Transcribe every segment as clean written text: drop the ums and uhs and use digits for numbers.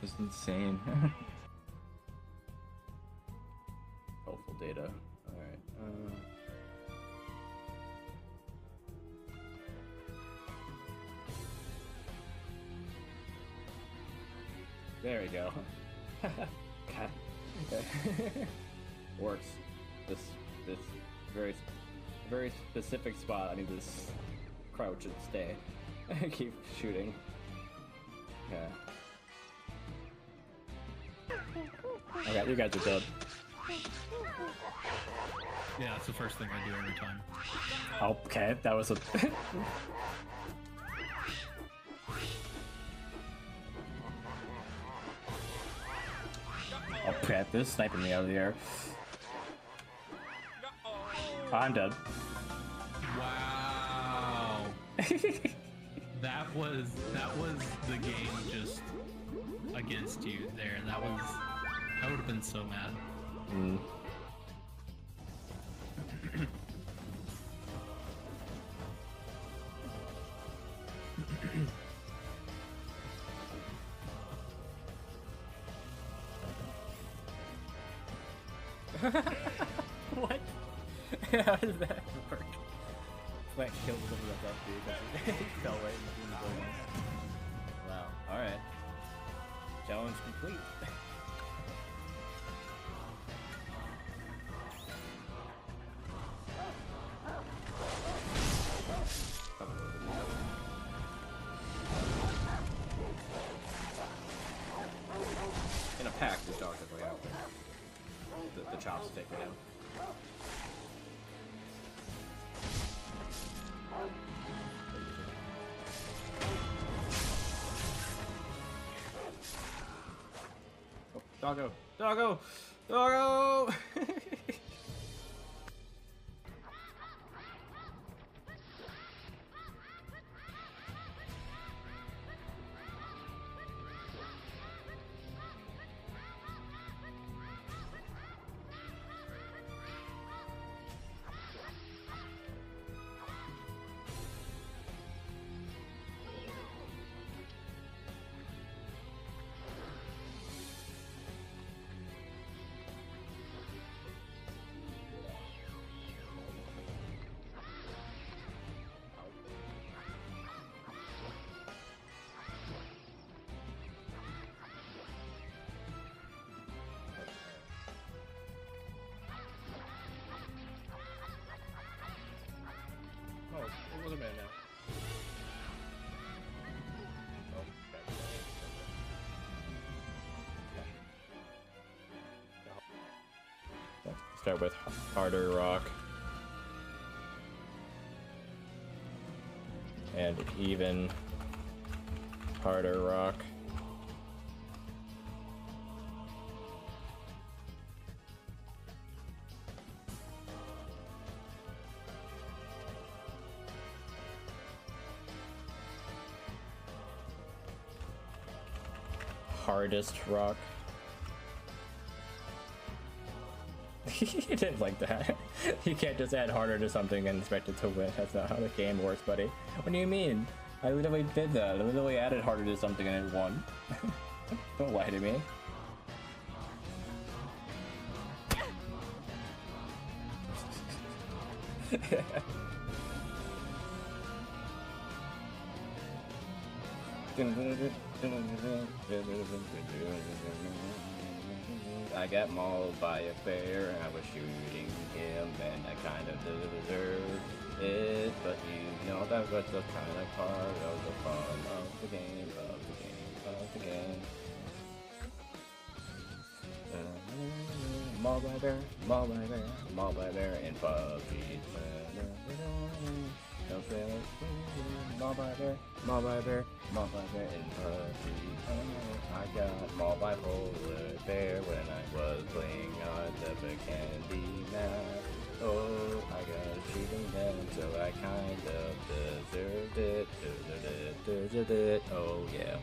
Just insane. Hopeful data. Alright. There we go. God. Works. This very specific spot. I need to crouch and stay. Keep shooting. Yeah. Okay, you guys are dead. Yeah, that's the first thing I do every time. Okay, that was a... Oh crap, this is sniping me out of the air. I'm dead. Wow. that was the game just against you there. I would have been so mad. Mm. What? How does that work? Flank killed someone that's up to you because he fell right into the building. Wow, alright. Challenge complete. In a pack, the dog is way out there. The chops take me down. Oh, doggo! Doggo! Doggo! Oh, it was a man now. Oh, okay. Start with harder rock. And even harder rock. Hardest rock. You didn't like that. You can't just add harder to something and expect it to win. That's not how the game works, buddy. What do you mean? I literally did that. I literally added harder to something and it won. Don't lie to me. I got mauled by a bear and I was shooting him and I kind of deserved it, but you know that was the kind of part of the fun of the game, of the game, of the game. Mauled by bear, mauled by bear, mauled by bear in PUBG. Mauled by bear, mauled by bear, mauled by bear in PUBG. I got mauled by polar bear when I was playing on the candy map. Oh, I got shooting them, so I kind of deserved it. Oh yeah.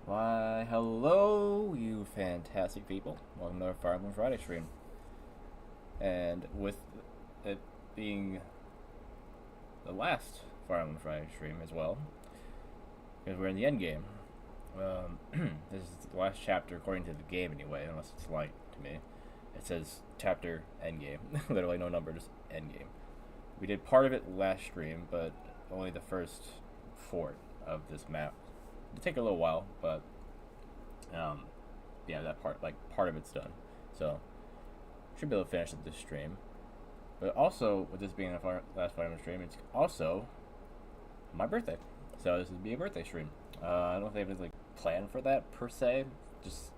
Why, hello, you fantastic people. Welcome to our Fire Emblem Friday stream. And with it being the last Fire Emblem Friday stream as well, because we're in the end game. This is the last chapter according to the game anyway, unless it's light to me. It says chapter end game. Literally no number, just end game. We did part of it last stream, but only the first fort of this map. It'll take a little while, but yeah, that part of it's done. So should be able to finish this stream. But also, with this being the last Fire Emblem stream, it's also my birthday. So this would be a birthday stream. I don't think there's like plan for that per se. Just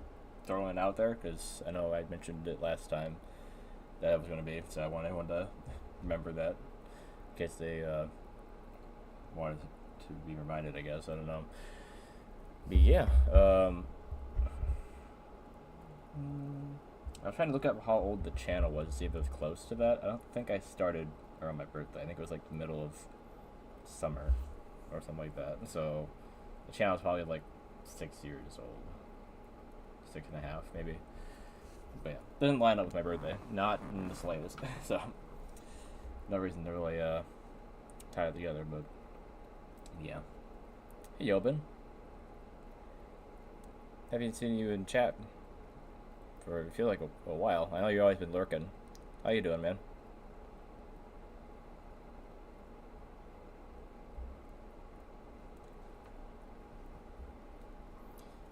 throwing it out there because I know I mentioned it last time that it was going to be. So I want everyone to remember that in case they wanted to be reminded. I guess I don't know. But yeah, I was trying to look up how old the channel was to see if it was close to that. I don't think I started around my birthday. I think it was like the middle of summer or something like that. So the channel is probably like 6 years old. 6.5 maybe. But yeah, doesn't line up with my birthday. Not in the slightest. So no reason to really tie it together, but yeah. Hey Yobin. Haven't seen you in chat for I feel like a while. I know you've always been lurking. How you doing, man?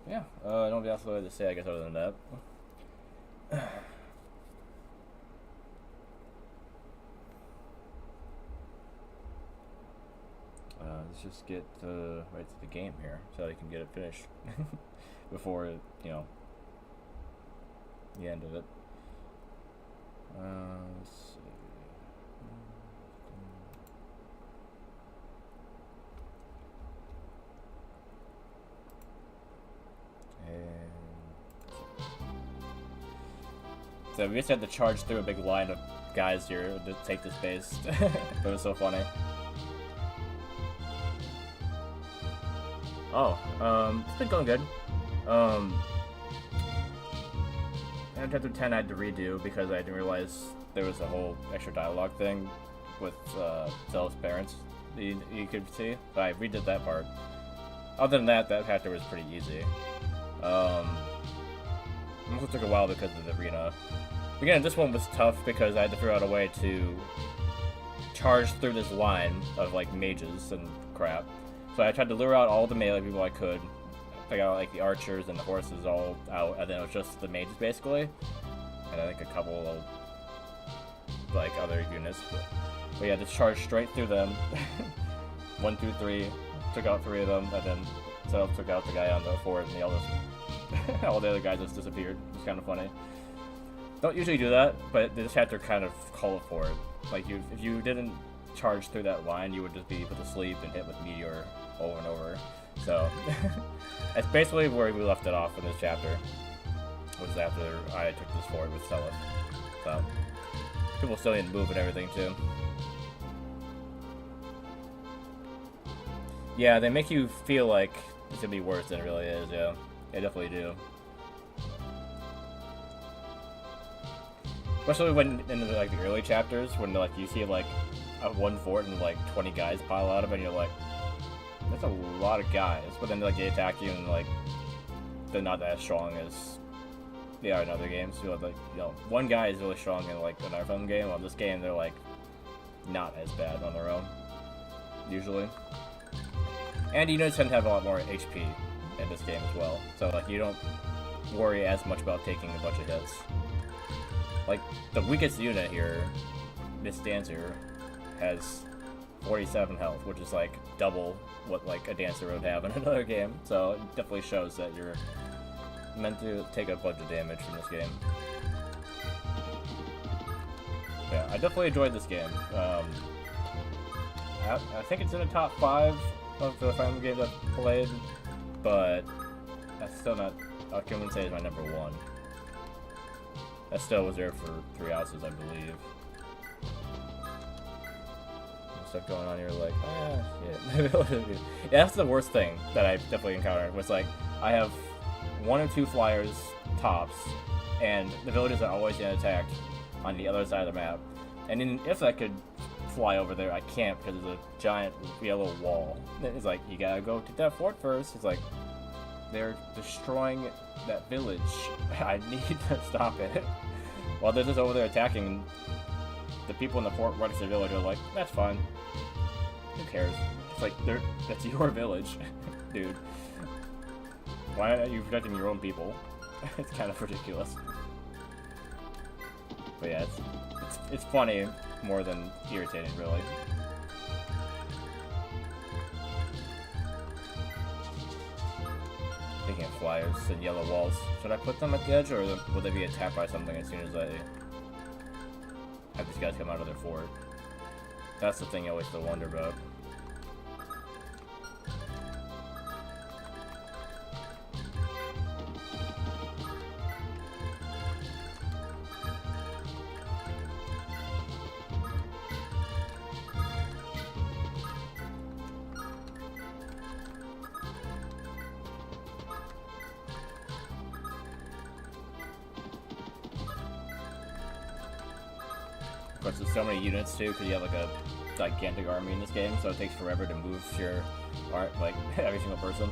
Yeah, I don't have else to say, I guess, other than that. Let's just get right to the game here so I can get it finished before it, the end of it. Let's see. So we just had to charge through a big line of guys here to take this base. But it was so funny. Oh, it's been going good. And chapter 10 I had to redo because I didn't realize there was a whole extra dialogue thing with Zella's parents that you could see. But I redid that part. Other than that chapter was pretty easy. It also took a while because of the arena. Again, this one was tough because I had to figure out a way to charge through this line of like mages and crap. So I tried to lure out all the melee people I could. I got like the archers and the horses all out, and then it was just the mages basically, and I think a couple of like other units. But yeah, just charged straight through them. 1, 2, 3, took out 3 of them, and then took out the guy on the fort, and all the other guys just disappeared. It was kind of funny. Don't usually do that, but this chapter kind of called for it. Like if you didn't charge through that line, you would just be put to sleep and hit with meteor over and over. So that's basically where we left it off in this chapter. Was after I took this fort with Stella. So people still need to move and everything too. Yeah, they make you feel like it's gonna be worse than it really is. Yeah, they definitely do. Especially when in like the early chapters, when like you see like one fort and like 20 guys pile out of it, and you're like, that's a lot of guys. But then like they attack you and like they're not as strong as they are in other games. So like one guy is really strong in like an Fire Emblem game. While this game they're like not as bad on their own usually. And units tend to have a lot more HP in this game as well. So like you don't worry as much about taking a bunch of hits. Like, the weakest unit here, Miss Dancer, has 47 health, which is like double what like a Dancer would have in another game. So it definitely shows that you're meant to take a bunch of damage from this game. Yeah, I definitely enjoyed this game. I think it's in the top 5 of the Fire Emblem games I've played, but that's still not, I can't say it's my number 1. That still was there for 3 houses, I believe. Stuff going on here like, shit. Yeah, that's the worst thing that I definitely encountered, was like, I have 1 or 2 flyers tops, and the villages are always getting attacked on the other side of the map. And then if I could fly over there, I can't because there's a giant yellow wall. It's like, you gotta go to that fort first. It's like, they're destroying that village. I need to stop it. While they're just over there attacking, the people in the fort running to the village are like, that's fine. Who cares? It's like, that's your village, dude. Why aren't you protecting your own people? It's kind of ridiculous. But yeah, it's funny more than irritating, really. Speaking of flyers and yellow walls, should I put them at the edge, or will they be attacked by something as soon as I have these guys come out of their fort? That's the thing I always still wonder about. Of course, there's so many units too, because you have like a gigantic army in this game, so it takes forever to move your art, like every single person.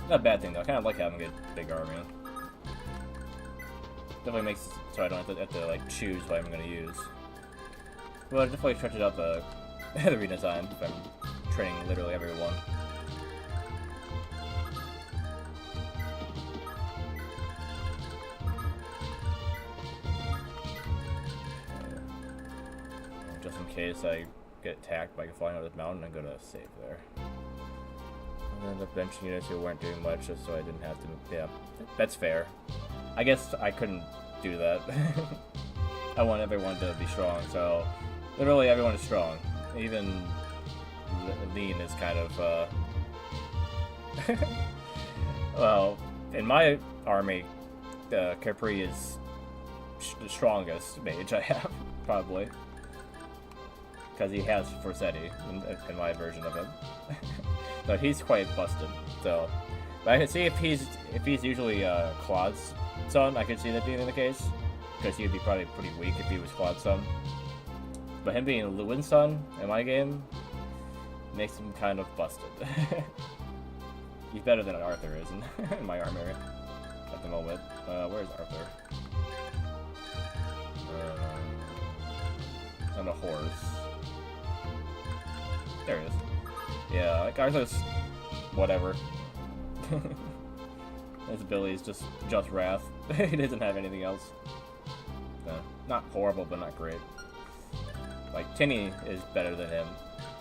Not a bad thing though. I kind of like having a big army. Definitely makes it so I don't have to like choose what I'm gonna use. Well, it definitely stretches out the arena time if I'm training literally everyone. Just in case I get attacked by flying over this mountain, I'm gonna save there. I'm gonna end up benching units who weren't doing much just so I didn't have to. Yeah, that's fair. I guess I couldn't do that. I want everyone to be strong, so literally everyone is strong. Even Lean is kind of, well, in my army, Capri is the strongest mage I have, probably. Because he has Forsetti in my version of him. So he's quite busted. So, but I can see if he's usually Claude's son, I could see that being the case. Because he would be probably pretty weak if he was Claude's son. But him being Lewin's son in my game makes him kind of busted. He's better than Arthur is in my army at the moment. Where's Arthur? On a horse. There he is. Yeah, like Arthur's whatever. His ability is just Wrath. He doesn't have anything else. Not horrible, but not great. Like, Tinny is better than him,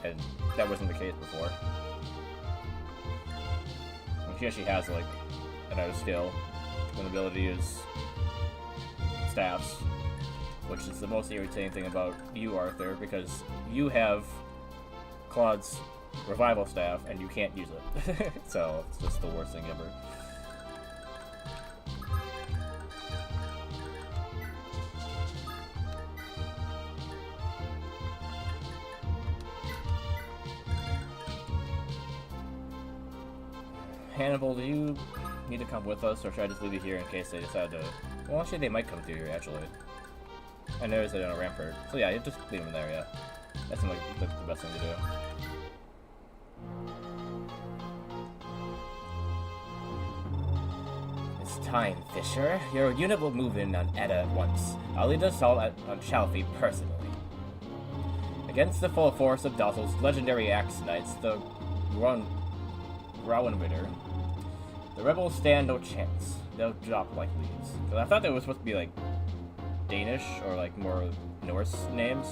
and that wasn't the case before. And she actually has, like, another skill, an ability to use staffs, which is the most irritating thing about you, Arthur, because you have Claude's revival staff, and you can't use it. So, it's just the worst thing ever. Hannibal, do you need to come with us, or should I just leave you here in case they decide to... Well, actually, they might come through here, actually. I noticed it on a rampart. So yeah, you just leave them there, yeah. That seems like the best thing to do. It's time, Fisher. Your unit will move in on Edda at once. I'll lead us all on Chalfie personally. Against the full force of Dossel's legendary Axe Knights, the Rowanwitter, the rebels stand no chance. They'll drop like leaves. Because I thought they were supposed to be like Danish or like more Norse names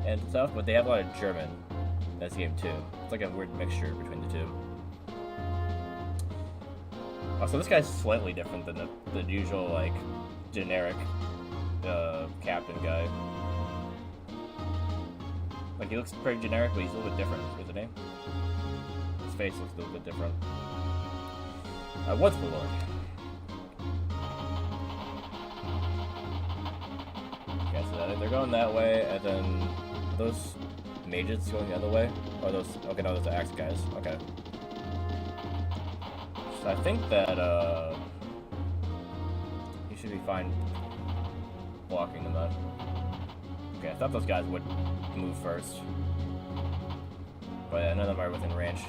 and stuff, but they have a lot of German in this game too. It's like a weird mixture between the two. Also, this guy's slightly different than the usual like generic captain guy. Like, he looks pretty generic, but he's a little bit different, isn't he? His face looks a little bit different. What's the Lord? Okay, so they're going that way, and then those mages going the other way? Or those... Okay, no, those are axe guys. Okay. So I think that, you should be be fine blocking them then. Okay, I thought those guys would move first. But yeah, none of them are within range.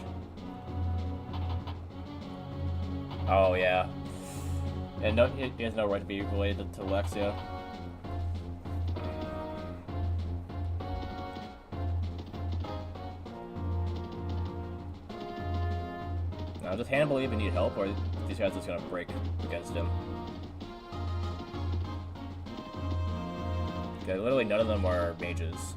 Oh, yeah. And no, he has no right to be related to Lexia. Now, does Hannibal even need help, or are these guys just gonna break against him? Okay, literally none of them are mages.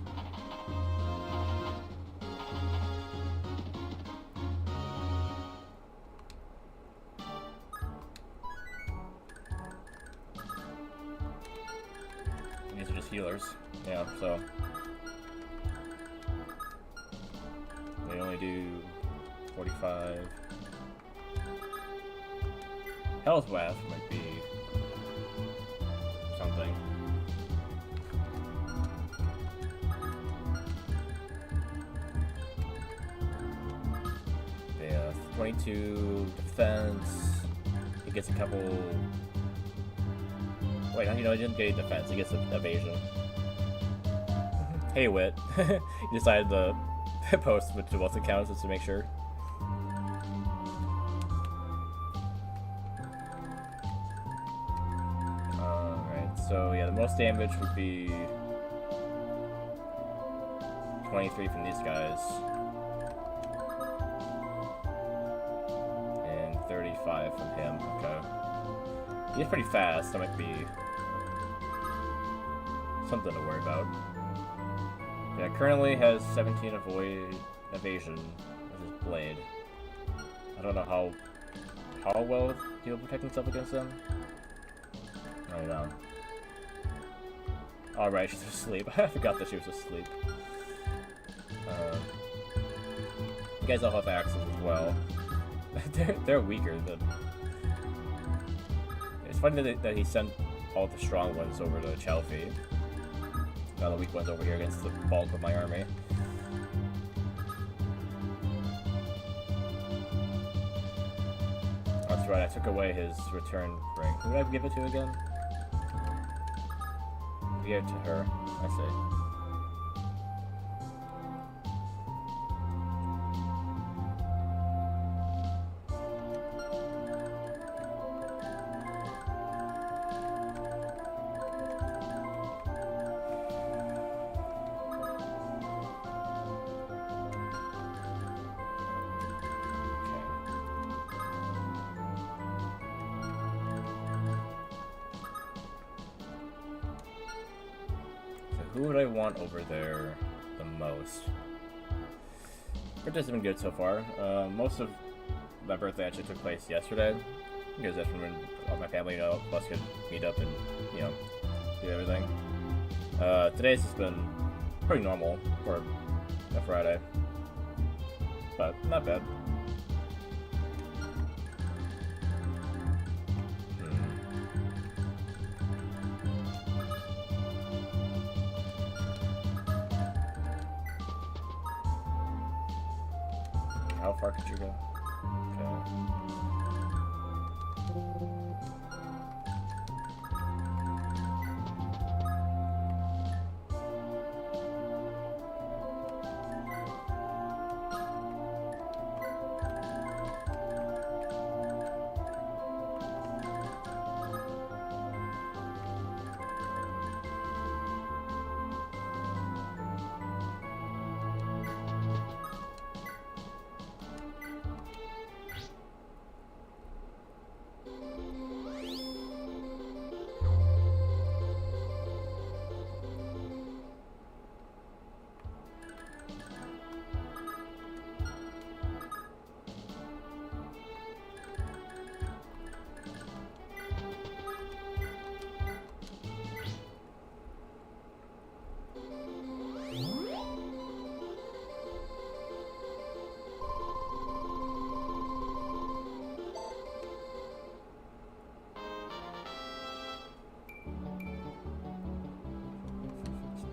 These are just healers. Yeah, so they only do 45. Hell's Wrath might be something. Yeah, 22 defense. He gets a couple. Wait, you know, he didn't get any defense. He gets evasion. Hey, Wit. He decided to post with both accounts just to make sure. So yeah, the most damage would be 23 from these guys. And 35 from him, okay. He's pretty fast, that might be something to worry about. Yeah, currently has 17 evasion with his blade. I don't know how well he'll protect himself against them. I don't know. Alright, she's asleep. I forgot that she was asleep. You guys all have axes as well. they're weaker than... It's funny that he sent all the strong ones over to Chalfie. Now the weak ones over here against the bulk of my army. That's right, I took away his return ring. Who did I give it to again? Give it to her, I see. Who would I want over there the most? Birthday's has been good so far. Most of my birthday actually took place yesterday, because that's when all my family, you know, plus could meet up and, you know, do everything. Today's has been pretty normal for a Friday, but not bad. How far could you go? Okay.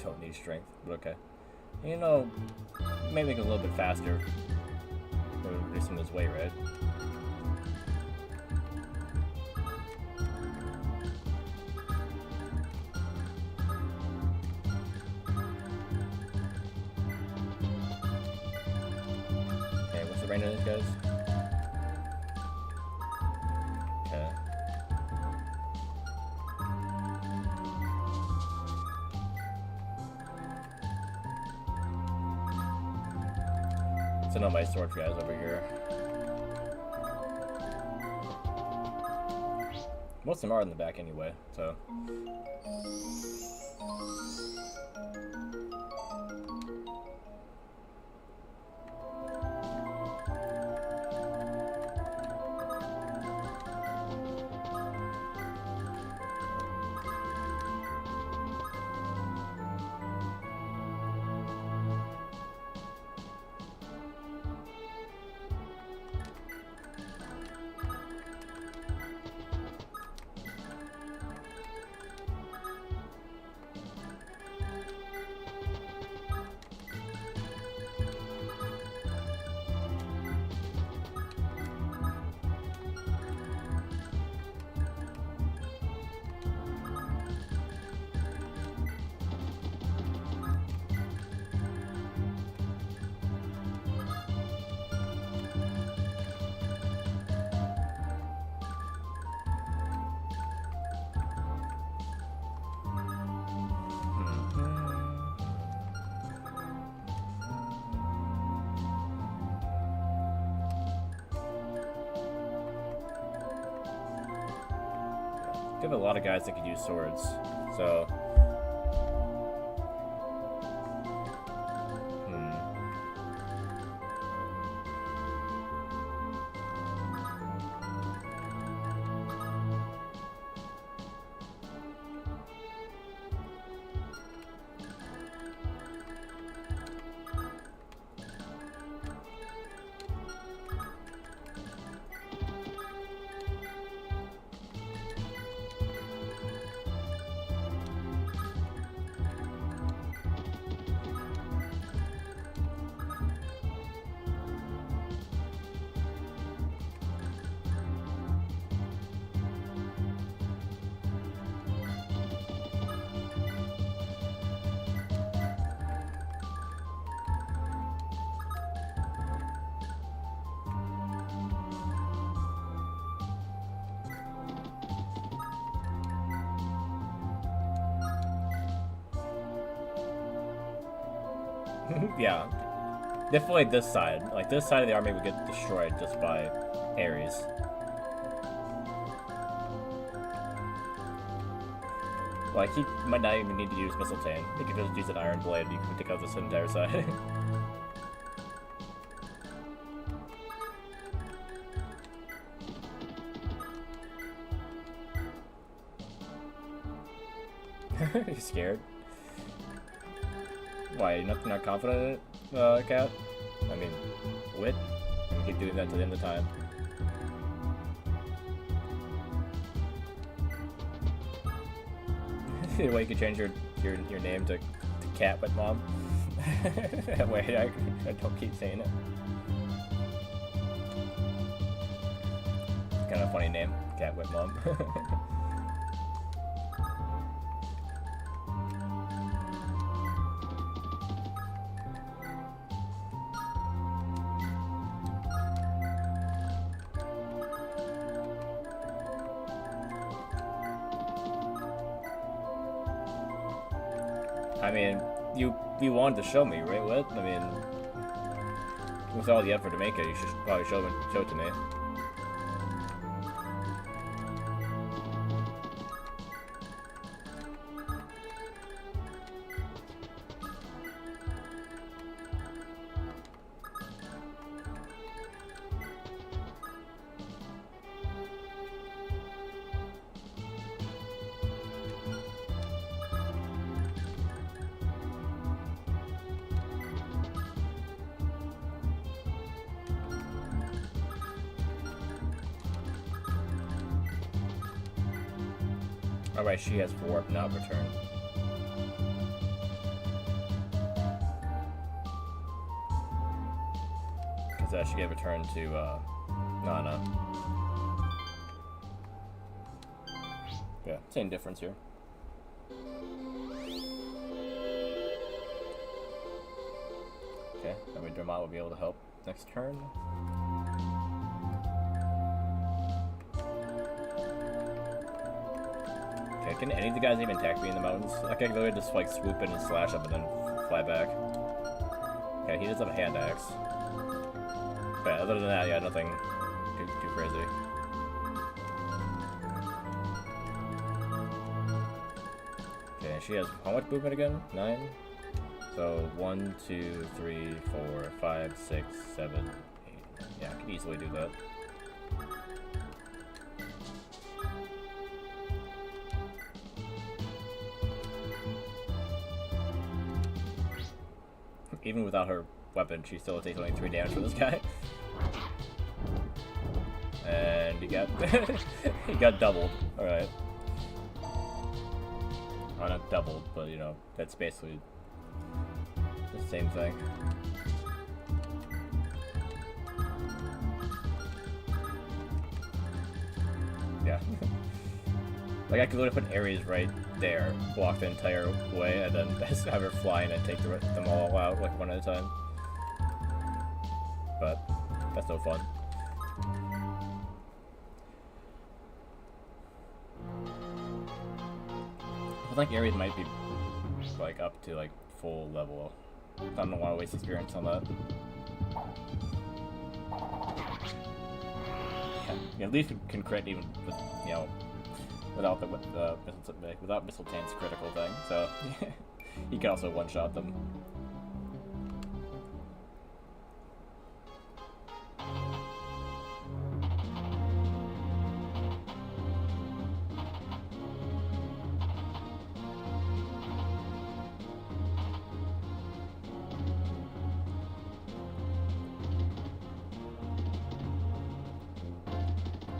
Don't need strength, but okay. You know, maybe make it a little bit faster. Or reducing his weight, right? the range on these guys? Okay. So no my sword guys over here. Most of them are in the back anyway, so. We have a lot of guys that could use swords, so. Yeah, definitely this side. Like, this side of the army would get destroyed just by Ares. Like, he might not even need to use Mistletoe. He could just use an Iron Blade, you can take out this entire side. You scared? Why, you're not confident in it, Cat? I mean, wit? And keep doing that to the end of time. Well, you could change your name to Cat with Mom. Wait, I don't keep saying it. Kind of a funny name, Cat with Mom. I mean, you wanted to show me, right, Whit? I mean, with all the effort to make it, you should probably show it to me. Alright, she has warp, not return. Because she gave a turn to Nana. Yeah, same difference here. Okay, I mean Dermot will be able to help Next turn. Okay, can any of the guys even attack me in the mountains? I can literally just like swoop in and slash up and then fly back. Okay, he does have a hand axe. Okay, other than that, yeah, nothing too crazy. Okay, she has how much movement again? 9? So 1, 2, 3, 4, 5, 6, 7, 8. Yeah, I can easily do that. Even without her weapon, she still takes only 3 damage from this guy. And he got he got doubled. All right. Or not doubled, but you know that's basically the same thing. Yeah. Like I could literally put Ares right there, block the entire way, and then just have her fly in and take them all out like one at a time. But that's no fun. I think Ares might be like up to like full level. I don't want to waste experience on that. Yeah, you at least can crit even with, you know, without without Missile Tan's critical thing. So you can also one-shot them.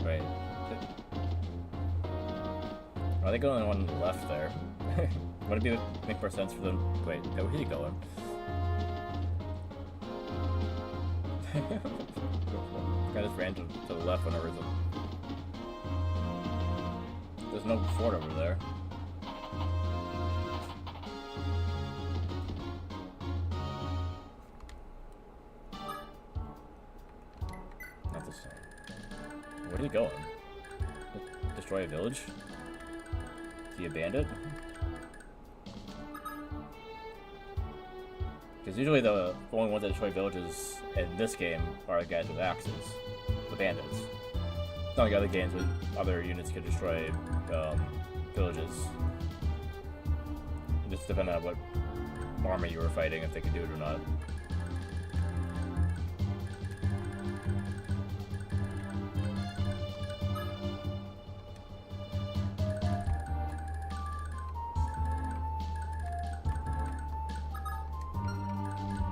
Right. Are they going on the left there? Would it make more sense for them? Wait, no, where's he going? I just ran to the left for no reason. There's no fort over there. Not this side. Where are you going? Destroy a village? Is he a bandit? Because usually the only ones that destroy villages in this game are the guys with axes, the bandits. It's not like other games with other units can destroy villages. It just depends on what army you were fighting, if they could do it or not.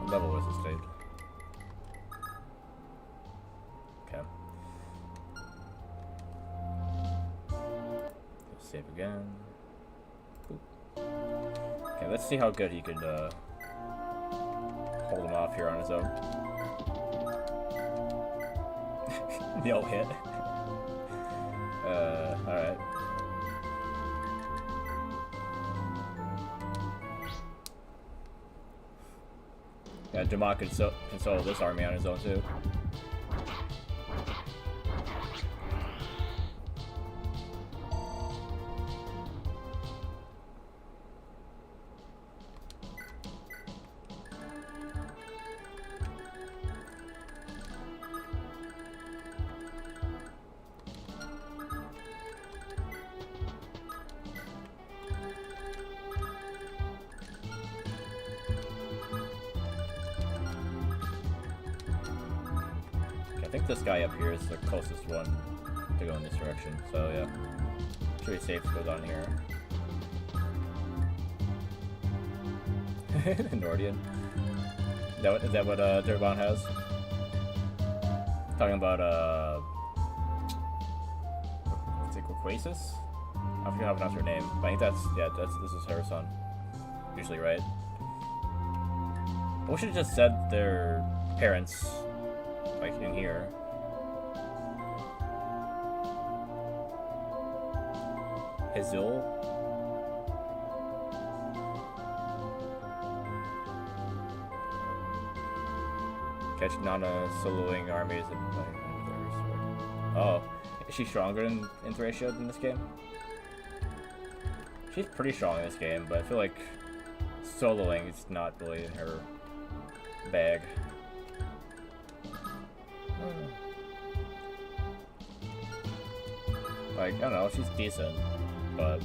What level was this stage? Okay. Save again. Boop. Okay, let's see how good he could hold him off here on his own. No hit. Alright. Yeah, Jamak could control this army on his own too. I think this guy up here is the closest one to go in this direction, so yeah. Should be safe to go down here. Nordian. Is that what Durban has? Talking about what's it, Quasis? I forget how to pronounce her name, but I think this is her son. Usually, right? I wish it just said their parents like in here. Hizul. Catch Nana soloing armies and oh, is she stronger in Thracia than this game? She's pretty strong in this game, but I feel like soloing is not really in her bag. Like, I don't know, she's decent, but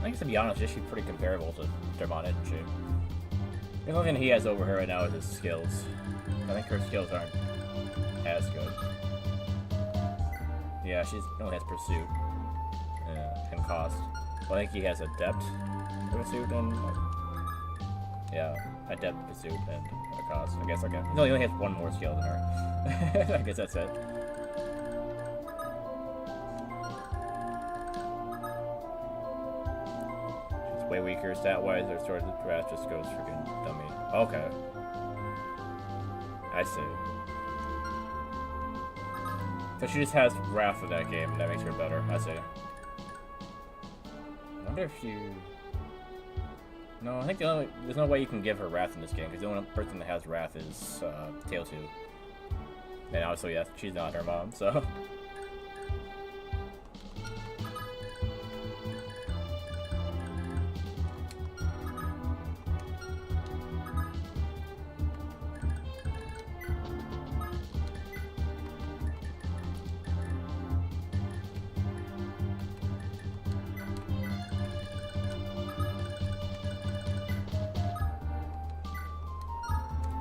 I guess to be honest, she's pretty comparable to Dermot, isn't she? The only thing he has over her right now is his skills. I think her skills aren't as good. Yeah, she only has Pursuit and Cost. Well, I think he has Adept, Pursuit, and yeah, Adept, Pursuit, and Cost. I guess okay. No, he only has one more skill than her. I guess that's it. Way weaker stat-wise, their Sword of the Wrath just goes freaking dummy. Okay. I see. So she just has Wrath in that game, and that makes her better. I see. I wonder if you... No, I think there's no way you can give her Wrath in this game, because the only person that has Wrath is Tails 2. And obviously, yeah, she's not her mom, so...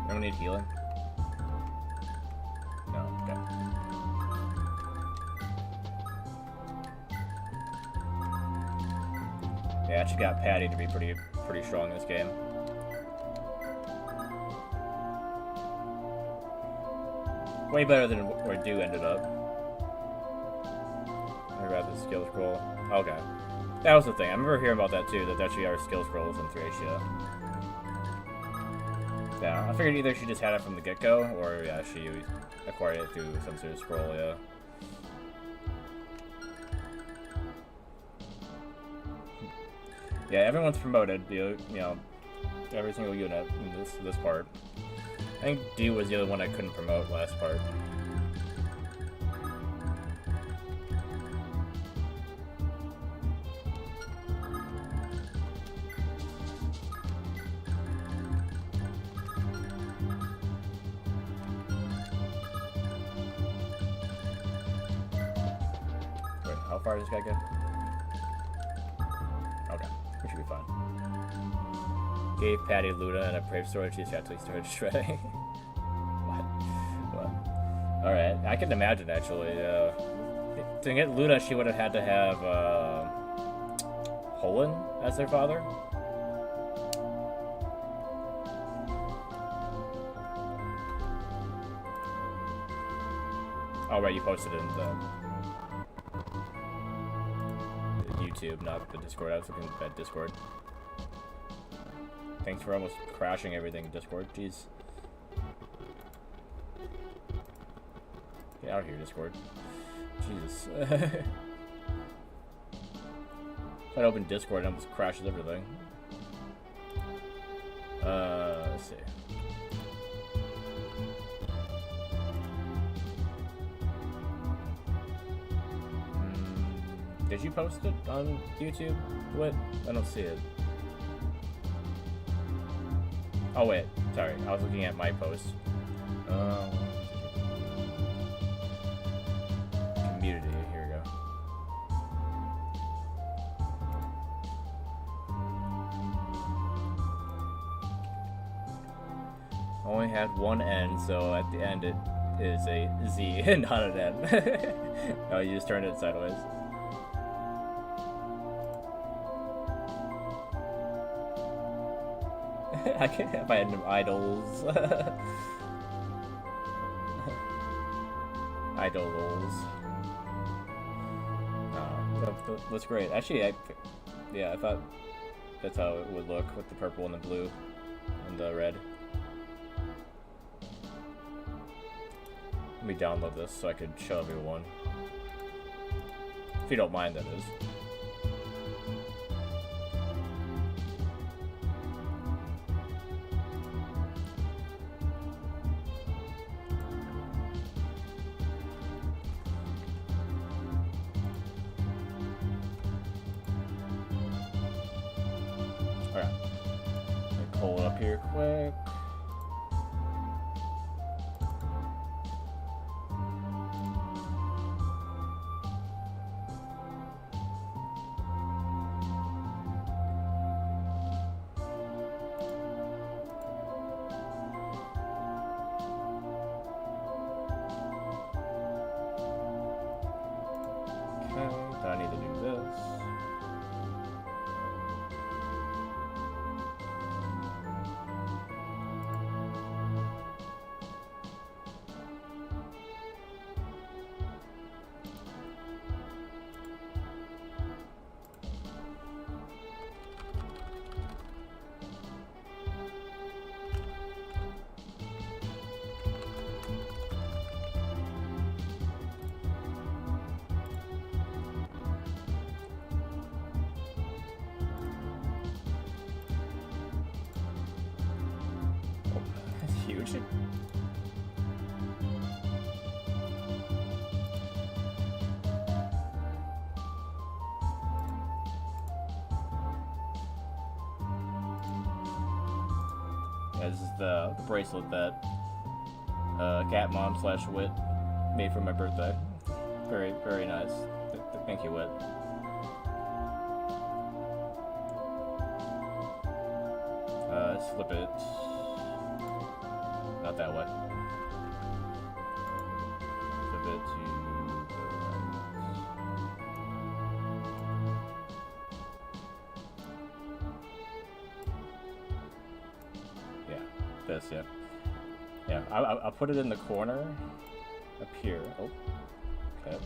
Anyone need healing? No, okay. Yeah, I actually got Patty to be pretty strong in this game. Way better than where Dew ended up. I read the skill scroll. Okay. That was the thing. I remember hearing about that too, that there actually are skill scrolls in Thracia. Yeah, I figured either she just had it from the get-go, or yeah, she acquired it through some sort of scroll, yeah. Yeah, everyone's promoted, you know, every single unit in this part. I think D was the other one I couldn't promote last part. Wait, how far does this guy get? Okay, we should be fine. Gave Patty Luna and a Brave Sword, she's actually started shredding. What? Alright, I can imagine actually. To get Luna, she would have had to have Holland as their father. Oh, right, you posted it in the YouTube, not the Discord. I was looking at Discord. Thanks for almost crashing everything in Discord. Jeez. Get out of here, Discord. Jesus. If I open Discord, it almost crashes everything. Let's see. Did you post it on YouTube? What? I don't see it. Oh wait, sorry. I was looking at my post. Community. Here we go. Only had one N, so at the end it is a Z and not an N. Oh, you just turned it sideways. I can't have random idols. Idols. That's great. Actually, I thought that's how it would look with the purple and the blue and the red. Let me download this so I could show everyone. If you don't mind, that is. forgot. Let me pull it up here quick. I need to do this. Huge. Yeah, this is the bracelet that Cat Mom / Wit made for my birthday. Very, very nice. Thank you, Wit. Flip it. Not that way. Flip it to the right. Yeah, this, yeah. Yeah, I'll put it in the corner up here. Oh, okay.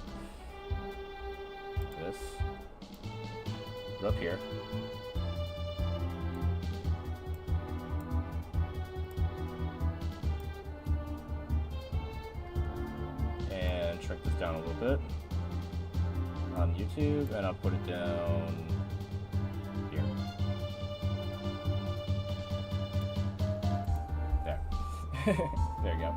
This. Put it up here. Shrink this down a little bit on YouTube, and I'll put it down here. There. There you go.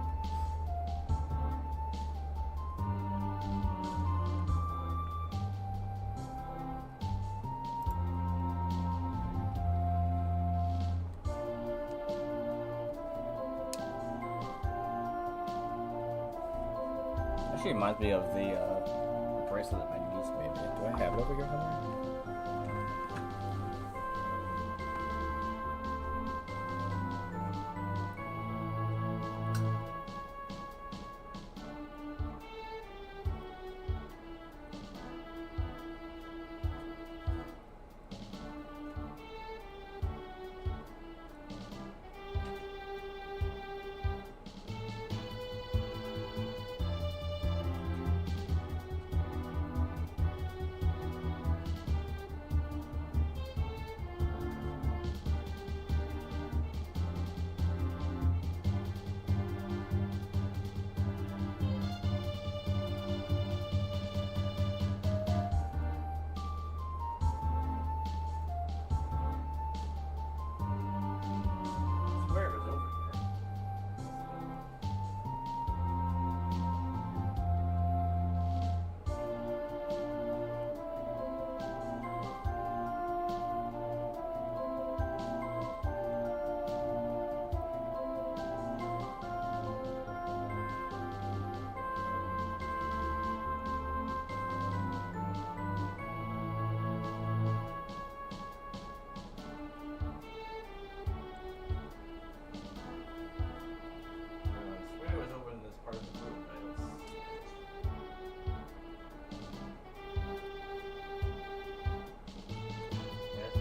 Actually reminds me of the bracelet that my niece made me. Do I have it over here somewhere?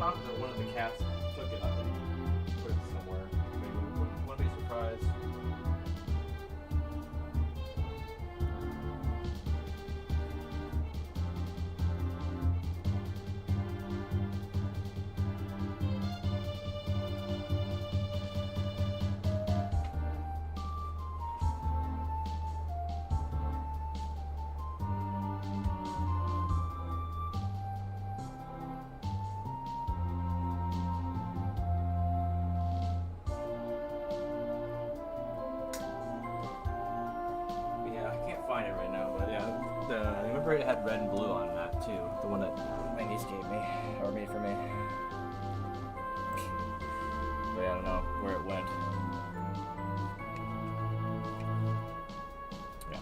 That one of the cats took it up and put it somewhere. Maybe wouldn't be surprised. Find it right now, but yeah, I remember it had red and blue on that too. The one that my niece gave me, or made for me. exactly. I don't know where it went. Yeah.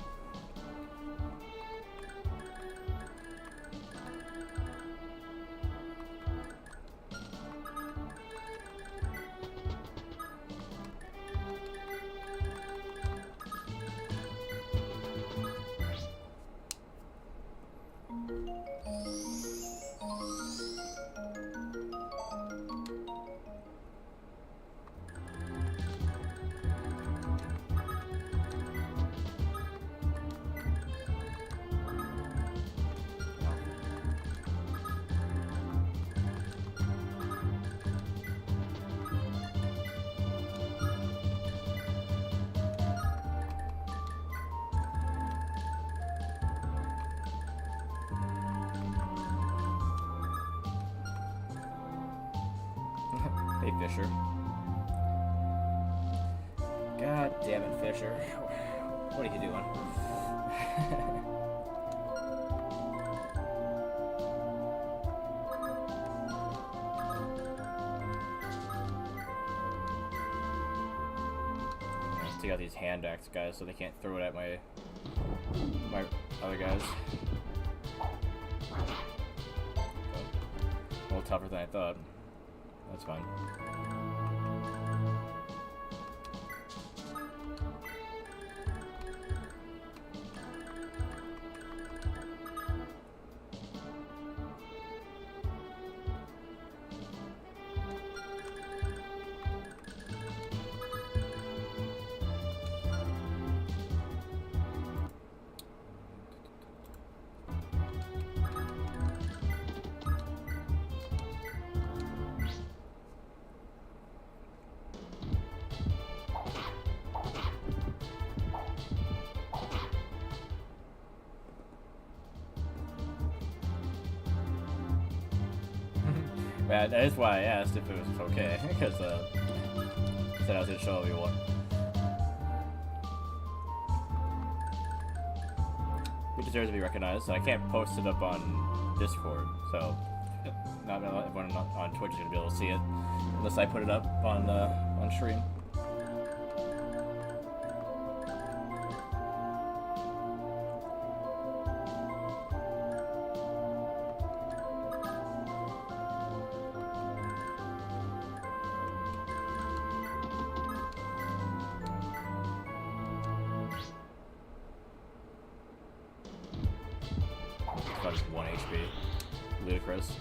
Hey, Fisher. God damn it, Fisher. What are you doing? I take out these hand axe guys so they can't throw it at my other guys. A little tougher than I thought. That's fine. Yeah, that is why I asked if it was okay, because said I was gonna show everyone. He deserves to be recognized. I can't post it up on Discord, so not everyone on Twitch is gonna be able to see it unless I put it up on stream. About just 1 HP. Ludicrous.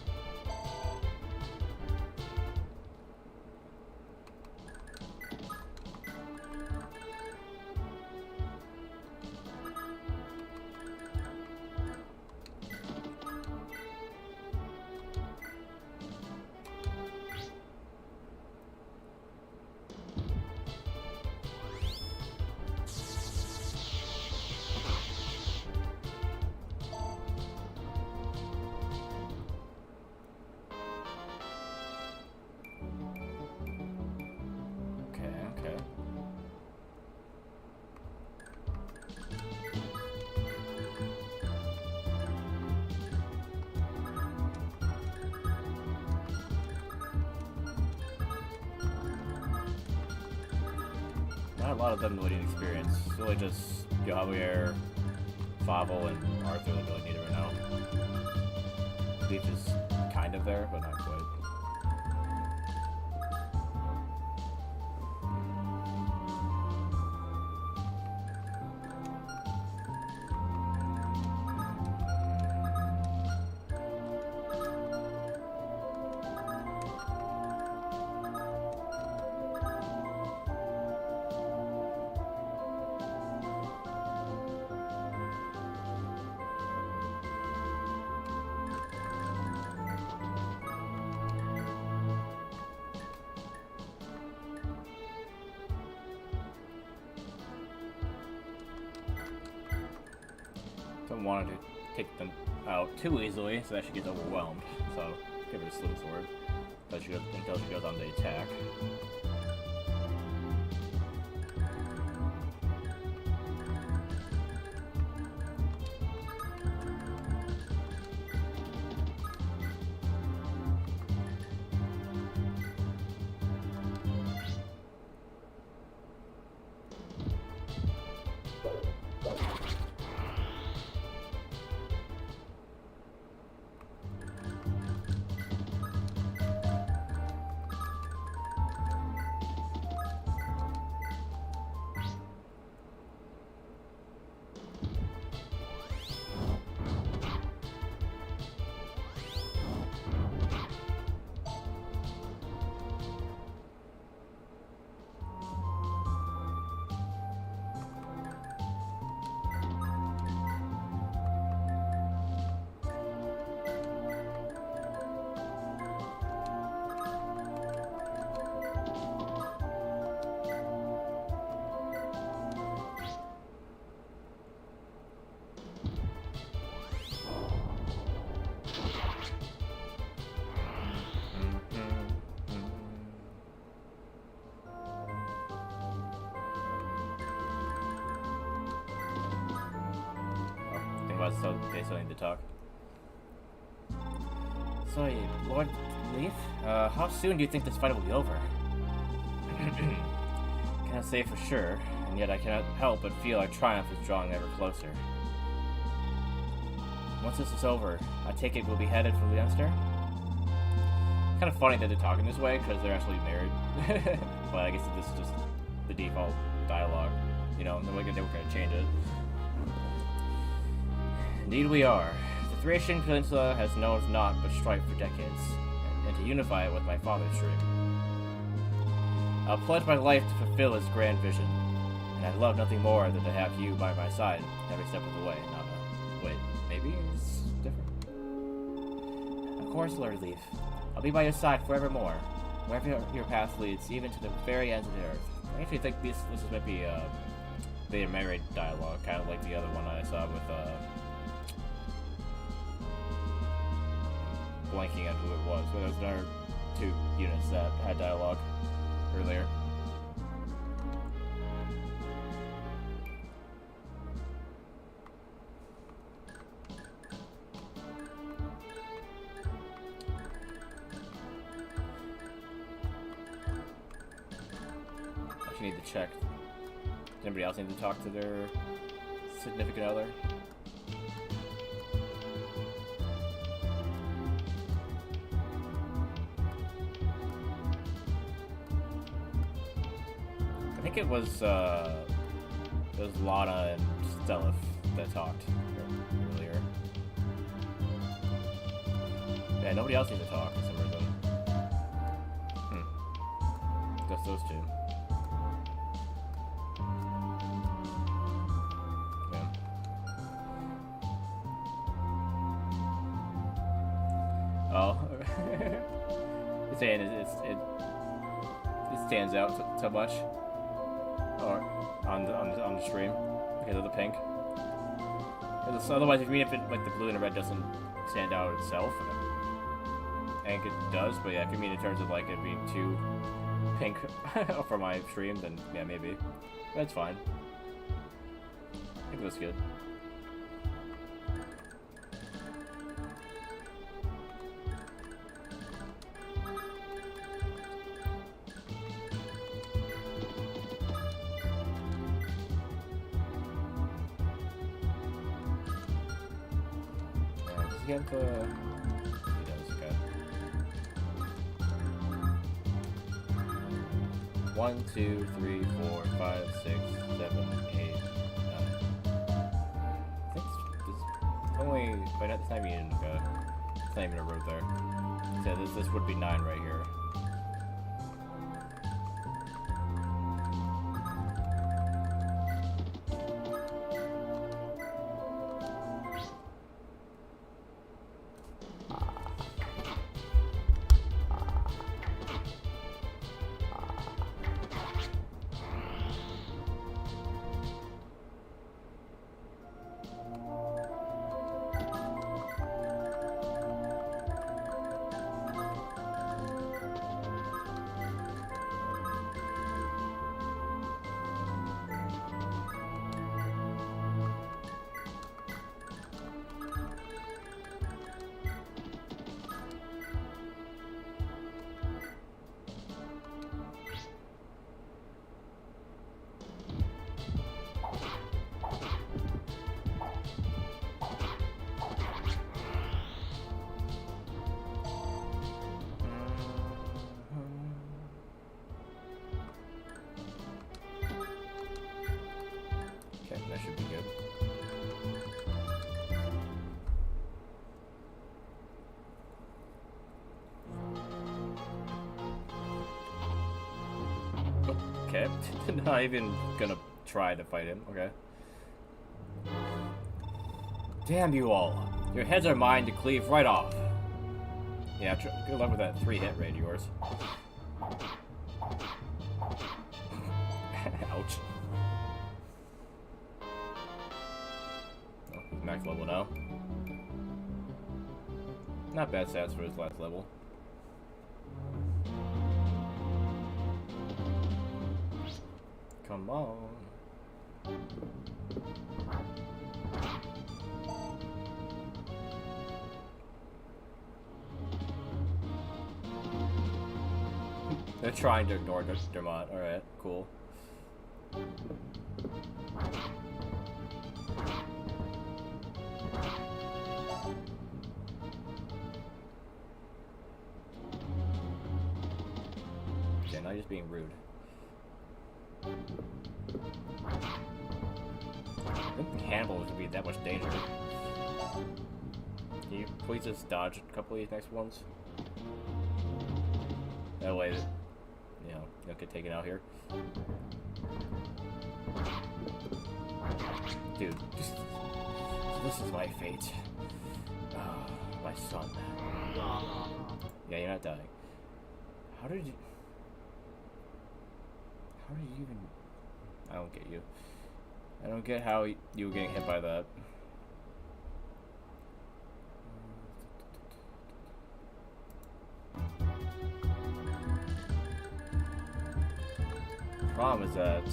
Not a lot of them really need experience. It's really just Javier, Favel, and Arthur that really need it right now. Leaf is kind of there, but not quite. Don't want to take them out too easily, so that she gets overwhelmed. So give her a slew sword until she goes on the attack. so they still need to talk. So, Lord Leaf, how soon do you think this fight will be over? Can't say for sure, and yet I cannot help but feel our triumph is drawing ever closer. Once this is over, I take it we'll be headed for Leonster? Kind of funny that they're talking this way, because they're actually married. But I guess this is just the default dialogue. You know, we're never going to change it. Indeed we are. The Thracian Peninsula has known naught but strife for decades, and to unify it with my father's dream. I'll pledge my life to fulfill his grand vision, and I'd love nothing more than to have you by my side every step of the way, Nana. Wait, maybe it's different? Of course, Lord Leaf. I'll be by your side forevermore, wherever your path leads, even to the very ends of the earth. I actually think this might be they married dialogue, kind of like the other one I saw with blanking on who it was. But there was another 2 units that had dialogue earlier. Need to check. Does anybody else need to talk to their significant other? I think it was Lana and Stelif that talked earlier. Yeah, nobody else needs to talk for some reason. Just those two. Oh, it's saying it stands out so much, or on the stream because of the pink. Otherwise, if like the blue and the red doesn't stand out itself, I think it does. But yeah, if you mean in terms of like it being too pink for my stream, then yeah, maybe. That's fine. I think it looks good. He does, okay. 1, 2, 3, 4, 5, 6, 7, 8, 9. I think this only. Wait, it's not even it's not even a road there. So this would be 9 right here. That should be good. Okay, not even gonna try to fight him, okay. Damn you all. Your heads are mine to cleave right off. Yeah, good luck with that 3-hit rate of yours. Ouch. Oh, he's max level now. Not bad stats for his last level. Come on. They're trying to ignore Dermot. Alright, cool. Okay, now you're just being rude. I didn't think Hannibal was gonna be that much danger. Can you please just dodge a couple of these next ones? That way, you know, you don't get taken out here. Dude, this is my fate. My son. Yeah, you're not dying. How did you even... I don't get you. I don't get how you were getting hit by that. Problem is that...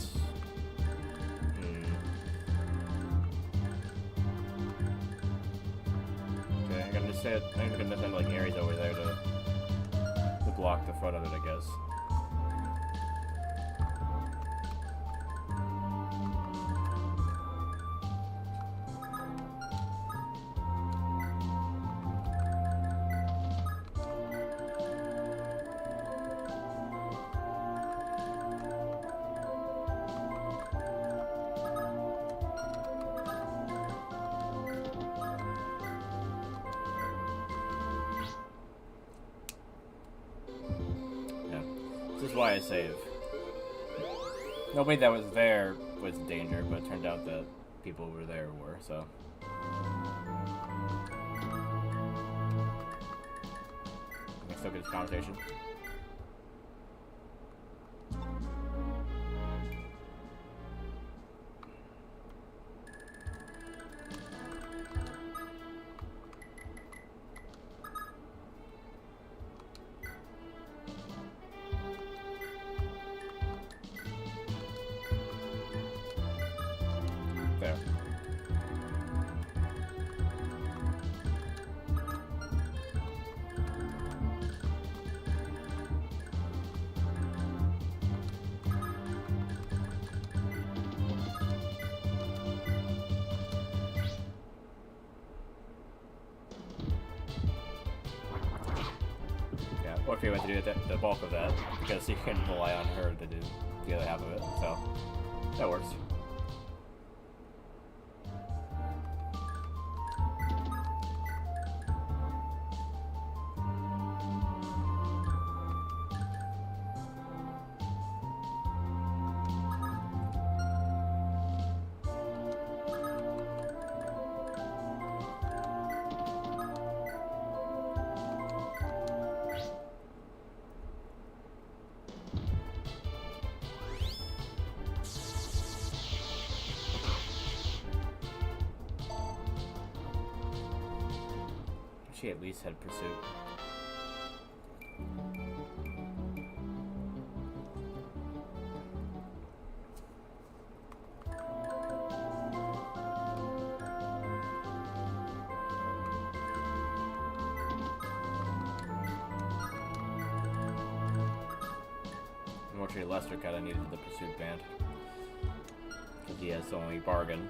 Okay, I'm gonna say I'm gonna send like areas over there to block the front of it, I guess. This is why I save. Nobody that was there was in danger, but it turned out that people who were there were, so. Can I still get this conversation? There. Yeah, or if you want to do the bulk of that, because you can rely on her to do the other half of it, so that works. She at least had pursuit. Unfortunately, Lester kind of needed the pursuit band because he has so many bargain.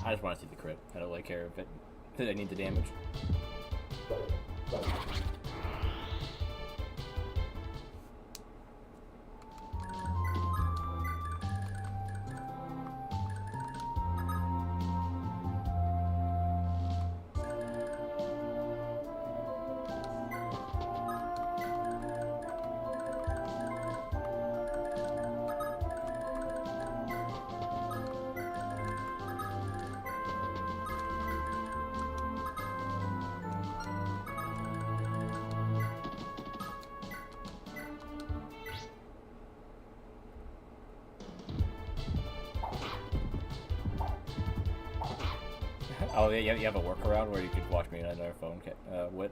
I just want to see the crit. I don't really care if it. Did I need the damage? Oh, yeah, you have a workaround where you could watch me on another phone. What?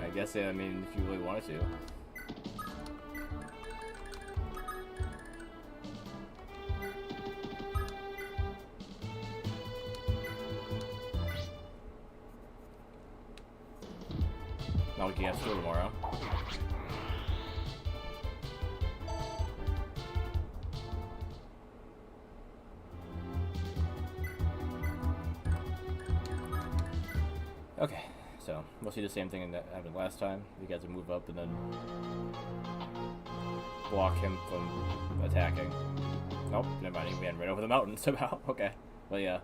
I guess, yeah, I mean, if you really wanted to. Not like you have school tomorrow. Okay, so we'll see the same thing that happened last time. You guys will move up and then block him from attacking. Nope, never mind, he ran right over the mountain somehow. Okay, well, yeah.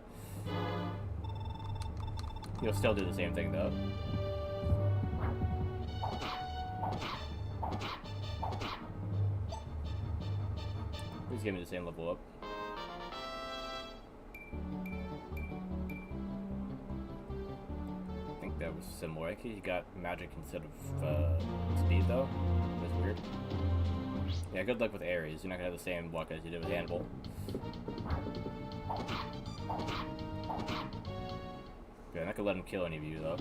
You'll still do the same thing though. Please give me the same level up. I think that was similar. I think he got magic instead of speed though. That's weird. Yeah, good luck with Ares. You're not gonna have the same luck as you did with Hannibal. Okay, I'm not gonna let him kill any of you though.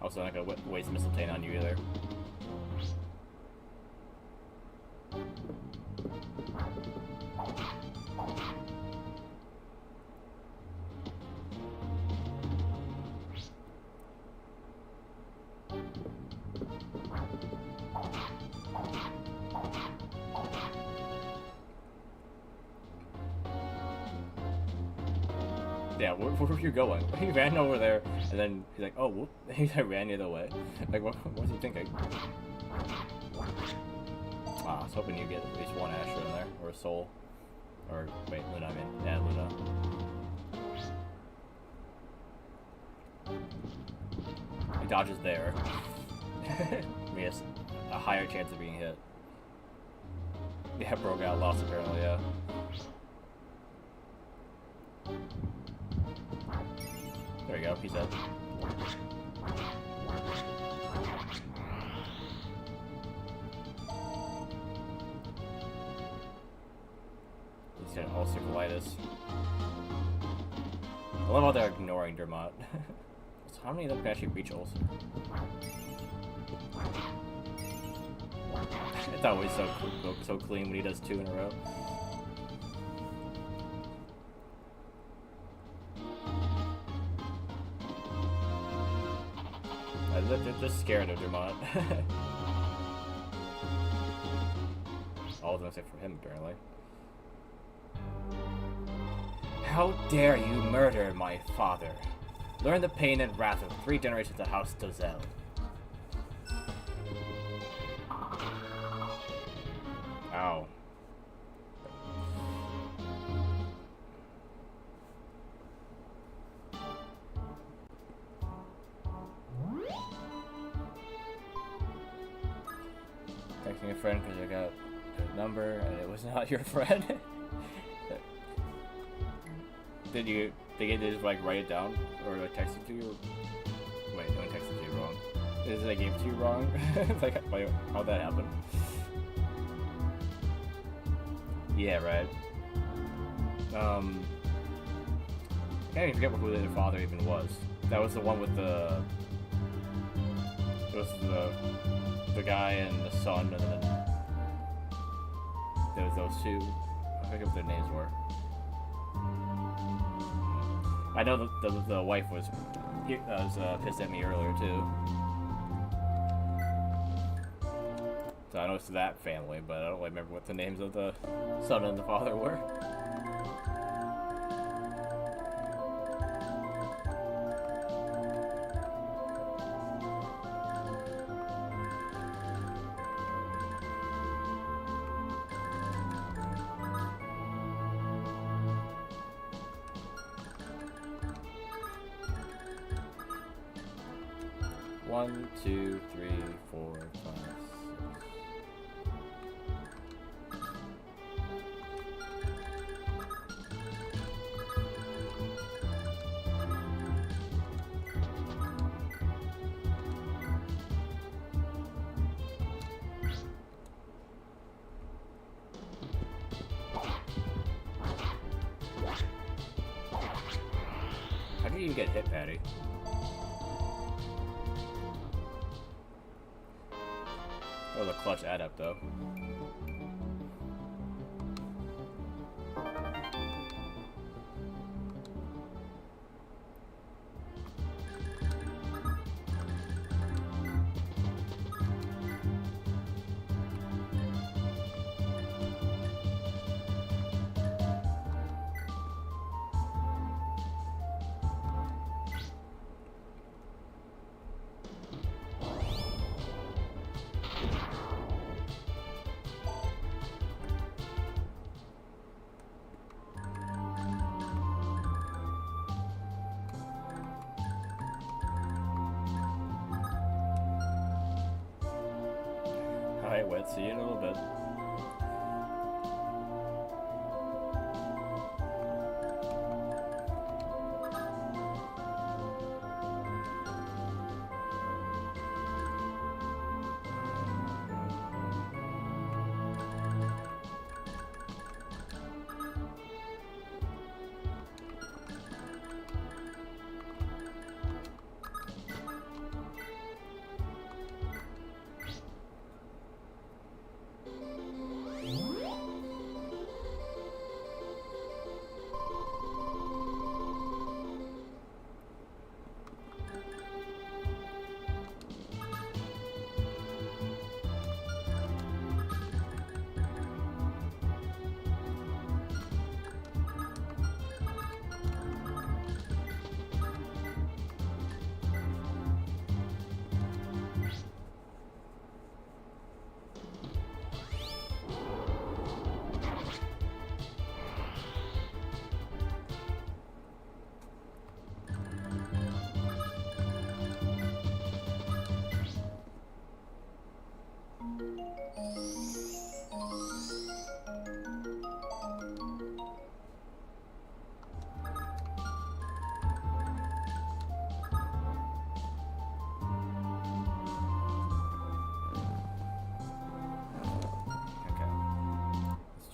Also, I'm not gonna waste Mistletoe on you either. Yeah, where were you going? He ran over there, and then he's like, oh, whoop. He ran the other way. Like, what was he thinking? Ah, I was hoping you'd get at least one Asher in there, or a Soul. Or, wait, Luna, I mean, yeah, Luna. He dodges there. He has a higher chance of being hit. Yeah, bro got lost apparently, yeah. There you go, he's dead. He's got ulcer colitis. I love how they're ignoring Dermot. So how many of them can actually reach ulcer? I thought it was so clean when he does 2 in a row. They're just scared of Dermot. All of them except for him, apparently. How dare you murder my father? Learn the pain and wrath of 3 generations of House Dozel. Ow. Texting a friend because I got their number and it was not your friend. Did they just like write it down or like text it to you? Wait, no one texted it to you wrong. Is it I gave it to you wrong? Like, how'd that happen? Yeah, right. I can't even forget who their father even was. That was the one with the. It was the guy and the son, and then there was those 2. I forget what their names were. I know the wife was pissed at me earlier too. So I know it's that family, but I don't really remember what the names of the son and the father were. One, 2, 3, 4, 5, 6. How do you get hit, Patty? That was a clutch add-up, though. Alright, Wet, see you in a little bit.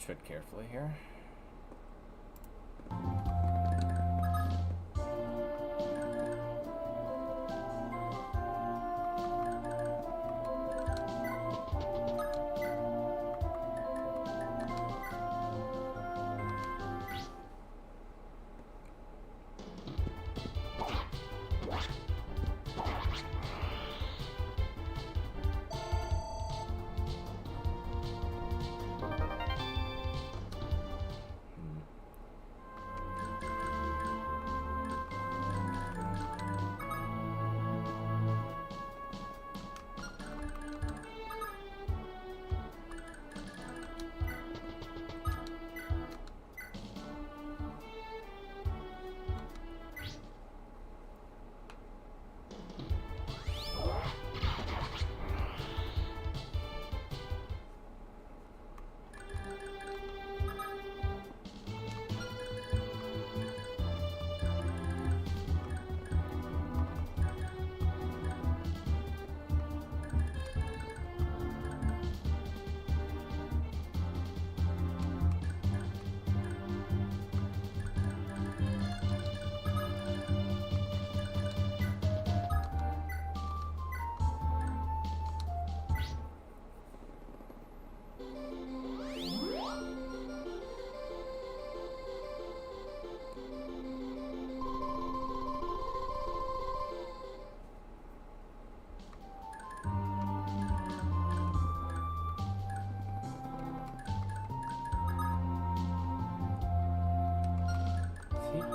Tread carefully here.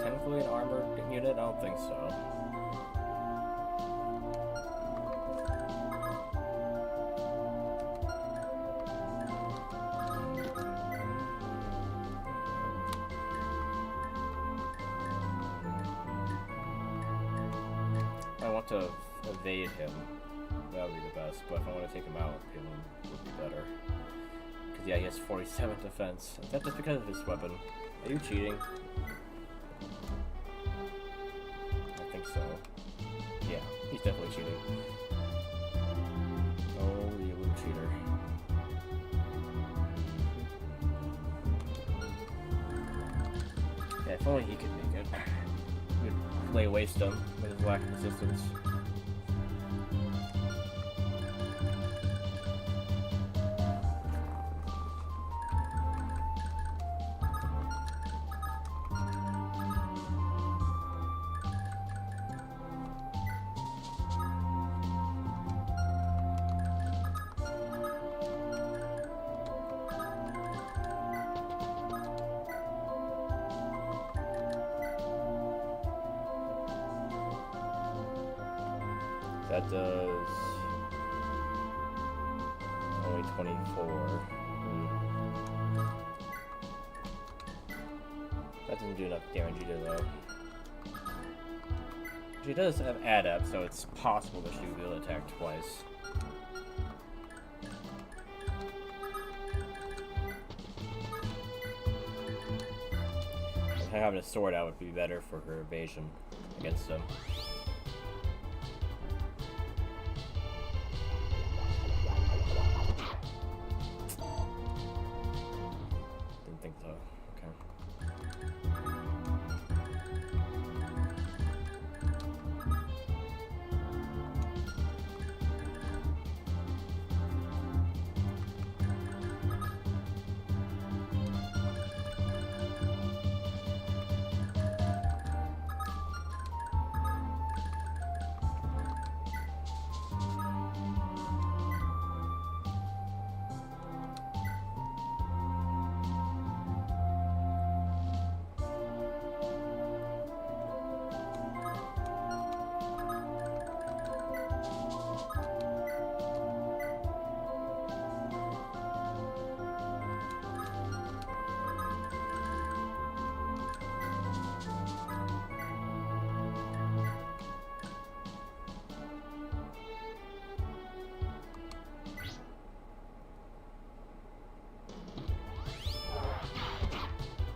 Technically an armored unit? I don't think so. I want to evade him. That would be the best, but if I want to take him out, it would be better. Because yeah, he has 47 defense. Is that just because of his weapon? Are you cheating? I think so. Yeah, he's definitely cheating. Oh, you little cheater. Yeah, if only he could make it. We'd lay waste him with his lack of resistance. That does only 24. That doesn't do enough damage either, though. She does have adept, so it's possible that she will be able to attack twice. And having a sword out would be better for her evasion against him.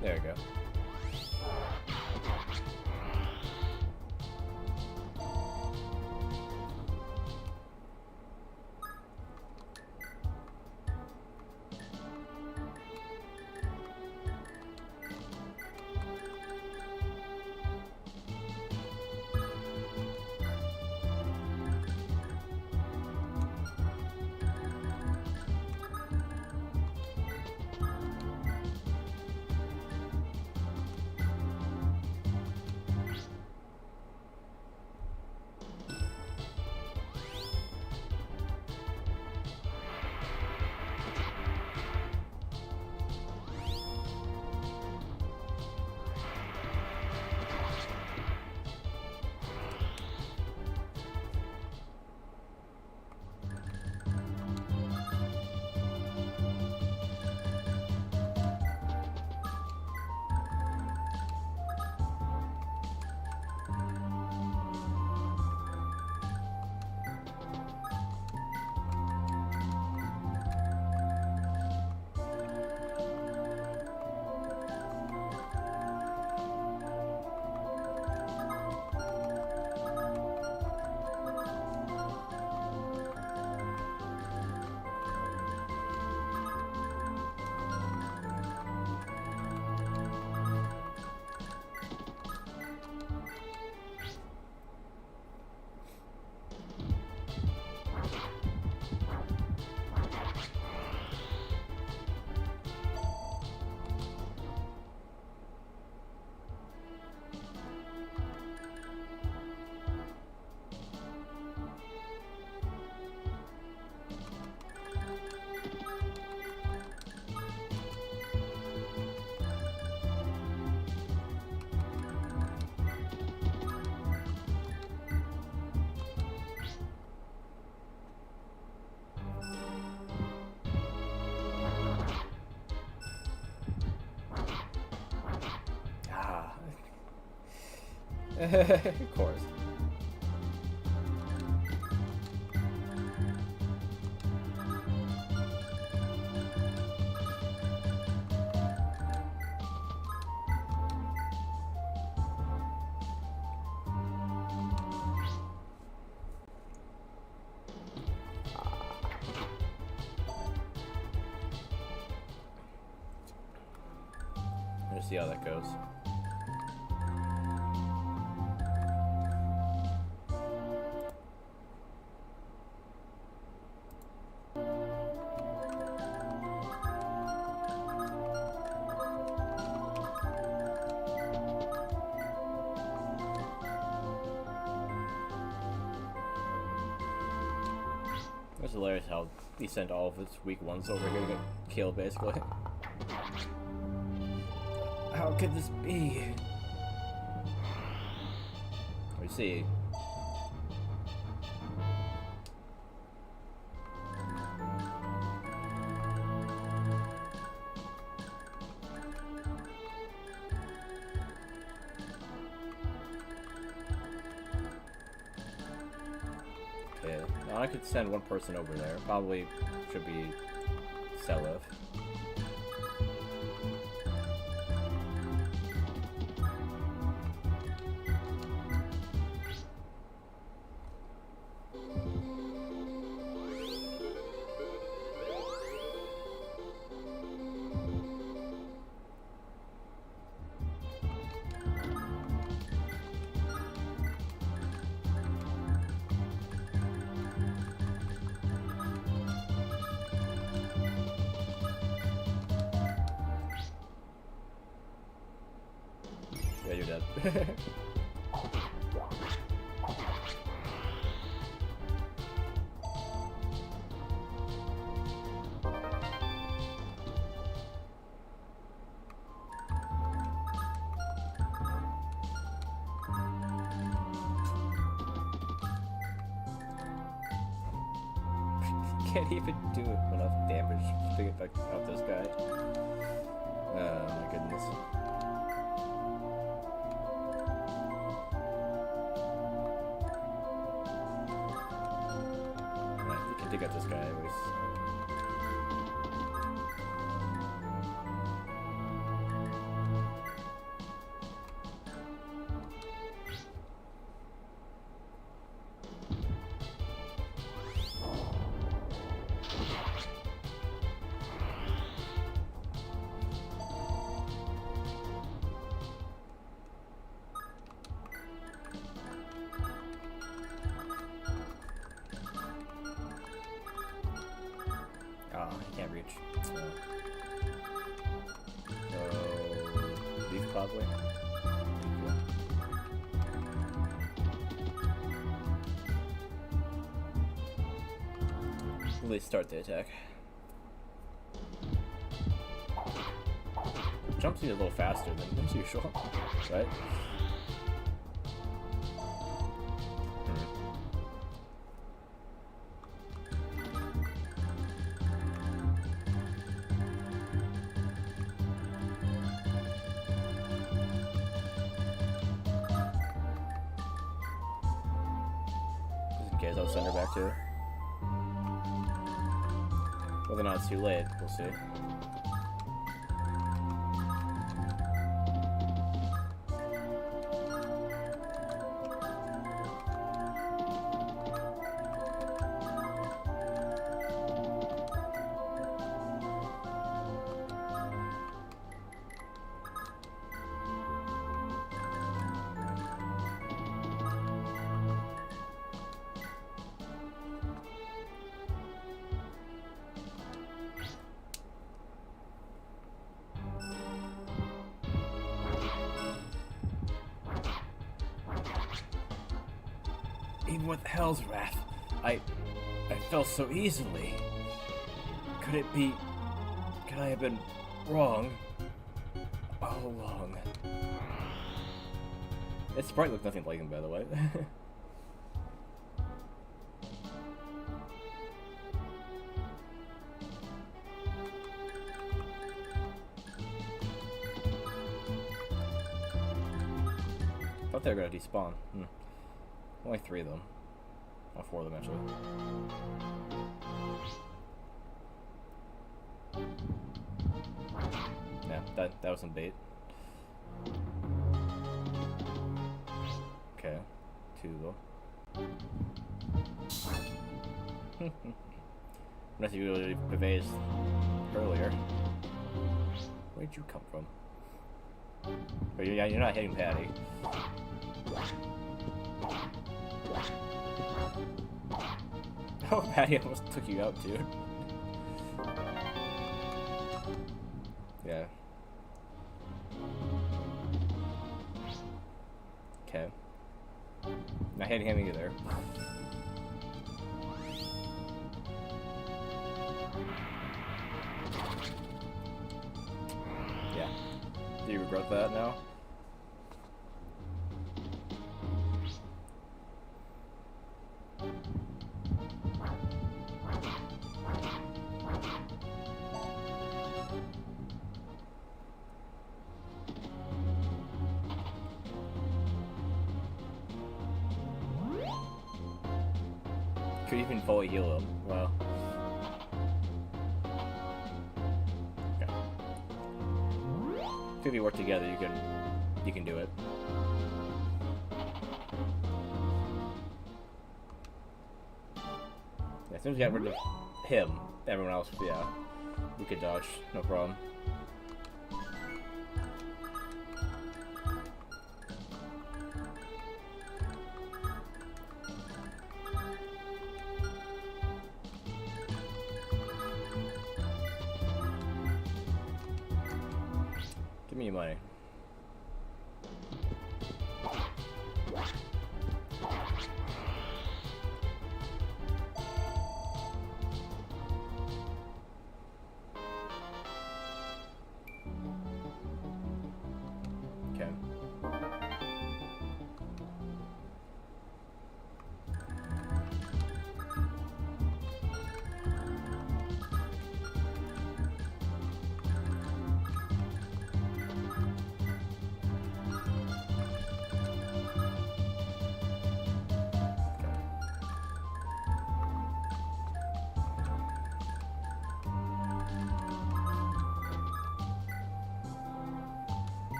There we go. Of course. Let's see how that goes. It's hilarious how he sent all of its weak ones over here to get killed, basically. How could this be? We see. Okay, now I could send one person over there. Probably should be Selef. Yeah, you're dead. Can't even do enough damage to get back out this guy. Oh my goodness. To get this guy anyways. Oh, he can't reach. Leaf probably. Will they start the attack? Jump speed a little faster than usual, right? Okay, so I'll send her back to her. Whether or not it's too late, we'll see. Even with Hell's Wrath, I fell so easily. Could it be... Could I have been wrong all along? Its sprite looked nothing like him, by the way. I thought they were gonna despawn. Only 3 of them. Or 4 of them, actually. Yeah, that was some bait. Okay. 2 though. Unless you really evaded earlier. Where'd you come from? But you're not hitting Patty. Oh, Patty almost took you out, dude. Yeah. Okay. Not hitting him either. Yeah. Do you regret that now? Could even fully heal him. Well. Okay. If you work together, you can do it. Yeah, as soon as you got rid of him, everyone else, yeah, we could dodge, no problem. Give me your money. Okay.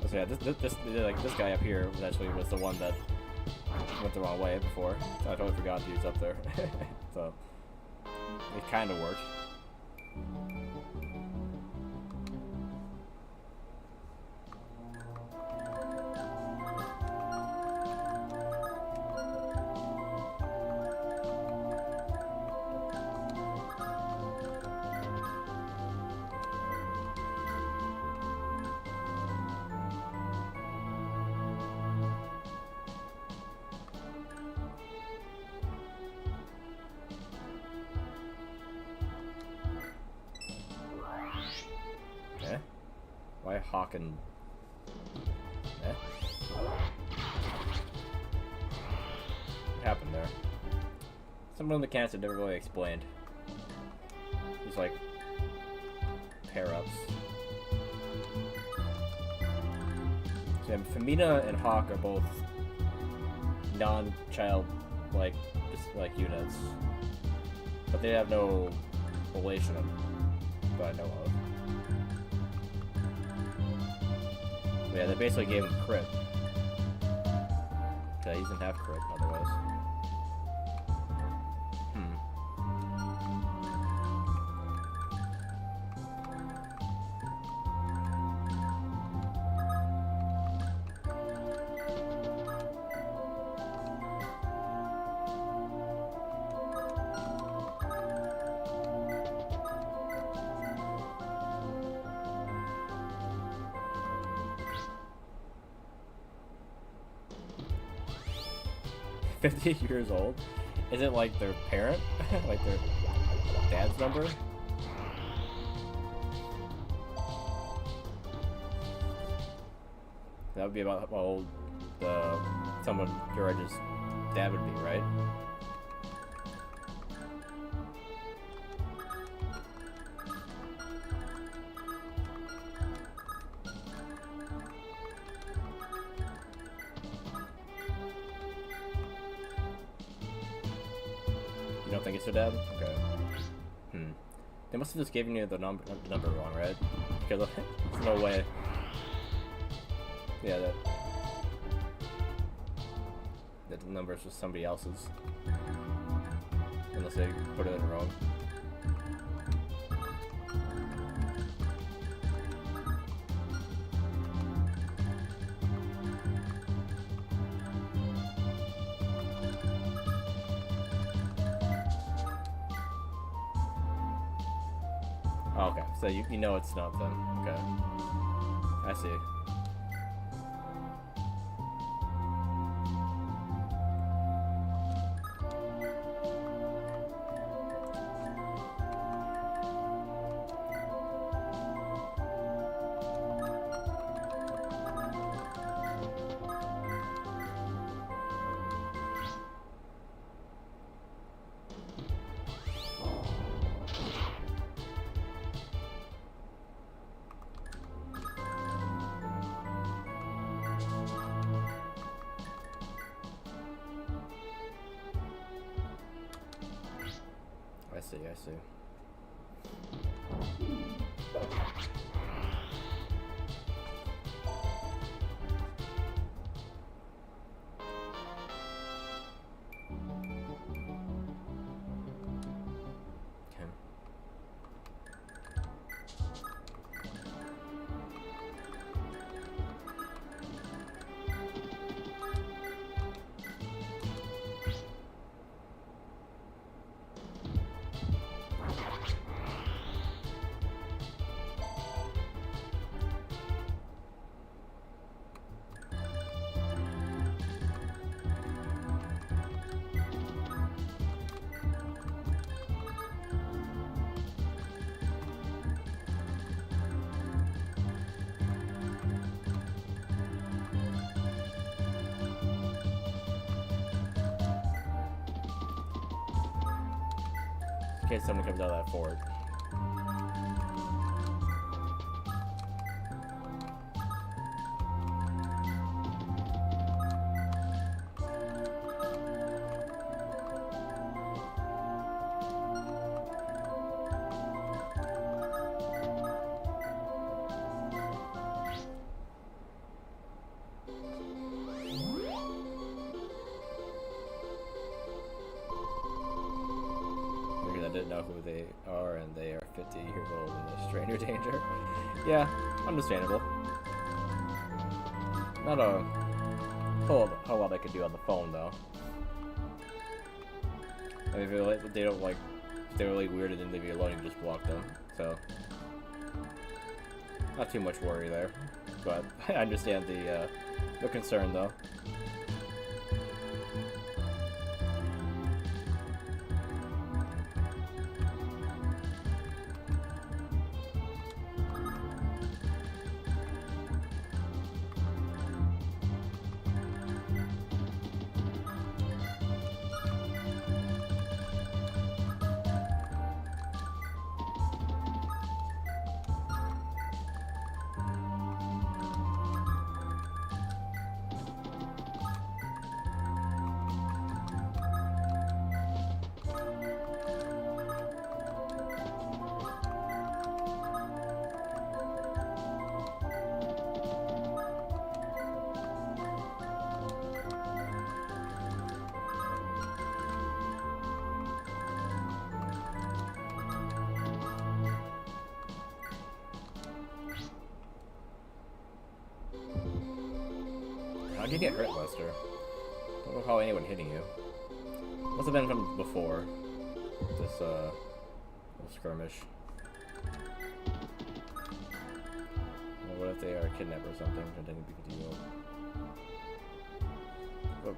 So yeah, this guy up here was actually the one that went the wrong way before. So I totally forgot he was up there. So it kind of worked. Why Hawk and... What happened there? Some of the mechanics are never really explained. Just like... pair-ups. So yeah, Femina and Hawk are both non-child like units. But they have no relation that I know of. Yeah, they basically gave him crit. Okay, he doesn't have crit otherwise. "50 years old? Is it like their parent? Like their dad's number?" That would be about how old someone your age's dad would be, right? You don't think it's your dad? Okay. They must have just given you the number wrong, right? Because there's no way. Yeah, that the number is just somebody else's. Unless they put it in wrong. Oh, okay, so you know it's not them. Okay. I see. see, I see. In case someone comes out of that fort. Didn't know who they are, and they are 50 years old in a stranger danger. Yeah, understandable. Not a whole lot I could do on the phone, though. I mean, if they don't like, if they're really weird and then leave you alone, you can just block them. So, not too much worry there. But I understand the concern, though. How'd you get hurt, Lester? Don't recall anyone hitting you. Must have been from before this little skirmish. Well, what if they are kidnapped or something? Pretending to be deal. But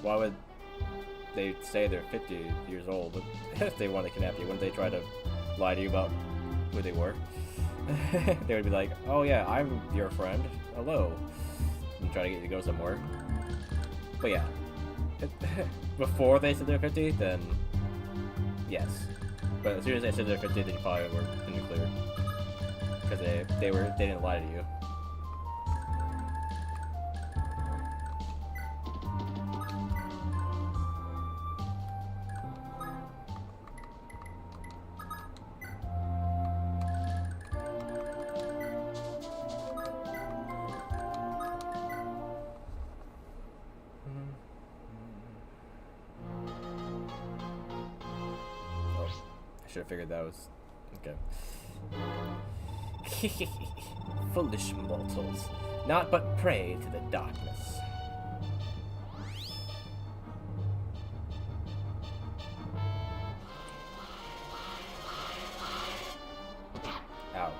why would they say they're 50 years old if they want to kidnap you? Wouldn't they try to lie to you about who they were? They would be like, "Oh yeah, I'm your friend. Hello." And try to get you to go somewhere. But yeah, before they said they're 50, then yes. But as soon as they said they're 50, then you probably were in the clear because they didn't lie to you. Should have figured that was okay. Foolish mortals, naught but prey to the darkness. Ow.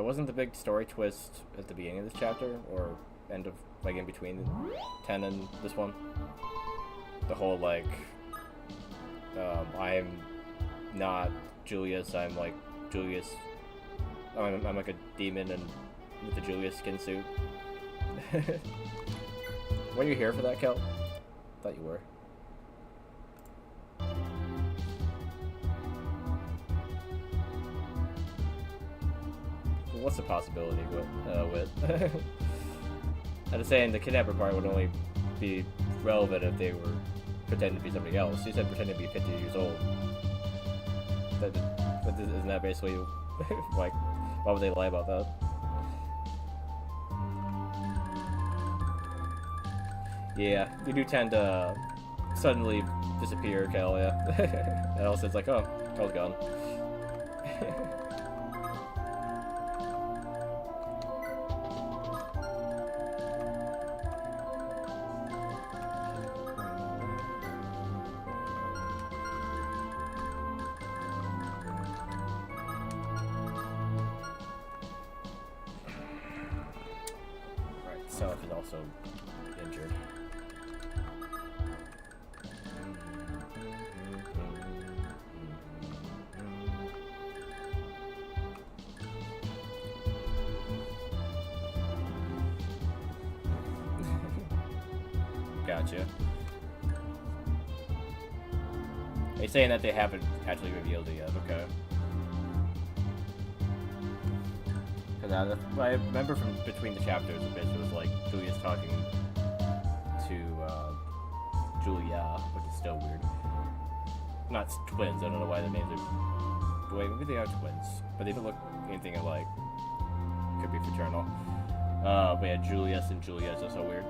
Wasn't the big story twist at the beginning of this chapter, or end of, like, in between 10 and this one? The whole, like, I'm not Julius, I'm like Julius, I'm like a demon and with the Julius skin suit. Were you here for that, Kel? Thought you were. What's the possibility with I'm just saying the kidnapper part would only be relevant if they were pretending to be somebody else. You said pretending to be 50 years old. Isn't that basically like, why would they lie about that? Yeah, you do tend to suddenly disappear, Cal, yeah. And also it's like, oh, I was gone. Right, Self is also injured. Gotcha. They're saying that they haven't actually revealed it yet, okay. Because I remember from between the chapters, a bit, it was like Julia's talking to Julia, which is still weird. Not twins, I don't know why the names are... Wait, maybe they are twins, but they don't look anything alike. Could be fraternal. But yeah, Julius and Julia is just so weird.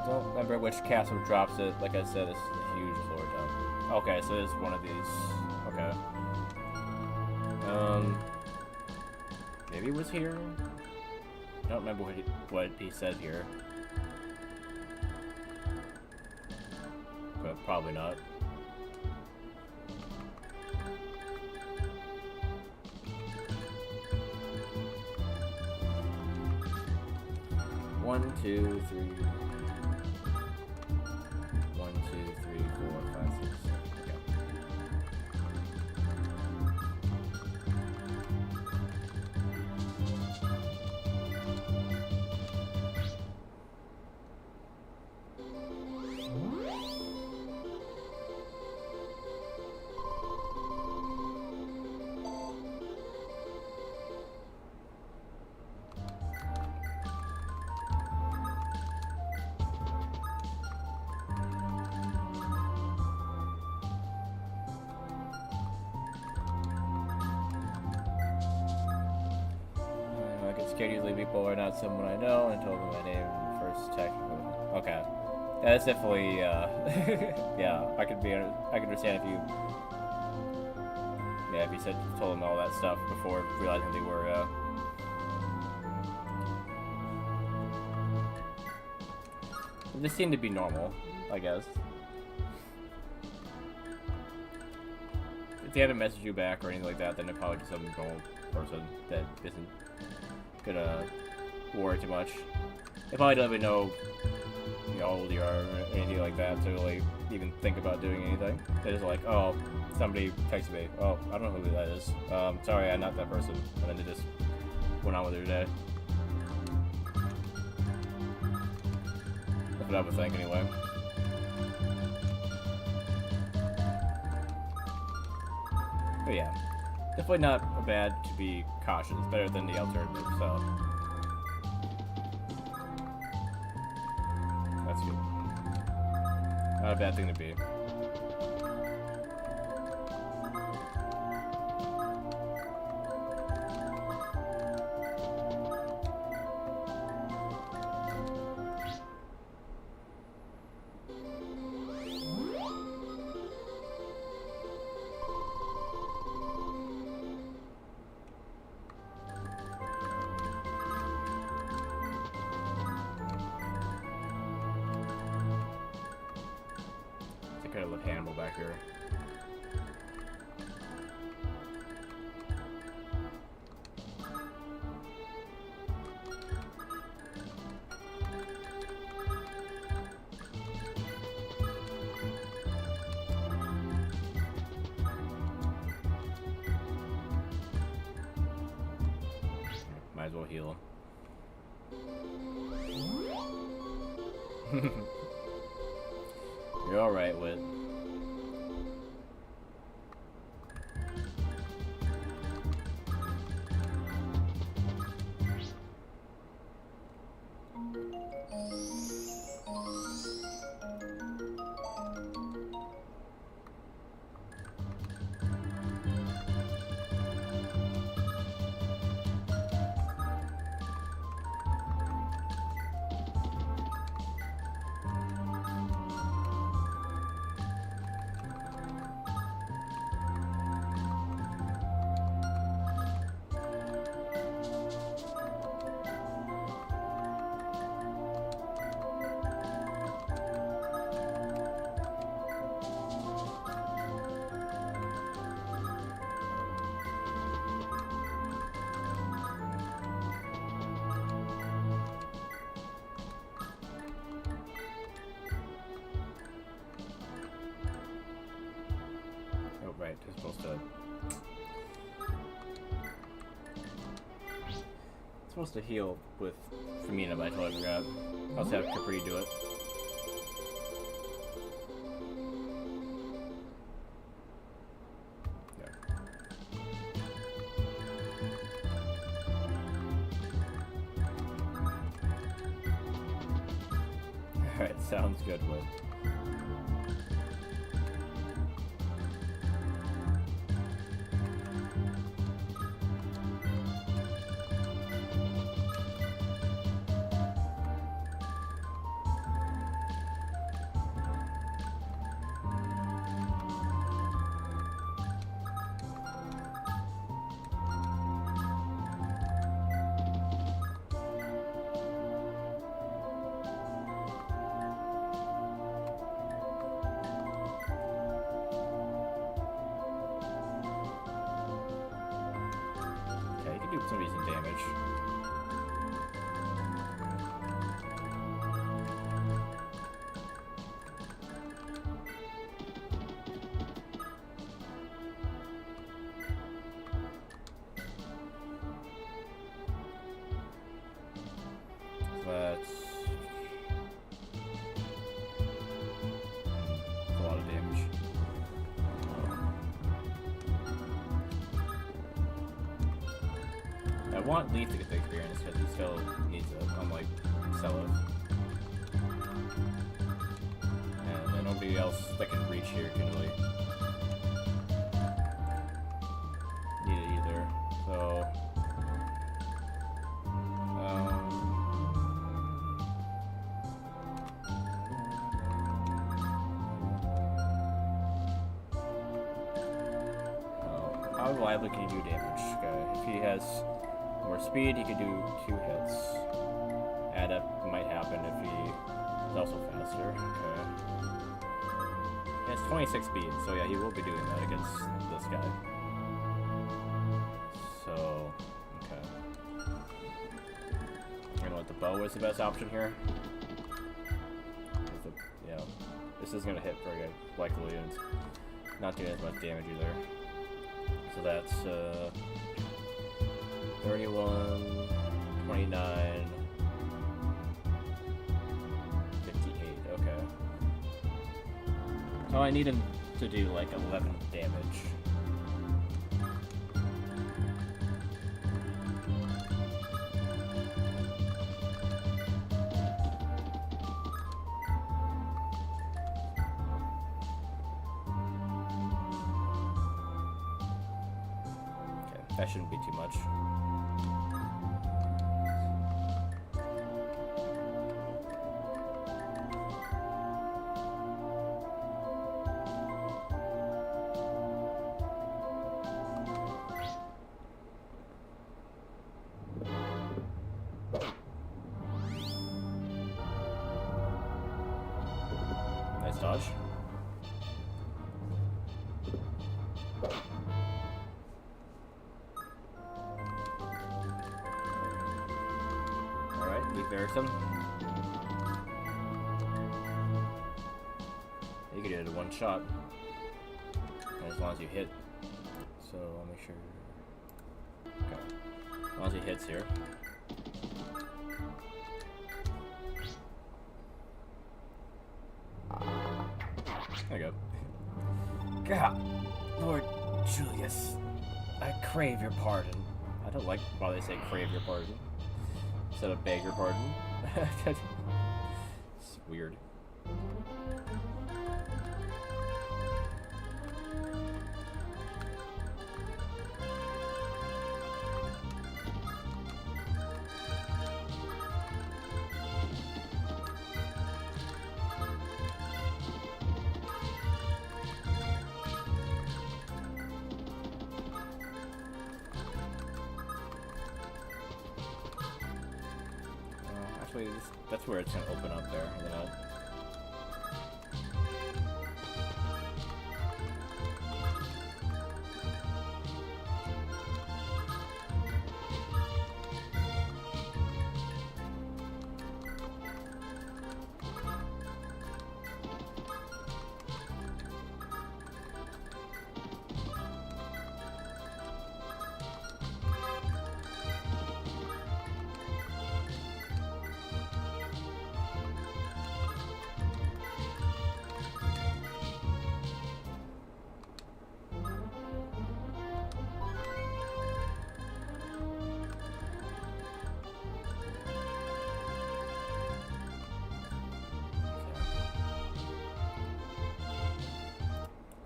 Don't remember which castle drops it. Like I said, it's a huge floor jump. Okay, so it's one of these. Okay. Maybe it was here? I don't remember what he said here. But probably not. One, two, three. 1, 2, 3, 4, 5, 6. Okay. Usually people are not someone I know, and told them my name in the first text. Okay, that's definitely yeah. I could understand if you if you told them all that stuff before realizing they were They seem to be normal, I guess. If they haven't messaged you back or anything like that, then they're probably just some normal person that isn't gonna worry too much. They probably don't even know how old you are or anything like that to really even think about doing anything. They're just like, oh, somebody texted me. Oh, I don't know who that is. Sorry, I'm not that person. And then they just went on with their day. That's what I would think anyway. But yeah. Definitely not bad to be cautious. It's better than the alternative, so. That's good. Not a bad thing to be. I could have left Hannibal back here. Might as well heal him. You're alright, Whit. supposed to heal with Femina, but I totally forgot. I'll just have Capri do it. Alright, sounds good, Will. Do some decent damage. That's a lot of damage. I want Leaf to get the experience because he still needs it, unlike Celos. And then nobody else that can reach here can really need it either. So, how reliably can you do damage? Okay, if he has more speed, he could do 2 hits. Add up might happen if he is also faster. Okay. He has 26 speed, so yeah, he will be doing that against this guy. So, okay. I'm gonna let the bow is the best option here. Yeah, this is gonna hit very likely, and it's not doing as much damage either. So that's 31, 29, 58, okay. So I need him to do like 11 damage. Okay, that shouldn't be too much. Nice dodge. Alright, Leaf Erickson. You can do it in one shot. As long as you hit. So I'll make sure. Okay. As long as he hits here. There you go. God, Lord Julius, I crave your pardon. I don't like why they say crave your pardon instead of beg your pardon. It's weird. Actually, that's where it's gonna open up there. And then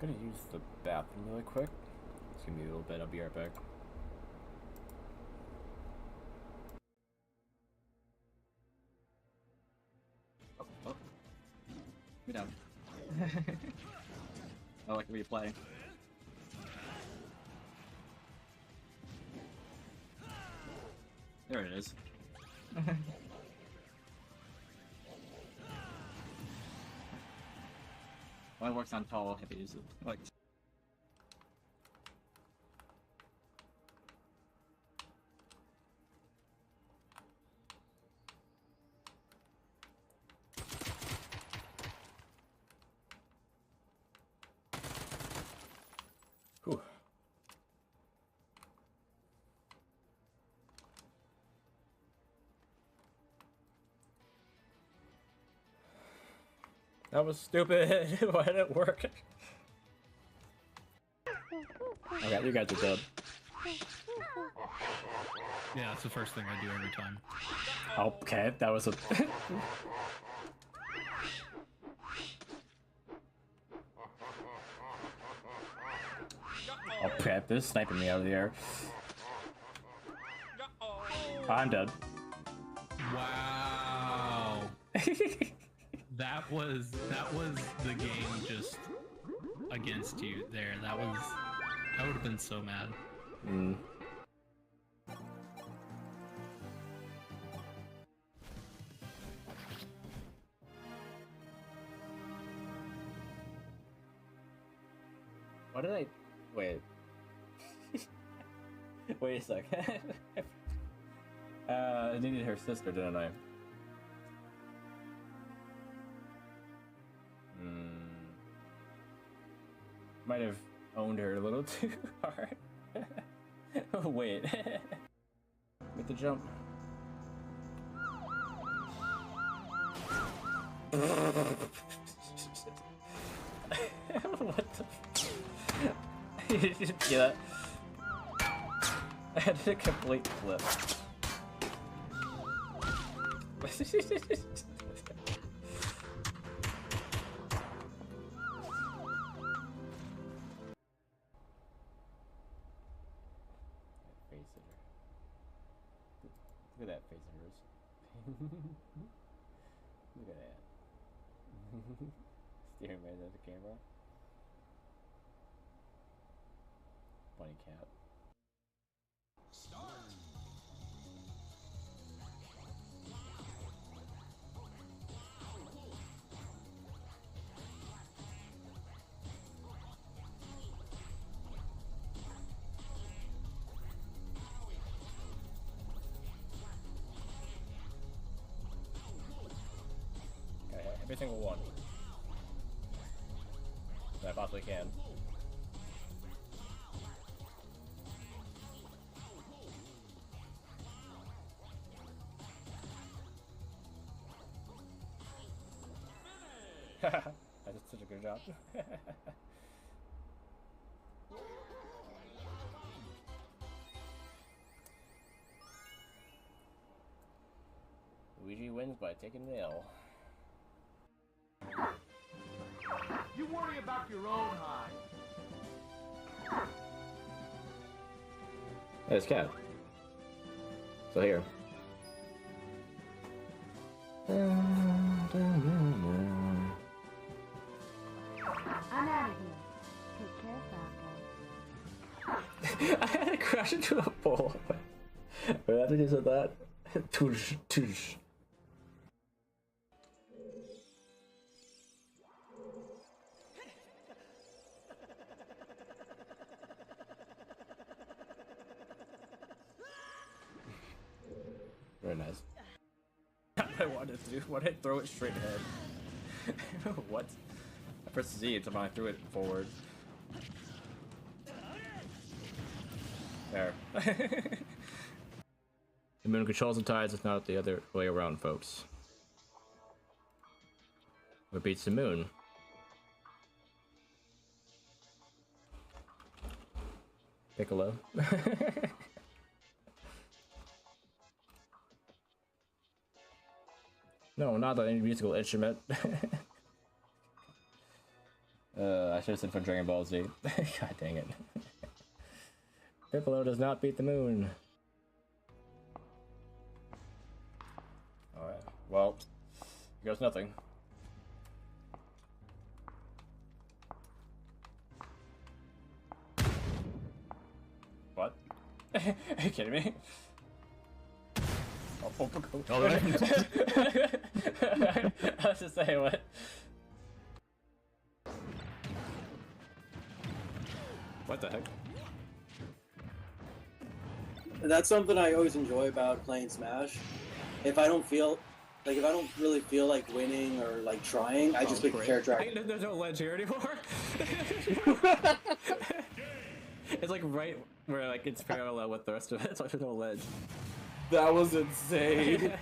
gonna use the bathroom really quick. It's gonna be a little bit. I'll be right back. Oh, oh. Get down. I like replay. There it is. Only works on tall hippies. Like. Whew. That was stupid. Why did it work? Okay, you guys are dead. Yeah, that's the first thing I do every time. Okay, that was a... Oh, crap, they're sniping me out of the air. I'm dead. Wow. That was the game just against you there. I would have been so mad. Mm. What did I... Wait. Wait a sec. I needed her sister, didn't I? Might have owned her a little too hard. Oh, wait. Make the jump. What the... You didn't see that? I did a complete flip. Look at that face of hers. Look at that. Staring right at the camera. Bunny cat. Start. Every single one that I possibly can. I did such a good job. Luigi wins by taking the L. You worry about your own hide. Hey, it's Cat. So here. I'm out of here. Take care, Falco. I had to crash into a pole. Wait, after you said that, touche, touche. Very nice. I wanted to do. Why did I throw it straight ahead? What? I pressed Z until I threw it forward. There. The moon controls the tides, it's not the other way around, folks. What beats the moon? Piccolo. No, not any musical instrument. I should have said from Dragon Ball Z. God dang it. Piccolo does not beat the moon. Alright, well, here goes nothing. What? Are you kidding me? Oh, I was just saying, what? What the heck? That's something I always enjoy about playing Smash. If I don't really feel like winning or like trying, I just pick a character. There's no ledge here anymore. It's like right where like it's parallel with the rest of it, so there's no ledge. That was insane.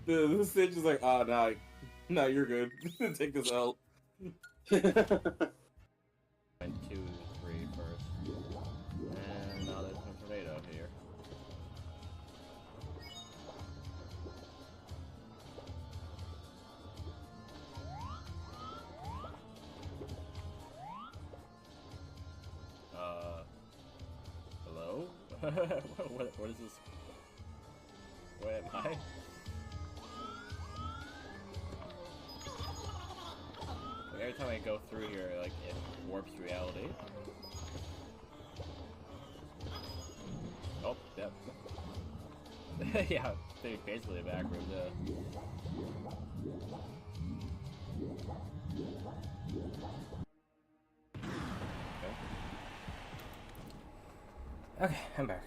The stage is like, oh, no, you're good. Take this out. 1, 2, 3 first. And now there's a tornado here. Hello? what is this? Where am I? Like every time I go through here, like it warps reality. Oh, yep. Yeah, basically a back room, yeah. Okay, I'm back.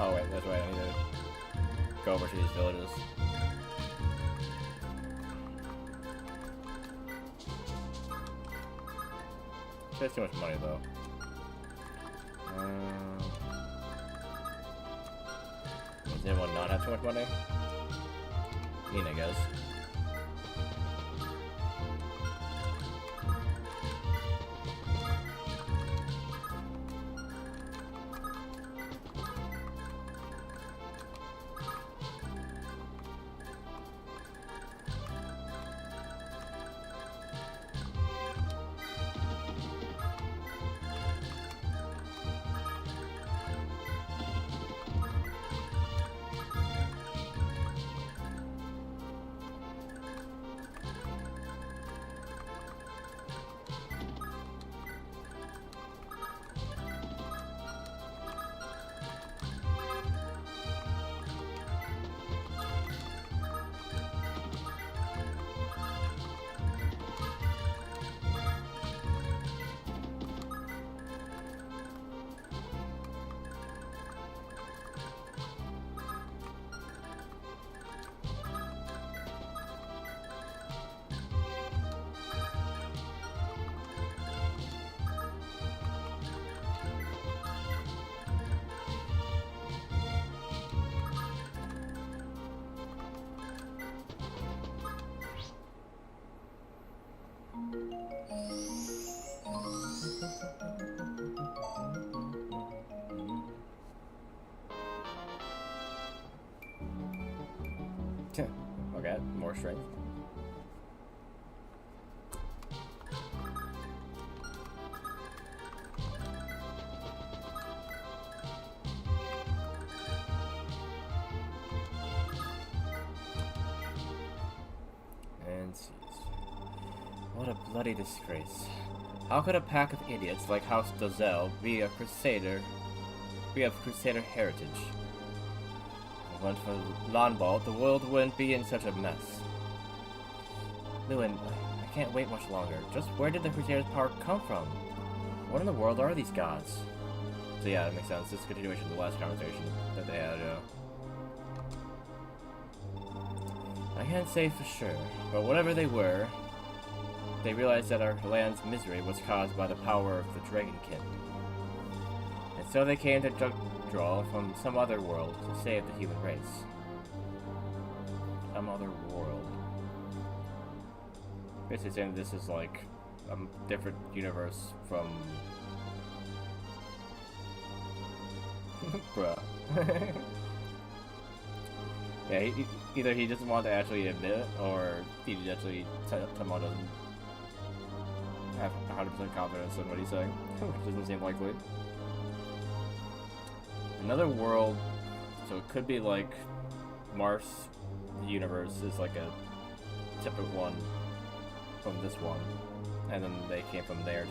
Oh wait, that's right, I need to go over to these villages. That's too much money though. Does anyone not have too much money? Mean, I guess. Okay, more strength. And seize. What a bloody disgrace. How could a pack of idiots like House Dozell be of Crusader heritage? went for Lawnball, the world wouldn't be in such a mess. Lewin, I can't wait much longer. Just where did the Crusaders' power come from? What in the world are these gods? So yeah, it makes sense. This is a continuation of the last conversation that they had, I can't say for sure, but whatever they were, they realized that our land's misery was caused by the power of the Dragonkin. And so they came to Jugdraw from some other world to save the human race. Some other world. Basically saying this is like a different universe from... Bruh. Yeah, either he doesn't want to actually admit it, or he actually somehow doesn't have 100% confidence in what he's saying, which doesn't seem likely. Another world, so it could be like Mars, the universe, is like a separate one from this one, and then they came from there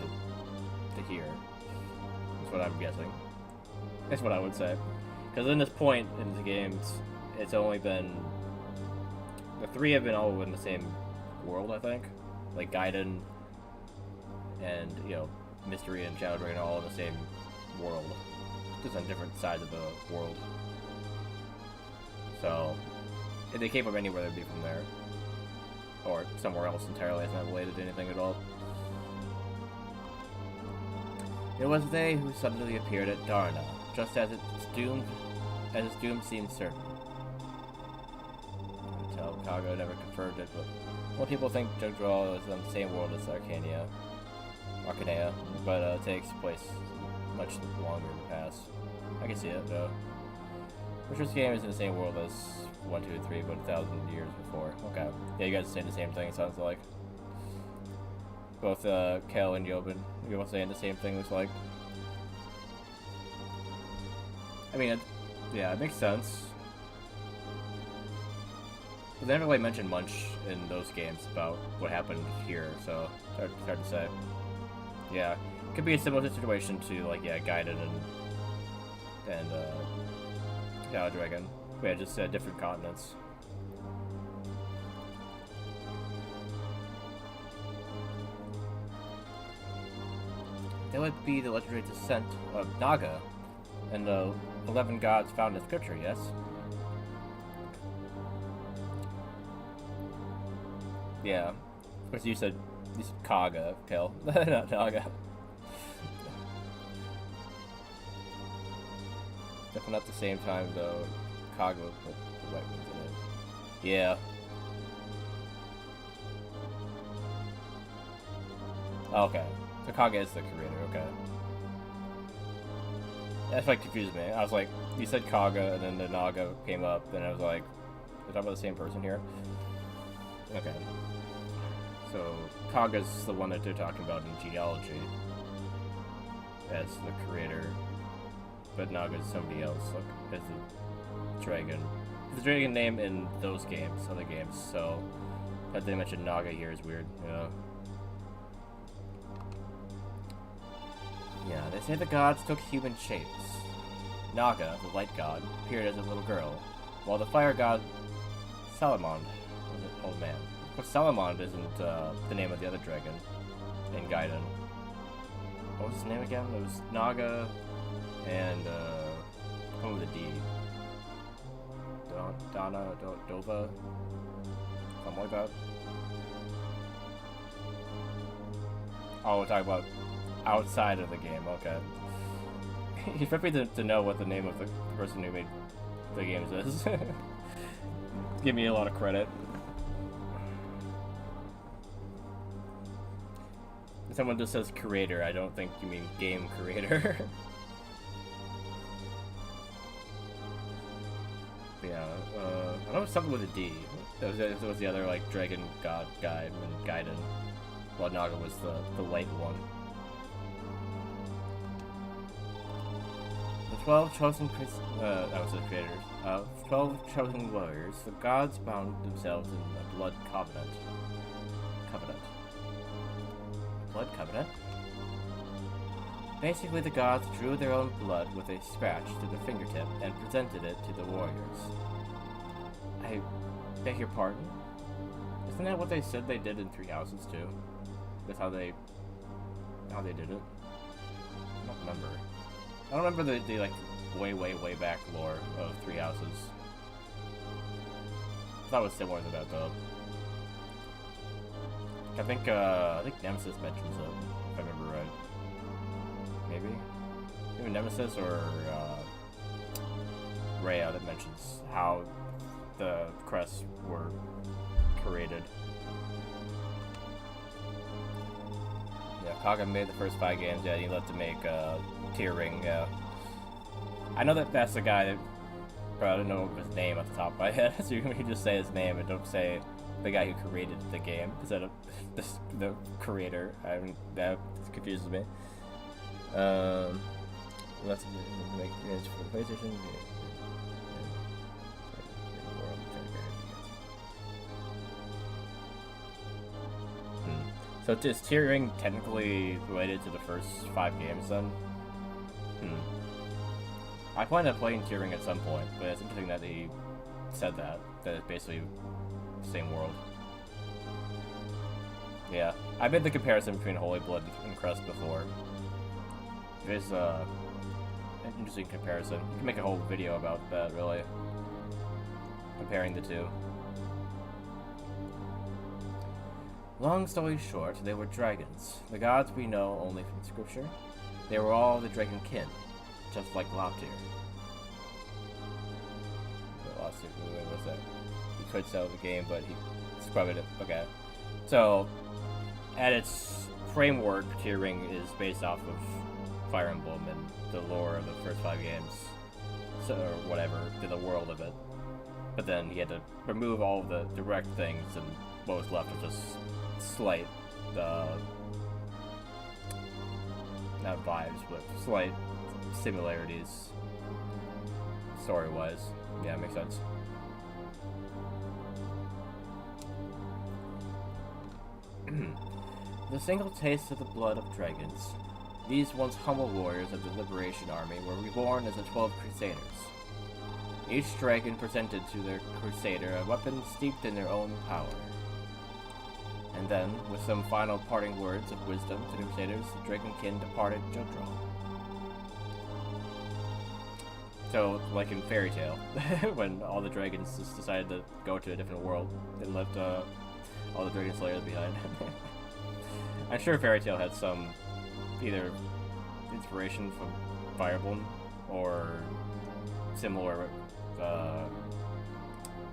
to here. That's what I'm guessing. That's what I would say. Because in this point in the games, it's only been... The three have been all in the same world, I think. Like Gaiden and, you know, Mystery and Shadow Dragon are all in the same world. Just on different sides of the world. So, if they came from anywhere, they'd be from there. Or somewhere else entirely. It's not related to anything at all. It was they who suddenly appeared at Darna, just as its doom seemed certain. Until Kaga never confirmed it, but most people think Jugdraw is on the same world as Arcanea, but it takes place much longer in the past. I can see it, though. Which game is in the same world as 1, 2, and 3, but 1,000 years before. Okay. Yeah, you guys are saying the same thing, it sounds like. Both Kel and Yobin, you're both saying the same thing, looks like. I mean, yeah, it makes sense. But they never really mentioned much in those games about what happened here, so it's hard to say. Yeah, it could be a similar situation to, like, yeah, Gaiden and Shadow Dragon. Yeah, just different continents. That would be the legendary descent of Naga, and the 11 gods found in scripture, yes? Yeah. Of course, you said Kaga, Kel, not Naga. Definitely not the same time, though. Kaga would put the right ones in it. Yeah. Okay. So Kaga is the creator, okay. That's like confused me. I was like, you said Kaga, and then the Naga came up, and I was like, we're talking about the same person here? Okay. So, Kaga's the one that they're talking about in Genealogy as the creator, but Naga's somebody else, like, as the dragon. The dragon name in those games, other games, so that they mentioned Naga here is weird, yeah. Yeah, they say the gods took human shapes. Naga, the light god, appeared as a little girl, while the fire god, Salamand, was an old man. But Salamand isn't the name of the other dragon in Gaiden. What was his name again? It was Naga and, come with a D. Dova? Something like that. Oh, we're talking about outside of the game, okay. He's happy to know what the name of the person who made the games is. Give me a lot of credit. If someone just says creator, I don't think you mean game creator. Yeah, I know it's something with a D. That was the other, like, dragon god guy in Gaiden. While Naga was the light one. The 12 chosen that was the creators. 12 chosen warriors, the gods bound themselves in a blood covenant. Blood covenant? Basically, the gods drew their own blood with a scratch to the fingertip and presented it to the warriors. I beg your pardon? Isn't that what they said they did in Three Houses too? That's how they did it. I don't remember. I don't remember the like way back lore of Three Houses. I thought it was similar to that though. I think Nemesis mentions it, if I remember right. Maybe Nemesis or Rhea that mentions how the crests were created. Yeah, Kaga made the first 5 games. Yeah, he left to make Tier Ring. Yeah, I know that's the guy that, but I don't know his name at the top of my head. So you can just say his name and don't say the guy who created the game instead of the creator. I mean, that confuses me. Let's make games for the PlayStation. So is Tier Ring technically related to the first 5 games then? I plan on playing Tier Ring at some point, but it's interesting that he said that it's basically the same world. Yeah, I made the comparison between Holy Blood and Crest before. It is an interesting comparison. You can make a whole video about that, really. Comparing the two. Long story short, they were dragons. The gods we know only from scripture. They were all the dragon kin, just like Loptir. What was that? He could sell the game, but he scrubbed it. Okay. So, at its framework, Tier Ring is based off of Fire Emblem and the lore of the first 5 games, so, or whatever, to the world of it. But then he had to remove all of the direct things, and what was left was just slight, not vibes, but slight similarities, story-wise. Yeah, it makes sense. The single taste of the blood of dragons. These once humble warriors of the Liberation Army were reborn as the 12 Crusaders. Each dragon presented to their crusader a weapon steeped in their own power. And then, with some final parting words of wisdom to the Crusaders, the Dragonkin departed Jotro. So, like in Fairy Tail, when all the dragons just decided to go to a different world and left all the Dragon Slayers behind. I'm sure Fairy Tail had some either inspiration from Fire Emblem or similar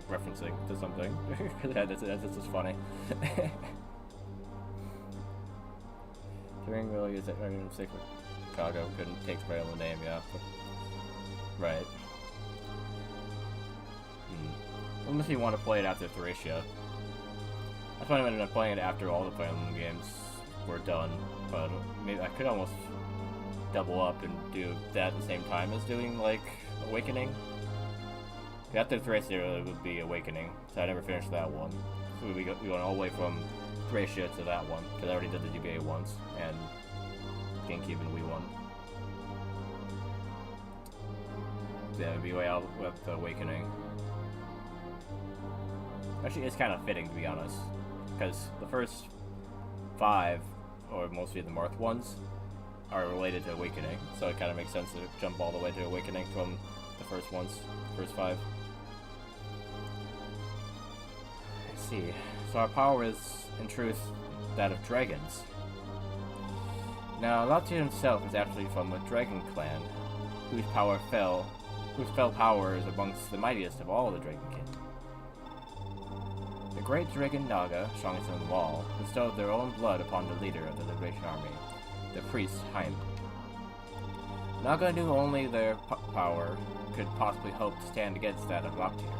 referencing to something. That's just funny. During really is it? I mean, sick with Chicago couldn't take the own name, yeah. But, right. Unless you want to play it after Thracia. That's why I ended up playing it after all the Fire Emblem games were done. But maybe I could almost double up and do that at the same time as doing like Awakening. After Thracia it would be Awakening, so I never finished that one. So we went all the way from Thracia to that one, because I already did the GBA once, and GameCube and Wii one. So yeah, it would be way out with the Awakening. Actually, it's kind of fitting, to be honest, because the first 5, or mostly the Marth ones, are related to Awakening, so it kind of makes sense to jump all the way to Awakening from the first 5. I see. So our power is, in truth, that of dragons. Now, Loptir himself is actually from a dragon clan, whose fell power is amongst the mightiest of all the Dragonkin. The great dragon Naga, strongest in the wall, bestowed their own blood upon the leader of the Liberation Army, the priest Haim. Naga knew only their power could possibly hope to stand against that of Loptir.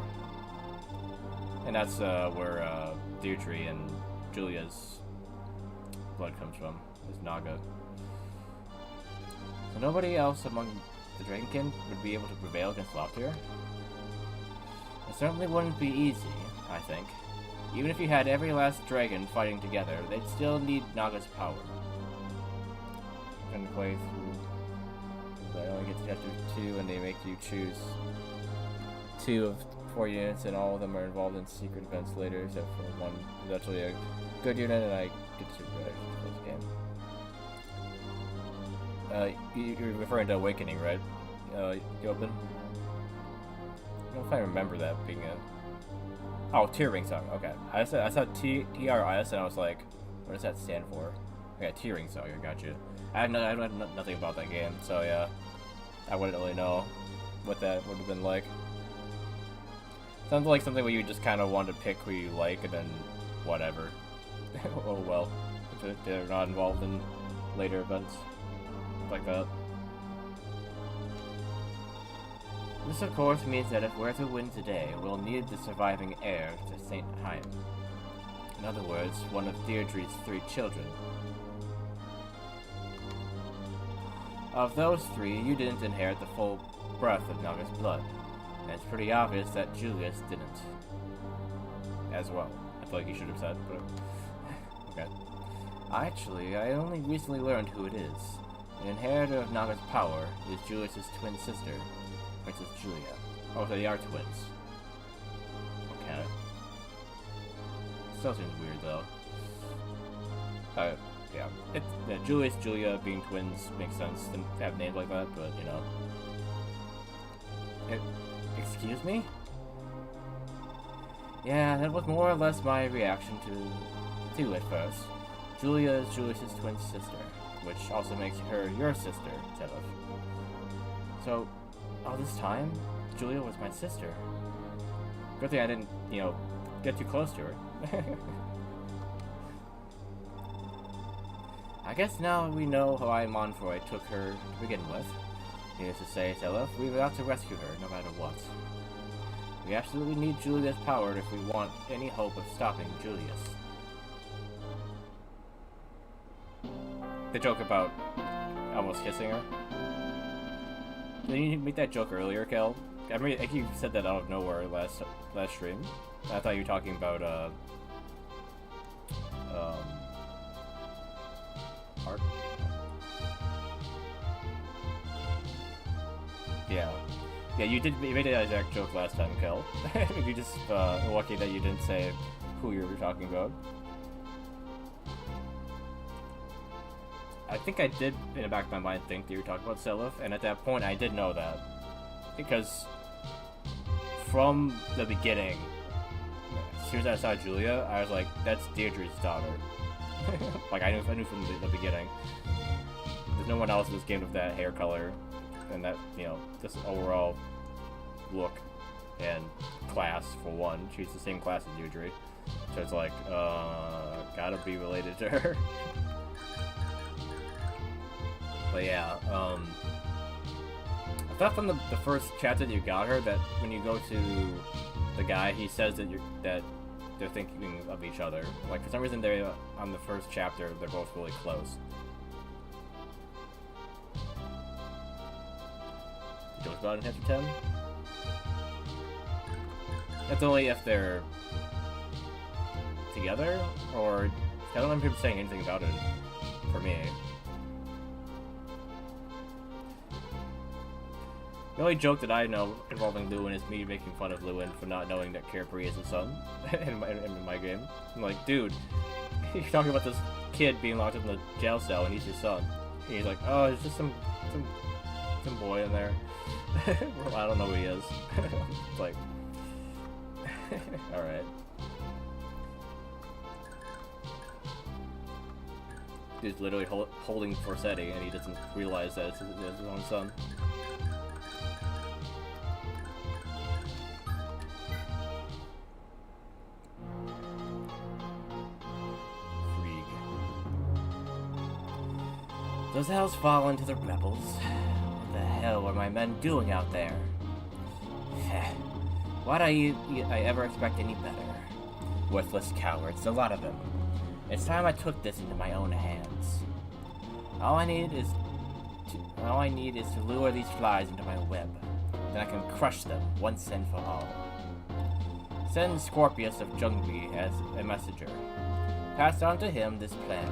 And that's where Deirdre and Julia's blood comes from, is Naga. So nobody else among the Dragonkin would be able to prevail against Loptir? It certainly wouldn't be easy, I think. Even if you had every last dragon fighting together, they'd still need Naga's power. I'm gonna play through but I only get to chapter 2, and they make you choose 2 of 4 units, and all of them are involved in secret events later, except for one is actually a good unit, and I get to close the game. You're referring to Awakening, right? Gilbin? I don't know if I remember that being a... Oh, Tier Ring Song, okay. I saw TRIS, and I was like, what does that stand for? Okay, Tier Ring Song, I got you. I know nothing about that game, so yeah. I wouldn't really know what that would have been like. Sounds like something where you just kind of want to pick who you like, and then whatever. Oh well. If they're not involved in later events. Like that. This of course means that if we're to win today, we'll need the surviving heir to St. Heim. In other words, one of Deirdre's 3 children. Of those 3, you didn't inherit the full breadth of Naga's blood, and it's pretty obvious that Julius didn't. As well. I feel like you should have said, but... okay. Actually, I only recently learned who it is. The inheritor of Naga's power is Julius's twin sister, Princess Julia. Oh, so they are twins. Okay. Still seems weird, though. Yeah. Julius, Julia being twins makes sense to have names like that, but, you know. Excuse me? Yeah, that was more or less my reaction to at first. Julia is Julius's twin sister, which also makes her your sister, Tevov. So, all this time, Julia was my sister. Good thing I didn't, you know, get too close to her. I guess now we know why Monfroy took her to begin with. Needless to say, Tevov, we've got to rescue her, no matter what. We absolutely need Julia's power if we want any hope of stopping Julius. The joke about almost kissing her. Didn't you make that joke earlier, Kel? I mean, I think you said that out of nowhere last stream. I thought you were talking about art. Yeah, you made that exact joke last time, Kel. You just lucky that you didn't say who you were talking about. I think I did, in the back of my mind, think that you were talking about Seliph, and at that point I did know that. Because from the beginning, as soon as I saw Julia, I was like, that's Deirdre's daughter. Like, I knew from the beginning. There's no one else in this game with that hair color, and that, you know, just overall look and class, for one. She's the same class as Deirdre. So it's like, gotta be related to her. But yeah, I thought from the first chapter that you got her that when you go to the guy, he says that they're thinking of each other. Like, for some reason, they on the first chapter they're both really close. It goes about in chapter 10. That's only if they're together, or I don't remember him saying anything about it for me. The only joke that I know involving Lewin is me making fun of Lewin for not knowing that Carefree is his son in my game. I'm like, dude, you're talking about this kid being locked up in the jail cell and he's your son. And he's like, oh, it's just some boy in there. Well, I don't know who he is. It's like, alright. Dude's literally holding Forsetti and he doesn't realize that it's his own son. Those hells fall into the rebels. What the hell were my men doing out there? Why'd I ever expect any better? Worthless cowards, a lot of them. It's time I took this into my own hands. All I need is to lure these flies into my web. Then I can crush them once and for all. Send Scorpius of Jungbi as a messenger. Pass on to him this plan.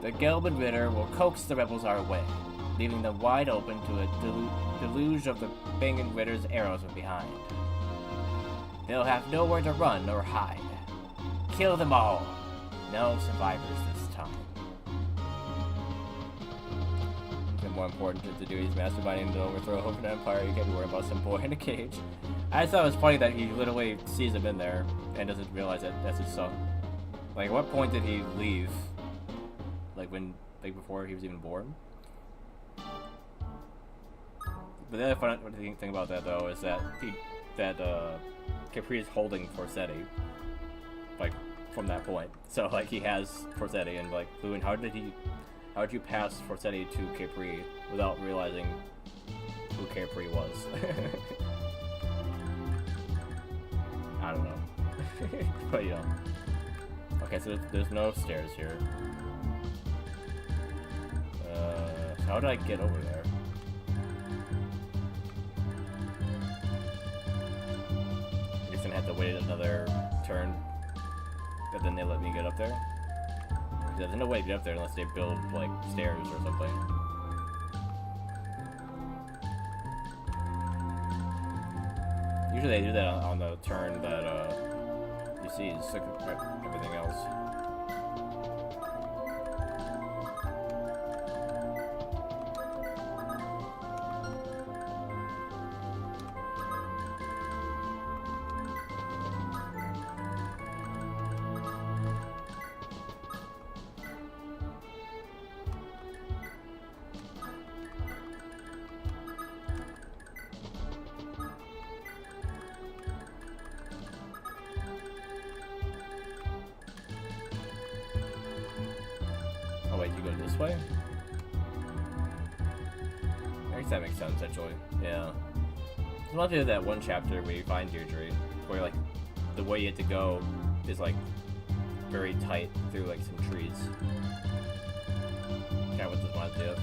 The Gelban Ritter will coax the rebels our way. leaving them wide open to a deluge of the Bangin' Ritter's arrows from behind. They'll have nowhere to run or hide. Kill them all! No survivors this time. It's more important to do is masterminding to overthrow an empire. You can't worry about some boy in a cage. I thought it was funny that he literally sees him in there and doesn't realize that that's his son. Like, at what point did he leave? Like before he was even born? But the other funny thing about that though is that Capri is holding Forsetti, like, from that point. So like he has Forsetti, and like, Lewin, how did you pass Forsetti to Capri without realizing who Capri was? I don't know. But you know. Okay, so there's no stairs here. How do I get over there? I guess I'm gonna have to wait another turn, but then they let me get up there. There's no way to get up there unless they build like stairs or something. Usually they do that on the turn that you see is everything else. Oh wait, you go this way? I guess that makes sense, actually. Yeah. It's not to that one chapter where you find Deirdre, where like the way you have to go is like very tight through like some trees. Kind of what this reminds me of.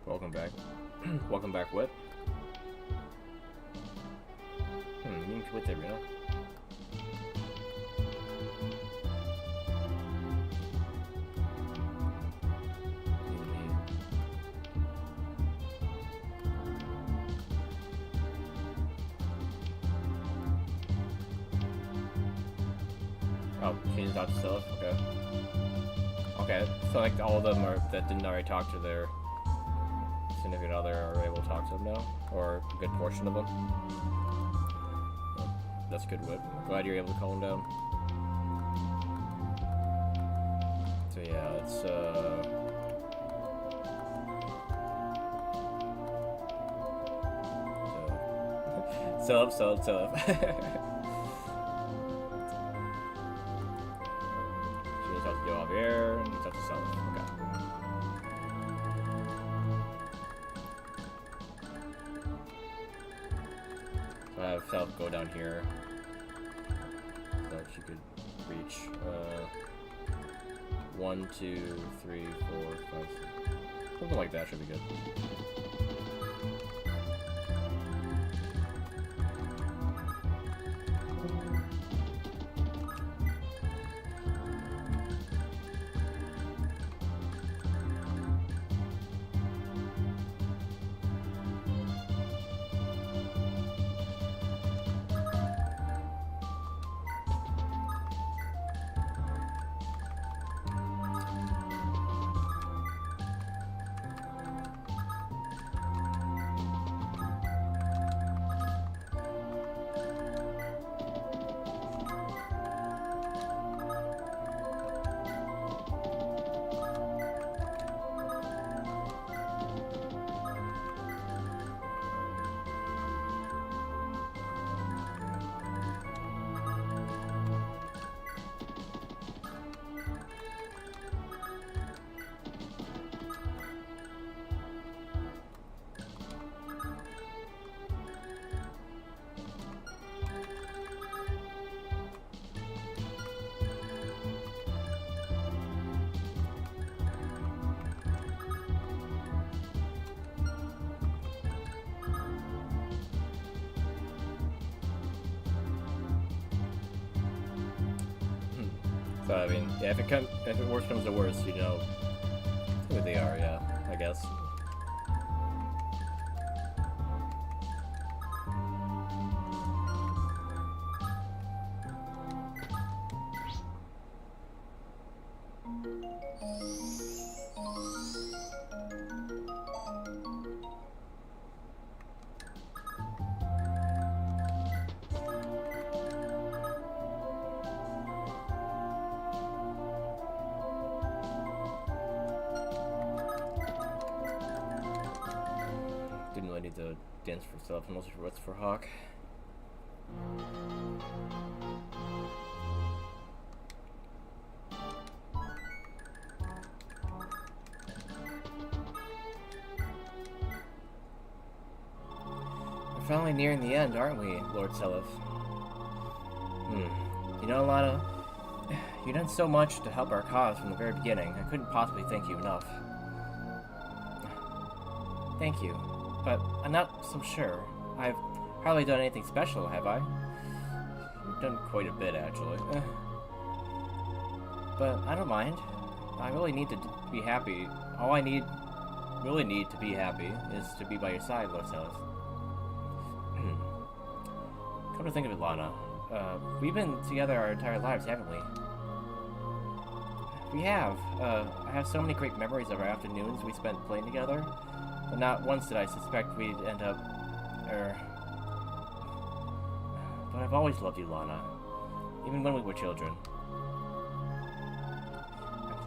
Welcome back. Welcome back, what? You can quit there, you know? Oh, change out stuff? Okay. Okay, so like all of them are that didn't already talk to their significant other are able to talk to them now, or a good portion of them. Well, that's good wit. I'm glad you're able to calm down. So yeah, it's sell up. She just has to go over here and you just have to sell it. Okay. So I have Self go down here so that she could reach 1, 2, 3, 4, 5, 6. Something like that should be good. So I mean, yeah, if it worse comes to worse, you know who they are. Yeah, I guess. Didn't really need to dance for stuff, unless what's for Hawk. We're finally nearing the end, aren't we, Lord Seliph? You know, Lana, you've done so much to help our cause from the very beginning. I couldn't possibly thank you enough. Thank you, but I'm not so sure. I've hardly done anything special, have I? You've done quite a bit, actually. But I don't mind. I really need to be happy. All I really need to be happy is to be by your side, Lord Seliph. Come to think of it, Lana, we've been together our entire lives, haven't we? We have. I have so many great memories of our afternoons we spent playing together, but not once did I suspect we'd end up, But I've always loved you, Lana, even when we were children.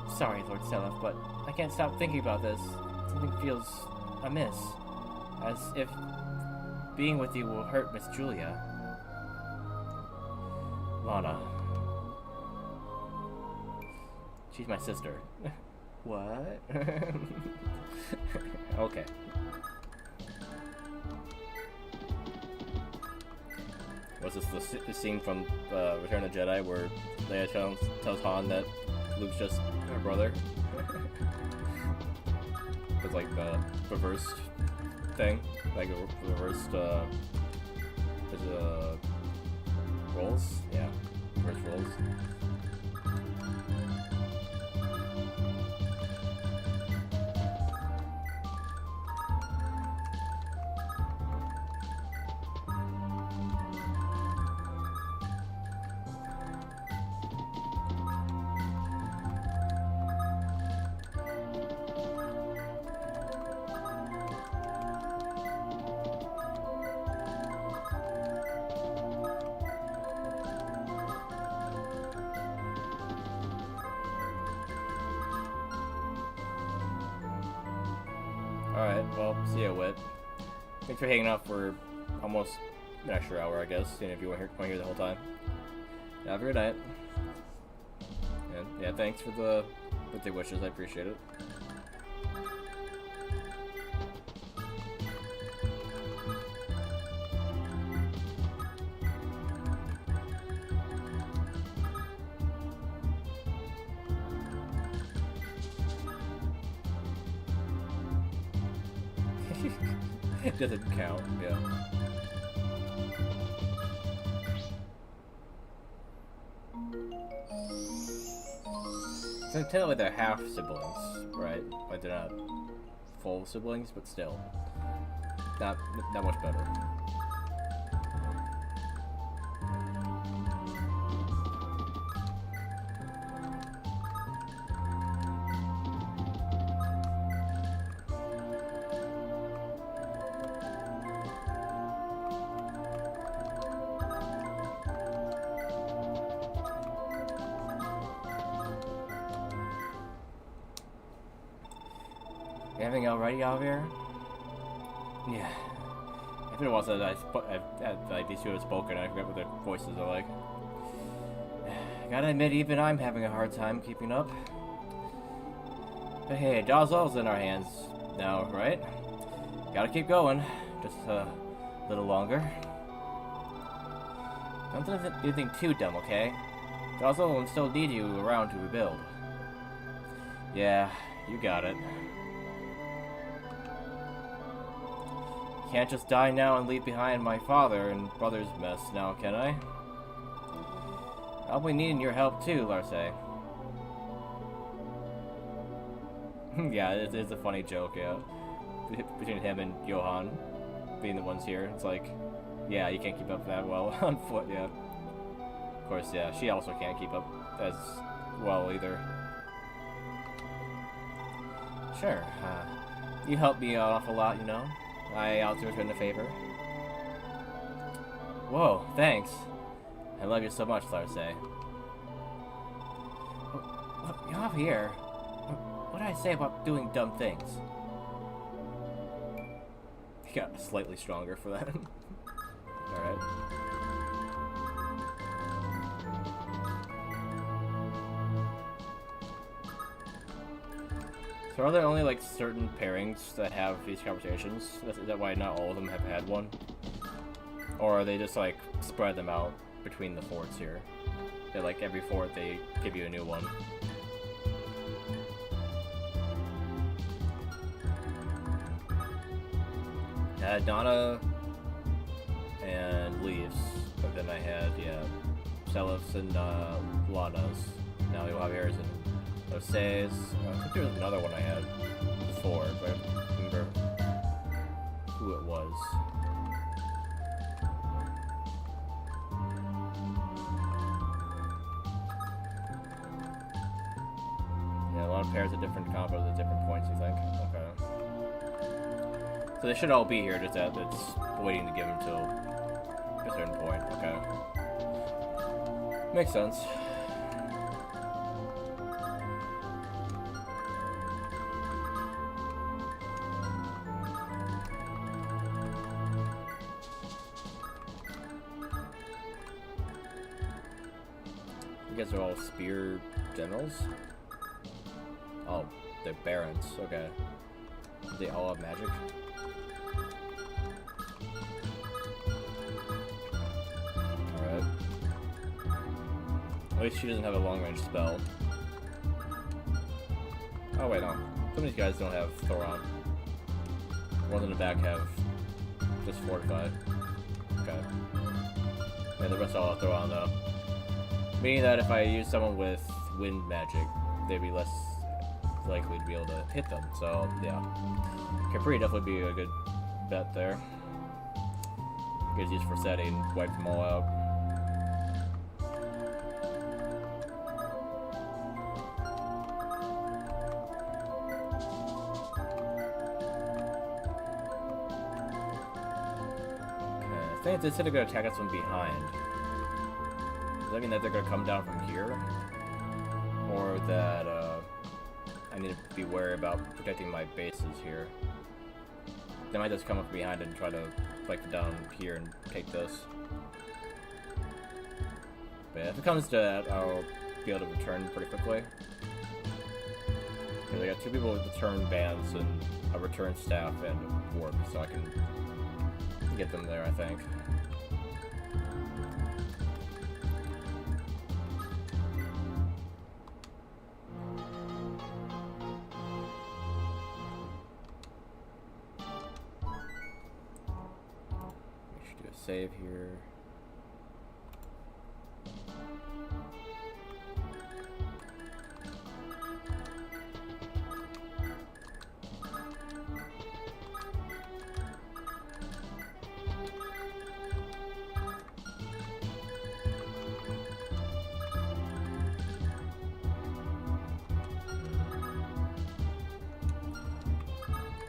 I'm sorry, Lord Seliph, but I can't stop thinking about this. Something feels amiss, as if being with you will hurt Miss Julia. Lana. She's my sister. What? Okay. Was this the scene from Return of the Jedi where Leia tells Han that Luke's just her brother? It's like the reversed thing, like a reversed roles. Yeah, reverse roles. Alright, well, see ya, Wit. Thanks for hanging out for almost an extra hour, I guess, if you want to hear the whole time. Yeah, have a good night. And yeah, thanks for the birthday wishes, I appreciate it. It doesn't count, yeah. So technically they're half siblings, right? Like they're not full siblings, but still. Not much better. Everything alright, Javier? Yeah. It's been a while since these two have spoken. I forget what their voices are like. Gotta admit, even I'm having a hard time keeping up. But hey, Dazal's in our hands now, right? Gotta keep going. Just a little longer. Don't do anything too dumb, okay? Dazal will still need you around to rebuild. Yeah, you got it. Can't just die now and leave behind my father and brother's mess now, can I? I'll be needing your help too, Larse. Yeah, it's a funny joke, yeah. Between him and Johan being the ones here. It's like, yeah, you can't keep up that well on foot, yeah. Of course, yeah, she also can't keep up as well either. Sure, you helped me out an awful lot, you know? I ought to return the favor. Whoa, thanks. I love you so much, Larse. You're up here. What did I say about doing dumb things? He got slightly stronger for that. Alright. So are there only like certain pairings that have these conversations? Is that why not all of them have had one? Or are they just like spread them out between the forts here? They're like every fort they give you a new one. I had Donna and Leaves, but then I had, yeah, Celis and Lana's. Now you'll have Harrison. Ose's. I think there was another one I had before, but I don't remember who it was. Yeah, a lot of pairs of different combos at different points, you think? Okay. So they should all be here, just that it's waiting to give them till a certain point. Okay. Makes sense. You guys are all spear generals? Oh, they're barons. Okay. They all have magic? Alright. At least she doesn't have a long-range spell. Oh wait, no. Some of these guys don't have Thoron. The ones in the back have just Fortify. Okay. Yeah, the rest all have Thoron though. Meaning that if I use someone with wind magic, they'd be less likely to be able to hit them. So yeah, Capri definitely be a good bet there. You guys use for setting, wipe them all out. Okay, I think they said they're gonna attack us from behind. Does that mean that they're gonna come down from here, or that I need to be wary about protecting my bases here? They might just come up behind and try to flank down here and take this. But yeah, if it comes to that, I'll be able to return pretty quickly. Because I got two people with return bands and a return staff and a warp, so I can get them there, I think. Save here.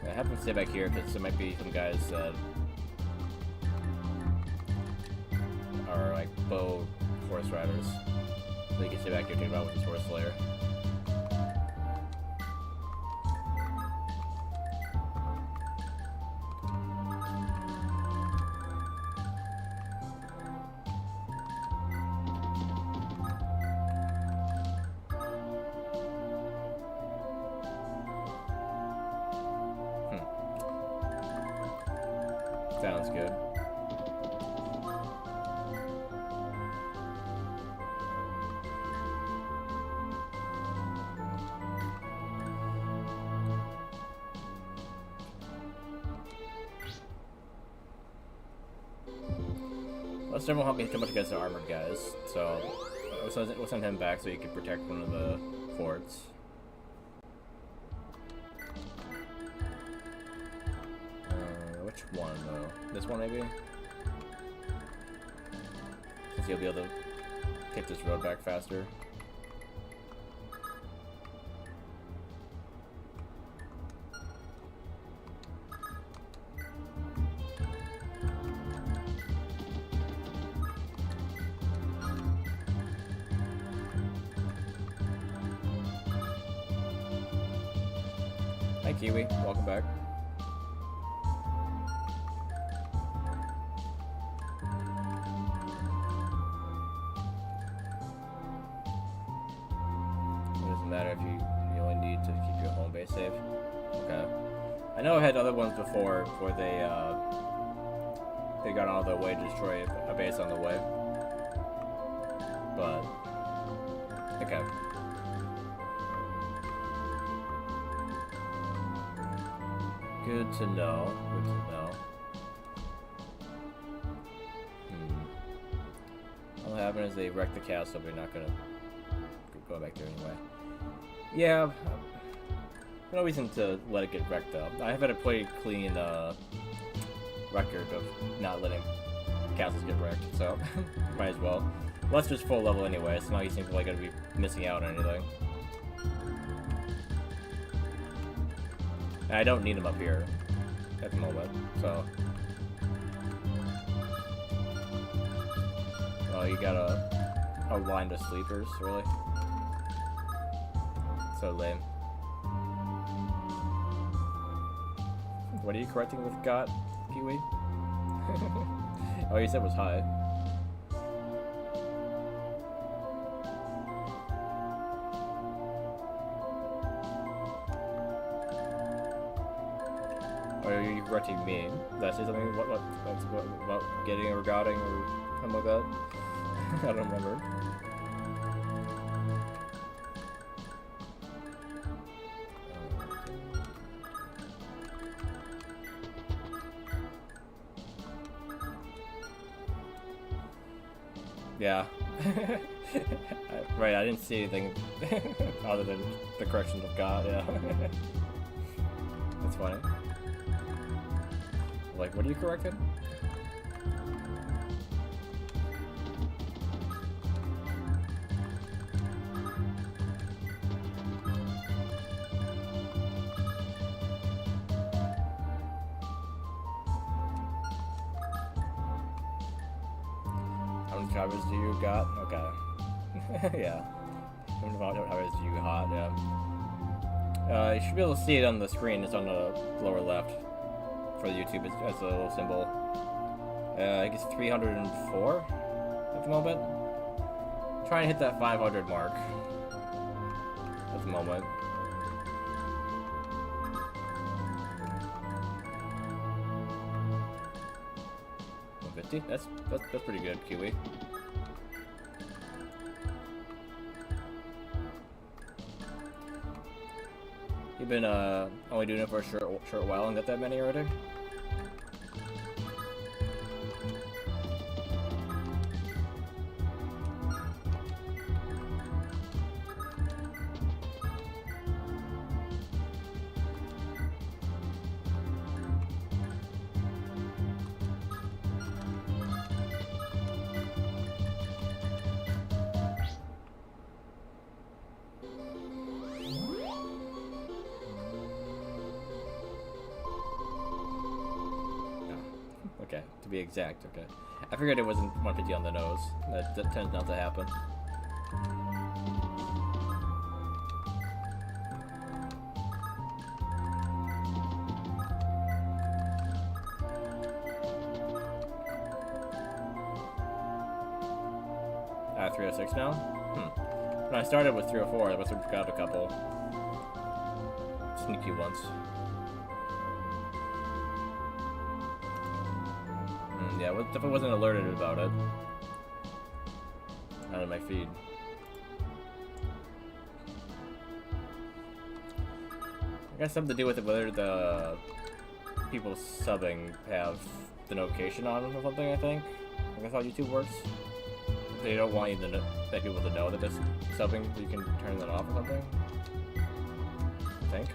I have to stay back here because there might be some guys that are like bow forest riders. So you can stay back here and take about with the Sword Slayer. Sounds good. Let's everyone help me too much against the armored guys, so we'll send him back so he can protect one of the forts. Which one, though? This one, maybe? Since you'll be able to take this road back faster. Hi, Kiwi. Welcome back. Matter if you only need to keep your home base safe. Okay. I know I had other ones before where they got out of their way to destroy a base on the way. But okay. Good to know. Good to know. What'll happen is they wreck the castle, but you're not gonna go back there anyway. Yeah, no reason to let it get wrecked though. I have had a pretty clean record of not letting castles get wrecked, so might as well. Let's just full level anyway, so now you seem like gonna be missing out on anything. And I don't need them up here at the moment, so. Oh, you got a line of sleepers, really? So lame. What are you correcting with got, Kiwi? Oh, you said it was high. Or are you correcting me? Did I say something what about getting or godding or something like that? I don't remember. Yeah. Right, I didn't see anything other than the correction of God, yeah. That's funny. Like, what are you correcting? How many covers do you got? Okay. Yeah. How many covers do you got? Yeah. You should be able to see it on the screen. It's on the lower left for the YouTube. It's a little symbol. I guess 304 at the moment. Trying to hit that 500 mark at the moment. That's pretty good, Kiwi. You've been only doing it for a short while and got that many already? Okay, to be exact, okay. I figured it wasn't 150 on the nose. That tends not to happen. Ah, 306 now? When I started with 304, I must have got a couple sneaky ones. Yeah, definitely wasn't alerted about it. Not in my feed. I guess something to do with it whether the people subbing have the notification on or something, I think. I guess how YouTube works. They don't want you to know, people to know that it's subbing, so you can turn that off or something. I think.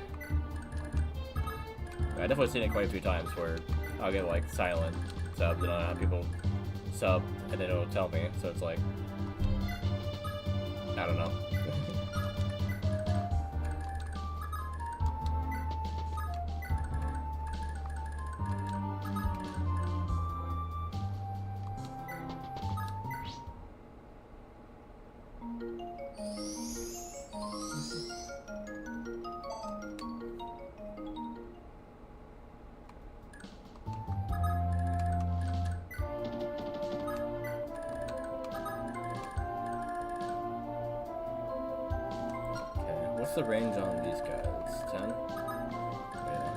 I've definitely seen it quite a few times where I'll get like silent subs, and I'll have people sub, and then it'll tell me. So it's like, I don't know. What's the range on these guys? 10? Yeah.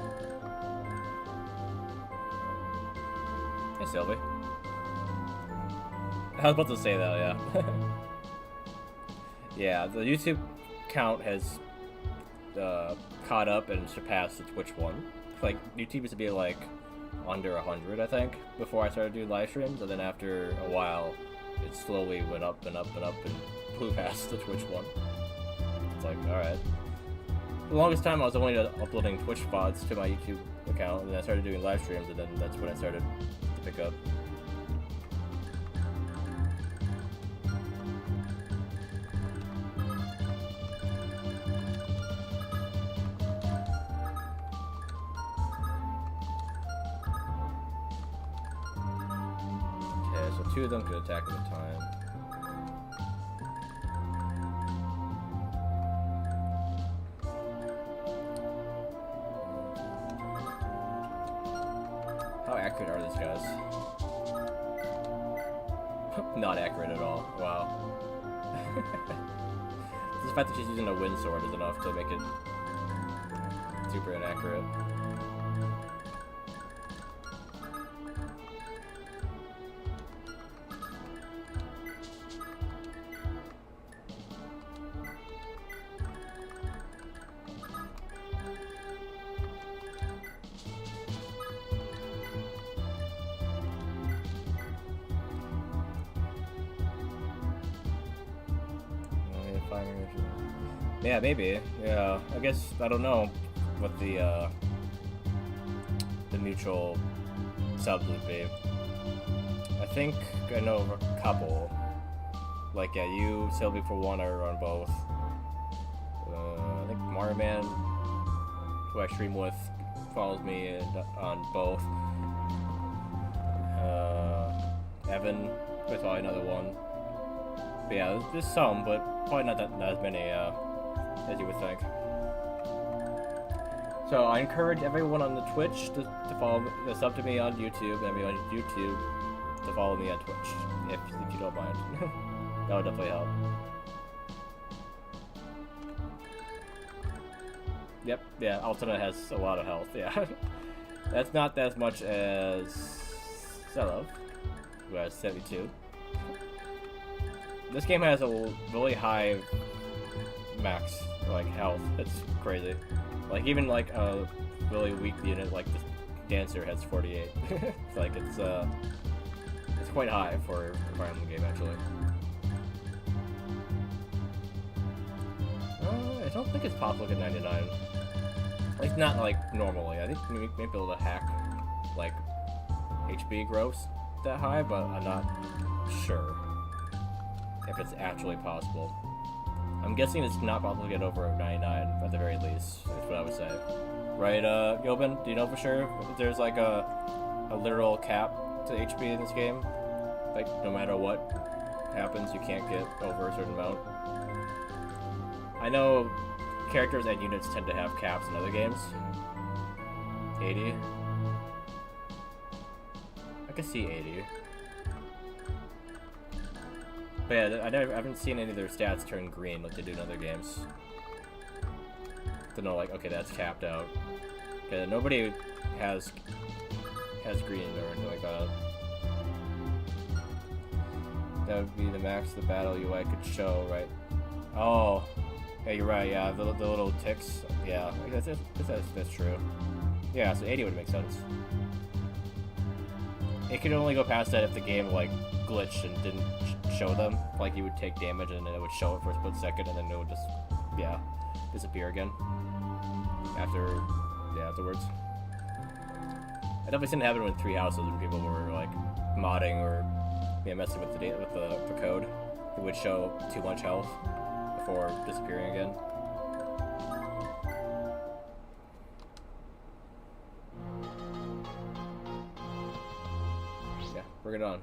Hey, Sylvie. I was about to say that, yeah. Yeah, the YouTube count has caught up and surpassed the Twitch one. Like, YouTube used to be like under 100, I think, before I started doing live streams, and then after a while, it slowly went up and up and up and blew past the Twitch one. It's like, alright. The longest time I was only uploading Twitch VODs to my YouTube account, and then I started doing live streams, and then that's when I started to pick up. Okay, so 2 of them could attack at a time. How accurate are these guys? Not accurate at all. Wow. Just the fact that she's using a wind sword is enough to make it super inaccurate. Yeah, maybe. Yeah, I guess I don't know what the mutual subs would be. I think I know of a couple. Like, yeah, you, Sylvie for one, are on both. I think Mario Man, who I stream with, follows me on both. Evan is probably another one. But yeah, there's some, but probably not as many as you would think. So I encourage everyone on the Twitch to follow, sub to me on YouTube, and everyone on YouTube to follow me on Twitch, if you don't mind. That would definitely help. Yep, yeah, Alternate has a lot of health, yeah. That's not as much as Selov, who has 72. This game has a really high max, like, health. It's crazy. Like, even, like, a really weak unit, like the Dancer, has 48. It's like, it's quite high for a Fire Emblem game, actually. I don't think it's possible to get 99. Like, not, like, normally. I think you may be able to hack, like, HP gross that high, but I'm not sure if it's actually possible. I'm guessing it's not possible to get over 99 at the very least, is what I would say. Right, Yobin? Do you know for sure if there's like a literal cap to HP in this game? Like, no matter what happens, you can't get over a certain amount? I know characters and units tend to have caps in other games. 80? I could see 80. But yeah, I haven't seen any of their stats turn green like they do in other games. To know, like, okay, that's capped out. Okay, nobody has green or anything like that. That would be the max the battle UI could show, right? Oh, yeah, you're right. Yeah, the little ticks. Yeah, that's true. Yeah, so 80 would make sense. It could only go past that if the game like glitched and didn't show them. Like, you would take damage and then it would show it for a split second, and then it would just, yeah, disappear again afterwards. definitely seen it happen with 3 houses when people were like modding or messing with the code. It would show too much health before disappearing again. Yeah, bring it on.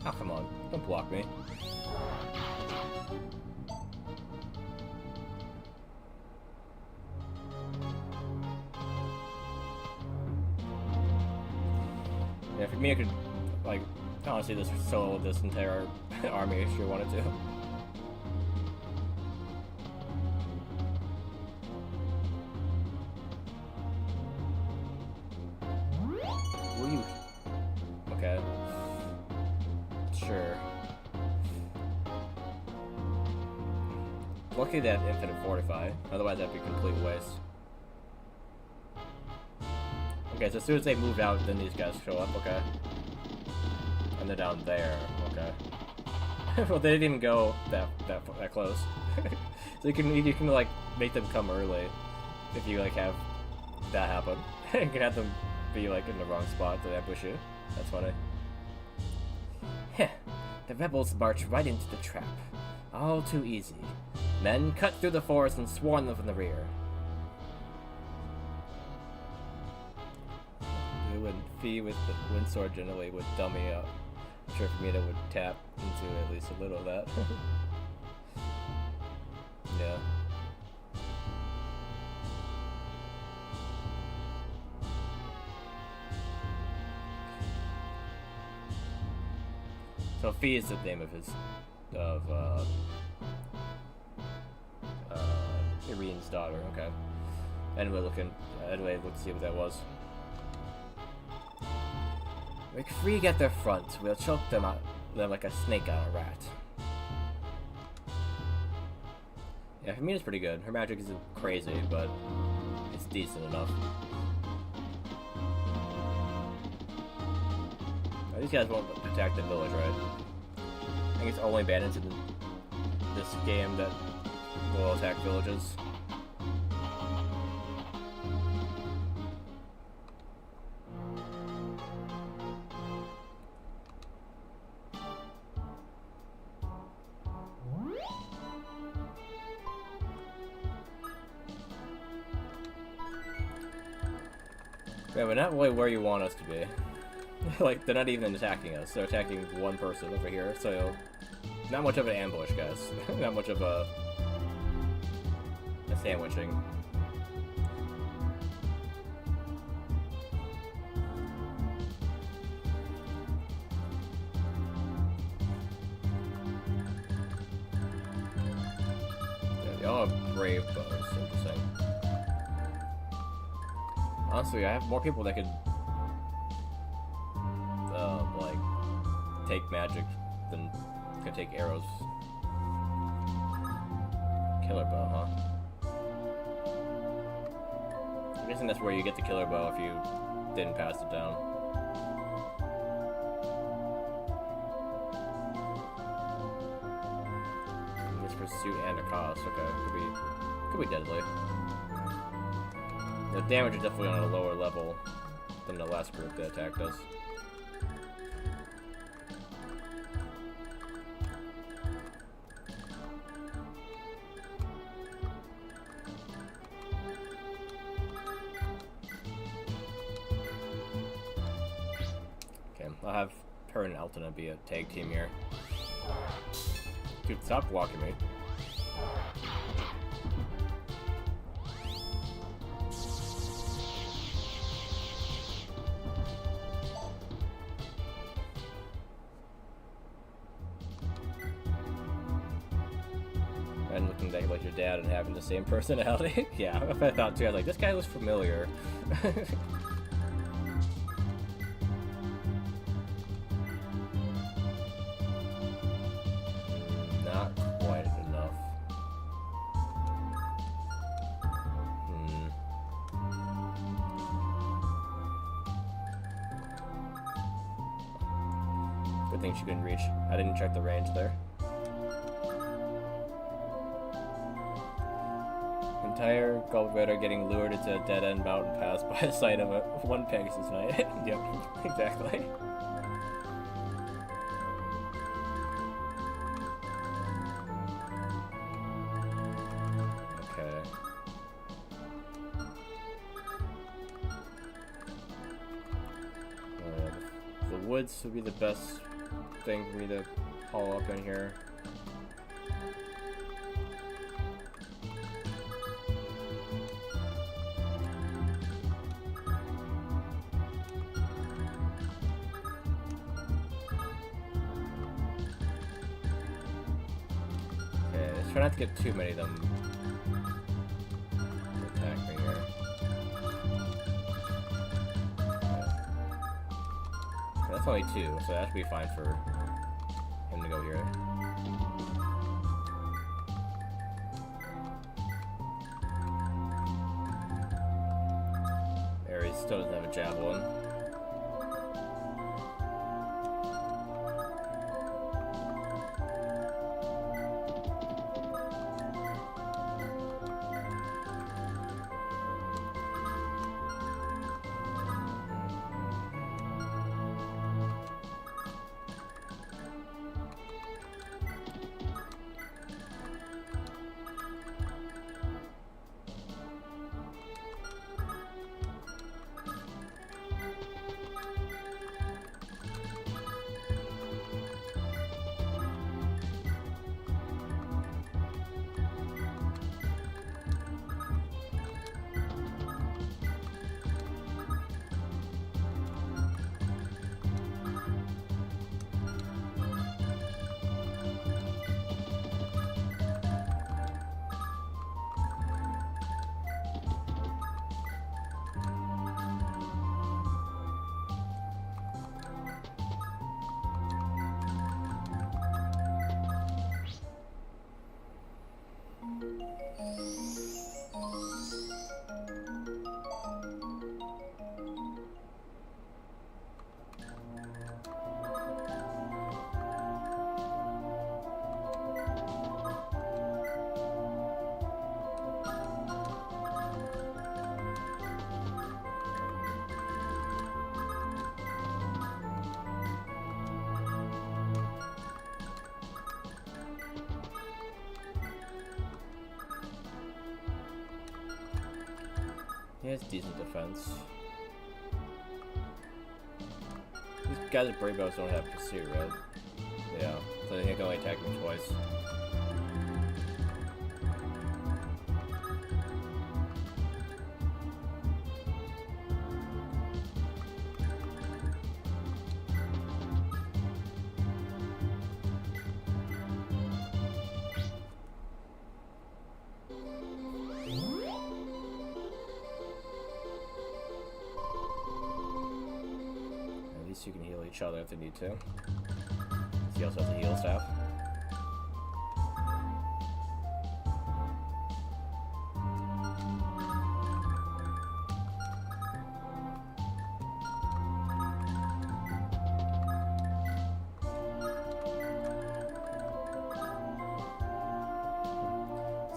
Oh, come on. Don't block me. Yeah, for me, I could, like, honestly, just solo this entire army if you wanted to. Will you? Okay. Sure. Lucky they have infinite fortify, otherwise that'd be a complete waste. Okay, so as soon as they move out, then these guys show up, okay. And they're down there, okay. Well, they didn't even go that close. So you can like make them come early if you like have that happen. You can have them be like in the wrong spot to ambush you. That's funny. Heh, the rebels march right into the trap. All too easy. Men cut through the forest and swarm them from the rear. And Fee with the wind sword generally would dummy up. I'm sure for me that would tap into at least a little of that. Yeah. So Fee is the name of his Irene's daughter, okay. Anyway, let's see what that was. Make Free get their front. We'll choke them like a snake on a rat. Yeah, Hermina's pretty good. Her magic isn't crazy, but it's decent enough. Oh, these guys won't attack the village, right? I think it's only bandits in this game that will attack villages. Yeah, but not really where you want us to be. Like, they're not even attacking us. They're attacking one person over here, so not much of an ambush, guys. Not much of a sandwiching. Yeah, y'all have brave bows. Interesting. Honestly, I have more people that could, like, take magic than could take arrows. Killer bow, huh? I'm guessing that's where you get the killer bow if you didn't pass it down. This pursuit and a cost, okay. Could be deadly. The damage is definitely on a lower level than the last group that attacked us. Okay, I'll have her and Altena be a tag team here. Dude, stop blocking me. And looking back like your dad and having the same personality. Yeah, I thought too. I was like, this guy looks familiar. Not quite enough. Good thing she couldn't reach. I didn't check the range there. entire Gulliver getting lured into a dead-end mountain pass by the sight of one Pegasus Knight. Yep, exactly. Okay. The woods would be the best thing for me to haul up in here. Okay, let's try not to get too many of them to attack me here. Okay, that's only 2, so that should be fine for him to go here. There, he still doesn't have a javelin. He has decent defense. These guys at Brave Bows don't have Pursuit, right? Yeah, so he can only attack me twice. You can heal each other if they need to. He also has a heal staff.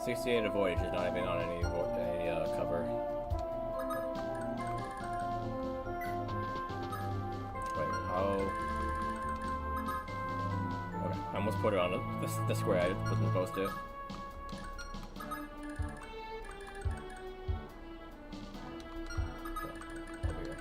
"68 avoid" is not even on any cover. Oh. Okay, I almost put it on the square I wasn't supposed to. Okay, over here.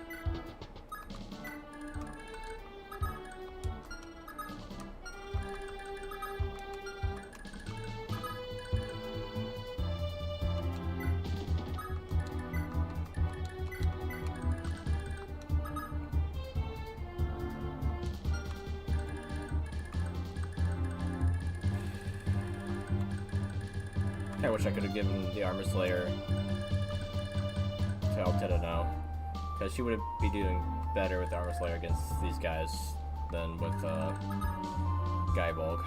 I wish I could have given the Armor Slayer to Altetta now, because she would be doing better with the Armor Slayer against these guys than with Guybolg.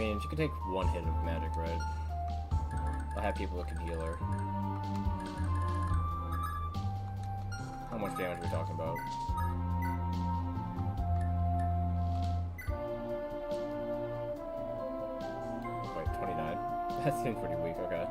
mean, she could take one hit of magic, right? I'll have people that can heal her. How much damage are we talking about? Wait, 29? That seems pretty weak, okay.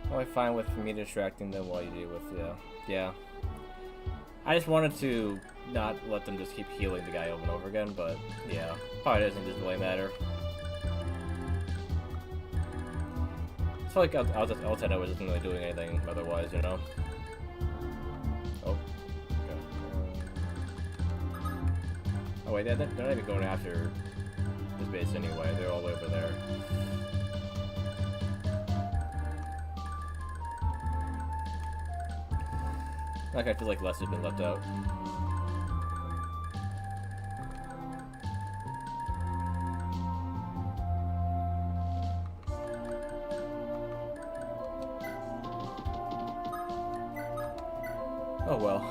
Probably fine with me distracting them while you deal with, yeah. I just wanted to not let them just keep healing the guy over and over again, but yeah, probably doesn't just really matter. I feel like outside I wasn't really doing anything otherwise, you know? Oh, okay. Oh wait, they're not even going after this base anyway, they're all the way over there. Like, I feel like less has been left out. Oh well.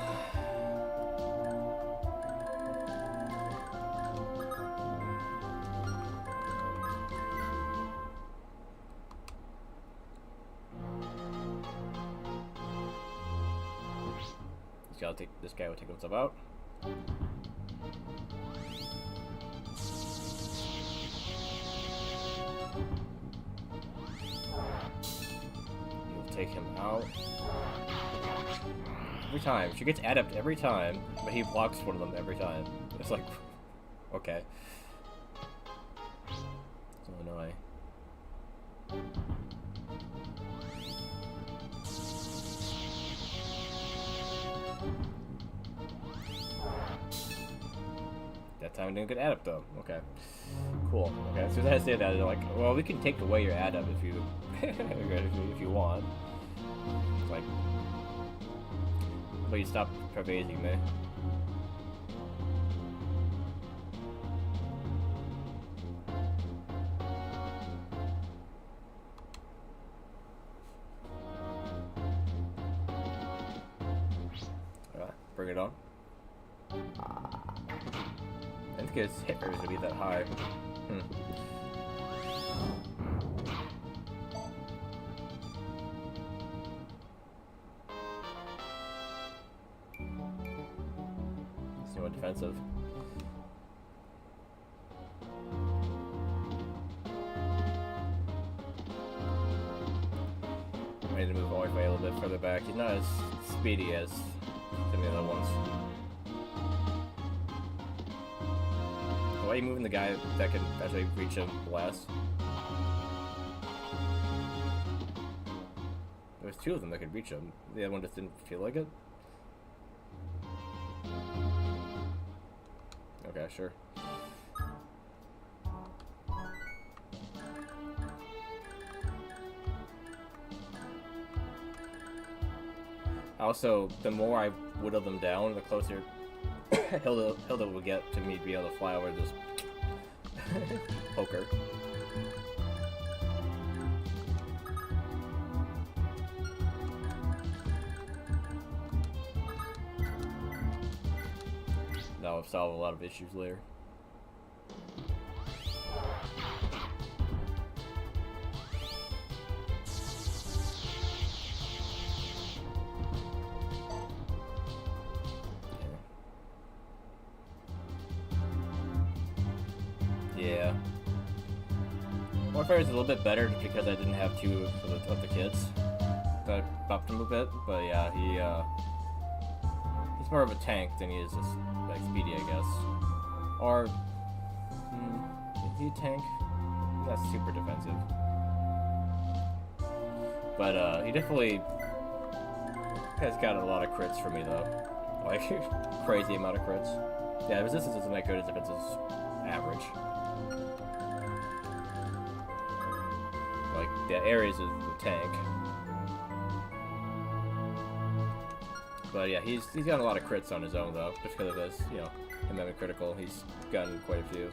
This guy will take himself out. You'll take him out. Every time. She gets adept every time, but he blocks one of them every time. It's like, okay. So annoying. That time I didn't get adept though. Okay. Cool. Okay, as soon as I say that, they're like, well, we can take away your adept if you if you want. It's like, but you stop pervading me. Alright, bring it on. I think his hit rate is gonna be that high. It's more defensive. I need to move Orphe a little bit further back. He's not as speedy as some of the other ones. Why are you moving the guy that can actually reach him last? There was two of them that could reach him. The other one just didn't feel like it? Okay, sure. Also, the more I whittle them down, the closer Hilda will get to me be able to fly over and just poke her. That'll solve a lot of issues later. Yeah. Warfare is a little bit better just because I didn't have two of the kids. So I buffed him a bit, but yeah, he's more of a tank than he is just like speedy, I guess. Or is he a tank? Not super defensive. But he definitely has got a lot of crits for me though. like crazy amount of crits. Yeah, the resistance isn't that good as defense is average. Like the Ares is the tank. But yeah, he's gotten a lot of crits on his own though, just because of his, you know, him having critical. He's gotten quite a few.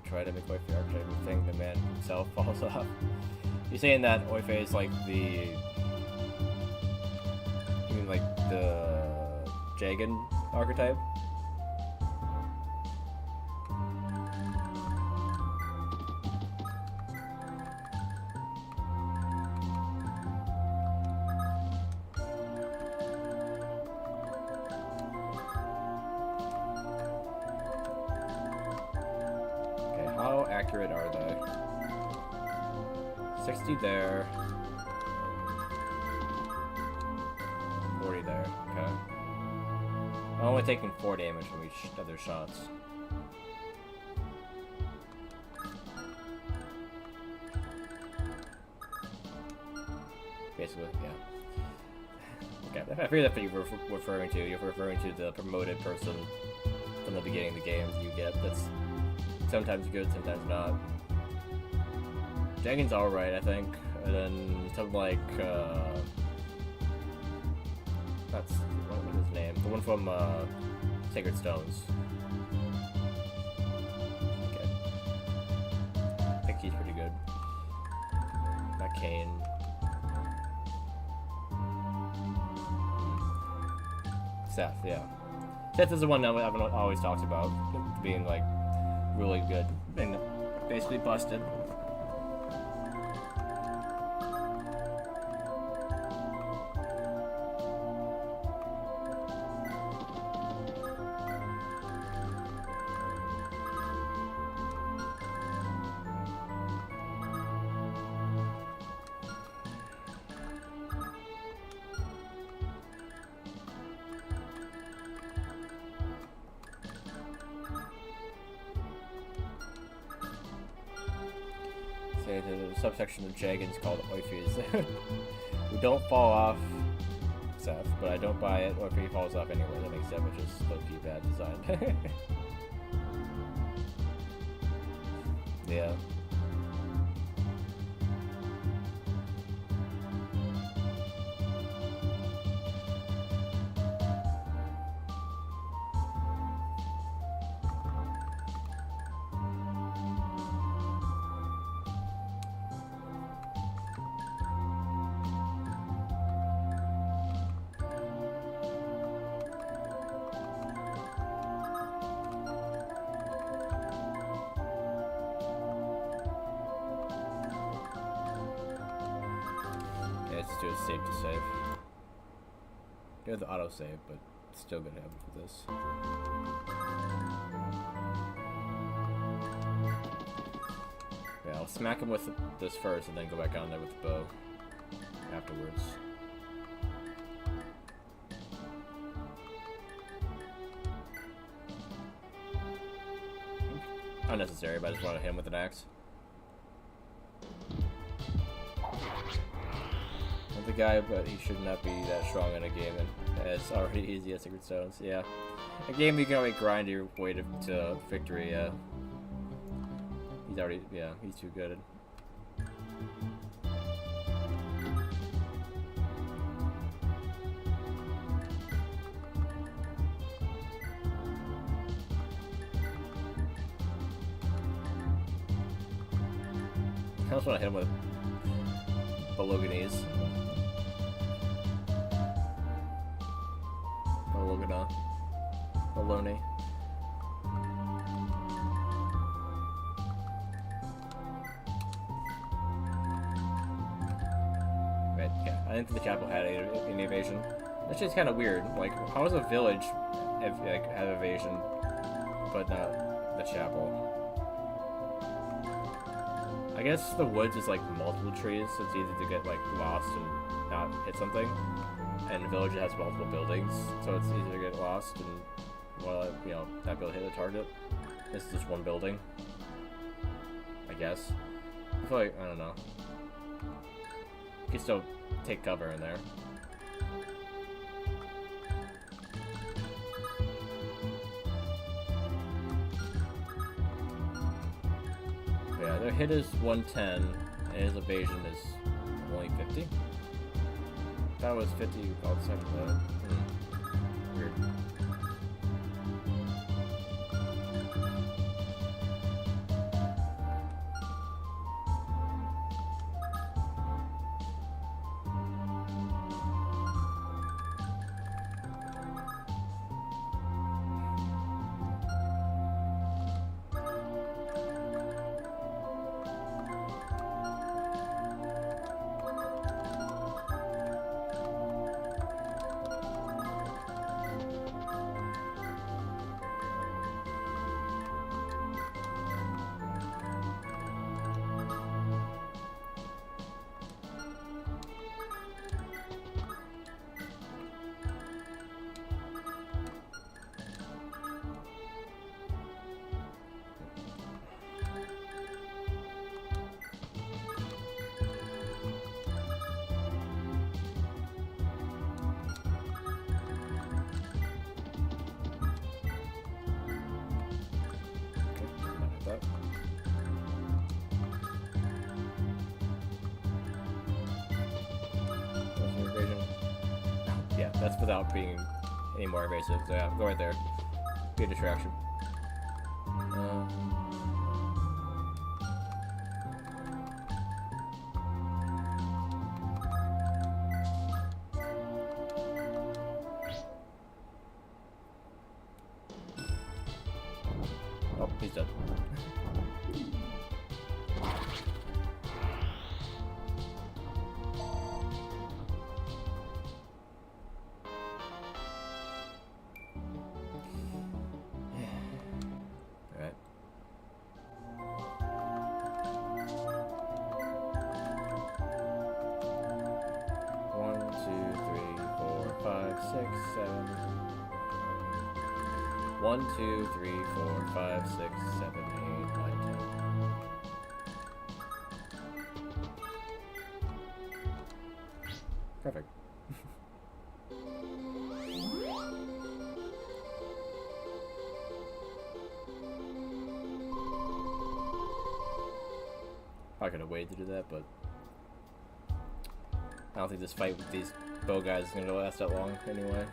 Try to make way for the archetype thing, the man himself falls off. You're saying that Oife is like the... You mean like the... Jagan archetype? How accurate are they? 60 there. 40 there. Okay. I'm only taking 4 damage from each of their shots. Basically, yeah. Okay, I figured that's what you were referring to. You're referring to the promoted person from the beginning of the game you get. That's sometimes good, sometimes not. Jagan's alright, I think. And then something like, that's, what was his name? The one from, Sacred Stones. Okay. I think he's pretty good. Not Kane. Seth, yeah. Seth is the one that I've always talked about, being, like, really good and basically busted. The subsection of Jagan's called Oifes, who don't fall off Seth, but I don't buy it, or if he falls off anyway, that makes Seth just low-key bad design. Yeah. Let's do a save to save. You have the auto save, but still gonna have it for this. Yeah, I'll smack him with this first and then go back on there with the bow afterwards. Unnecessary, but I just want to hit him with an axe. The guy, but he should not be that strong in a game, and it's already easy as Sacred Stones. Yeah, a game you can already grind your way to victory. Yeah, he's already, yeah, he's too good. I just want to hit him with Bolognese. Baloney. Right, yeah. I didn't think the chapel had any evasion. That's just kind of weird. Like, how does a village have evasion, but not the chapel? I guess the woods is like multiple trees, so it's easy to get like lost and not hit something. And the village has multiple buildings, so it's easy to get lost and, well, you know, not be able to hit the target. This is just one building, I guess. I feel like, I don't know. You can still take cover in there. Yeah, their hit is 110, and his evasion is only 50. That was 50 all the time. Weird. That. Yeah, that's without being any more invasive. So yeah, go right there. Be a distraction. Oh, he's dead. Alright. One, two, three, four, five, six, seven. 1, 2, 3, 4, 5, 6, 7, 8, 9, 10. Perfect. I could have waited to do that, but I don't think this fight with these bow guys is gonna last that long anyway.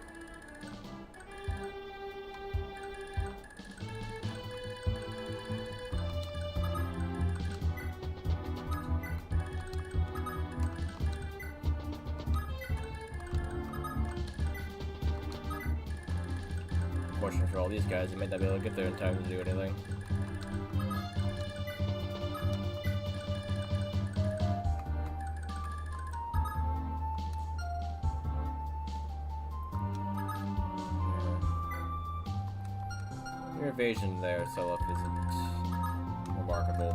Fortunate for all these guys, they might not be able to get there in time to do anything. Your evasion there, Selef, isn't remarkable.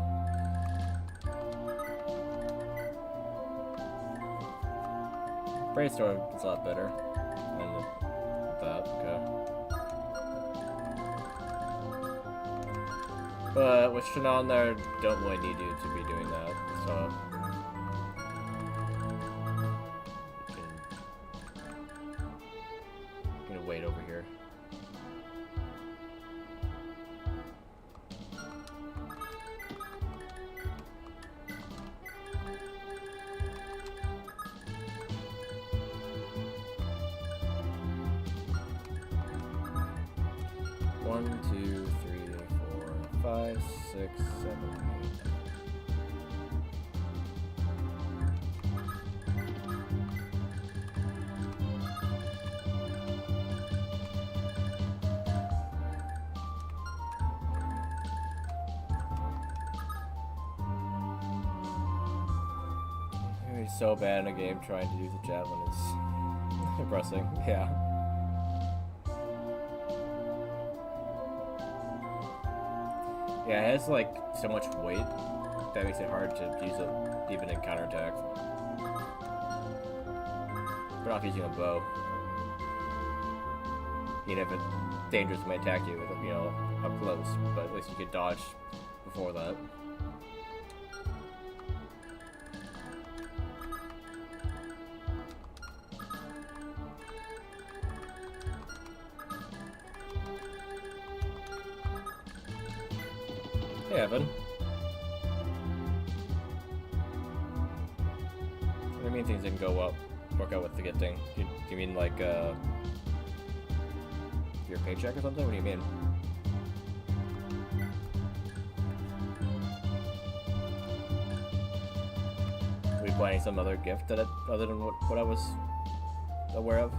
Brainstorm is a lot better than that, okay. But with Shannon there, don't really need you to be doing that, so you can wait over here. One, two, 3, 4, 5, 6, 7, 8. You're so bad in a game trying to do the javelin is Depressing. Yeah. Yeah, it has like so much weight that makes it hard to use it even in counterattack. Better off using a bow. Even if it's dangerous, it might attack you with, you know, up close, but at least you could dodge before that. Hey, Evan. What do you mean things didn't go up? Work out with the gifting? Do you mean like, your paycheck or something? What do you mean? Are we planning some other gift that other than what I was aware of?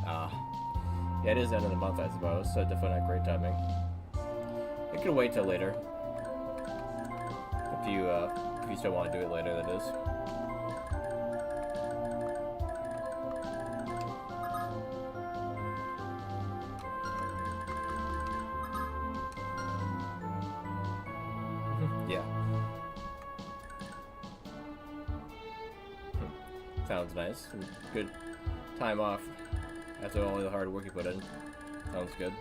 Ah. Yeah, it is the end of the month, I suppose, so definitely not great timing. It could wait till later. If you still want to do it later, that is. Yeah. Sounds nice. Good time off after all the hard work you put in. Sounds good.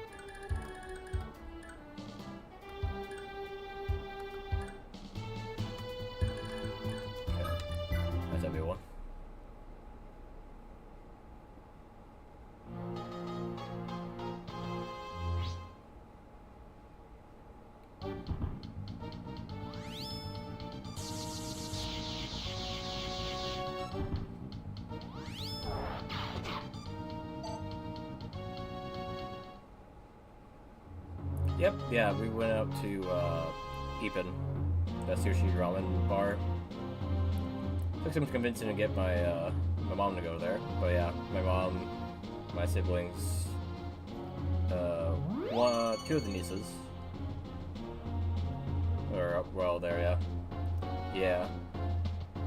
Okay. That's everyone. Yep, yeah, we went out to Ipin, the sushi ramen bar. Took some convincing to get my mom to go there, but yeah, my mom, my siblings, two of the nieces were all there, yeah. Yeah.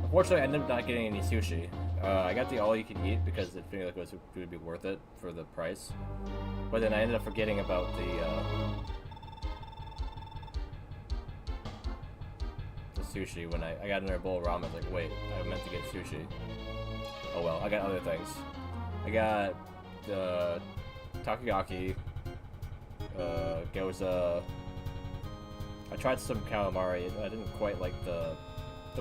Unfortunately, I ended up not getting any sushi. I got the all-you-can-eat because it felt like it would be worth it for the price. But then I ended up forgetting about the sushi when I got another bowl of ramen. I was like, wait, I meant to get sushi. Oh well, I got other things. I got the takoyaki, gyoza. I tried some calamari. I didn't quite like the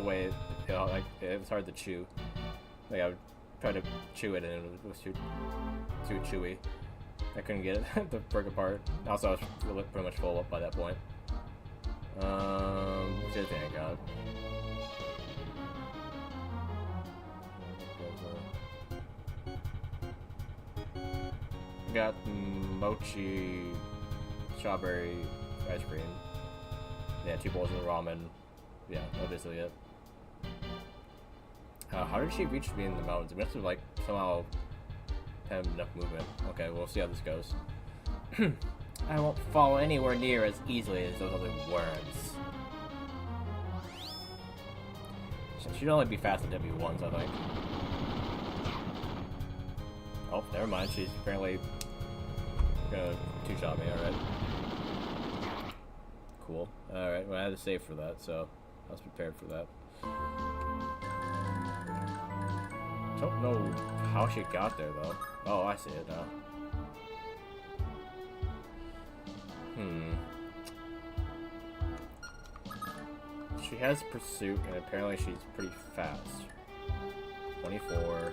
way it, you know, like it was hard to chew. Like I would try to chew it and it was too chewy. I couldn't get it to break apart. Also, I was pretty much full up by that point. What's the other thing I got? Got mochi strawberry ice cream. Yeah, 2 bowls of ramen. Yeah, that is it. How did she reach me in the mountains? We must have like somehow have enough movement. Okay, we'll see how this goes. I won't fall anywhere near as easily as those other worms. She'd only be fast at W1s, I think. Oh, never mind. She's apparently gonna two-shot me. Alright. Cool. Alright, well, I had to save for that, so I was prepared for that. Don't know how she got there, though. Oh, I see it now. She has pursuit, and apparently she's pretty fast. 24.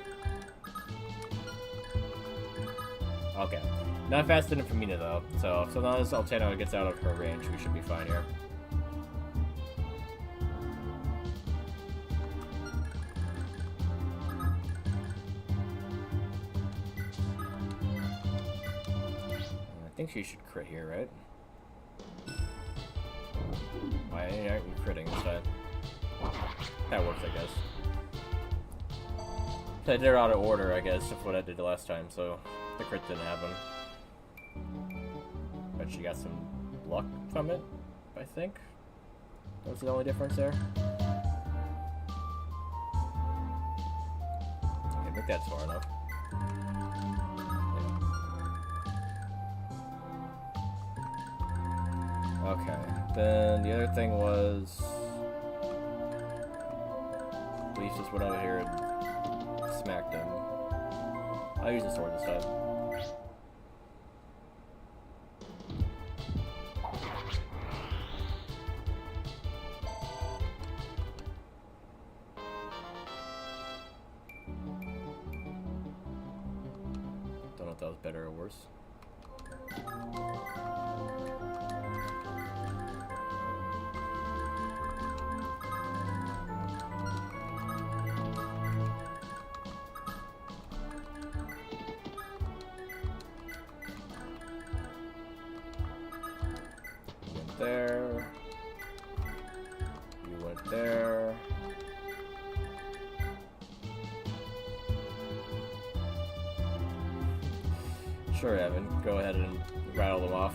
Okay. Not fast enough for Mina, though. So long as Altano gets out of her range, we should be fine here. I think she should crit here, right? Why aren't you critting this time? That works, I guess. I did her out of order, I guess, of what I did the last time, so the crit didn't happen. But she got some luck from it, I think. That was the only difference there. think that's far enough. Yeah. Okay. Then the other thing was Leaf just went over here and smacked him. I'll use the sword this time. Don't know if that was better or worse. There. You went there. Sure, Evan. Go ahead and rattle them off.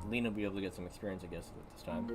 Lena will be able to get some experience, I guess, this time.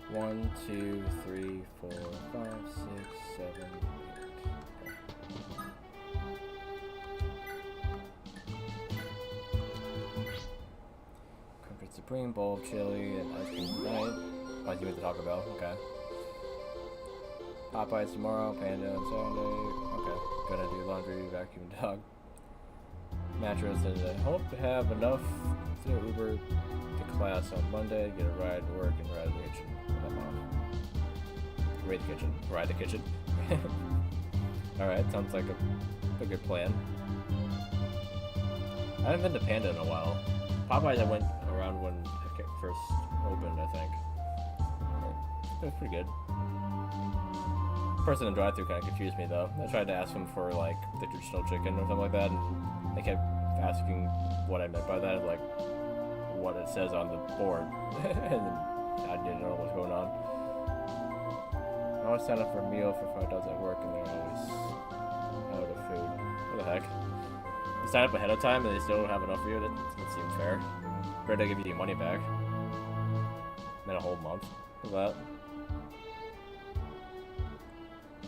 One, two, three, 4, 5, 6, 7, 8. Concrete Supreme, bowl of chili, and ice cream tonight. Oh, you went to Taco Bell? Okay. Popeyes tomorrow, Panda on Saturday. Okay. Gonna do laundry, vacuum dog. Mattress, and I hope to have enough to Uber to class on Monday, get a ride to work, and ride to the kitchen. Raid the kitchen. Ride the kitchen. Alright, sounds like a good plan. I haven't been to Panda in a while. Popeyes I went around when it first opened, I think. It was pretty good. The person in the drive-thru kind of confused me though. I tried to ask them for like the traditional chicken or something like that, and they kept asking what I meant by that, like what it says on the board. And I didn't know what was going on. I always sign up for a meal for $5 at work, and they're always out of food. What the heck? You sign up ahead of time, and they still don't have enough for you? That doesn't seem fair. Better to give you your money back. In a whole month. Look at that.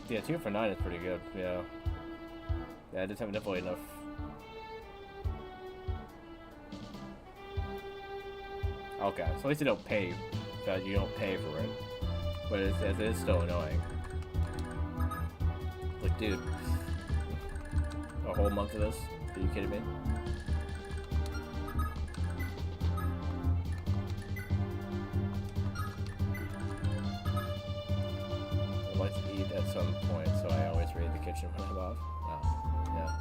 Yeah, 2 for $9 is pretty good. Yeah. Yeah, I just have definitely enough. Okay, so at least you don't pay. You don't pay for it. But it is still annoying. Like, dude. A whole month of this? Are you kidding me? I'd like to eat at some point, so I always raid the kitchen when I'm off. Oh, yeah.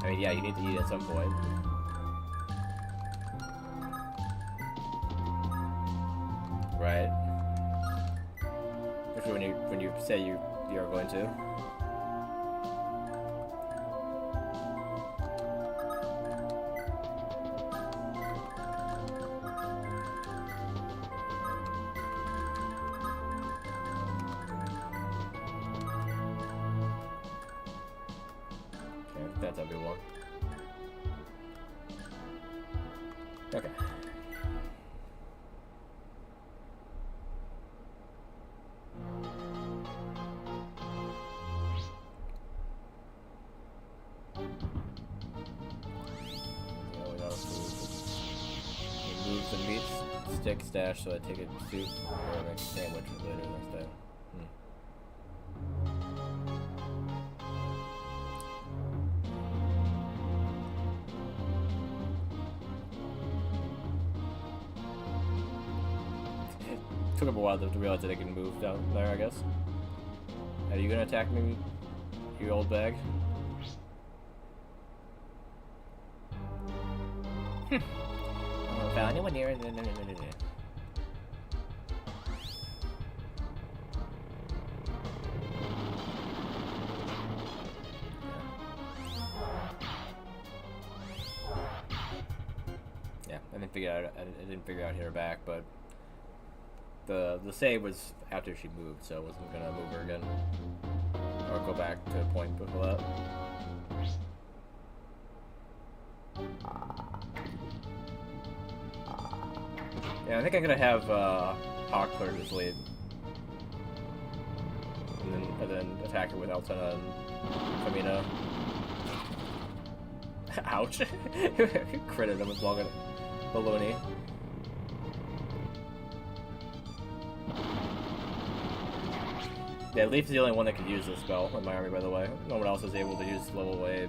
I mean, yeah, you need to eat at some point. Right. Especially when you say you're going to. Okay, that's everyone. Okay. Stick stash, so I take a soup or make a sandwich for later next day. Took him a while to realize that I can move down there, I guess. Are you gonna attack me, you old bag? Found anyone here? No. Yeah, I didn't figure out hit her back, but the save was after she moved, so I wasn't gonna move her again or go back to a point before that. Yeah, I think I'm gonna have Hawk put her to sleep, and then attack her with Altana and Famina. Ouch! Critted him with baloney. Yeah, Leaf is the only one that could use this spell in my army, by the way. No one else is able to use level A,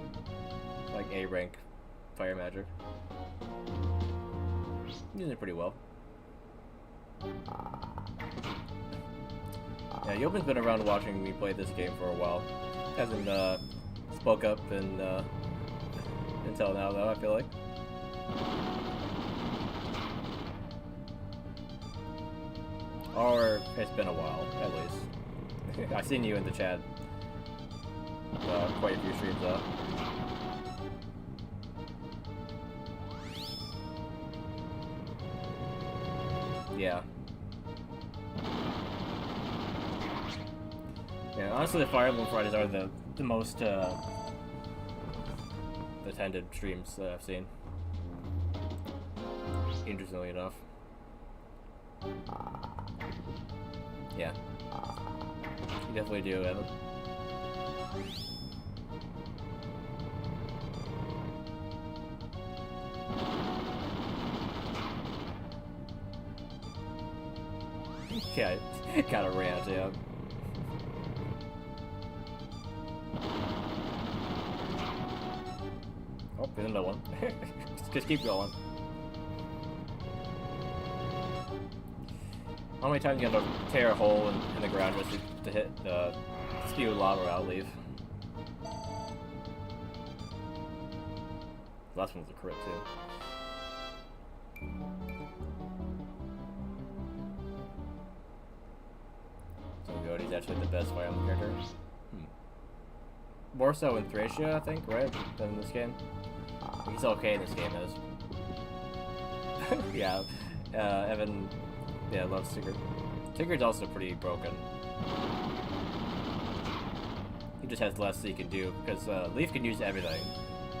like A rank fire magic. Using it pretty well. Yeah, Yoben's been around watching me play this game for a while. Hasn't spoke up and until now, though, I feel like. Or it's been a while, at least. I've seen you in the chat quite a few streams, though. Yeah. Yeah, honestly, the Fire Emblem Fridays are the most attended streams that I've seen. Interestingly enough. Yeah. You definitely do, Evan. Yeah, got a rant, yeah. Oh, there's another one. just keep going. How many times you gotta tear a hole in the ground just to hit spew lava out, Leave? Last one was a crit too. So Cody's actually the best Fire Emblem character. More so in Thracia, I think, right? Than in this game. He's okay in this game, is. Yeah, Evan, yeah, loves Sigurd. Sigurd's also pretty broken. He just has less he can do, because Leaf can use everything,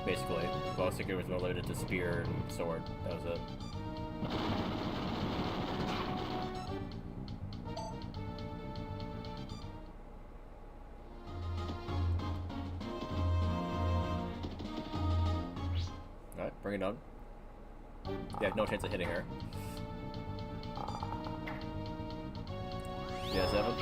basically. While Sigurd was more limited to spear and sword. That was it. Alright, bring it on. You have no chance of hitting her. Yeah, 7.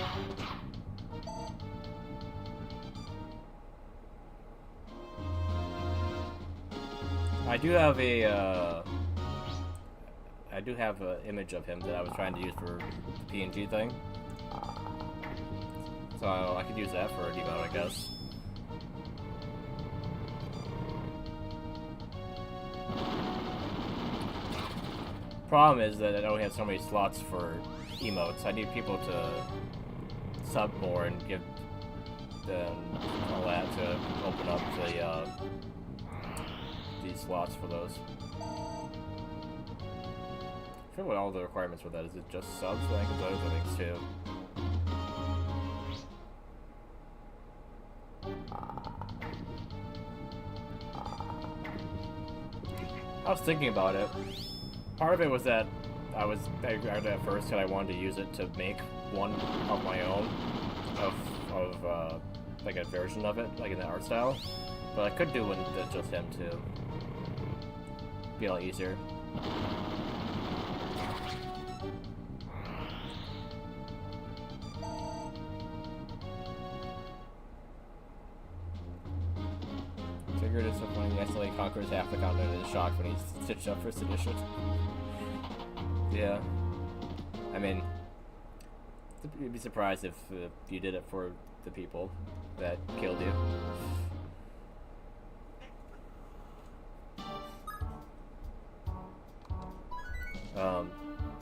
I do have an image of him that I was trying to use for the PNG thing. So I could use that for a demote, I guess. Problem is that I only have so many slots for emotes. I need people to sub more and give them all that to open up these slots for those. I forget what all the requirements for that. Is it just subs? I think it's other things too. I was thinking about it. Part of it was that I grabbed it at first and I wanted to use it to make one of my own of like a version of it, like in the art style. But I could do one that's just him too. Be a lot easier. Sigurd is so funny, he accidentally conquers half the continent and is shocked when he's stitched up for sedition. Yeah. I mean, You'd be surprised if you did it for the people that killed you.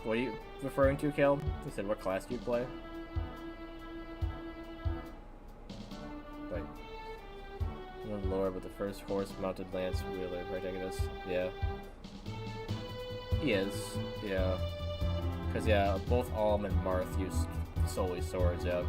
What are you referring to, Caleb? You said what class do you play? Like, lower, but the first horse-mounted lance wheeler protagonist. Yeah. He is. Yeah. Because, yeah, both Alm and Marth use solely swords, yeah.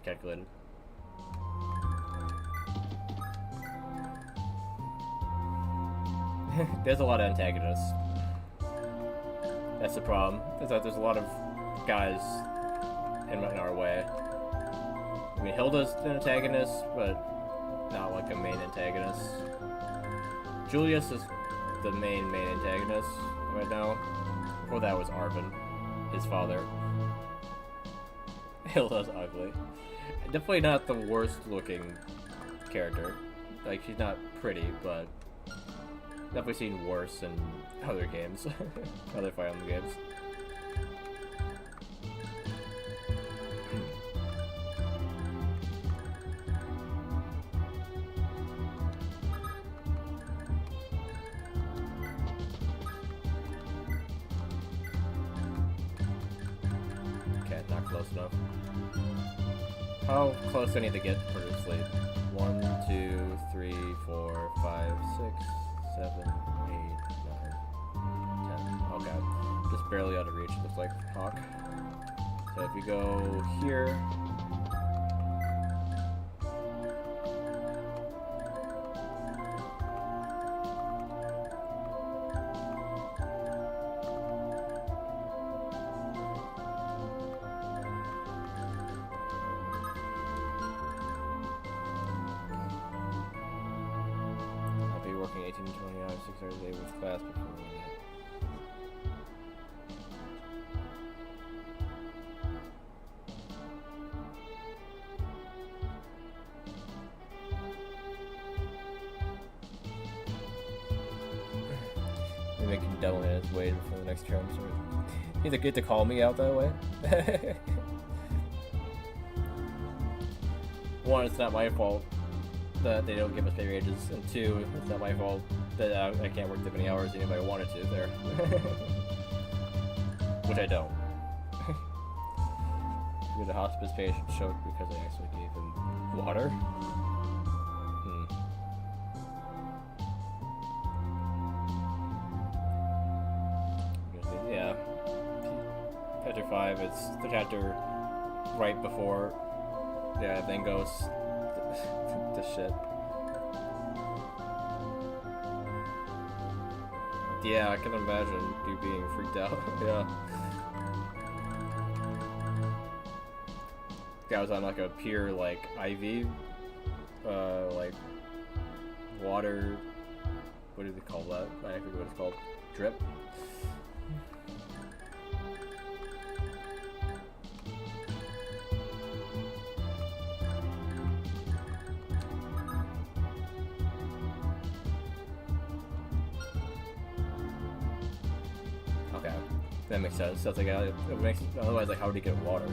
Calculated. There's a lot of antagonists. That's the problem. Is that there's a lot of guys in our way. I mean, Hilda's an antagonist, but not like a main antagonist. Julius is the main antagonist right now. Before that was Arvin, his father. Hilda's ugly. Definitely not the worst looking character. Like, she's not pretty, but definitely seen worse in other games. Other Fire Emblem games. Okay, not close enough. How close do I need to get for sleep? 1, 2, 3, 4, 5, 6, 7, 8, 9, 10. Okay. Just barely out of reach, looks like Hawk. So if you go here. Working 18 to 20 hours, 6 hours a day with class before we make him devil in his way for the next term, so you either get to call me out that way. One, it's not my fault that they don't give us pay wages, and two, it's not my fault that I can't work that many hours as anybody wanted to there. Which I don't. You're the hospice patient choked because I actually gave him water. Yeah. Chapter 5, it's the chapter right before then goes to shit. Yeah, I can imagine you being freaked out. Yeah. Guy was on like a pure like IV, like water. What do they call that? I forget what it's called. Drip. That makes sense. That's like it makes otherwise like how would he get water?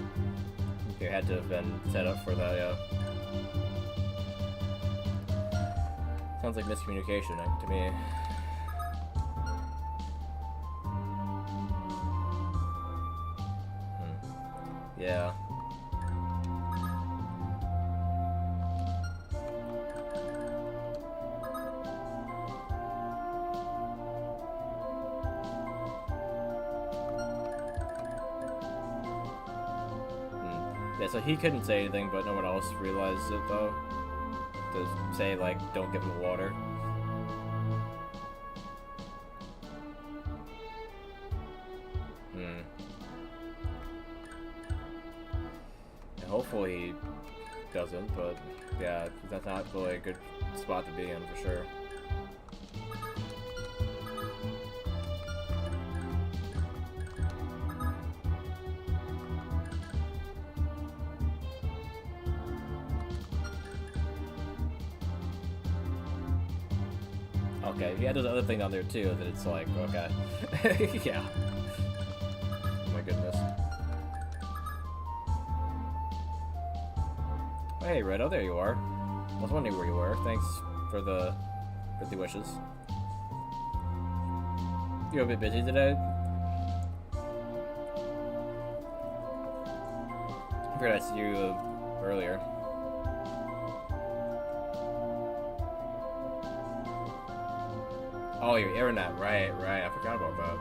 It had to have been set up for that, yeah. Sounds like miscommunication to me. Yeah. Yeah, so he couldn't say anything, but no one else realized it, though. To say, like, don't give him water. And hopefully he doesn't, but Yeah, that's not really a good spot to be in for sure. Okay, yeah, there's other thing on there too that it's like, okay. Yeah. Oh my goodness. Hey, Redo, there you are. I was wondering where you were. Thanks for the wishes. You're a bit busy today? I figured I'd see you earlier. Oh, your internet, right, I forgot about that.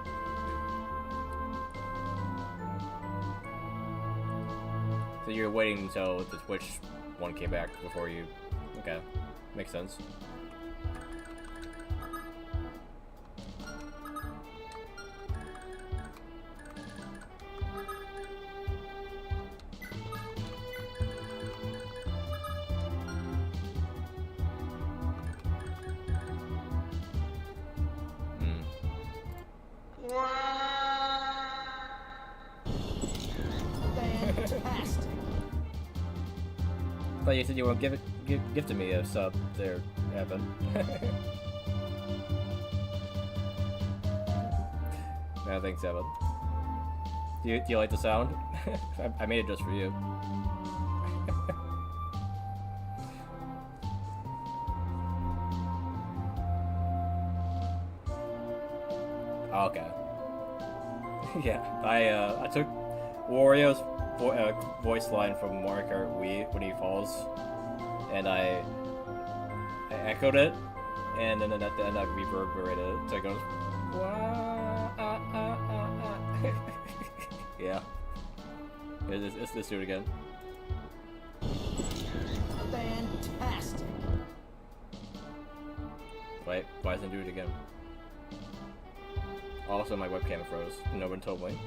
So you're waiting until the Twitch one came back before you... Okay, makes sense. Fantastic. I thought you said you were gifting me a sub there, Evan. No, thanks, Evan. Do you like the sound? I made it just for you. Okay. Yeah, I took Wario's voice line from Mario Kart Wii when he falls, and I echoed it, and then at the end I reverberated it, so it goes, wah, ah, ah, ah, ah. Yeah. Let's do it again. Fantastic. Wait, why doesn't it do it again? Also, my webcam froze. No one told me.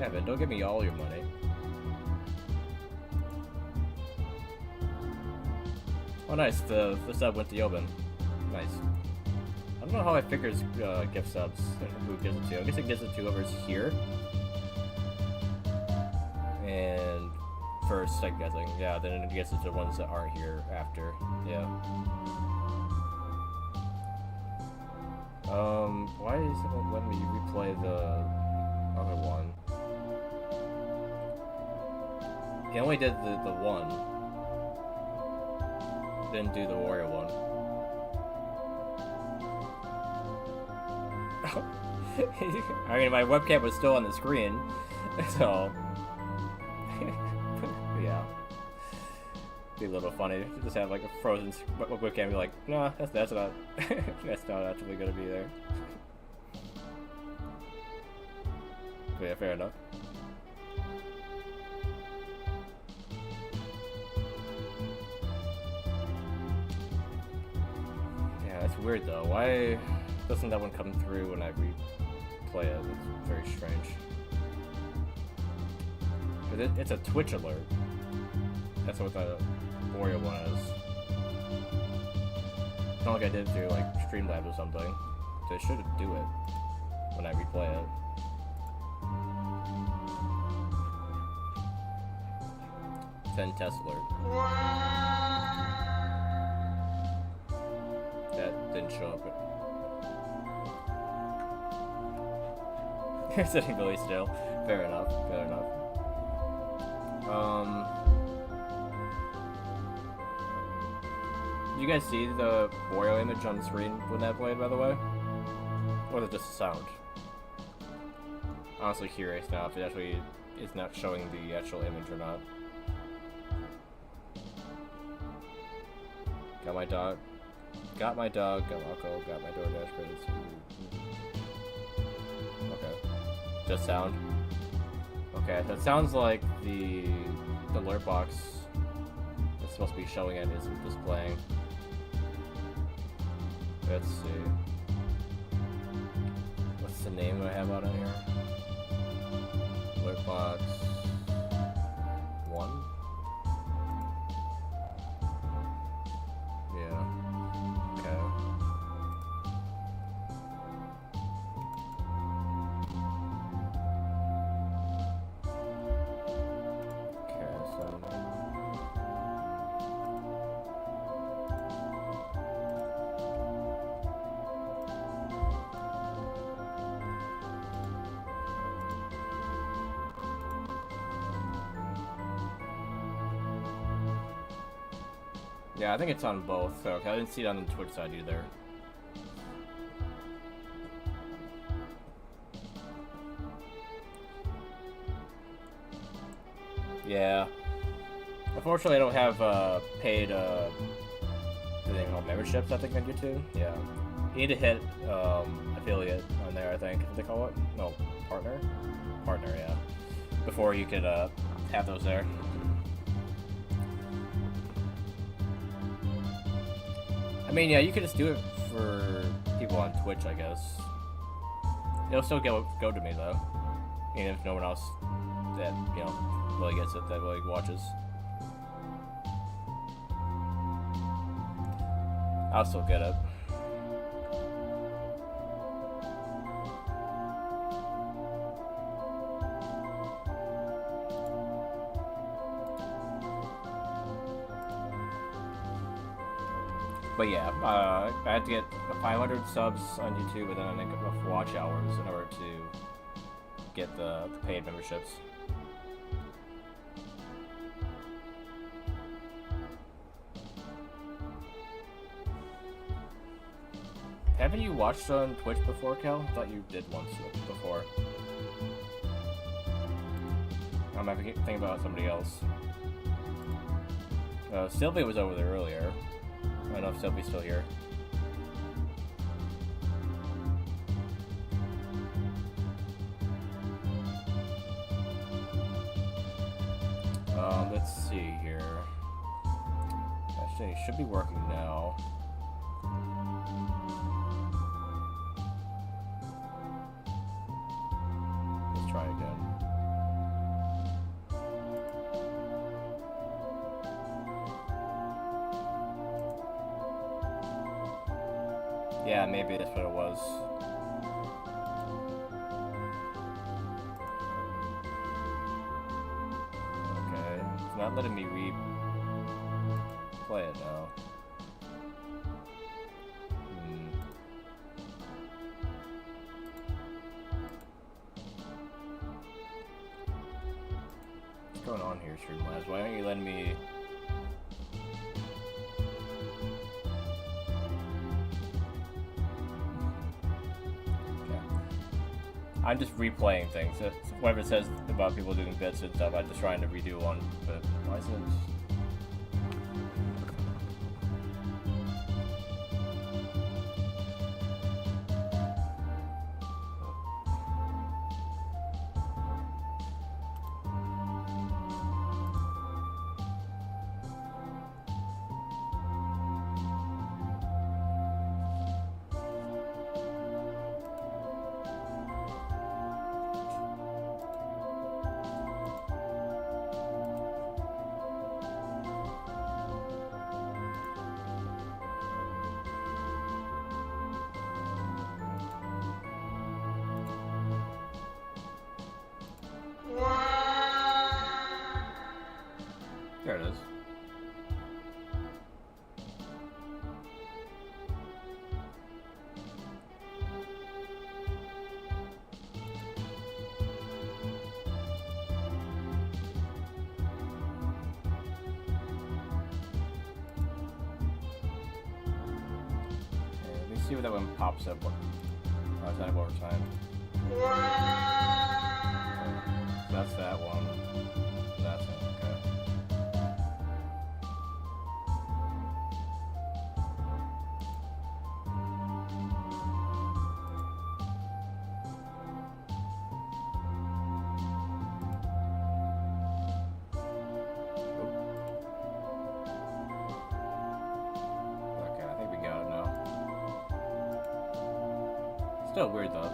Evan, don't give me all your money. Oh, nice. The sub went to Yobin. Nice. I don't know how it figures gift subs and who gives it to. I guess it gives it to whoever's here. And first, I'm guessing. Yeah, then it gets it to the ones that aren't here after. Yeah. Why is it letting me replay the other one? He only did the one. Didn't do the warrior one. I mean, my webcam was still on the screen, so... yeah. Be a little funny to just have like a frozen webcam and be like, nah, that's not that's not actually gonna be there. But yeah, fair enough. Yeah, that's weird though. Why doesn't that one come through when I replay it? It's very strange. 'Cause it's a Twitch alert. That's what the Wario one is. It's not like I did it through like Streamlabs or something. So it should do it when I replay it. Send test alert. That didn't show up. You're sitting really still. Fair enough. Fair enough. Did you guys see the Wario image on the screen when that played, by the way? Or was it just a sound? Honestly curious now if it actually is not showing the actual image or not. Got my dog. Got my dog. Got Rocco. Got my DoorDash credits. Okay. Just sound. Okay, that sounds like the alert box that's supposed to be showing it isn't displaying. Let's see. What's the name I have out on here? Alert box. Yeah, I think it's on both. So, okay, I didn't see it on the Twitch side either. Yeah. Unfortunately, I don't have paid memberships, I think, on YouTube. Yeah. You need to hit affiliate on there, I think. What they call it? No, partner? Partner, yeah. Before you could have those there. I mean, yeah, you could just do it for people on Twitch, I guess. It'll still go to me, though. Even if no one else that, you know, really gets it, that really watches. I'll still get it. But yeah, I had to get 500 subs on YouTube and then I think enough watch hours in order to get the paid memberships. Haven't you watched on Twitch before, Kel? I thought you did once before. I'm having to think about somebody else. Sylvia was over there earlier. I don't know if Sylvia's still here. Let's see here. Actually, it should be working now. Let's try again. Yeah, maybe that's what it was. Okay, it's not letting me replay it now. What's going on here, Streamlabs? Why aren't you letting me... I'm just replaying things. It's whatever it says about people doing bits and stuff, I'm just trying to redo one, but why is it... There it is. Okay, let me see what that one pops up. Oh, it's not over time. Okay. That's that one. That's it. Okay. Still weird though.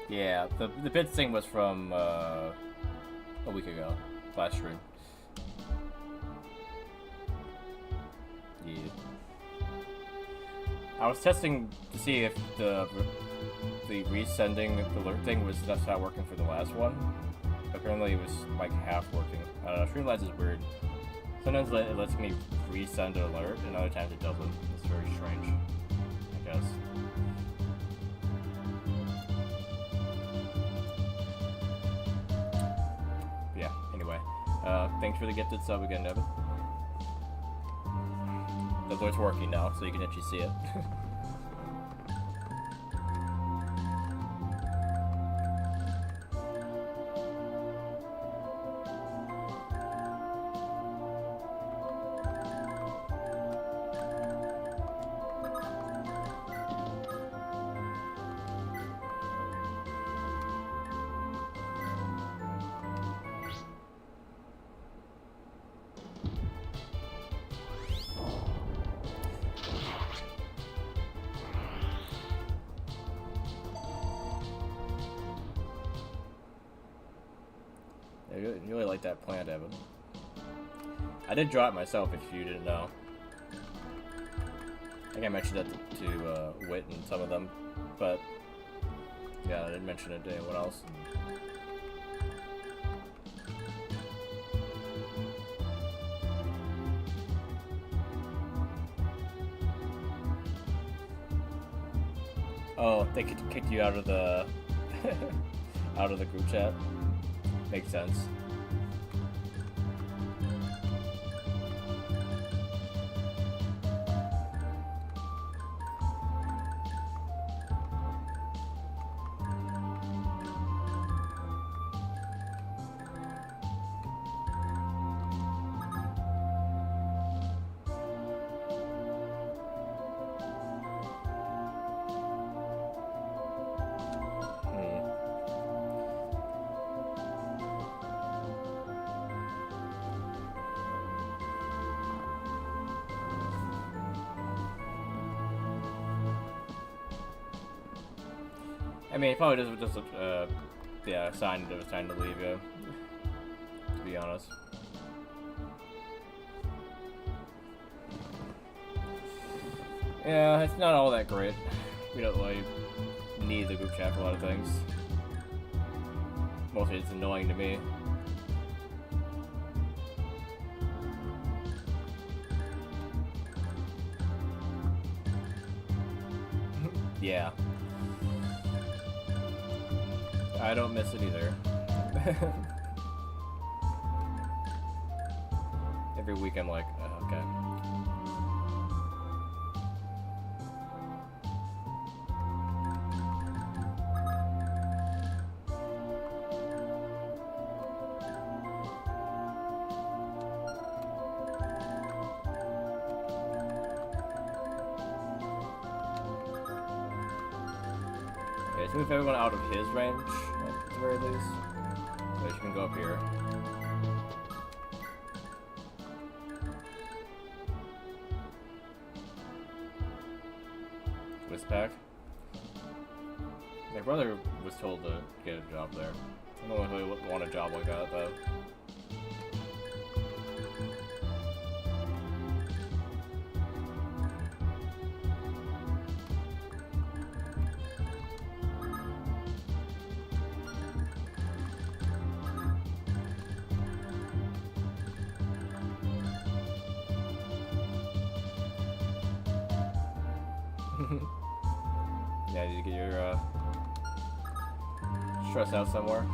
Yeah, the bits thing was from a week ago, last stream. Yeah. I was testing to see if the resending alert thing was just not working for the last one. Apparently it was like half working. Streamlabs is weird. Sometimes it lets me resend an alert, and other times it doesn't. It's very strange. guess. Yeah, anyway. Thanks for the gifted sub again, Evan. Although it's working now, so you can actually see it. You really like that plant, Evan. I did draw it myself, if you didn't know. I think I mentioned it to Wit and some of them, but yeah, I didn't mention it to anyone else. Oh, they could kick you out of the out of the group chat. Makes sense. I mean, it probably just yeah, sign it was time to leave you. To be honest. Yeah, it's not all that great. We don't really need the group chat for a lot of things. Mostly it's annoying to me. Yeah. I don't miss it either. Every week I'm like, oh, okay. Okay, so move everyone out of his range, at the very least. So you can go up here. Wispack. My brother was told to get a job there. I don't really want a job like that, though. Yeah, you get your stress out somewhere.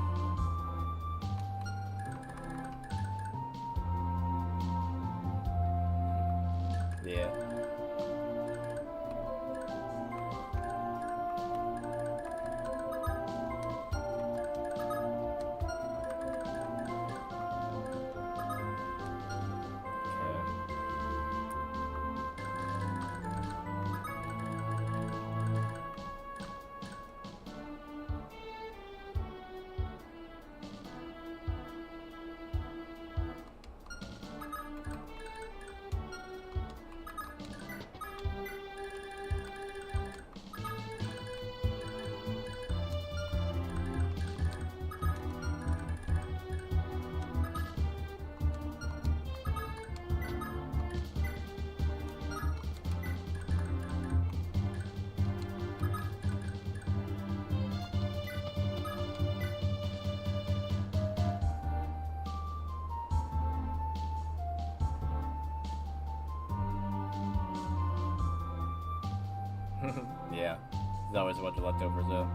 Yeah. Yeah. There's always a bunch of leftovers though.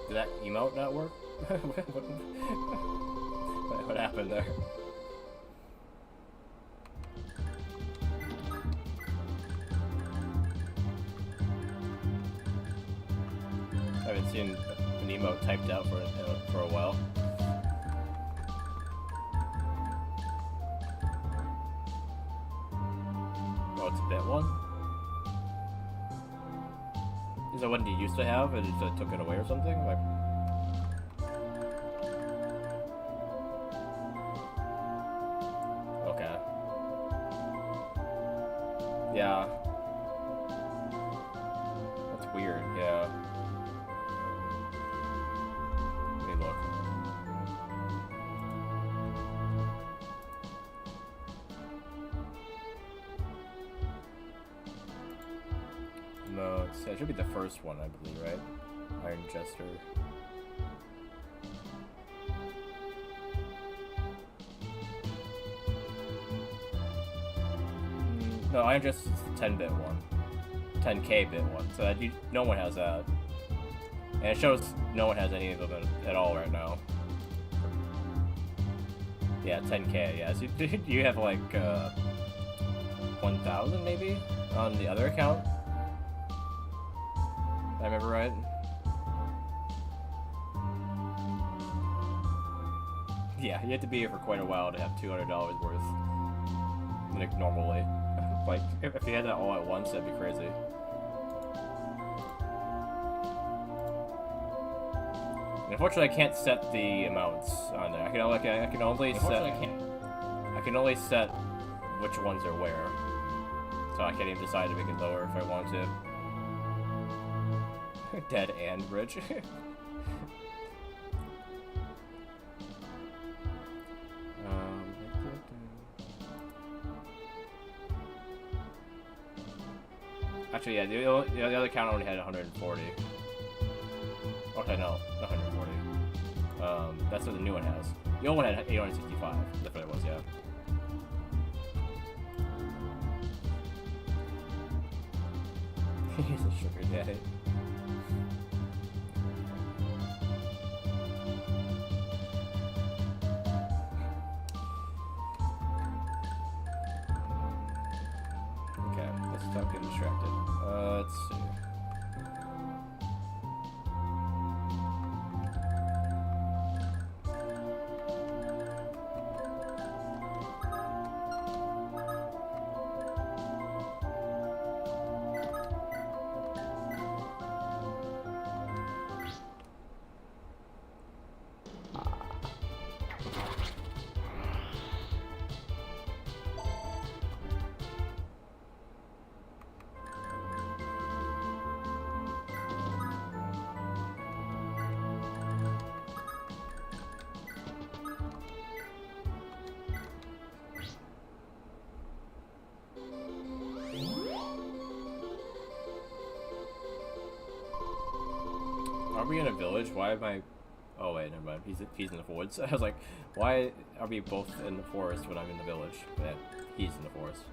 Did that emote not work? What happened there? I haven't seen an emote typed out for a while. Oh, it's a bit one? Is that one you used to have and it just took it away or something? Like... Okay. Yeah. That's weird, yeah. Let me look. No, it should be the first one, I believe, right? Iron Jester. No, Iron Jester is the 10-bit one. 10K bit one, so that no one has that. And it shows no one has any of them at all right now. Yeah, 10K, yeah. So you have like 1,000 maybe on the other account? I remember right? Yeah, you have to be here for quite a while to have $200 worth. Like, normally. Like, if you had that all at once, that'd be crazy. And unfortunately, I can't set the amounts on there. I can only set which ones are where. So I can't even decide to make it lower if I want to. Dead and bridge. Actually, yeah, the other account only had 140. Okay, no, 140. That's what the new one has. The old one had 865. That's what it was, yeah. He's a sugar daddy. Okay, let's stop getting distracted. Let's see. Are we in a village? Why am I... Oh wait, never mind. He's in the woods. I was like, why are we both in the forest when I'm in the village? But he's in the forest.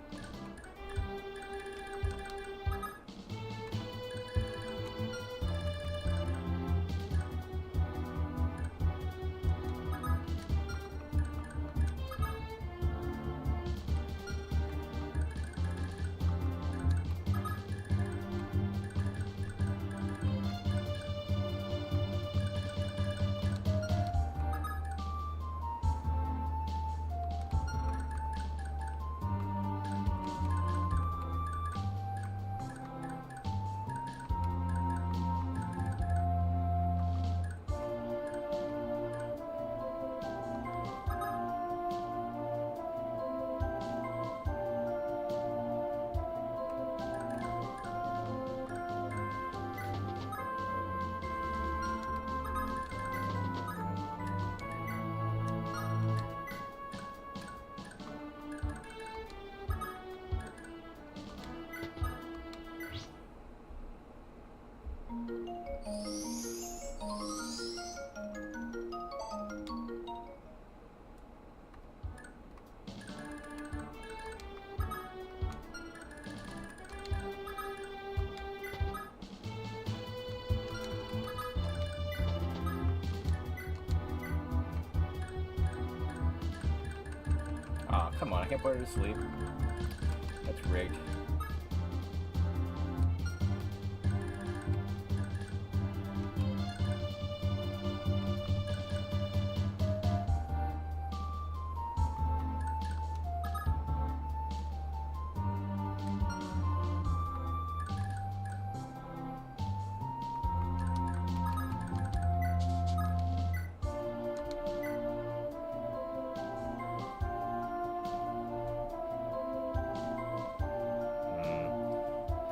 Aw, come on, I can't put her to sleep. That's rigged.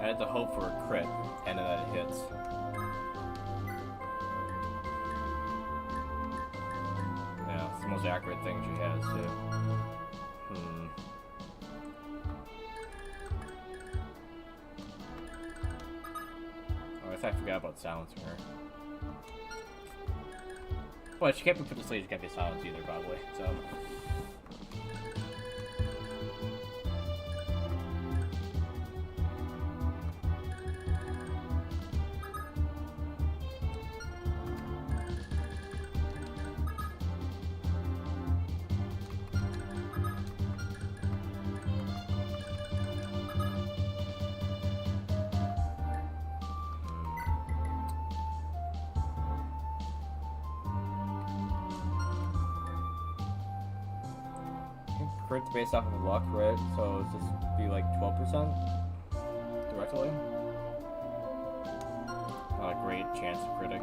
I had to hope for a crit, and then it hits. Yeah, it's the most accurate thing she has, too. Oh, I guess I forgot about silencing her. Well, she can't be put to sleep, she can't be silenced either, probably, so... Crit's based off of luck, right? So it's just be like 12% directly. Not a great chance of critting.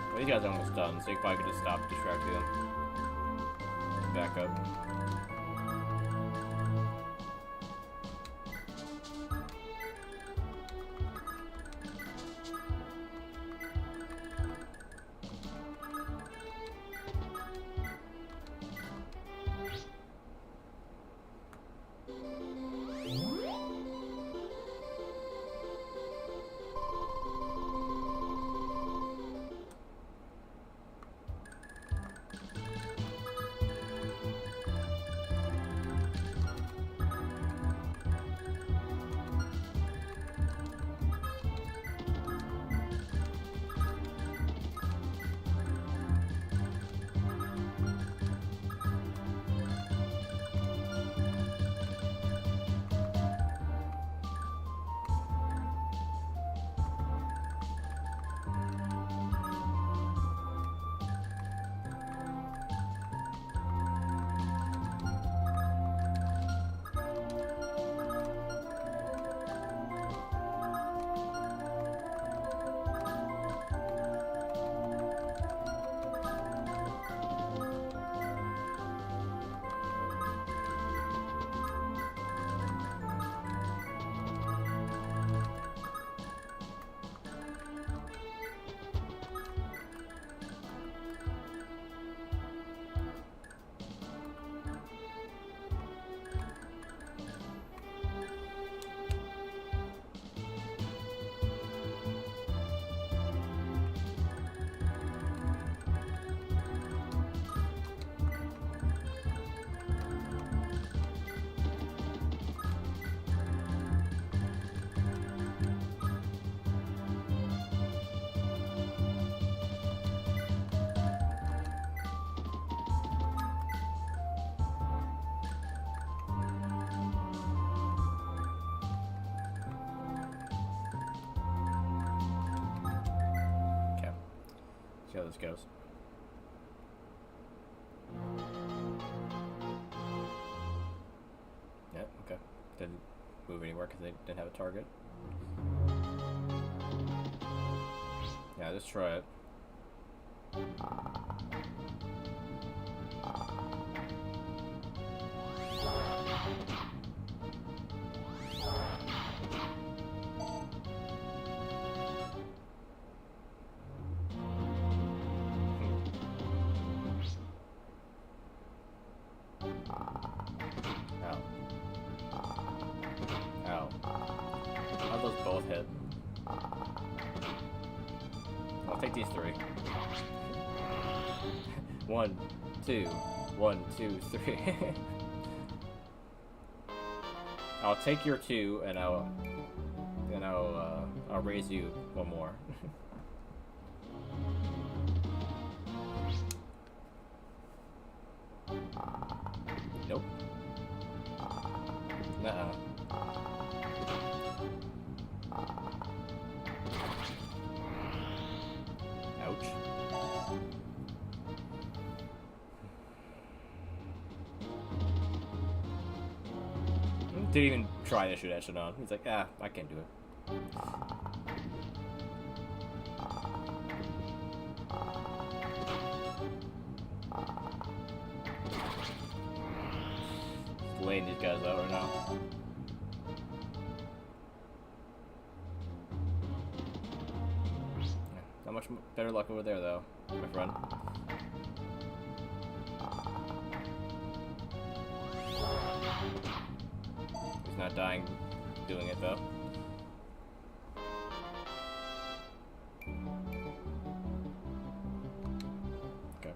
Well, these guys are almost done, so you probably could just stop distracting them. Back up. See how this goes. Yeah, okay. Didn't move anywhere because they didn't have a target. Yeah, let's try it. Both hit. I'll take these three. 1, 2, 1, 2, 3. I'll take your 2 and I'll raise you one more. Didn't even try to shoot at Shadon. He's like, ah, I can't do it. Laying these guys out right now. Not much better luck over there, though, my friend. He's not dying doing it, though. Okay.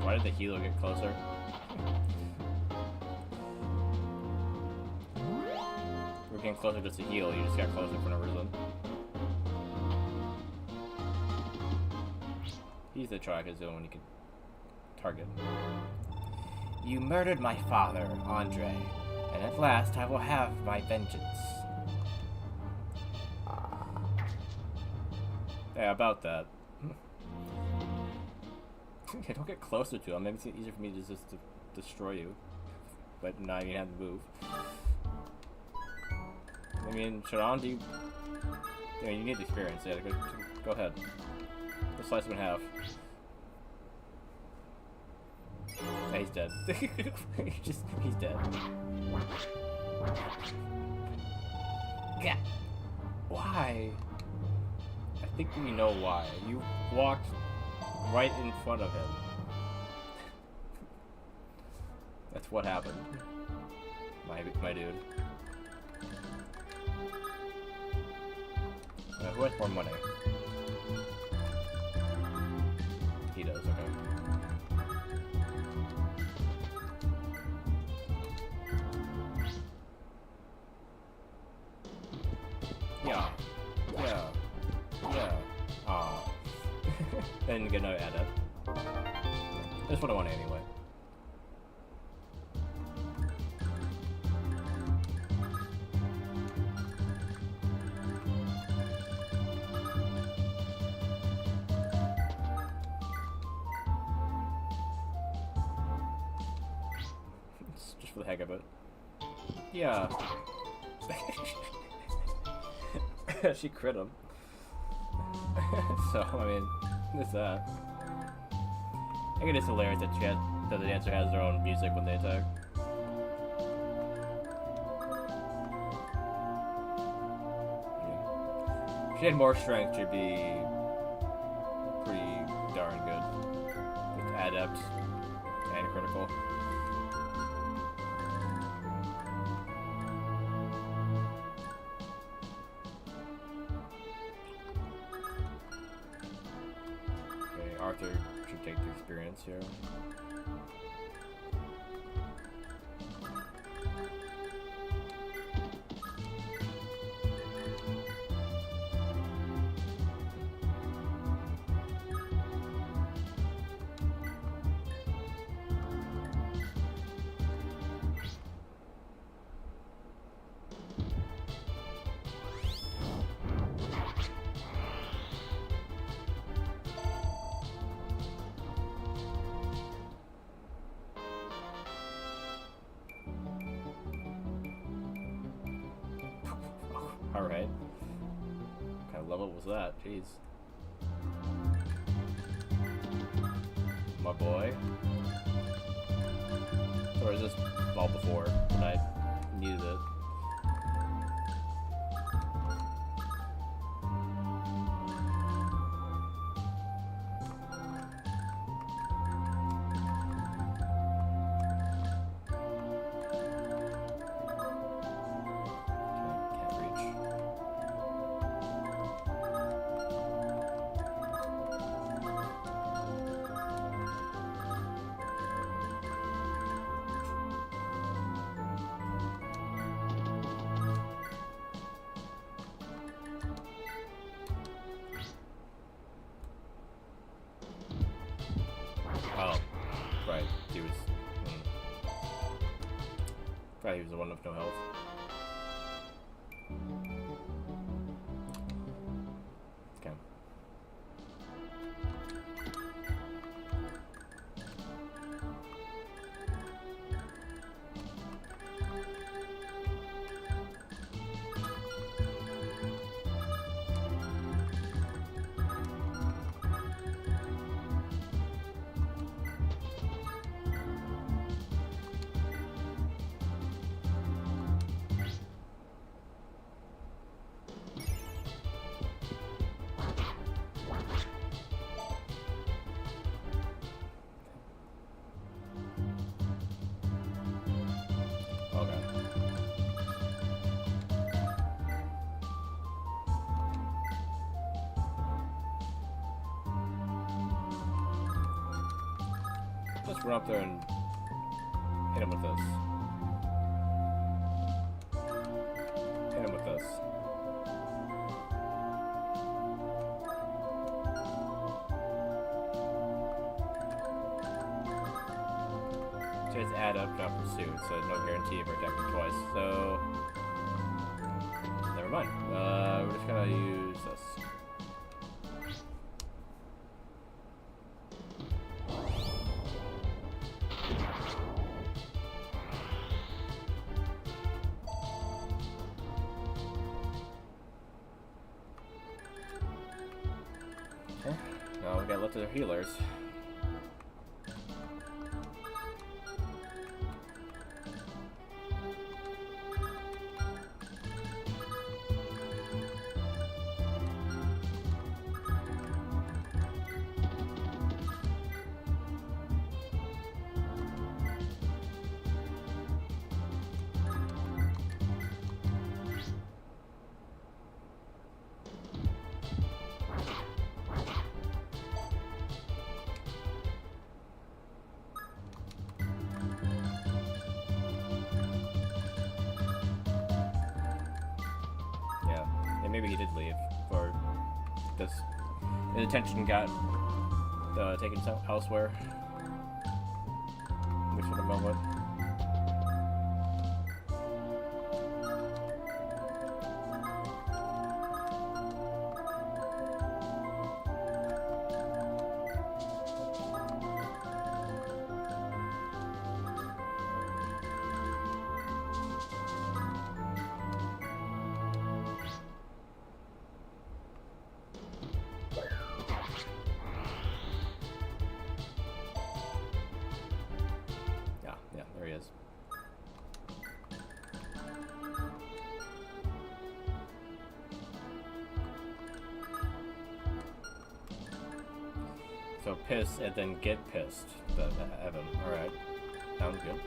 Why did the healer get closer? We're getting closer just to heal, you just got closer for no reason. He's the track is doing when you can target. You murdered my father, Andre, and at last I will have my vengeance. Yeah, about that. Okay, don't get closer to him. Maybe it's easier for me to just to destroy you. But now you have to move. I mean, Sharon, do you... I mean, you need the experience. Yeah, go ahead. Just slice him in half. Yeah, he's dead. He's dead. Yeah. Why? I think we know why. You walked right in front of him. That's what happened. My dude. Who has more money? He does, okay. Yeah. Aw. Didn't get no add-up. That's what I want anyway. Just for the heck of it. Yeah. She crit him. So, I mean, there's that. I think it is hilarious that that the dancer has their own music when they attack. Yeah. If she had more strength, she'd be pretty darn good. With adept and critical. Arthur should take the experience here. Alright. What kind of level was that? Jeez. My boy. Or is this all before? And I needed it. Oh, right. He was. Probably he was the one with no health. Okay. Let's run up there and hit him with this. Hit him with this. So it's add up, not pursuit, so no guarantee of protecting twice. So never mind. We're just gonna use this. Okay. Now we got left of their healers. Maybe he did leave, or this his attention got taken elsewhere. At least for the moment. Yeah, there he is. So piss and then get pissed. Evan. Alright. Sounds good.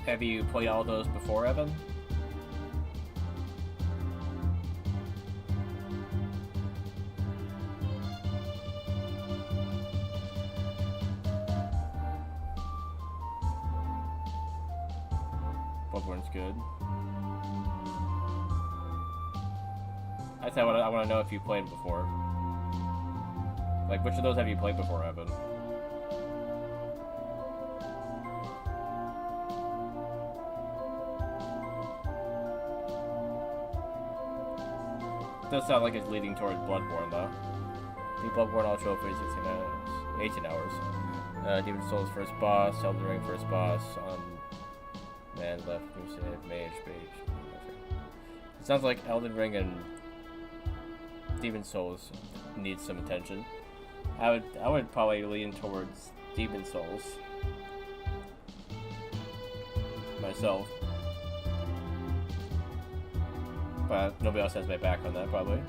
Have you played all those before, Evan? Bloodborne's good. I want to know if you played before. Like, which of those have you played before, Evan? It does sound like it's leading towards Bloodborne, though. The Bloodborne all trophies, 18 hours. Demon Souls first boss, Elden Ring first boss, Man left, Crusade, Mage, It sounds like Elden Ring and Demon Souls need some attention. I would probably lean towards Demon Souls myself. But nobody else has my back on that, probably.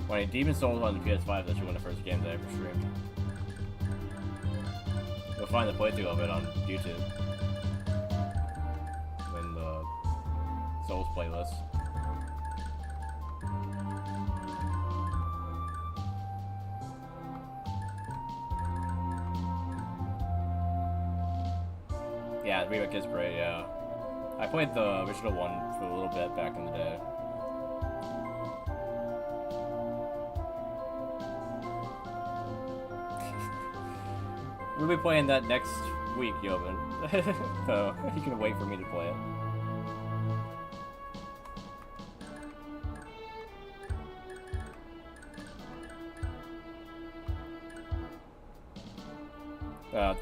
When Demon Souls on the PS5, that's one of the first games I ever streamed. You'll find the playthrough of it on YouTube. In the Souls playlist. Yeah, the remake is great, yeah. I played the original one for a little bit back in the day. We'll be playing that next week, Yovan. So, you can wait for me to play it.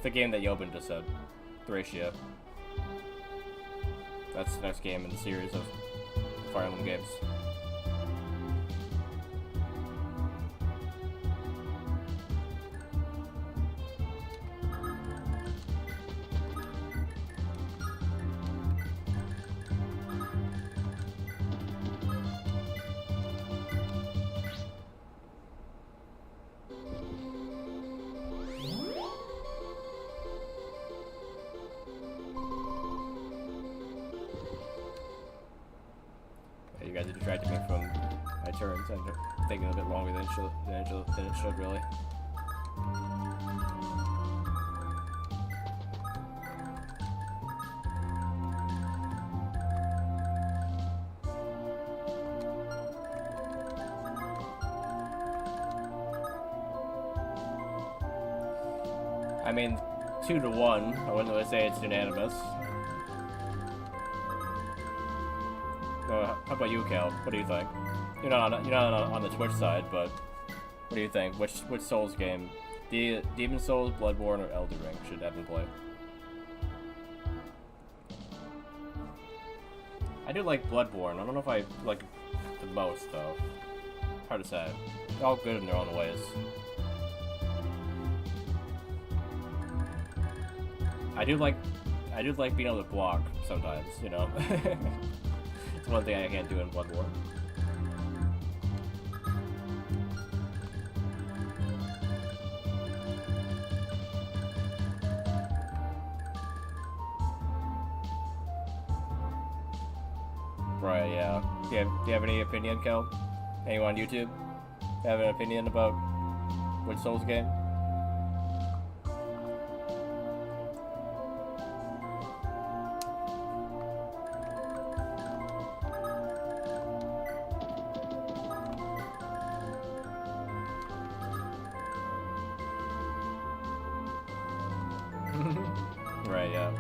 The game that Yovan just said. Thracia. That's the next game in the series of Fire Emblem games. turns and taking a bit longer than it should really. I mean, 2-1. I wouldn't really say it's unanimous. How about you, Cal? What do you think? You're not on the Twitch side, but what do you think? Which Souls game, Demon Souls, Bloodborne, or Elden Ring should Evan play? I do like Bloodborne. I don't know if I like it the most though. Hard to say. They're all good in their own ways. I do like being able to block sometimes, you know. It's one thing I can't do in Bloodborne. Right, yeah. Do you have any opinion, Kel? Anyone on YouTube have an opinion about which Souls game? Right, yeah.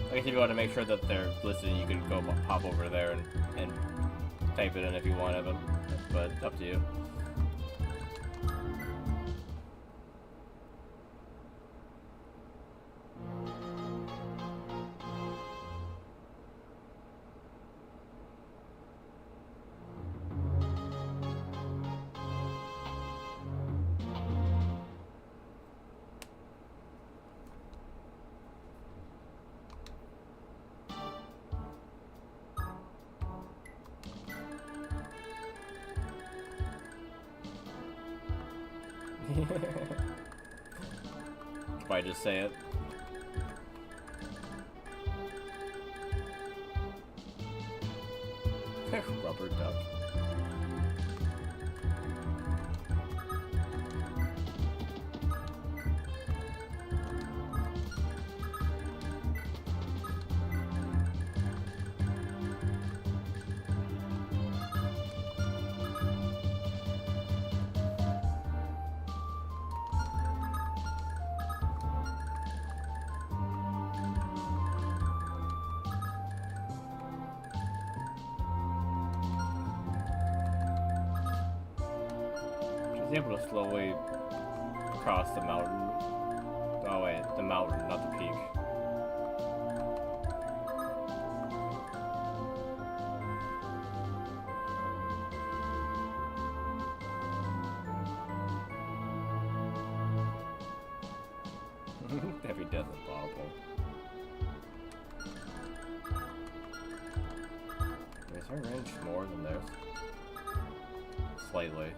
I guess if you want to make sure that they're listening, you could go hop over there and type it in if you want, Evan. But up to you. If I just say it. Rubber duck. She's able to slowly cross the mountain. Oh wait, the mountain, not the peak. Every death is possible. Is her range more than theirs? Slightly.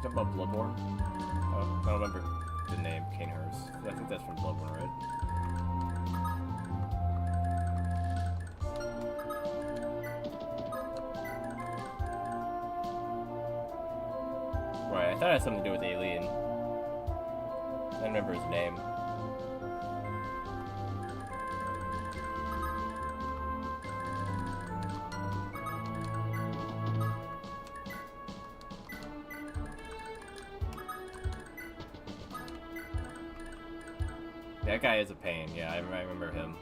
Talking about Bloodborne? Oh, I don't remember the name, Kanehurst. I think that's from Bloodborne, right? Right, I thought it had something to do with Alien. I don't remember his name. That guy is a pain, yeah, I remember him.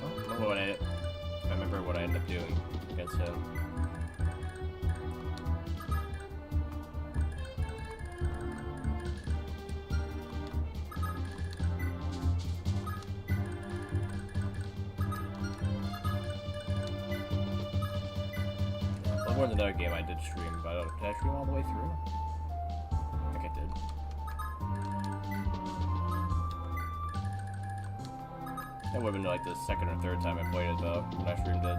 Oh, no what I remember what I ended up doing against him. Bloodborne's another game I did stream, but I don't, did I stream all the way through? I think I did. That would have been like the second or third time I played it though, when I streamed it.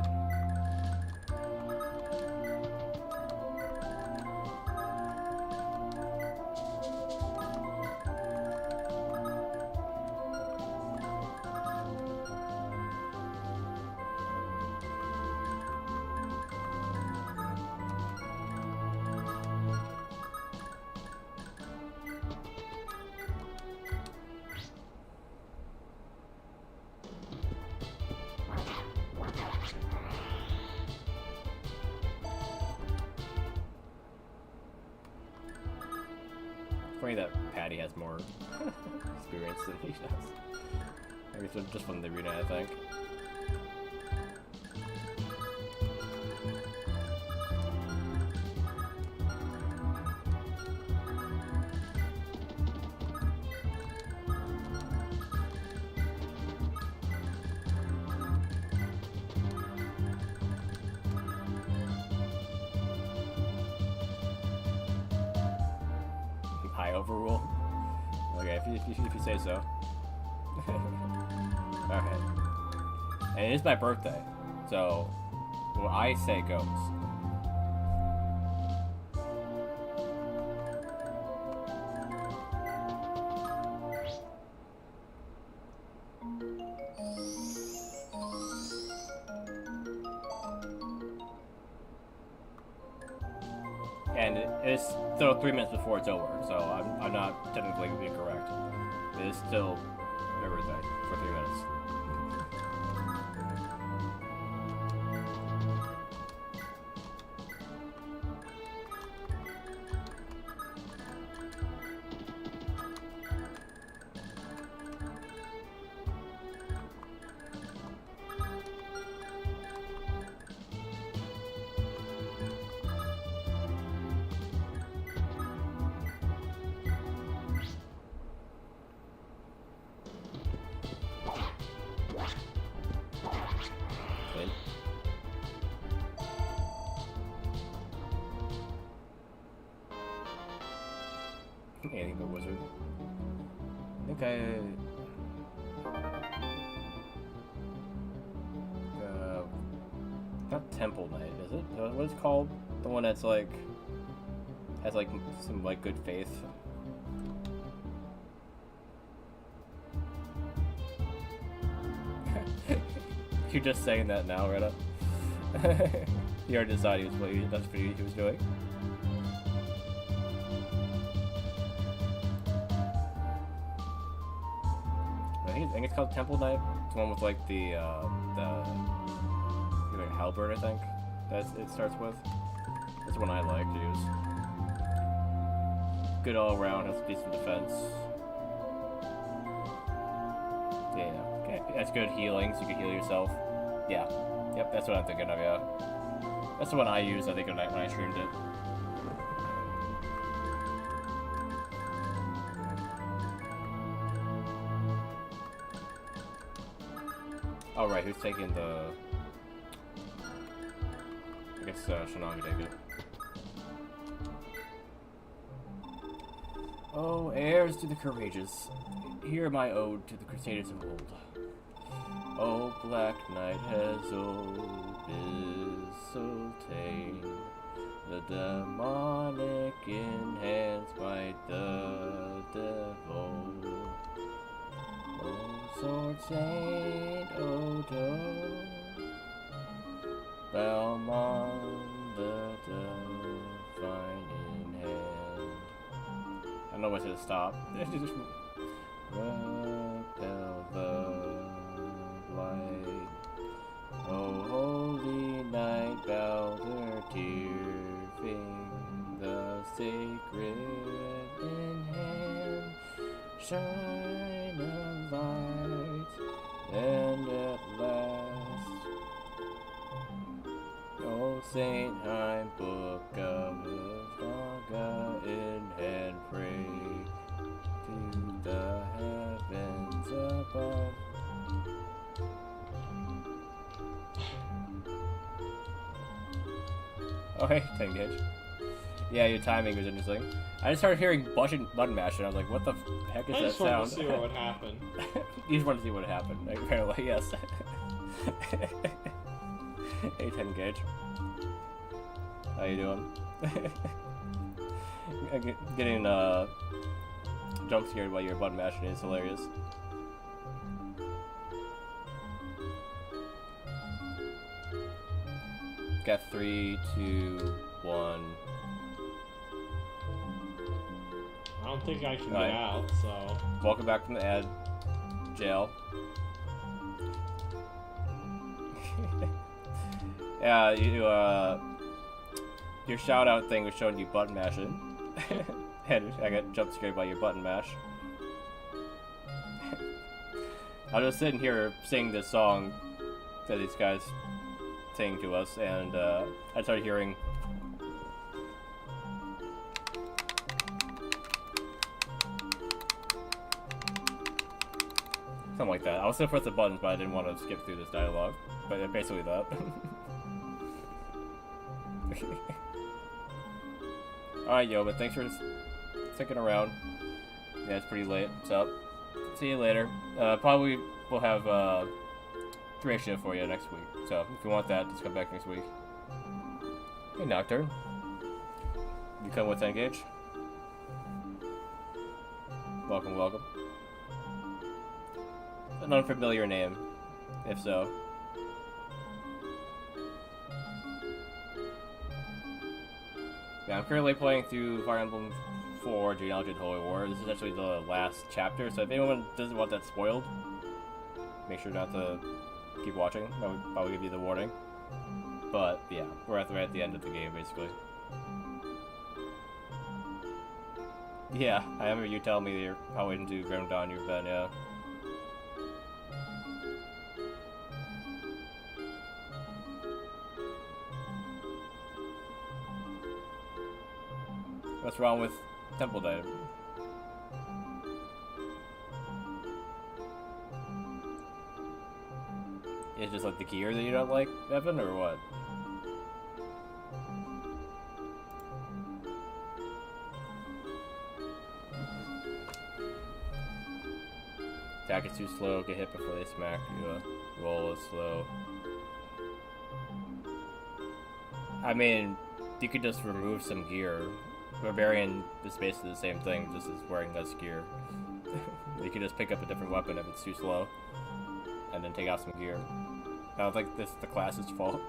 Funny that Patty has more experience than he does. I guess it's just from the arena, I think. High overrule. Okay, if you say so. Okay. And it is my birthday, so what I say goes. And it's still 3 minutes before it's over, so I'm not technically incorrect. It is still my birthday for 3 minutes. Anything but wizard. I think not Temple Knight, is it? What it's called? The one that's like has like some like good faith. You're just saying that now, Retta. You already decided that's what he was doing. I think it's called Temple Knight. It's the one with like the like halberd, I think. That it starts with. That's the one I like to use. Good all around, has decent defense. Yeah, okay. That's good healing, so you can heal yourself. Yeah. Yep, that's what I'm thinking of, yeah. That's the one I used, I think, when I streamed it. Alright, who's taking the... I guess Shanagi take it. Oh, heirs to the courageous, hear my ode to the crusaders of old. Oh, Black Knight has old is so tame, the demonic enhanced by the devil. Oh, Sword Saint Odo, Belmont the divine in hand. I don't know when to stop. Repel the light. Oh, holy night, Balder tearfing, the sacred in hand. Shine a light, and at last Saint Hein, book of Saga in hand, pray to the heavens above. Oh hey, 10 gauge. Yeah, your timing was interesting. I just started hearing button mash, and I was like, what the heck is I that just wanted sound? to see what would happen. You just wanted to see what happened. Like, apparently, yes. Hey, 10 gauge. How you doing? Getting jump scared while you're button mashing is hilarious. Got 3, 2, 1. I don't think I can get Alright. out, so... Welcome back from the ad jail. Yeah, your shout out thing was showing you button mashing. And I got jump scared by your button mash. I was sitting here singing this song that these guys sing to us, and I started hearing something like that. I was gonna press the buttons, but I didn't want to skip through this dialogue. But yeah, basically that. Alright, yo, but thanks for sticking around. Yeah, it's pretty late. What's up? See you later. Probably we'll have 3 shift for you next week. So if you want that, just come back next week. Hey, Nocturne. You come with Engage? Welcome, welcome. An unfamiliar name, if so. Yeah, I'm currently playing through Fire Emblem 4 Genealogy and Holy War. This is actually the last chapter, so if anyone doesn't want that spoiled, make sure not to keep watching. I'll give you the warning. But yeah, we're right at the end of the game, basically. Yeah, I remember you telling me that you're probably into Grim Dawn, you've been, yeah. What's wrong with Temple Day? It's just like the gear that you don't like, Evan, or what? Attack is too slow, get hit before they smack you. Roll is slow. I mean, you could just remove some gear. Barbarian is basically the same thing, just as wearing less gear. You could just pick up a different weapon if it's too slow, and then take out some gear. I don't think this is the class's fault.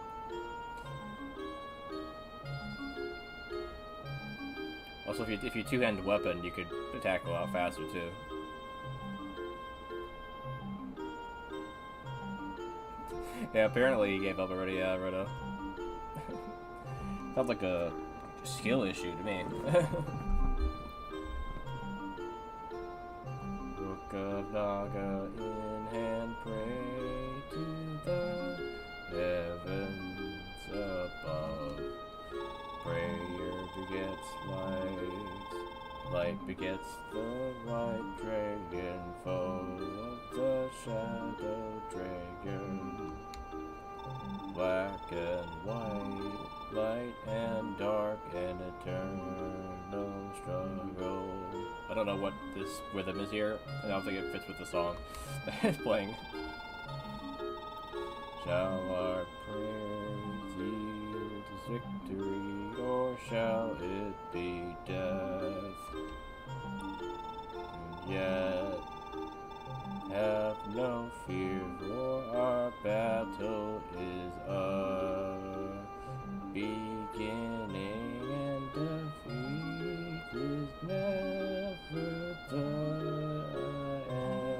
Also, if you two-handed weapon, you could attack a lot faster too. Yeah, apparently he gave up already, yeah, Roto. Sounds like a skill issue to me. Book of Naga in hand, pray to the heavens above. Prayer begets light, light begets the white dragon, foe of the shadow dragon. Black and white, light and dark, and eternal struggle. I don't know what this rhythm is here, and I don't think it fits with the song it's playing. Shall our prayers yield us victory, or shall it be death? And yet, have no fear, for our battle is a beginning, and defeat is never the end.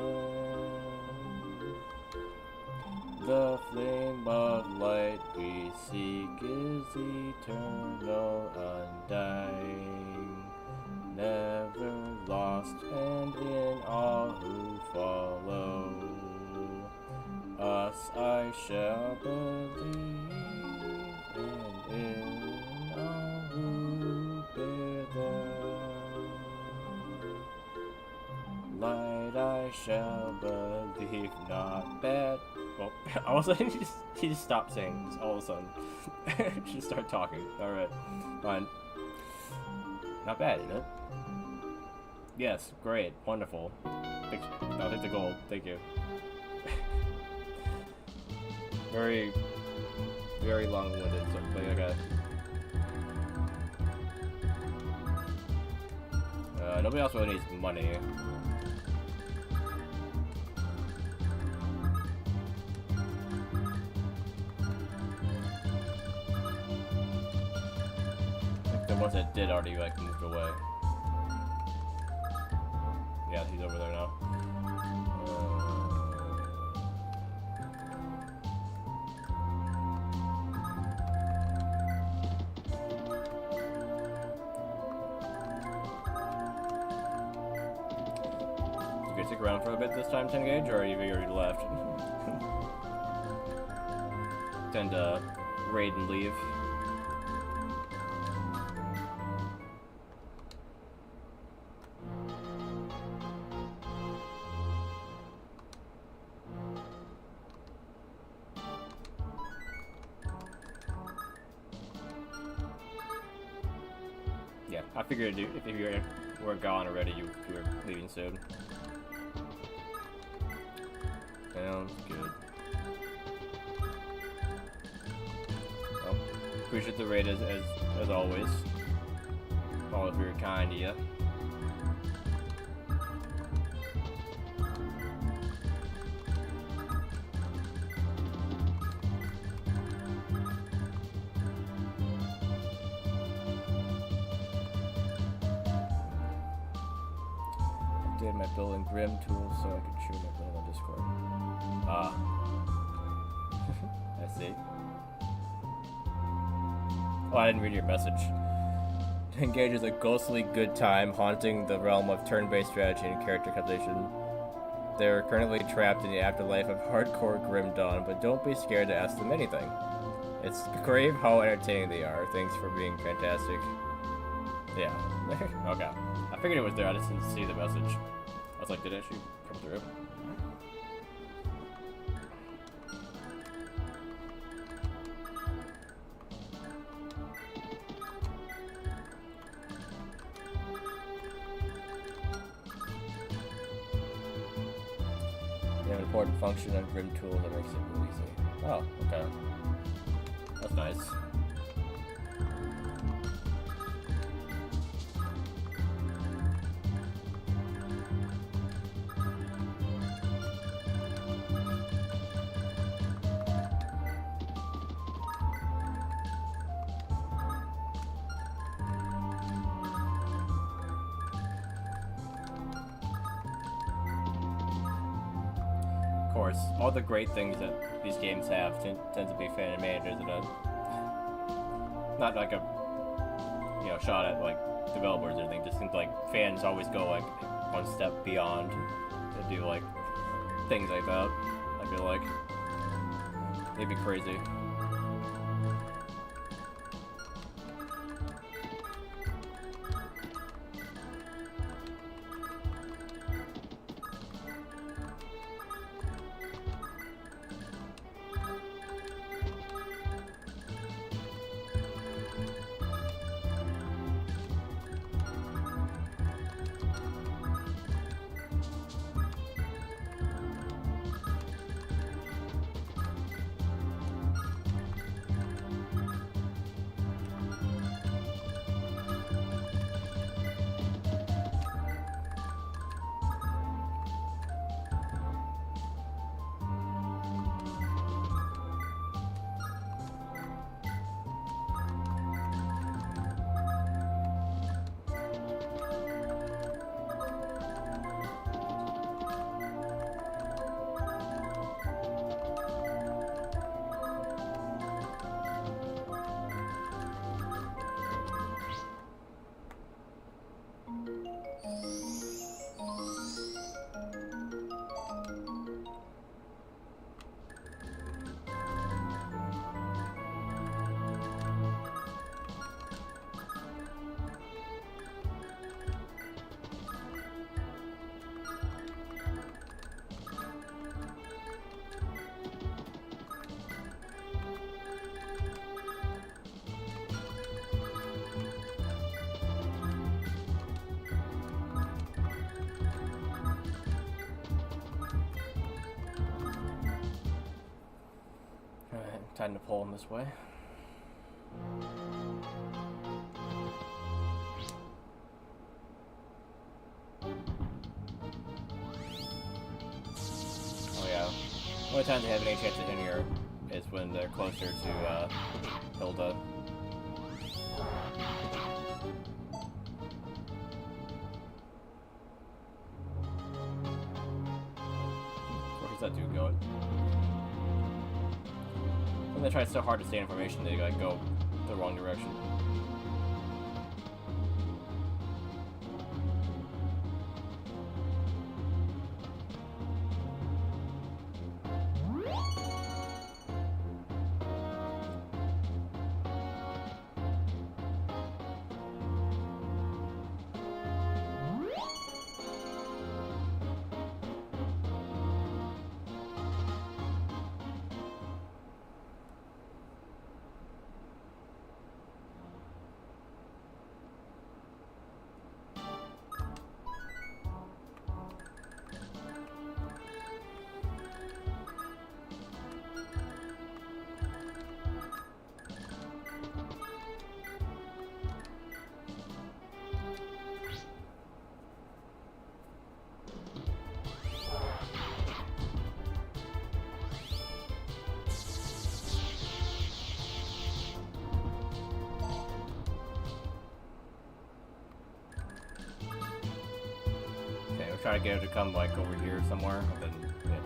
The flame of light we seek is eternal, undying, never lost, and in all who follow us I shall believe, and shall believe, not bad. Well, all of a sudden he just stopped saying. All of a sudden, just start talking. All right, fine. Not bad, isn't it? Yes, great, wonderful. I'll take the gold. Thank you. Very, very long-winded. So, but okay. Nobody else really needs money. The ones that did already like moved away. Yeah, he's over there now. You gonna stick around for a bit this time, 10 gauge, or have you already left? Tend to raid and leave. Yeah, I figured if you were gone already, you were leaving soon. Sounds good. Well, appreciate the raid as always. All of your kind, yeah. Updated my building Grim tools so I could share my build on Discord. Ah. I see. Oh, I didn't read your message. Engage is a ghostly good time haunting the realm of turn-based strategy and character customization. They're currently trapped in the afterlife of hardcore Grim Dawn, but don't be scared to ask them anything. It's great how entertaining they are. Thanks for being fantastic. Yeah. Okay. I figured it was there, I just didn't see the message. I was like, did it actually come through? You have an important function on Grim Tools that makes it really easy. Oh, okay. That's nice. Of course, all the great things that these games have tend to be fan managers and not like a shot at like developers or anything. Just seems like fans always go like one step beyond to do like things like that. I feel like they'd be crazy. Time to pull him this way. Oh yeah. Only time they have any chance of hitting her is when they're closer to Hilda. Where's that dude going? When they try so hard to stay in formation, they like go the wrong direction. Try to get her to come like over here somewhere, and then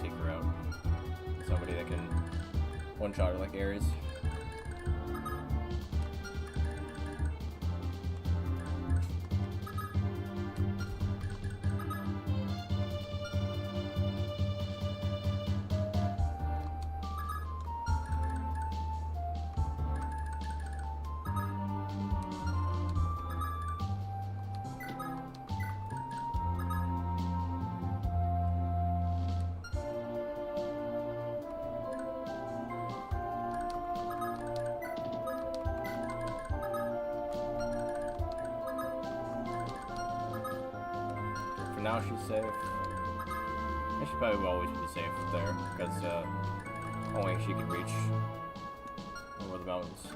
take her out. Somebody that can one-shot her like Ares. Now she's safe. And she probably will always be safe there, because only she can reach over the mountains.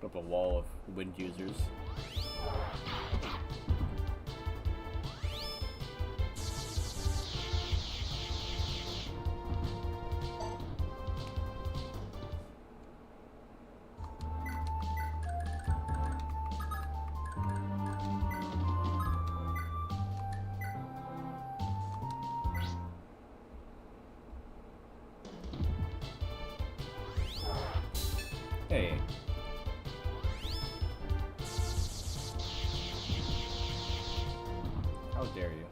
Up a wall of wind users. Hey. How dare you?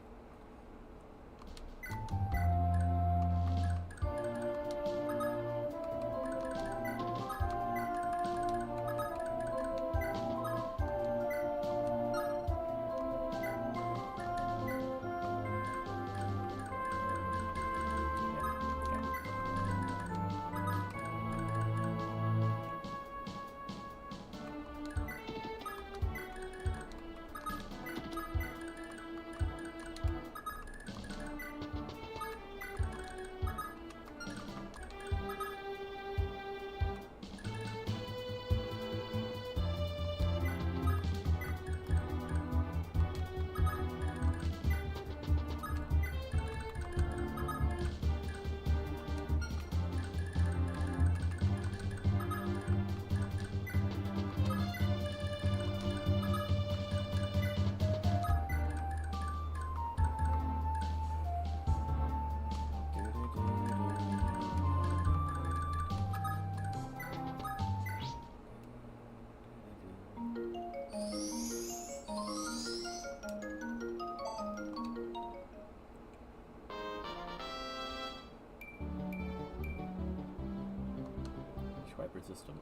system.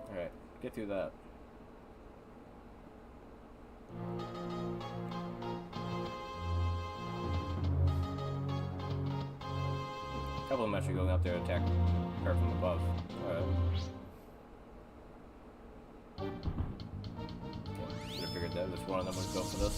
Alright, get through that. A couple of them actually going up there to attack her from above. Alright. Okay, should have figured that which one of them would go for this.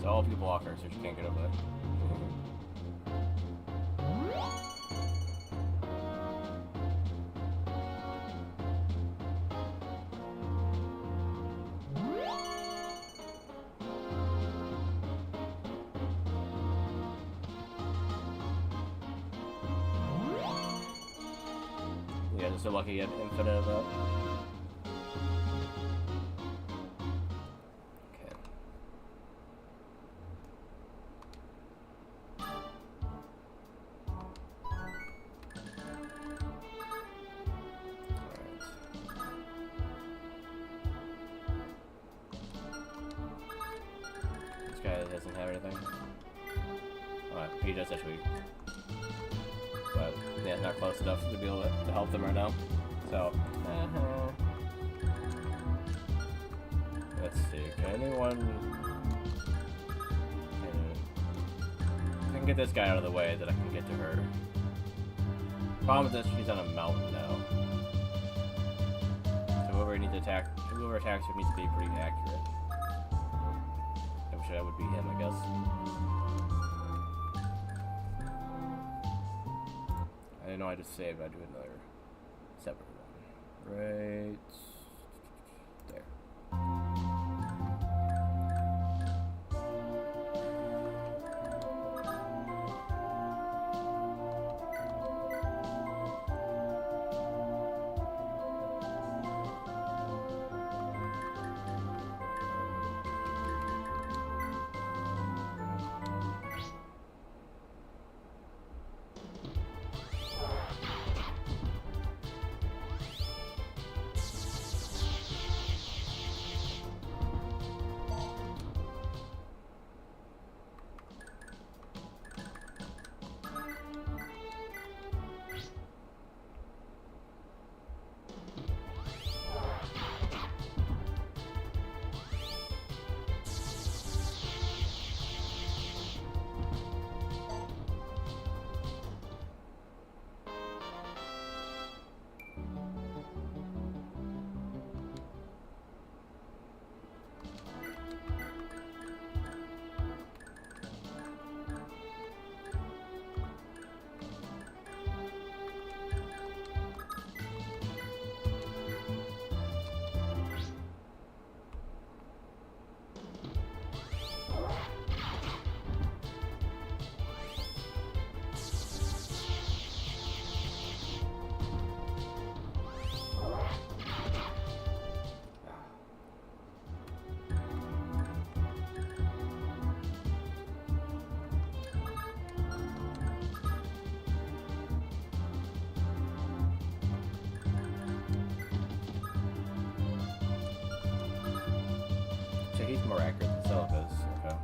So all of you block her, so she can't get over there. Yeah, just so lucky you have infinite of that. Doesn't have anything. Alright, he does actually. But yeah, not close enough to be able to help them right now. So let's see. Can anyone I can get this guy out of the way that I can get to her. Problem with this, she's on a mountain now. So whoever attacks her needs to be pretty accurate. That would be him, I guess. I didn't know I just saved. I'd do another separate one. Right there. He's more accurate than Self is. Okay.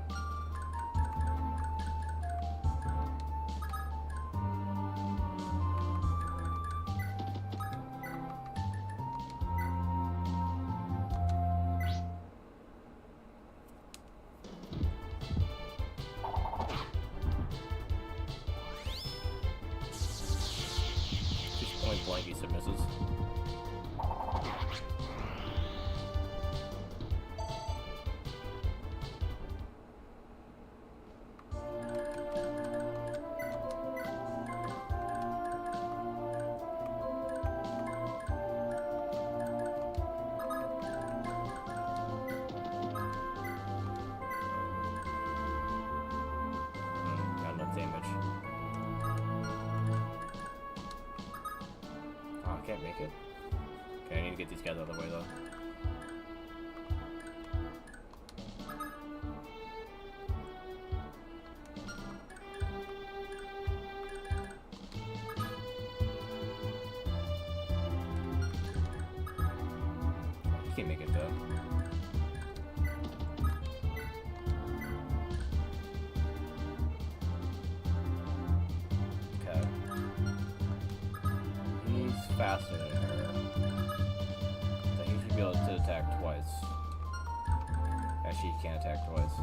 Just point blank, he submisses. can't make it? Okay, I need to get these guys out of the way though. You can make it though. Okay. He's faster than her. Then he should be able to attack twice. Actually, he can't attack twice.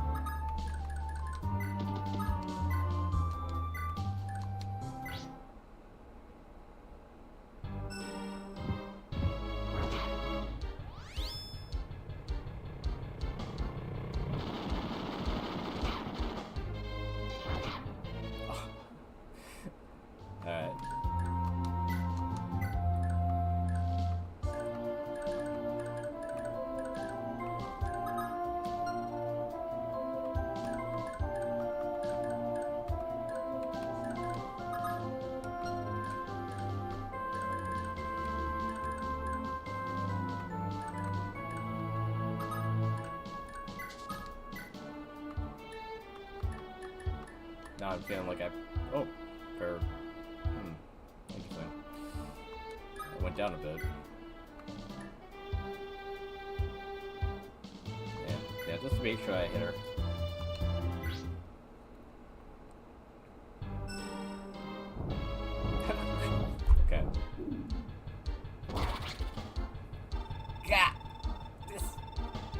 Alright. Now I'm feeling like oh, fair. Interesting. I went down a bit. Yeah, just to make sure I hit her. Okay. God, this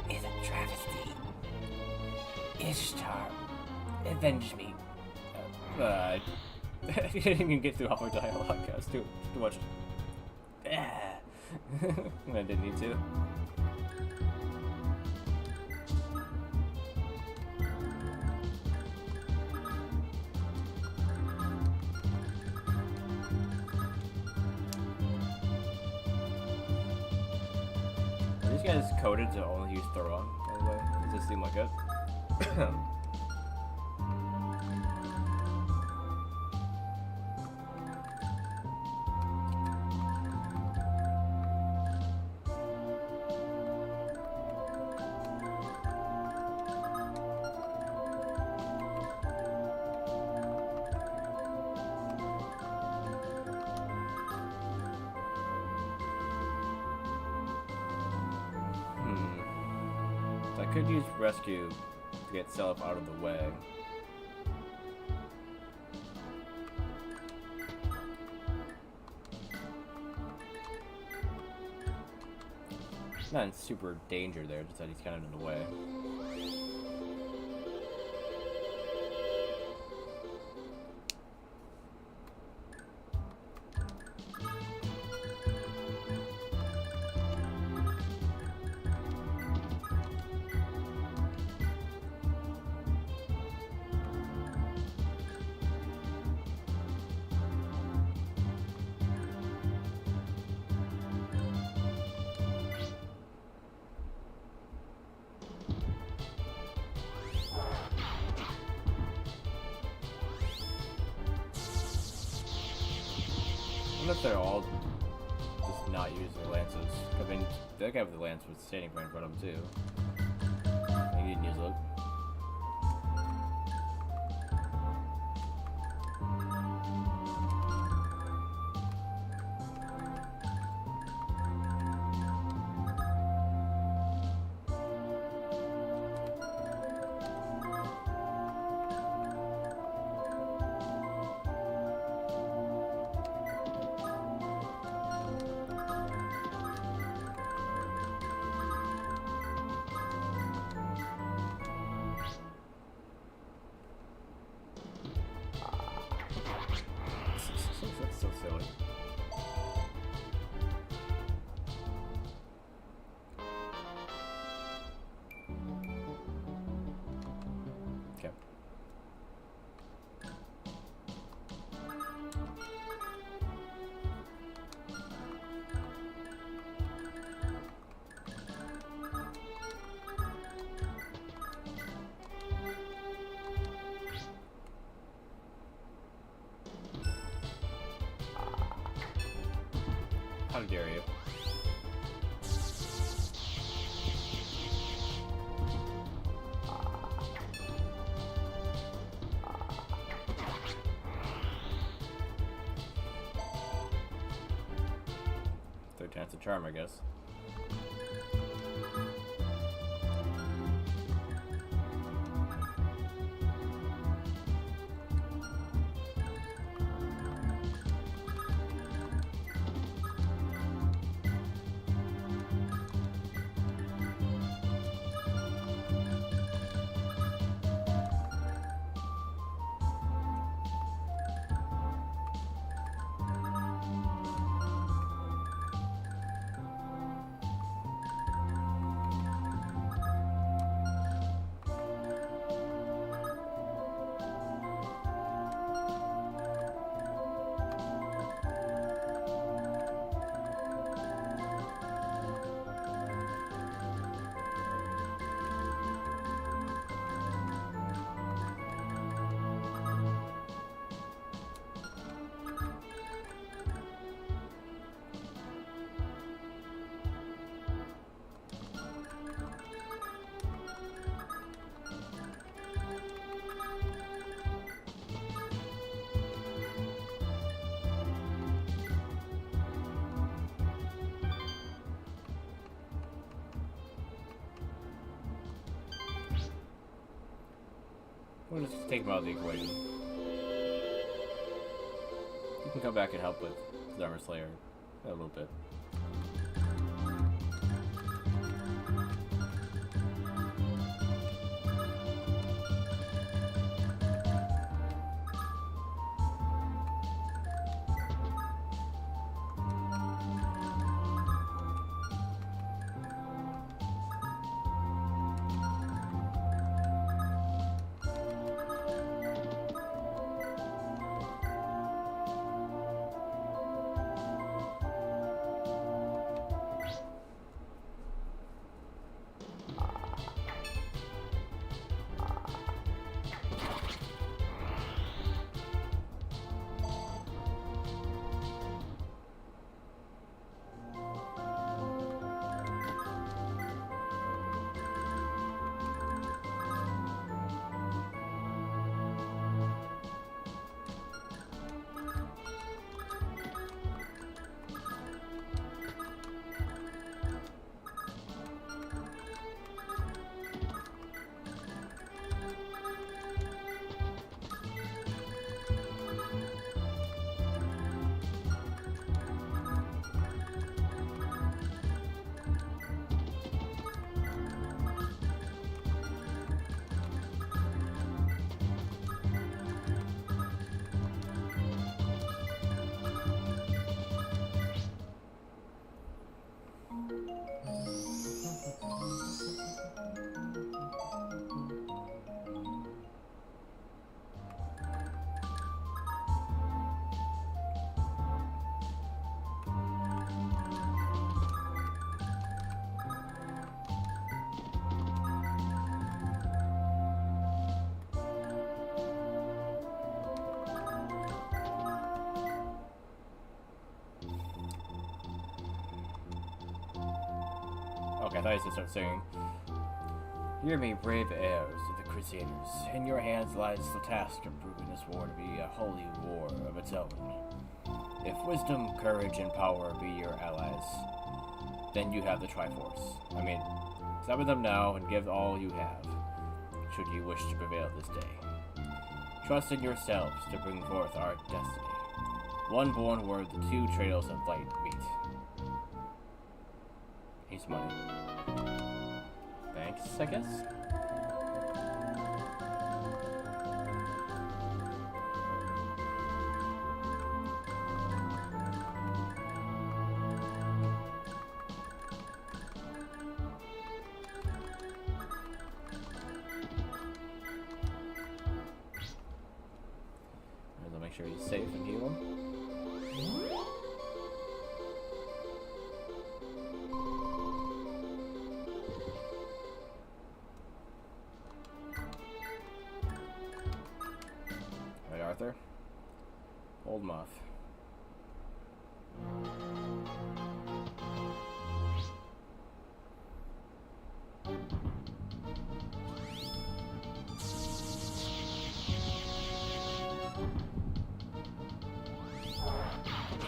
is a travesty. Ishtar, avenge me. I didn't even get through half my dialogue. It was too much. I didn't need to. Are these guys coded to only use Thoron, by the way? Does this seem like it? I could use rescue to get Self out of the way. He's not in super danger there, just that he's kind of in the way. Unless they're all just not using their lances. I mean, that guy with the lance was standing right in front of him too. He didn't use it. How dare you? Third chance of charm, I guess. We'll just take him out of the equation. You can come back and help with Armor Slayer a little bit. Okay, I thought you should start singing. Hear me, brave heirs of the Crusaders. In your hands lies the task of proving this war to be a holy war of its own. If wisdom, courage, and power be your allies, then you have the Triforce. I mean, summon them now and give all you have, should you wish to prevail this day. Trust in yourselves to bring forth our destiny. One born where the two trails of light meet. He's money. Thanks, I guess? I'll make sure he's safe and heal him. Arthur. Hold him off.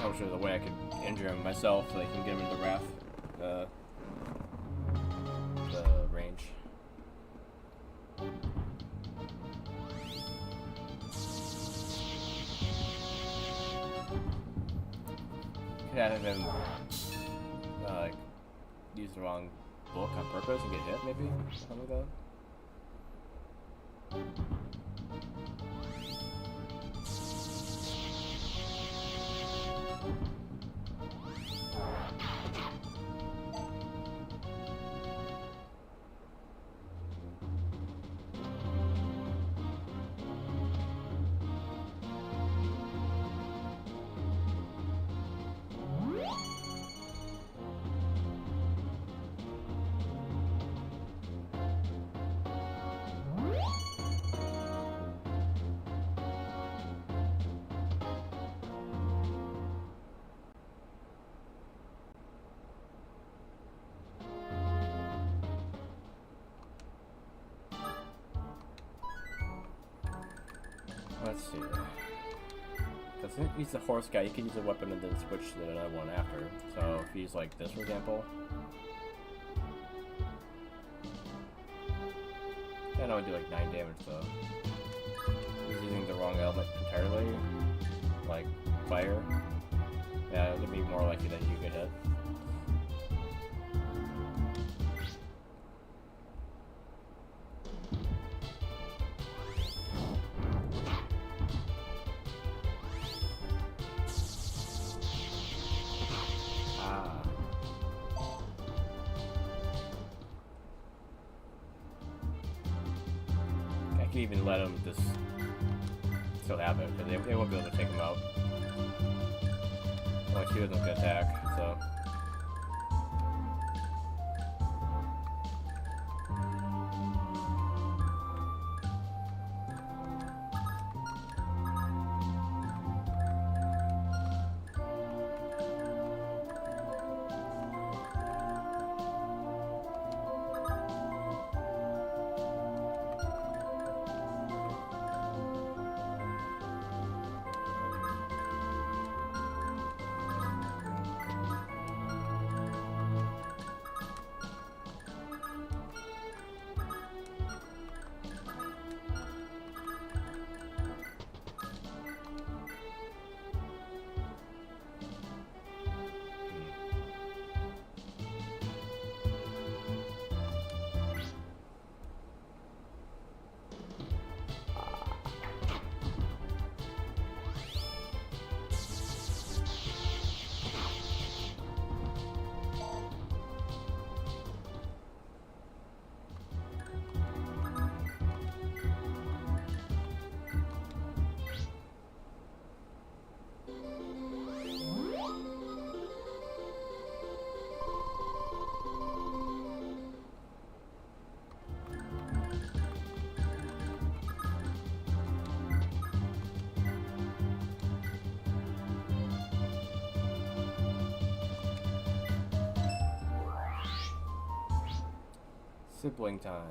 closer to the way I could injure him myself, so I can get him into Wrath, the range. Could have him like use the wrong book on purpose and get hit, maybe something like that. Let's see. Because he's the horse guy, he can use a weapon and then switch to another one after. So if he's like this, for example. Then I would do like 9 damage though. He's using the wrong element entirely. Like fire. Yeah, it would be more likely that you get hit. I can even let him just still have it, because they won't be able to take him out. Unless he doesn't get attack, so. Sibling time.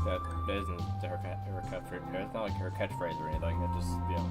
That isn't her catchphrase. It's not like her catchphrase or anything. It just, you know.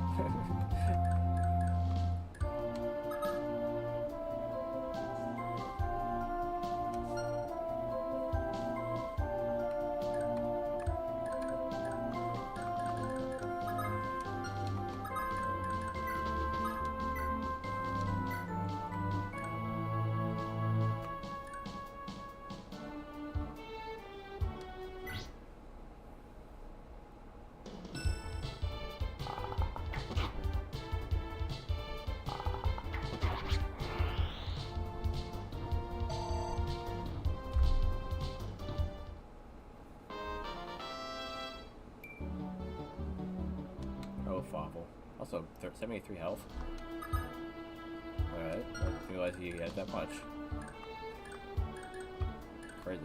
Awful. Also, 73 health. Alright, I didn't realize he had that much. Crazy.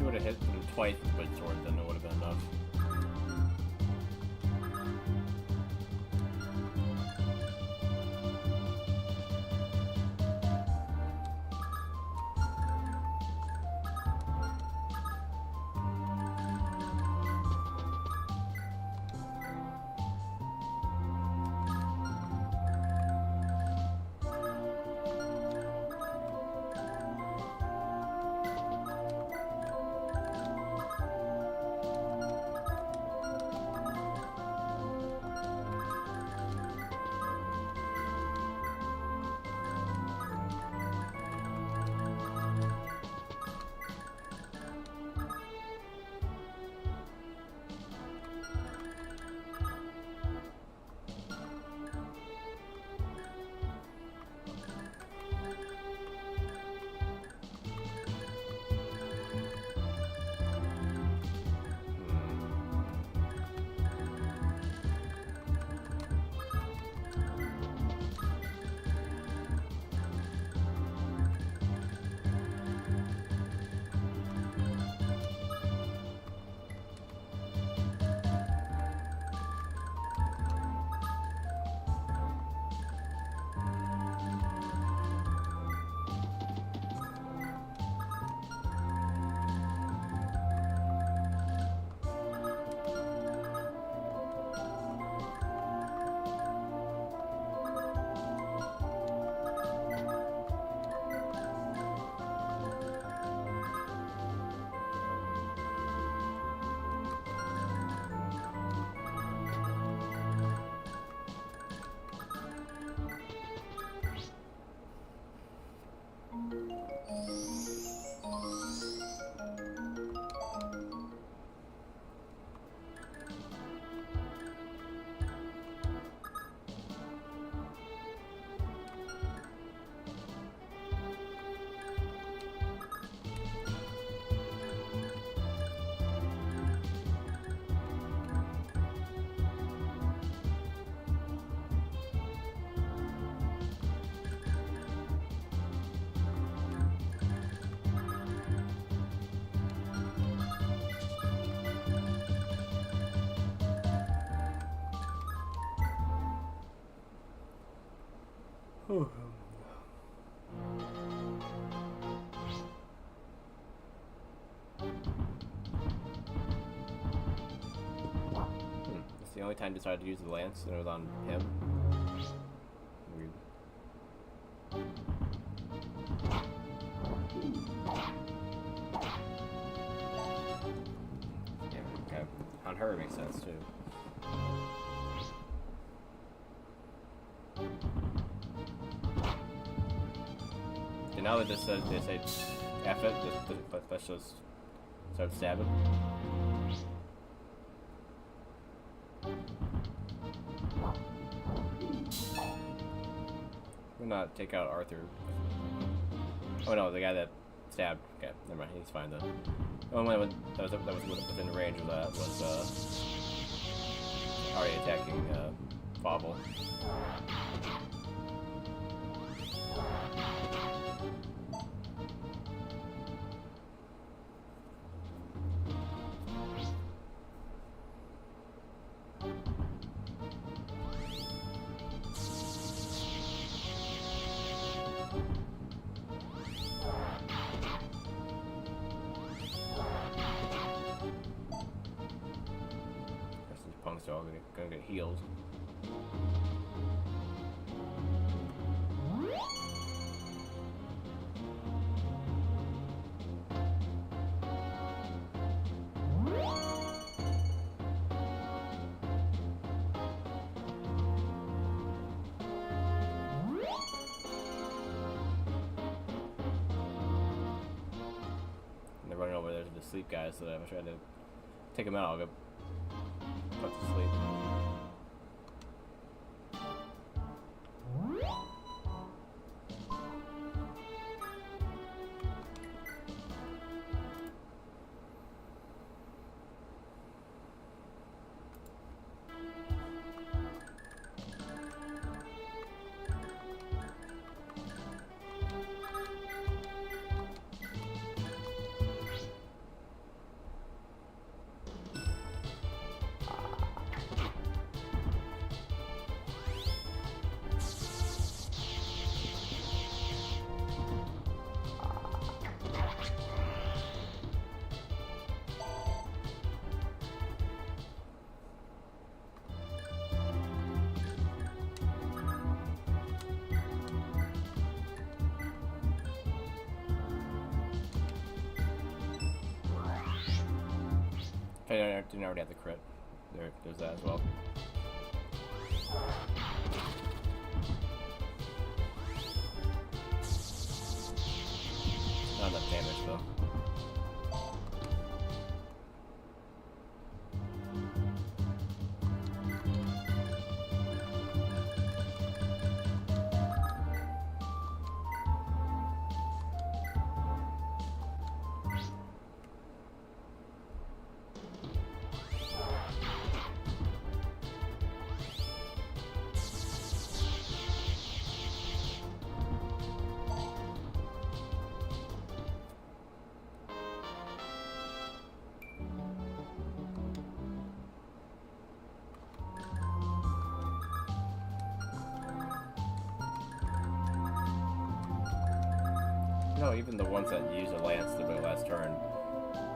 you would have hit him twice with sword, then it would have been enough. It's the only time I decided to use the lance, and it was on him. Weird. Yeah, okay. On her it makes sense too. And now they say F it, let's just start stabbing. We'll not take out Arthur. Oh no, the guy that stabbed. Okay, never mind, he's fine then. The only one that was within range of that was already attacking Bobble. Punks are all gonna get healed. And they're running over there to the sleep guys, so I'm trying to take them out. I'll go put to sleep. I didn't already have the crit. There's that as well. Not enough damage though. No, even the ones that use a lance the very last turn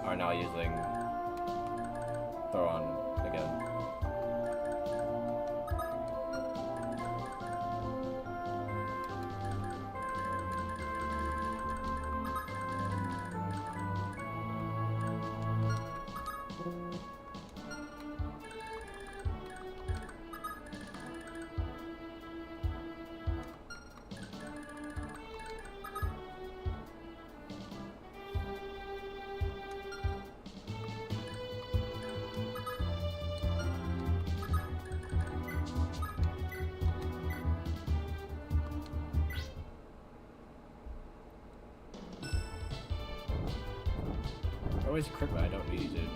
are now using throw on again. Always crit when I don't need it.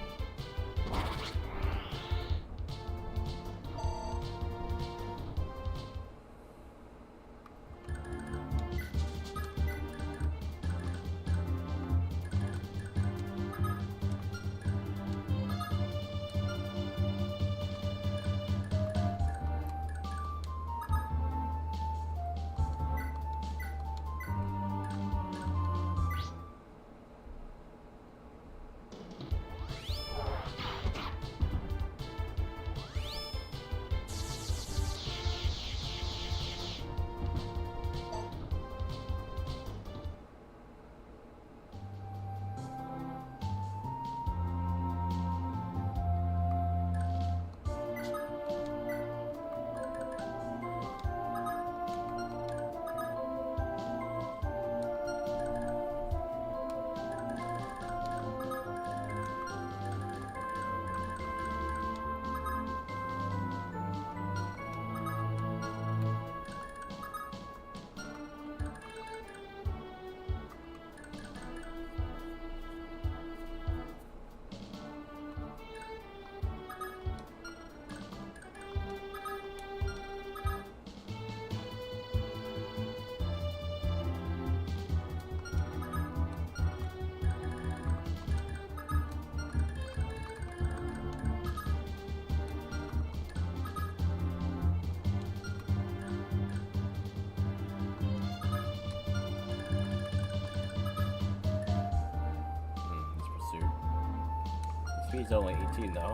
Speed's only 18 though.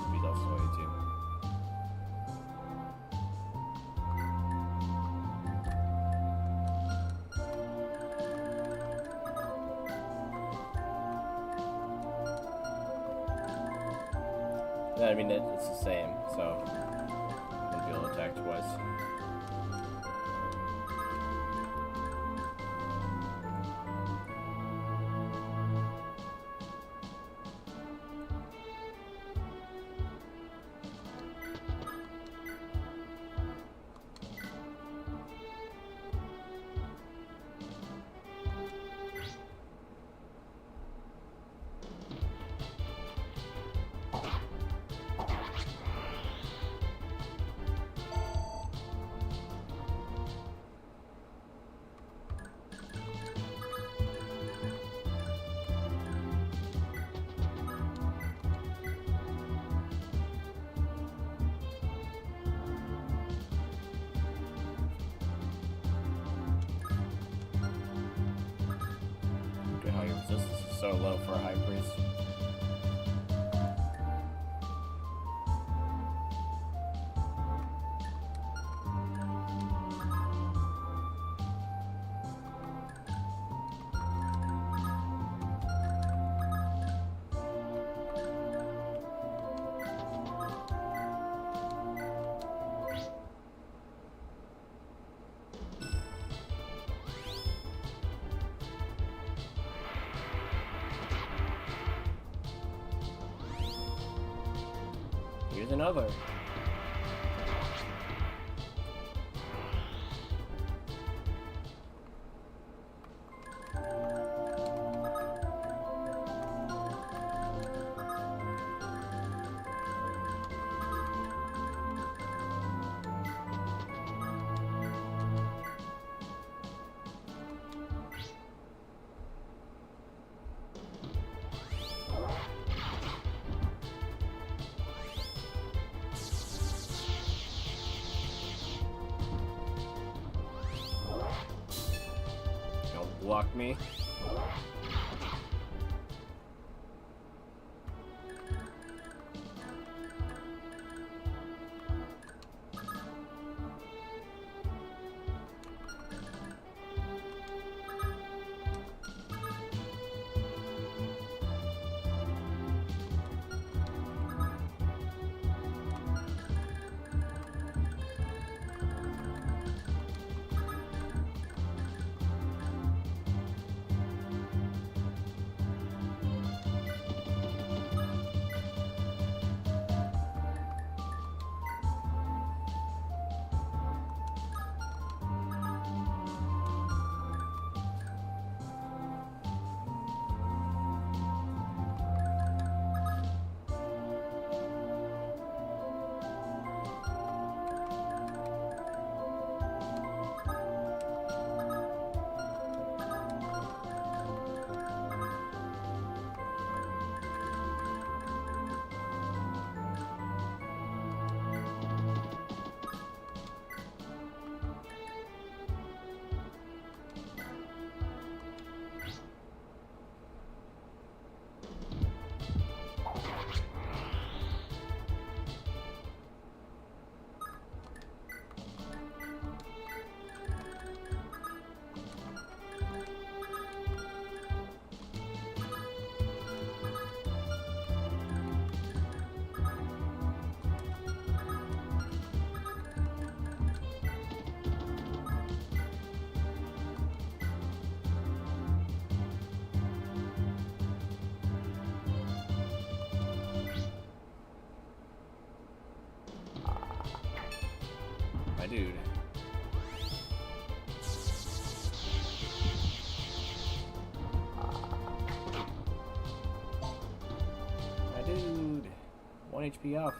Speed's also 18. Yeah, I mean, it's the same, so I'm gonna be able to attack twice. How your resistance is so low for a high priest. Here's another. Don't block me. My dude. My dude. 1 HP off.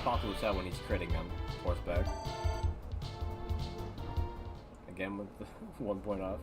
Apocalypse out when he's critting on horseback. Again with the 1 point off.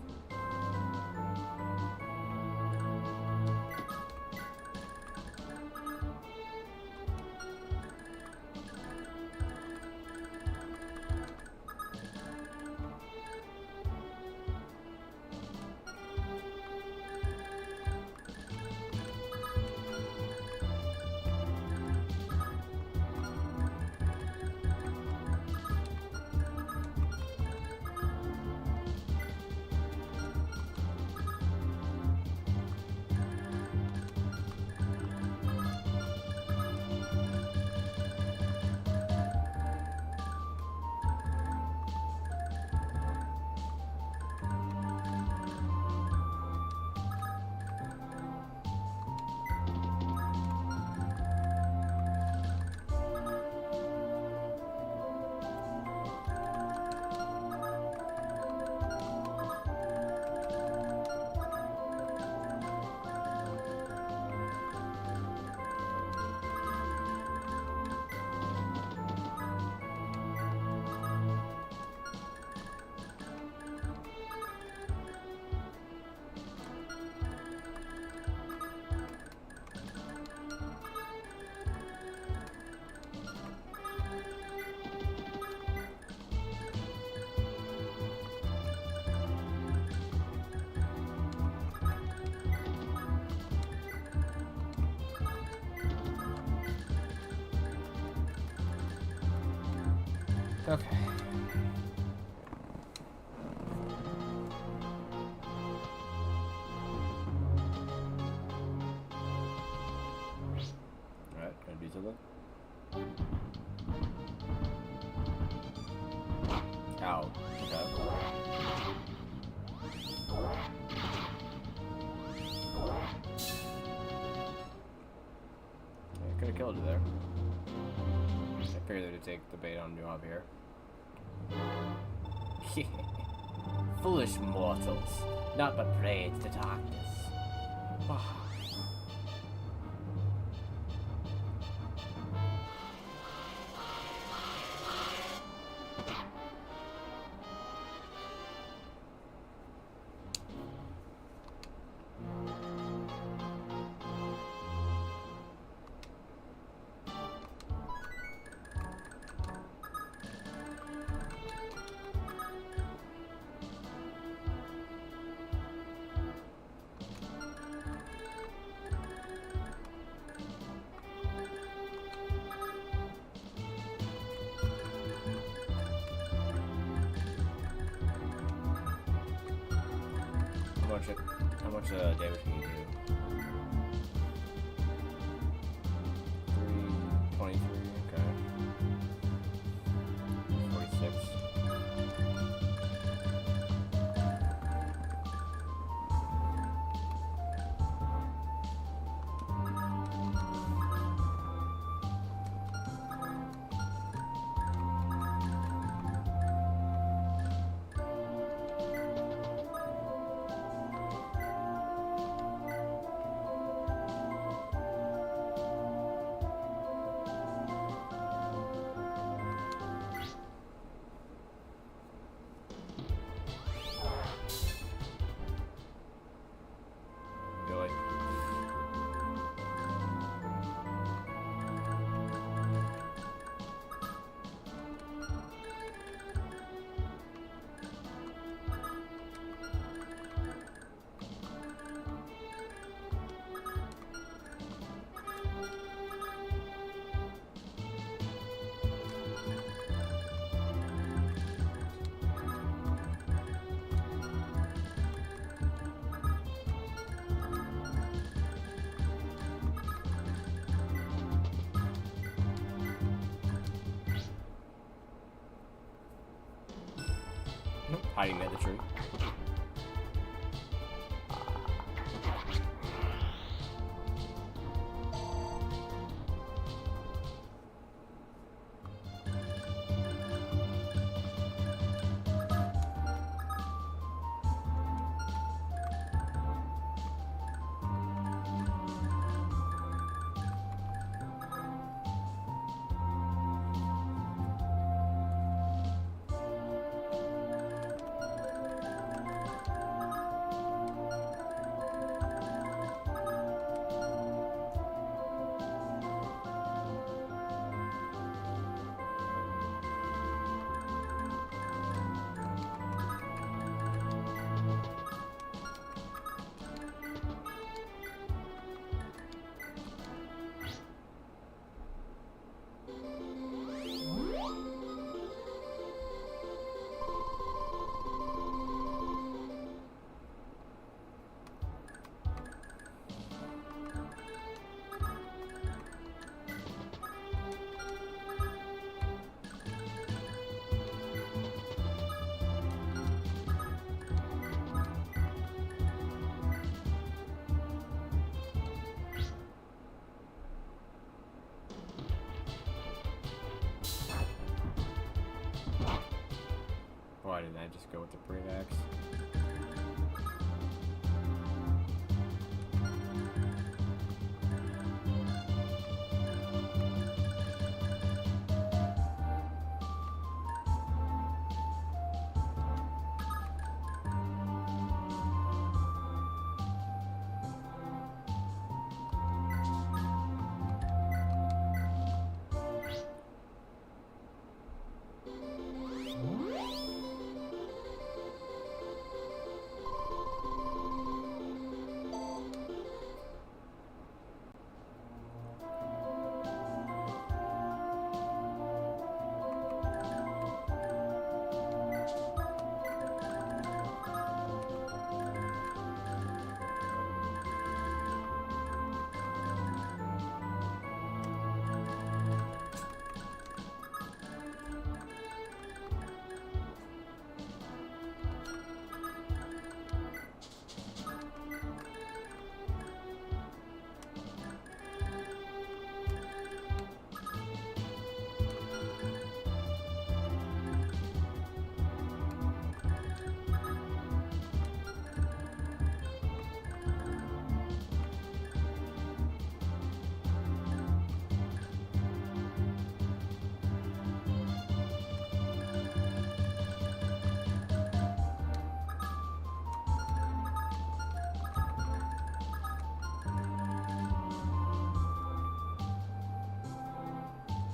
Okay. Alright, gonna do something. Ow. Okay. I could have killed you there. I figured they'd take the bait on you up here. Foolish mortals, not but prey to the darkness. How much damage can you do? 323, okay. 46. Billy. Hiding near the tree. Why didn't I just go with the pre-vax?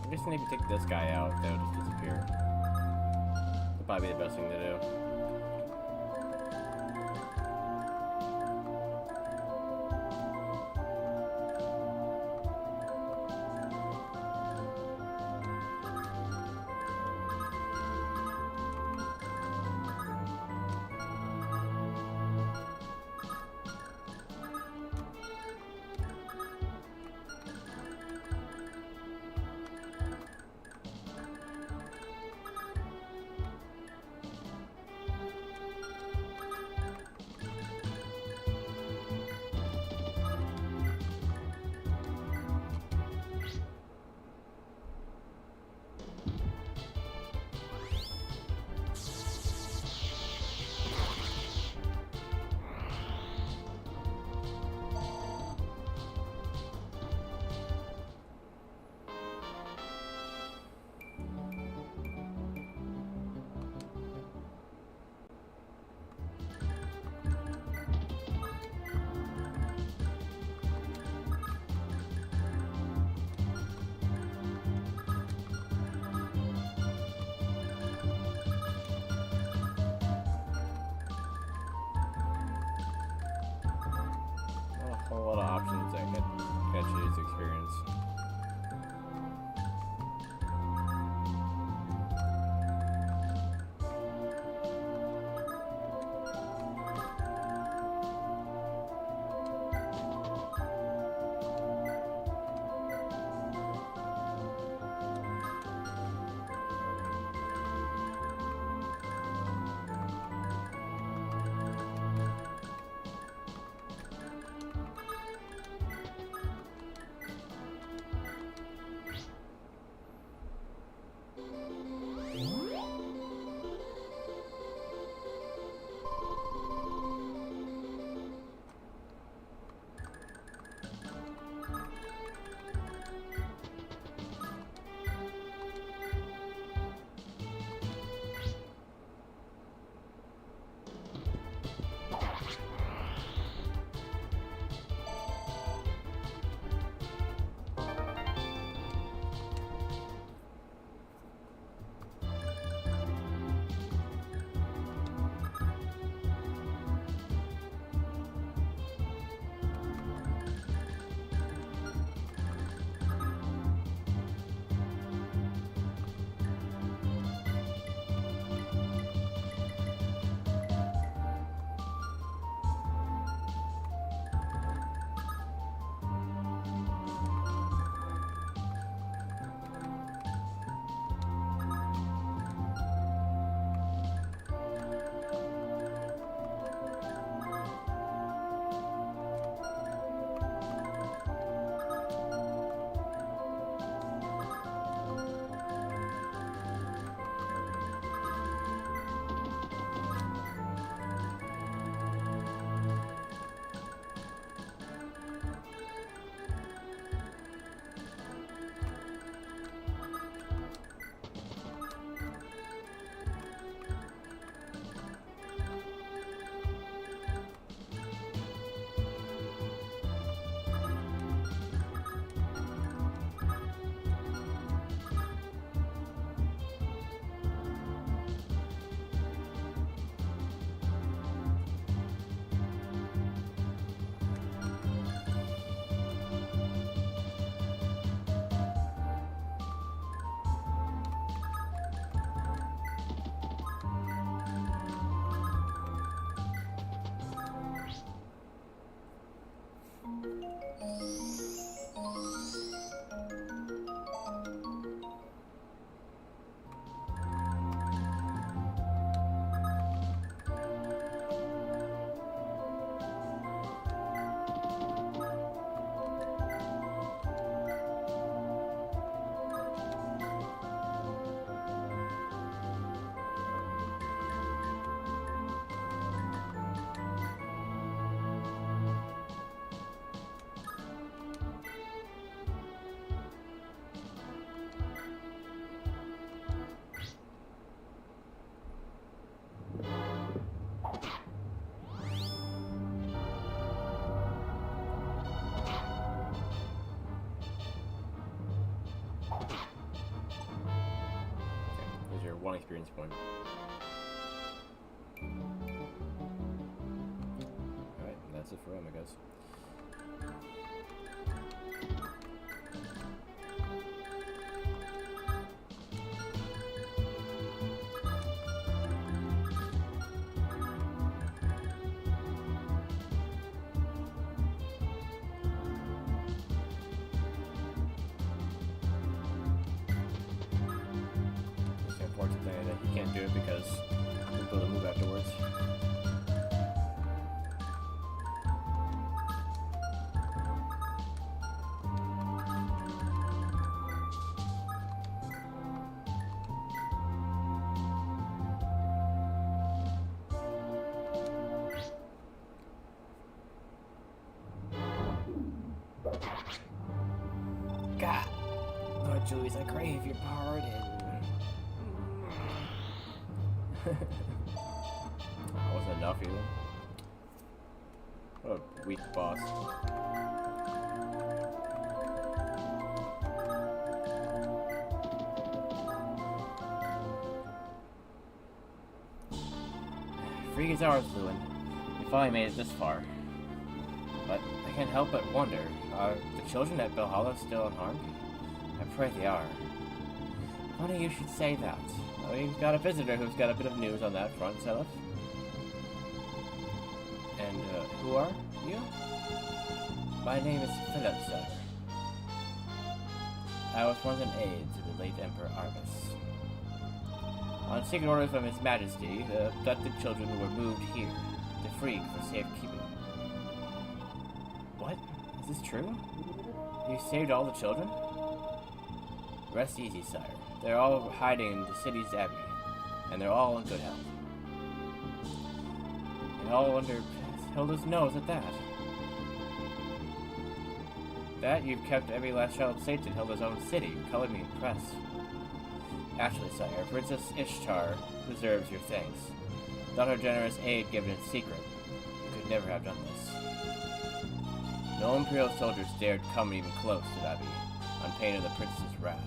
I'm guessing if you take this guy out, they'll just disappear. That'd probably be the best thing to do. A whole lot of options that could catch you his experience. 1 experience point. Alright, that's it for him, I guess. It's unfortunate that he can't do it because he'll be able to move afterwards. God, Lord Julius, I crave your pardon. That wasn't enough either. What a weak boss. Freak is ours, Lewin. We finally made it this far. But I can't help but wonder, are the children at Valhalla still unharmed? I pray they are. Funny you should say that. We've got a visitor who's got a bit of news on that front, Seliph. And, who are you? My name is Philip, sir. I was once an aide to the late Emperor Argus. On secret orders from His Majesty, the abducted children were moved here, to Frigg for safekeeping. What? Is this true? You saved all the children? Rest easy, sire. They're all hiding in the city's abbey, and they're all in good health. And all under Hilda's nose at that. That you've kept every last child safe in Hilda's own city, colored me impressed. Actually, sire, Princess Ishtar deserves your thanks. Without her generous aid given in secret, you could never have done this. No Imperial soldiers dared come even close to the abbey, on pain of the princess's wrath.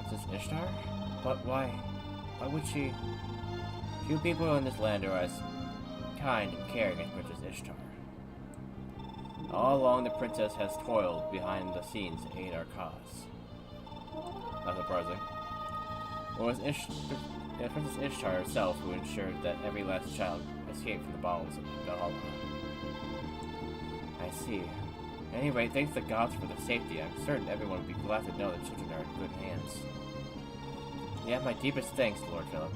Princess Ishtar? But why? Why would she? Few people in this land are as kind and caring as Princess Ishtar. All along, the princess has toiled behind the scenes to aid our cause. Not surprising. It was Princess Ishtar herself who ensured that every last child escaped from the bowels of Valhalla. I see. At any rate, thanks to the gods for the safety. I'm certain everyone would be glad to know that children are in good hands. You have my deepest thanks, Lord Philip.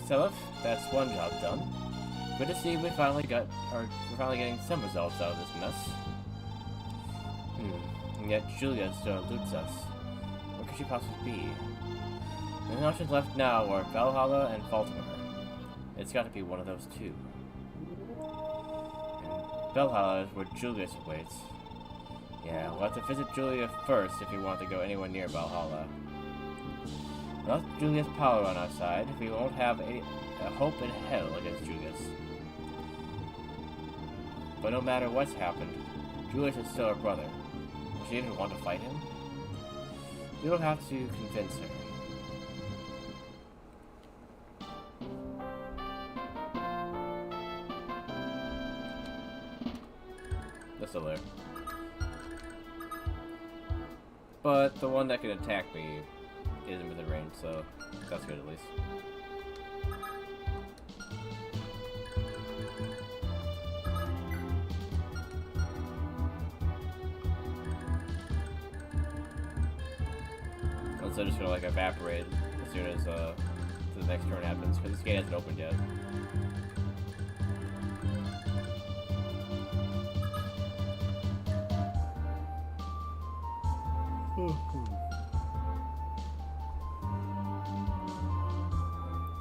Seliph, that's one job done. Good to see we're finally getting some results out of this mess. And yet Julia still eludes us. What could she possibly be? The only options left now are Valhalla and Baltimore. It's got to be one of those two. And Valhalla is where Julius awaits. Yeah, we'll have to visit Julia first if we want to go anywhere near Valhalla. Without Julia's power on our side, we won't have a hope in hell against Julius. But no matter what's happened, Julius is still our brother. Will she even want to fight him? We'll have to convince her. They're still there. But the one that can attack me isn't within range, so that's good at least. So just gonna like evaporate as soon as the next turn happens, because this game hasn't opened yet.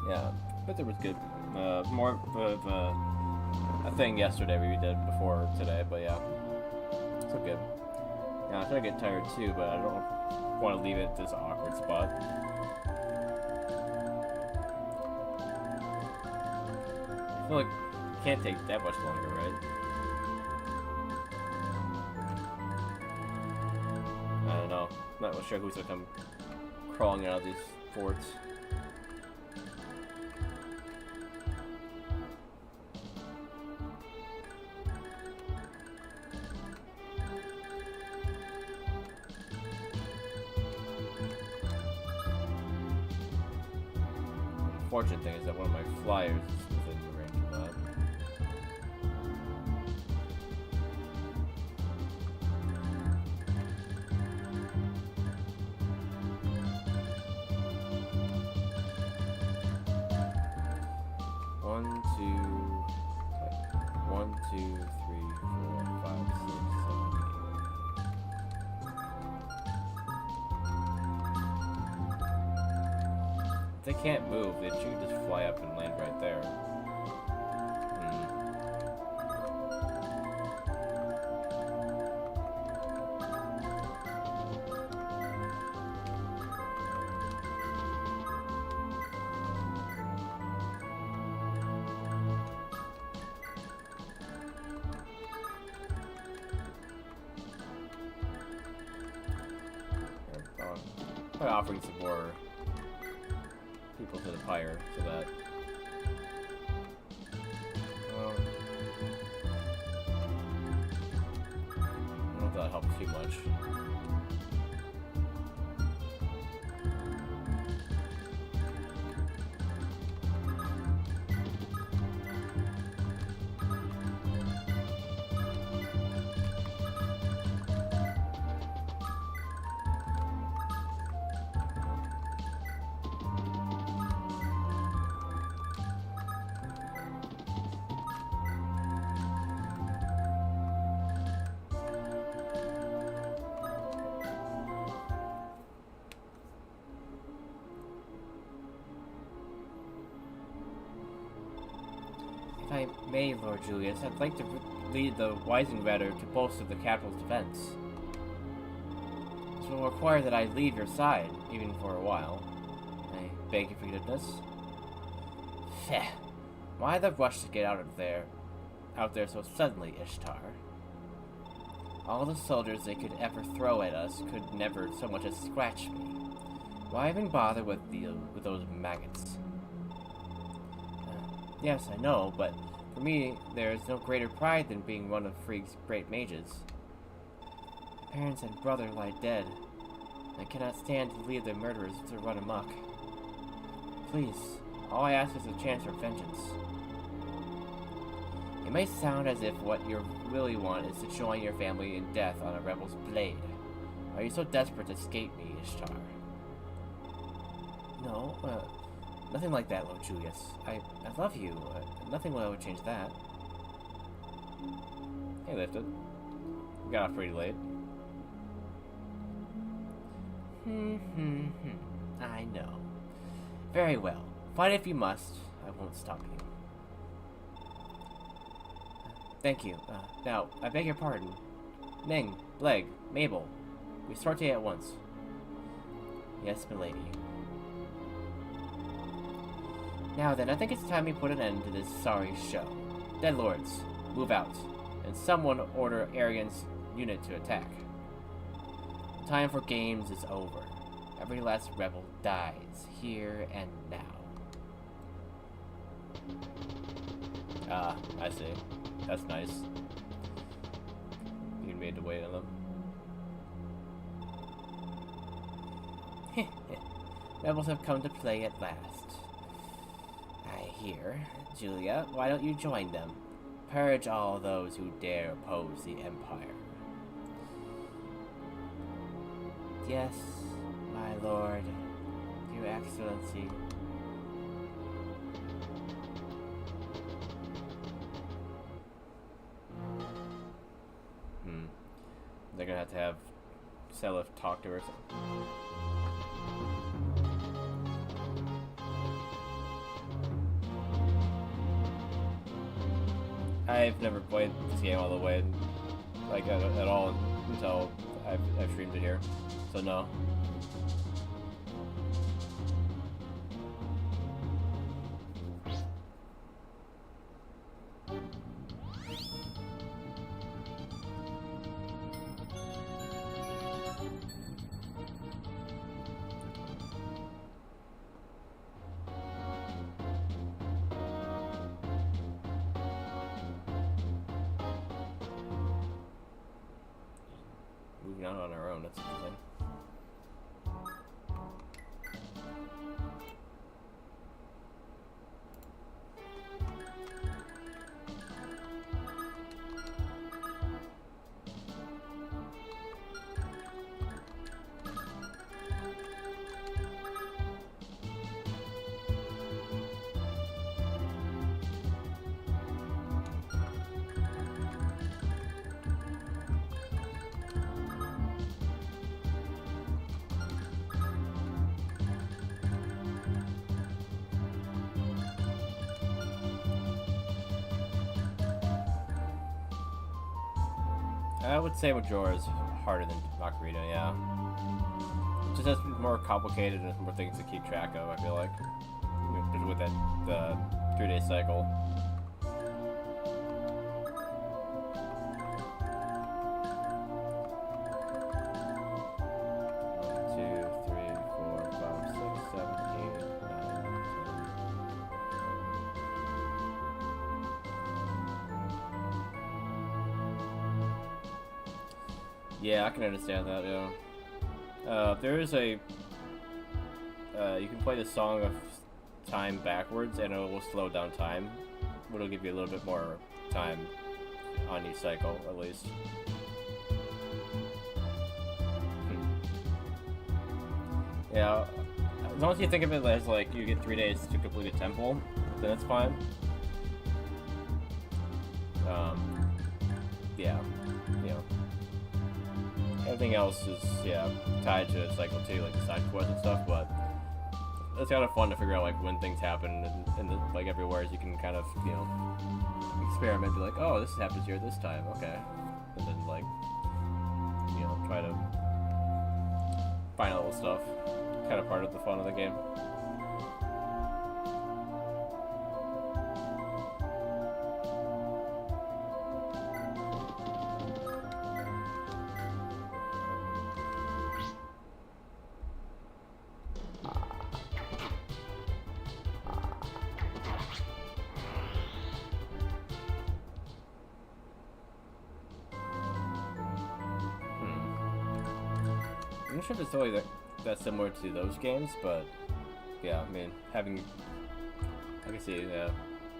Yeah, but it was good. More of a thing yesterday we did before today, but yeah, it's so good. Yeah, I'm trying to get tired too, but I don't want to leave it at this awkward spot. I feel like it can't take that much longer, right? I don't know. Not really sure who's gonna come crawling out of these forts. Fortunate thing is that one of my flyers is within the range of that. One, two, three, 4, 5, 6, 7, 8. If they can't move, they should just fly up and land right there. By offering some more people to the pyre so that I don't know if that helps too much. If I may, Lord Julius, I'd like to lead the Weisenritter to bolster the capital's defense. This will require that I leave your side, even for a while. I beg your forgiveness. Feh. Why the rush to get out there so suddenly, Ishtar? All the soldiers they could ever throw at us could never so much as scratch me. Why even bother with those maggots? Yes, I know, but for me, there is no greater pride than being one of Freak's great mages. My parents and brother lie dead. I cannot stand to leave the murderers to run amok. Please, all I ask is a chance for vengeance. It may sound as if what you really want is to join your family in death on a rebel's blade. Are you so desperate to escape me, Ishtar? No, nothing like that, Lord Julius. I love you. Nothing will ever change that. Hey, Lifted. We got off pretty late. I know. Very well. Fight if you must. I won't stop you. Thank you. Now, I beg your pardon. Ning, Bleg, Mabel. We sortie at once. Yes, milady. Now then, I think it's time we put an end to this sorry show. Dead Lords, move out, and someone order Arian's unit to attack. The time for games is over. Every last rebel dies, here and now. Ah, I see. That's nice. You made to wait on them. Rebels have come to play at last. I hear. Julia, why don't you join them? Purge all those who dare oppose the Empire. Yes, my lord, your excellency. They're gonna have Seliph talk to her. I've never played this game all the way, like at all, until I've streamed it here, so no. not on our own. That's interesting. I would say Majora is harder than Ocarina, yeah. It just has more complicated and more things to keep track of, I feel like. With that, the 3-day cycle. Yeah, I can understand that, yeah. There is a... you can play the Song of Time backwards, and it will slow down time. It'll give you a little bit more time on each cycle, at least. Yeah, as long as you think of it as, like, you get 3 days to complete a temple, then it's fine. Yeah, you know. Everything else is, yeah, tied to cycle 2, like the side quests and stuff, but it's kind of fun to figure out, like, when things happen and like, everywhere, as you can kind of, you know, experiment, be like, oh, this happens here this time, okay. And then, like, you know, try to find out little stuff. Kind of part of the fun of the game. I'm not sure if it's totally that similar to those games, but yeah, I mean, I can see the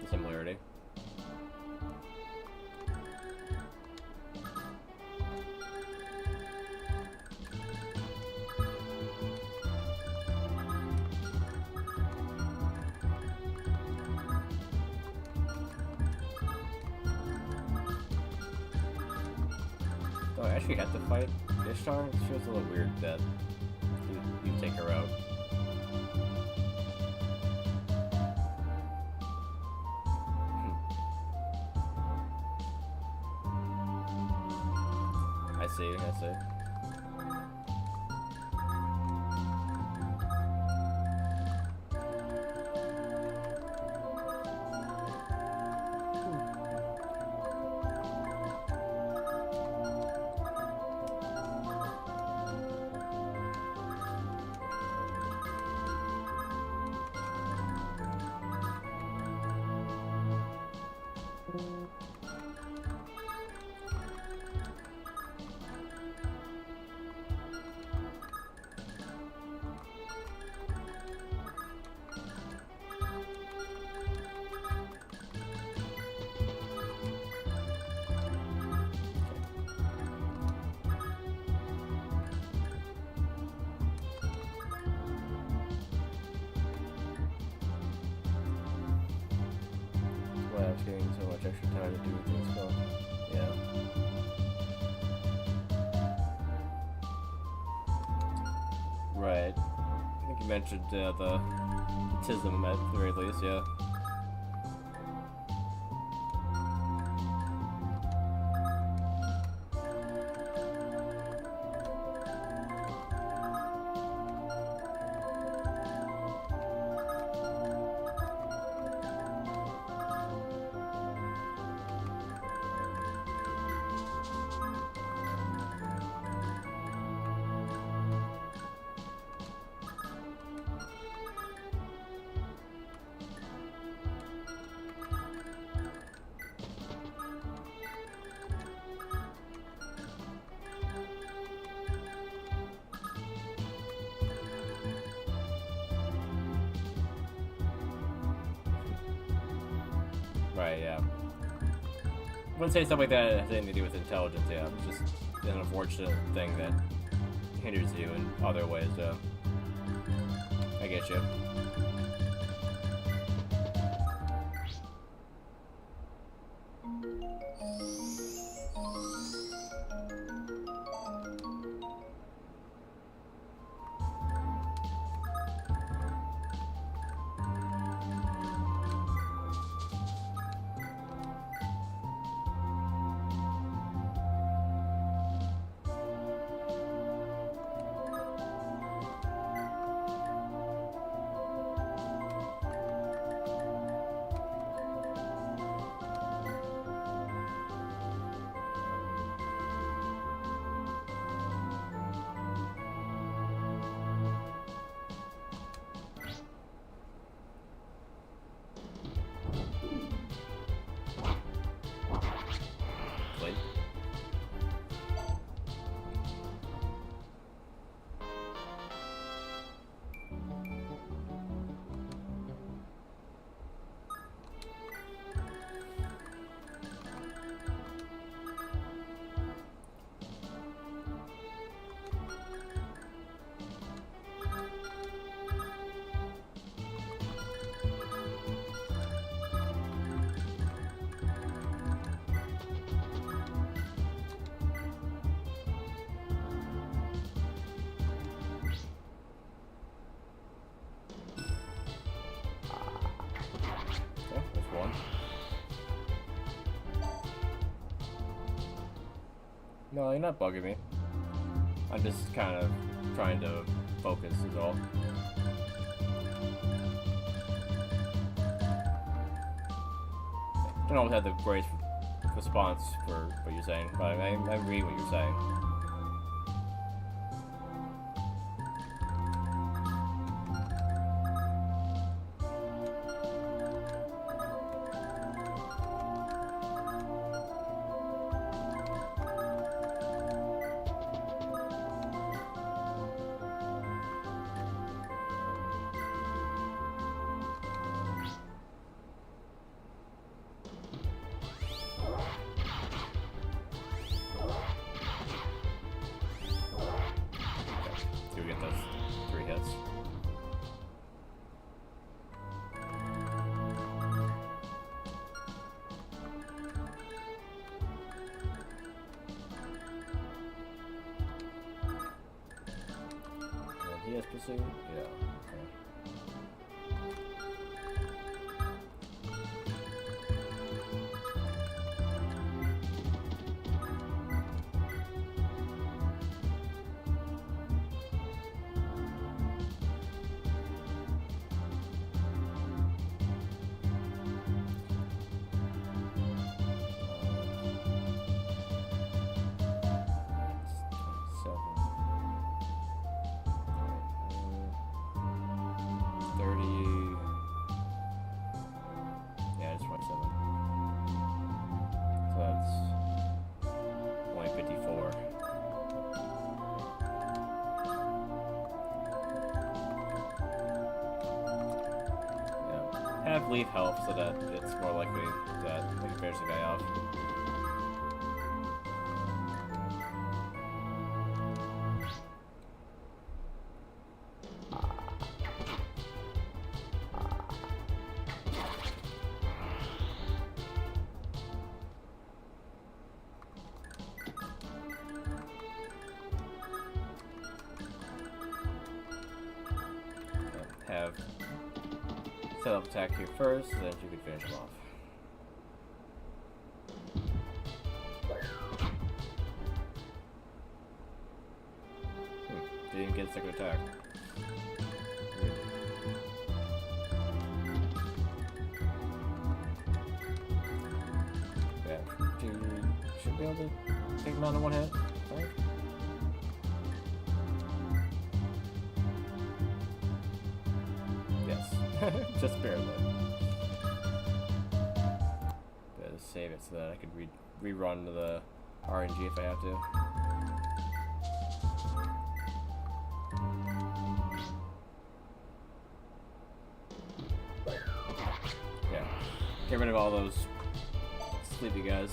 similarity. Oh, I actually had to fight Ishtar? It feels a little weird that you take her out. I see. Why I was getting so much extra time to do things well. Yeah. Right. I think you mentioned the Tism at the very least, yeah. Right, yeah. I wouldn't say stuff like that has anything to do with intelligence, yeah. It's just an unfortunate thing that hinders you in other ways, I get you. Wait. Okay, that's one. No, you're not bugging me. I'm just kind of trying to focus is all. Don't always have the greatest response for what you're saying, but I read what you're saying. Do we get those 3 hits? And he has pursuit? Yeah, okay. Yeah, it's 27. So that's only 54. Yeah. Have leave health so that it's more likely that we can finish the guy off. Have set up attack here first, so that you can finish him off. Didn't get a second attack. Weird. Yeah, should be able to take him out in one hit, right? Yes, just barely. Better save it so that I could rerun the RNG if I have to. Yeah, Get rid of all those sleepy guys.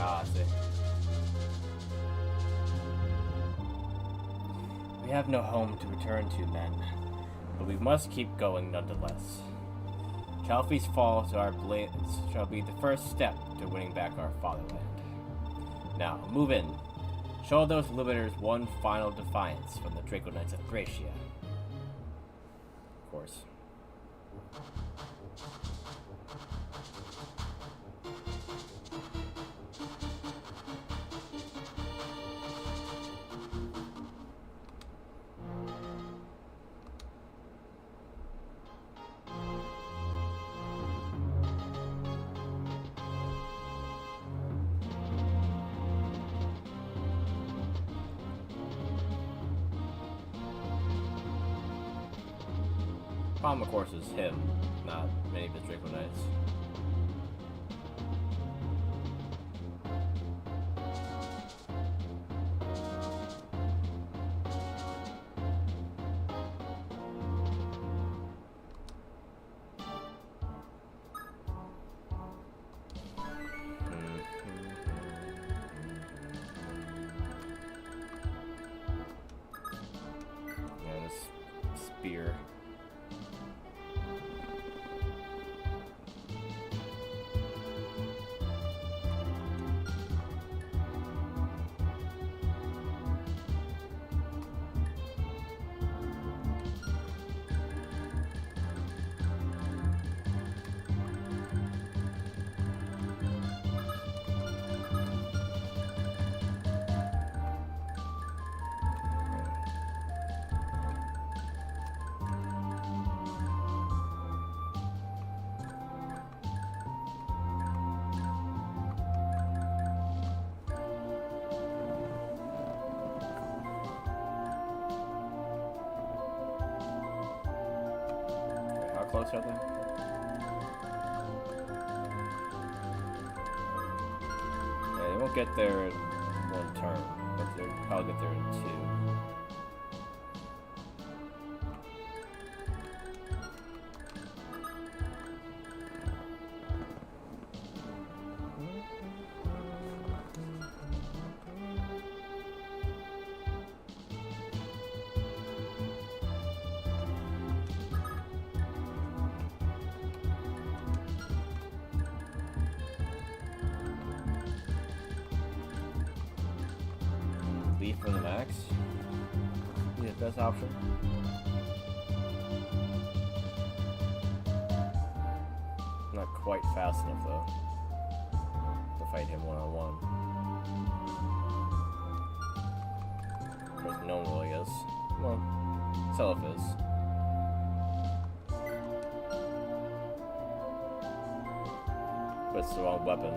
Ah, I see. We have no home to return to, men, but we must keep going nonetheless. Chalfie's fall to our blades shall be the first step to winning back our fatherland. Now, move in. Show those limiters one final defiance from the Draco Knights of Thracia. Of course. Problem, of course, is him, not many of his Draco Knights. Yeah, this spear. close are they? Yeah, they won't get there in one turn, but they'll probably get there in two. Leave from the max. Be the best option. Not quite fast enough though to fight him one-on-one. Of course, no one really is. Well, Self is. But it's the wrong weapon.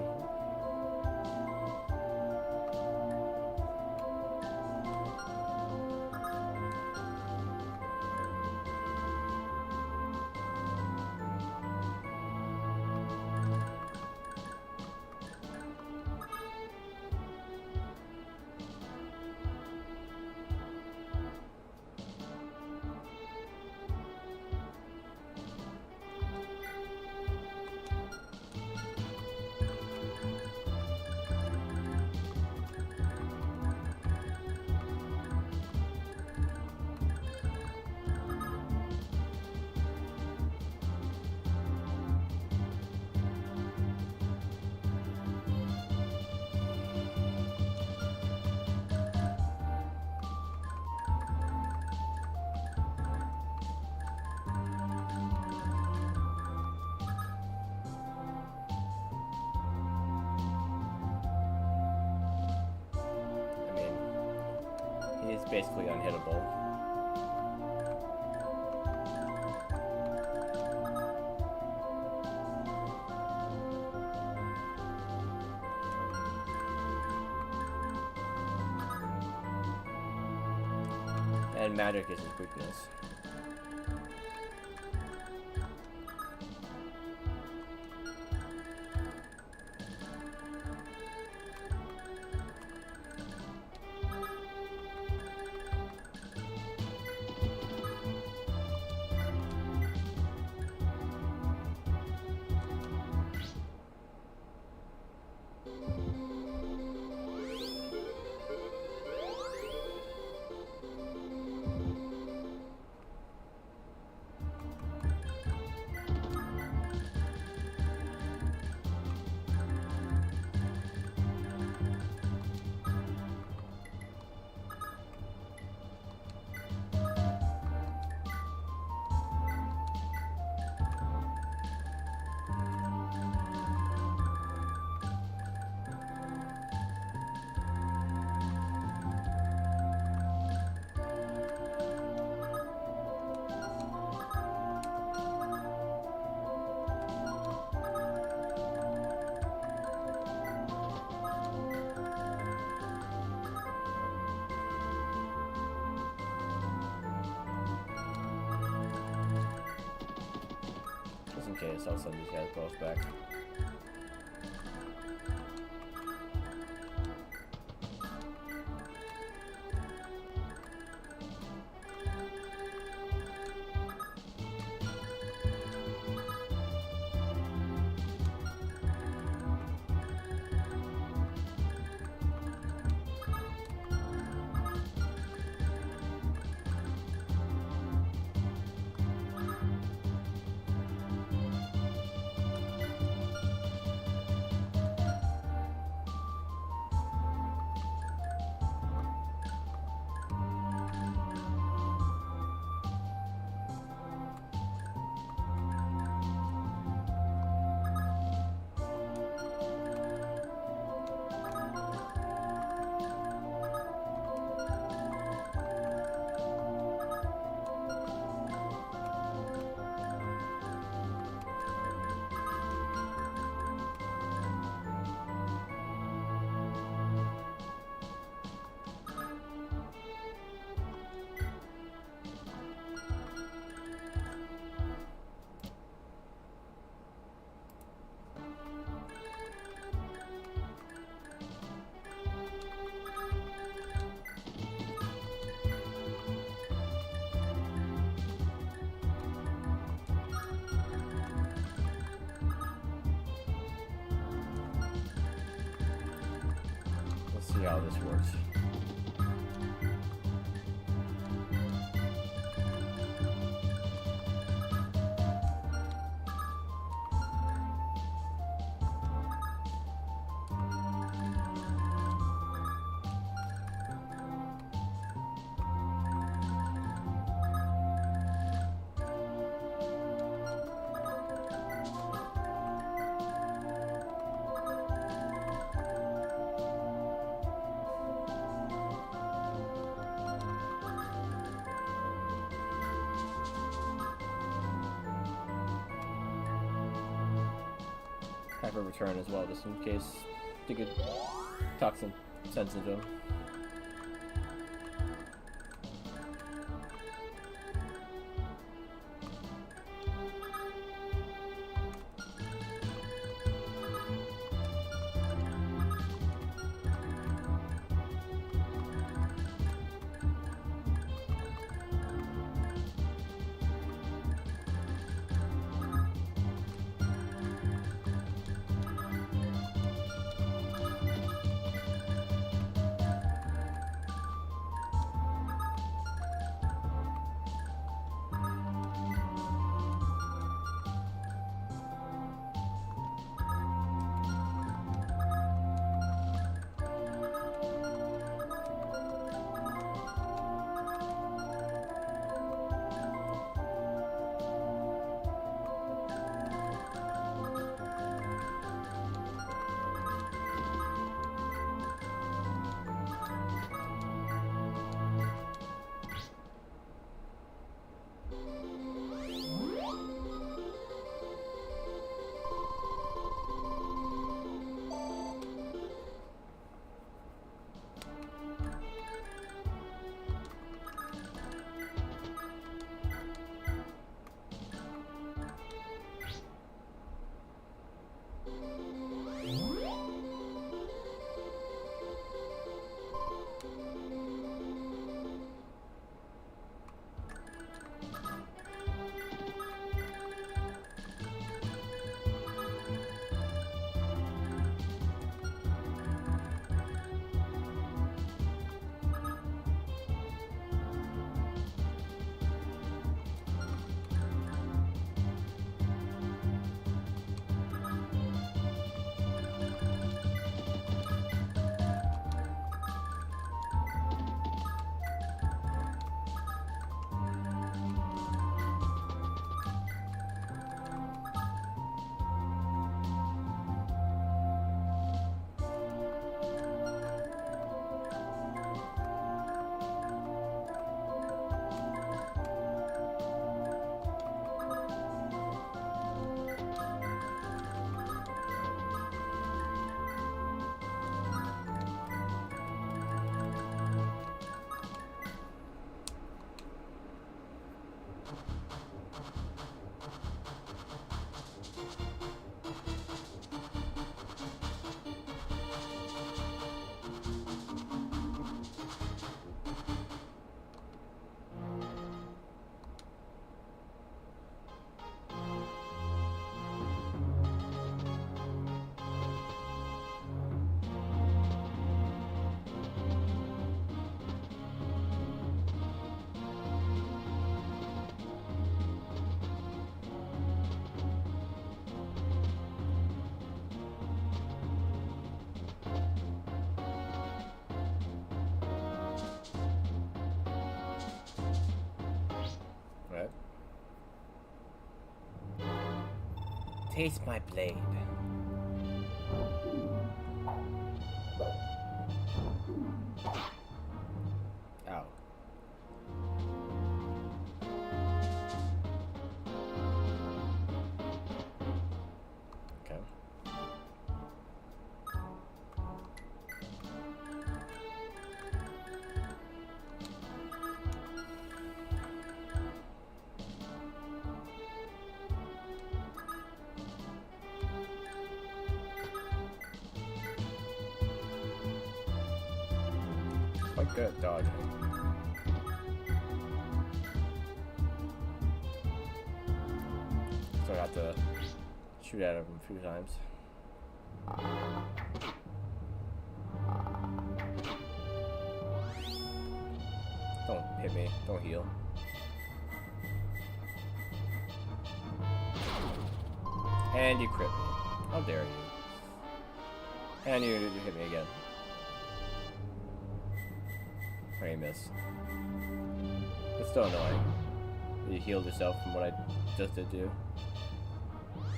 He's basically unhittable. And magic is his weakness. Just in case, I'll send these guys both back. how this works. Have a return as well, just in case they could talk some sense into him. Taste my blade. Ow. Okay. Quite good at dodging. So I got to shoot at him a few times. hit me. Don't heal. And you crit me. How dare you. And you hit me again. Oh, you miss. It's still annoying. You healed yourself from what I just did to you.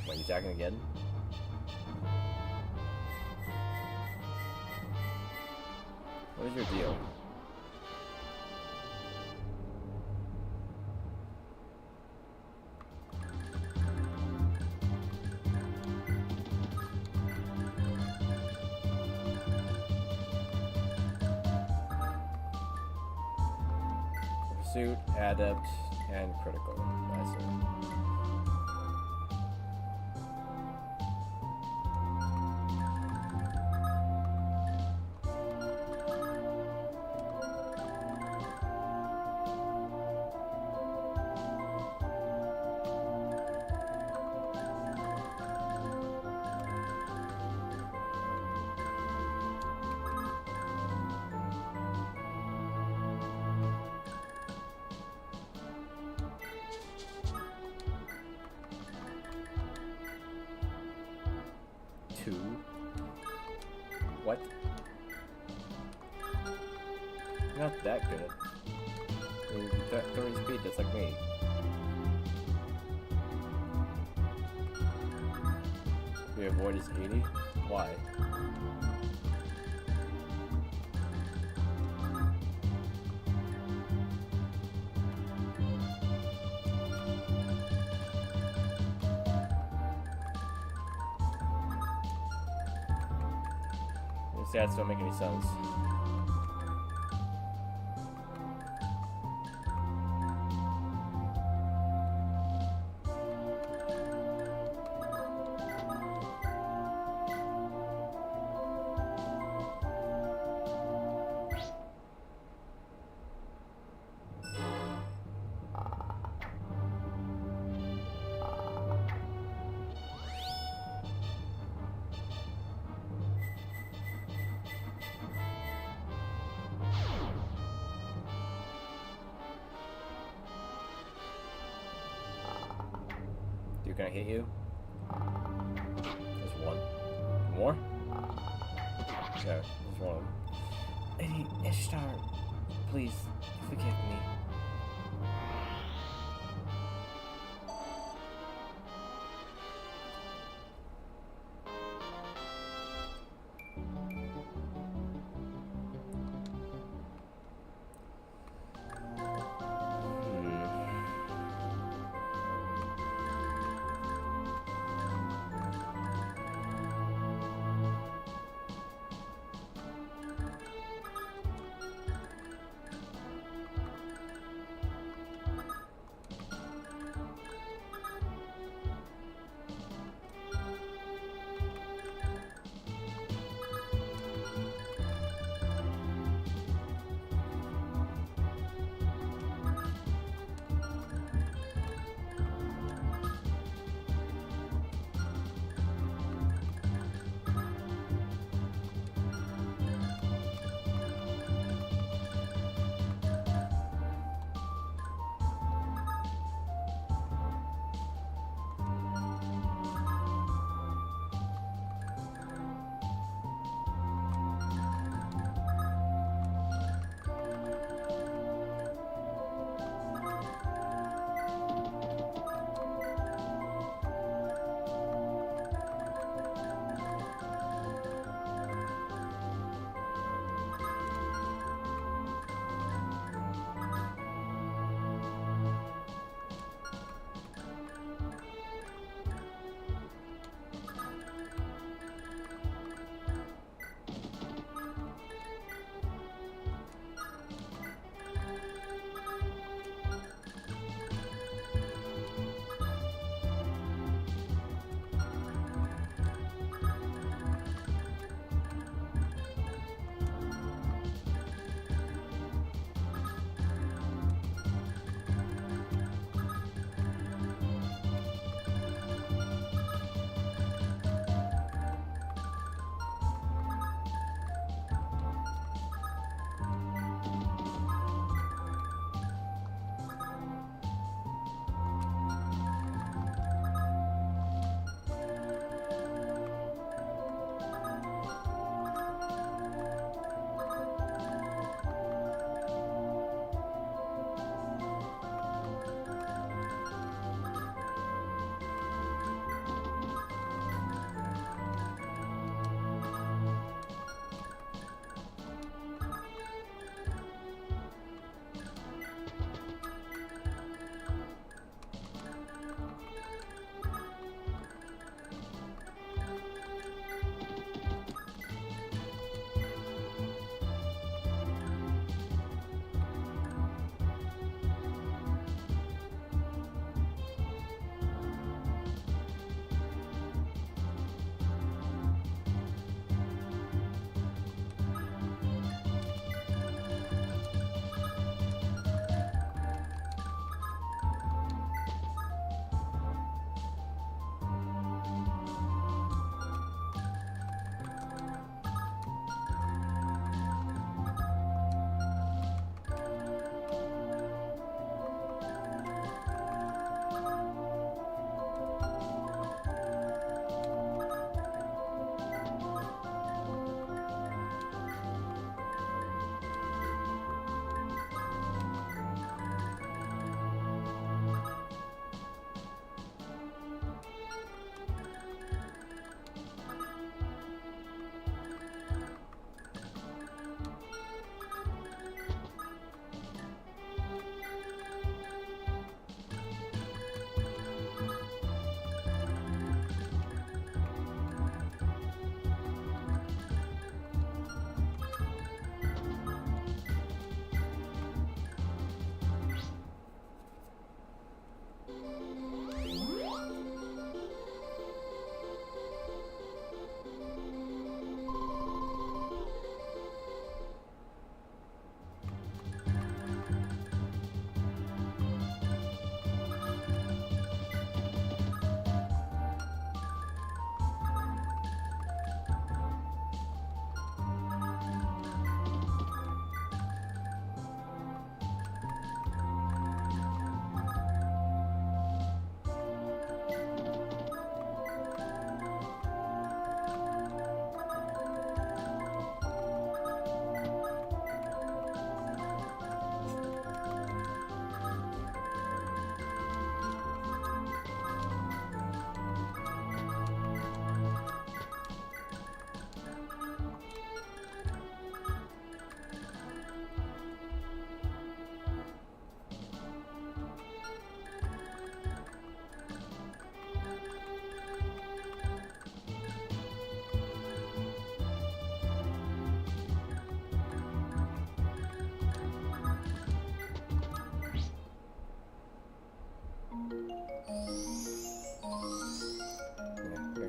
Wait, you attacking again? What is your deal? Pursuit, adept, and critical. I see. What? You're not that good. You're 30 speed just like me. Your avoid is 80? Why? Your stats don't make any sense. Can I hit you? There's one. More? Yeah, there's one. Lady Ishtar, please forgive me.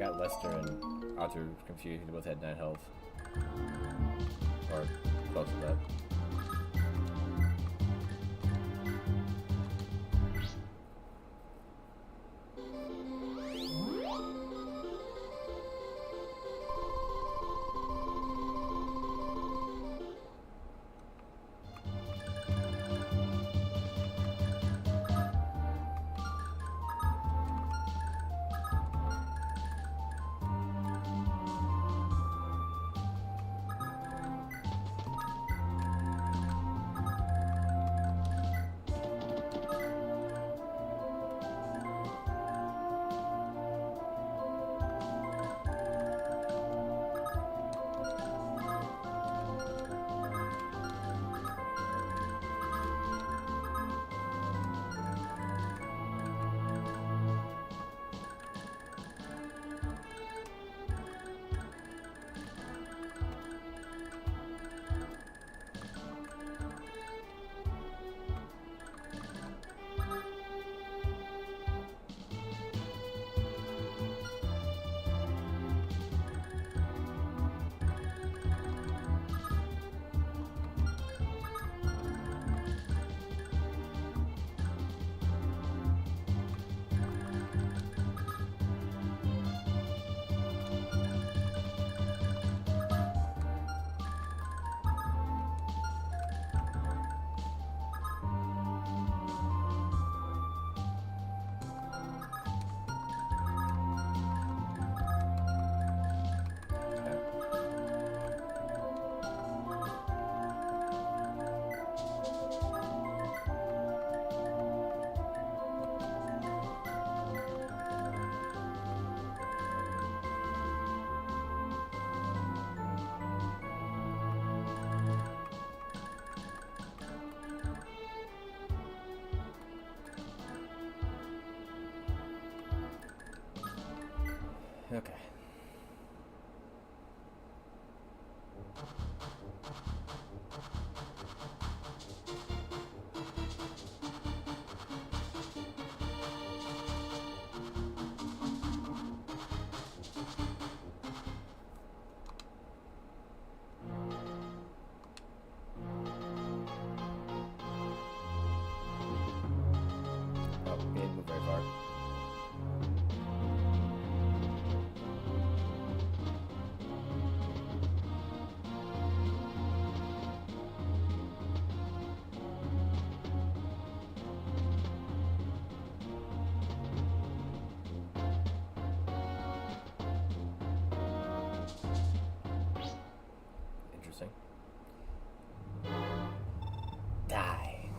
got Lester and Arthur confused. They both had 9 health. Or close to that. Okay. Oh, we didn't move very far. Interesting. Die.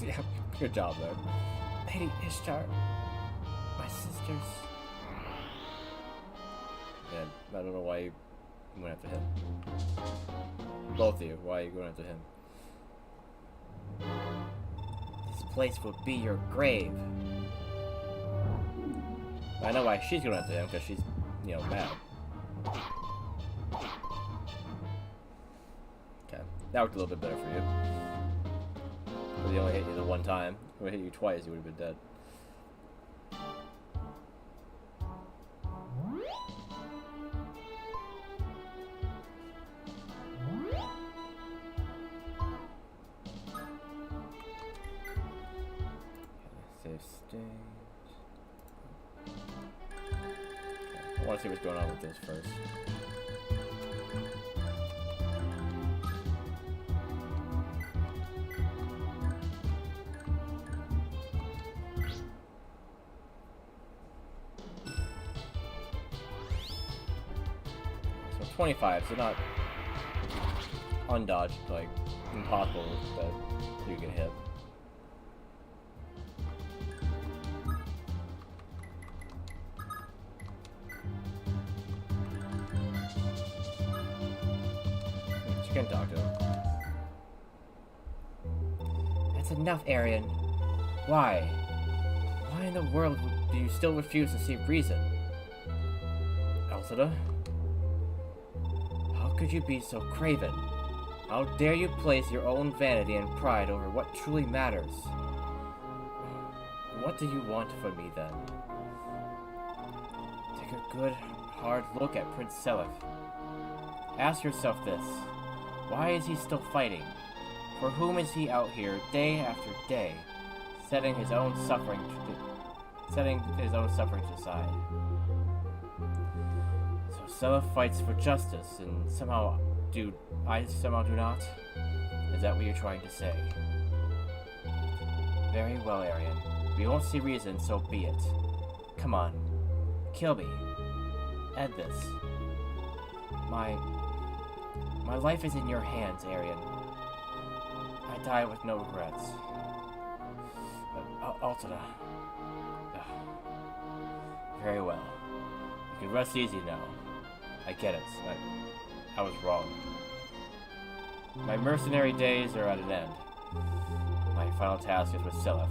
Yeah, good job there. Lady Ishtar, my sisters. Yeah, I don't know why you went after him. Both of you, why are you going after him? This place will be your grave. I know why she's going after him, because she's, you know, mad. Okay, that worked a little bit better for you. Because he only hit you the one time. If he hit you twice, you would have been dead. Save state. I want to see what's going on with this first. So 25, so not undodged, like impossible that you can hit. You can talk to him. That's enough, Arian. Why? Why in the world do you still refuse to see reason? Elthida? How could you be so craven? How dare you place your own vanity and pride over what truly matters? What do you want from me, then? Take a good, hard look at Prince Seliph. Ask yourself this. Why is he still fighting? For whom is he out here, day after day, setting his own suffering aside? So Seliph fights for justice, and I somehow do not? Is that what you're trying to say? Very well, Arian. We won't see reason, so be it. Come on. Kill me. End this. My life is in your hands, Arian. I die with no regrets. Altada. Very well. You can rest easy now. I get it. I was wrong. My mercenary days are at an end. My final task is with Seliph.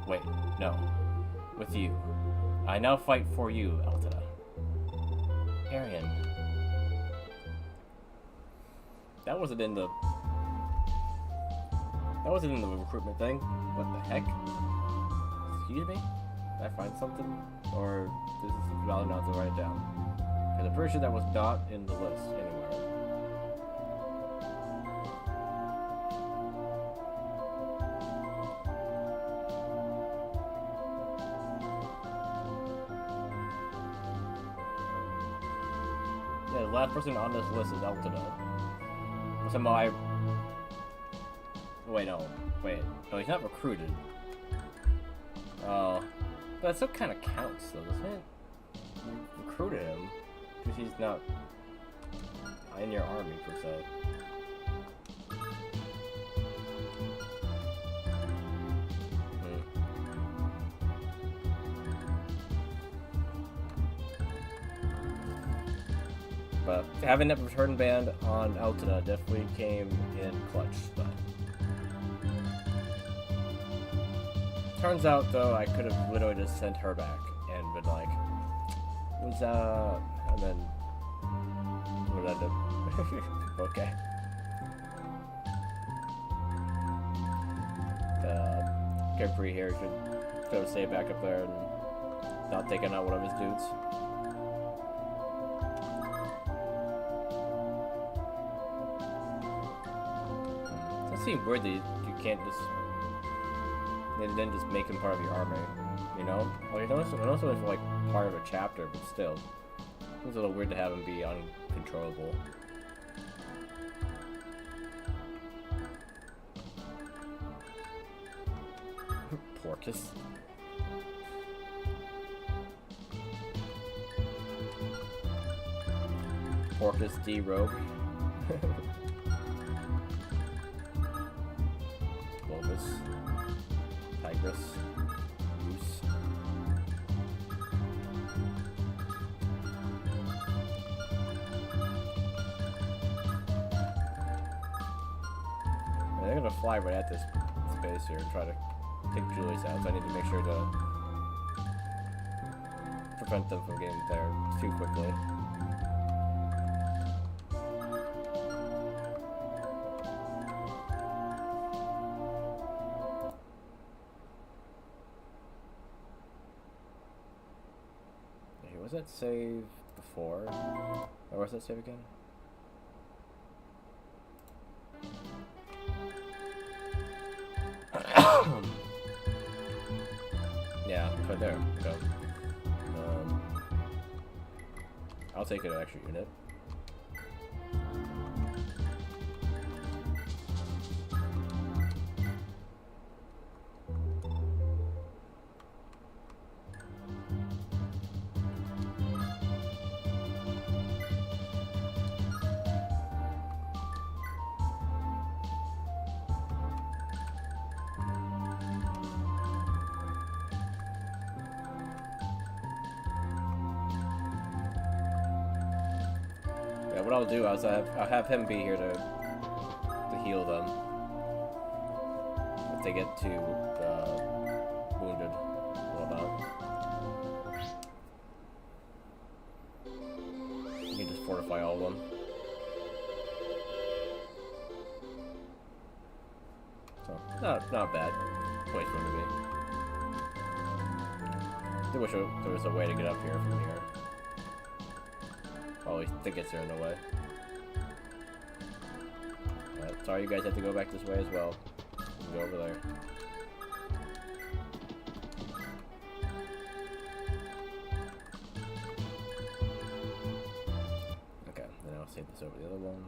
Wait, no. With you. I now fight for you, Altada. Arian. That wasn't in the recruitment thing. What the heck? Excuse me? Did I find something? Or this is valid not to write it down? Because I'm pretty sure that was not in the list anywhere. Yeah, the last person on this list is Altada. Somehow Wait, no, he's not recruited. Oh, but that still kind of counts, though, doesn't it? You recruited him, because he's not in your army, per se. But having that return band on Altada definitely came in clutch, but turns out though I could have literally just sent her back and been like, and then what did I do? Okay. Carefree here should go stay back up there and not taking out one of his dudes. It seems weird that you can't just. They didn't just make him part of your army, you know? Like, I know it's like part of a chapter, but still. It's a little weird to have him be uncontrollable. Porcus. Porcus D. Rogue. Bulbous. Tigress. Moose. They're gonna fly right at this space here and try to take Julius out, so I need to make sure to prevent them from getting there too quickly. Was that save before? Or was that save again? Yeah, it's right there. Okay. I'll take an extra unit. What I'll do is I'll have him be here to heal them if they get too wounded or whatnot. You can just fortify all of them. So, not bad. Place for him to be. I wish there was a way to get up here from here. Oh, I think it's there in the way. Sorry, you guys have to go back this way as well. You can go over there. Okay, then I'll save this over the other one.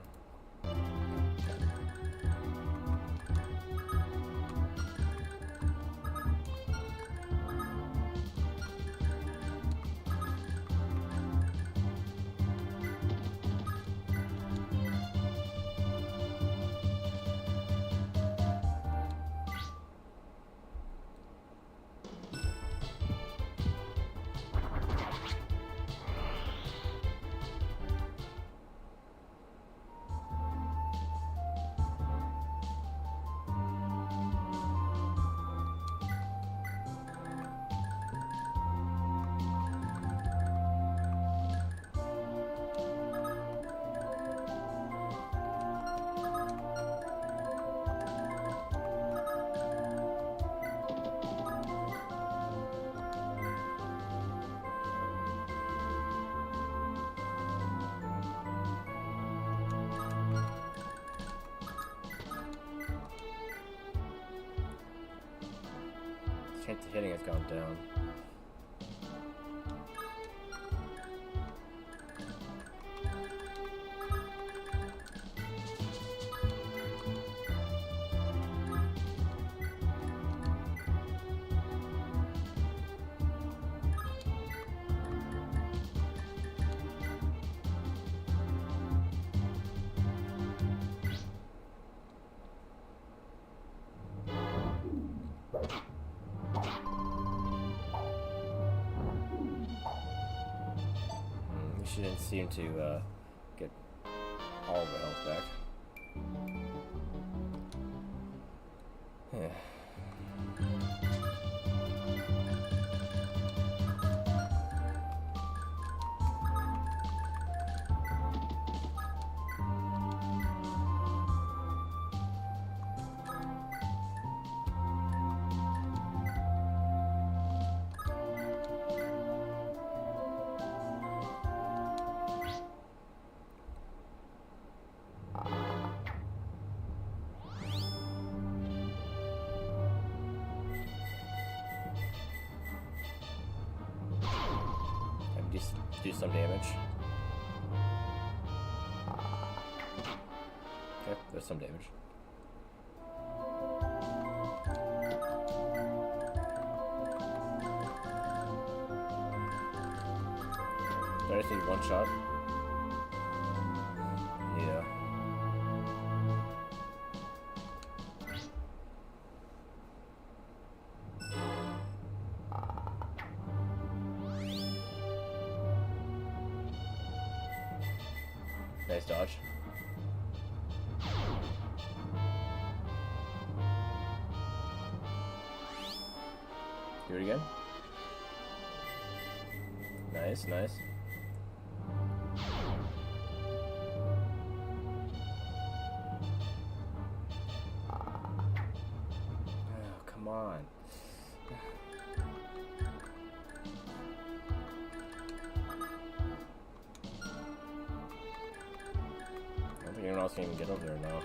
Chance of hitting has gone down. She didn't seem to get all of the health back. Yeah. Do some damage. Okay, there's some damage. Do I just need one shot? Yeah. Nice dodge. Do it again. Nice, nice. Oh, come on. Anyone else can even get over there now.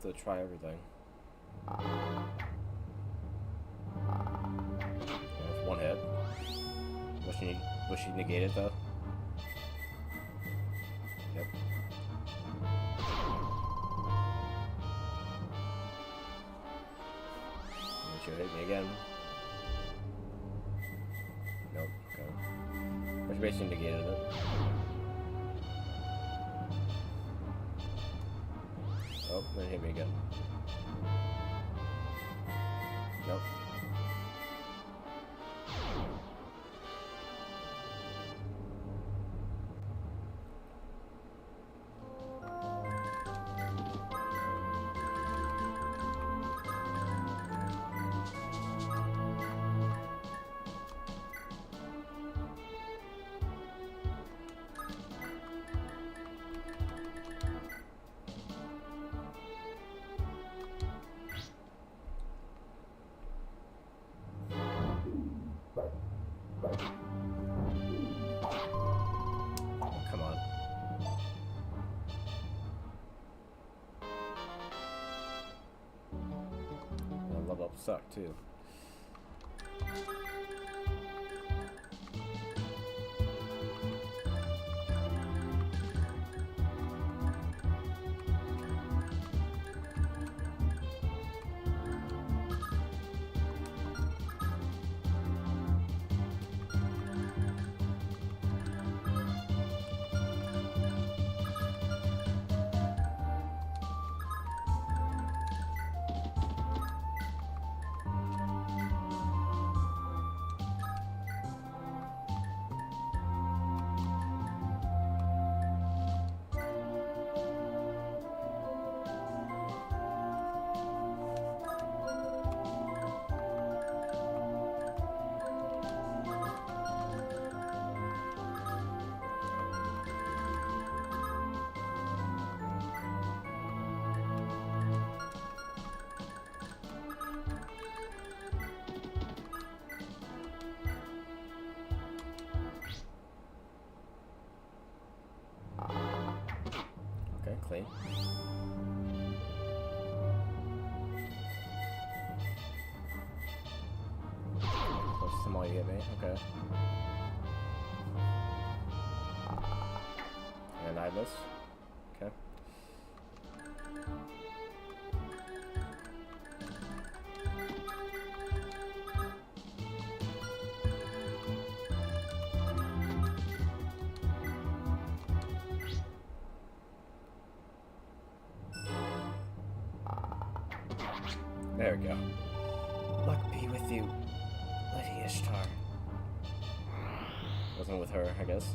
have to try everything. That's one hit. Was she negated though? Yep. And she'll hit me again. Nope. Okay. But she basically negated it. Oh, then hit me again. Nope. Come on. That level up sucked too. Okay, clean. Close to all you hit me, okay. And I missed. Okay. There we go. Luck be with you, Lady Ishtar. Wasn't with her, I guess.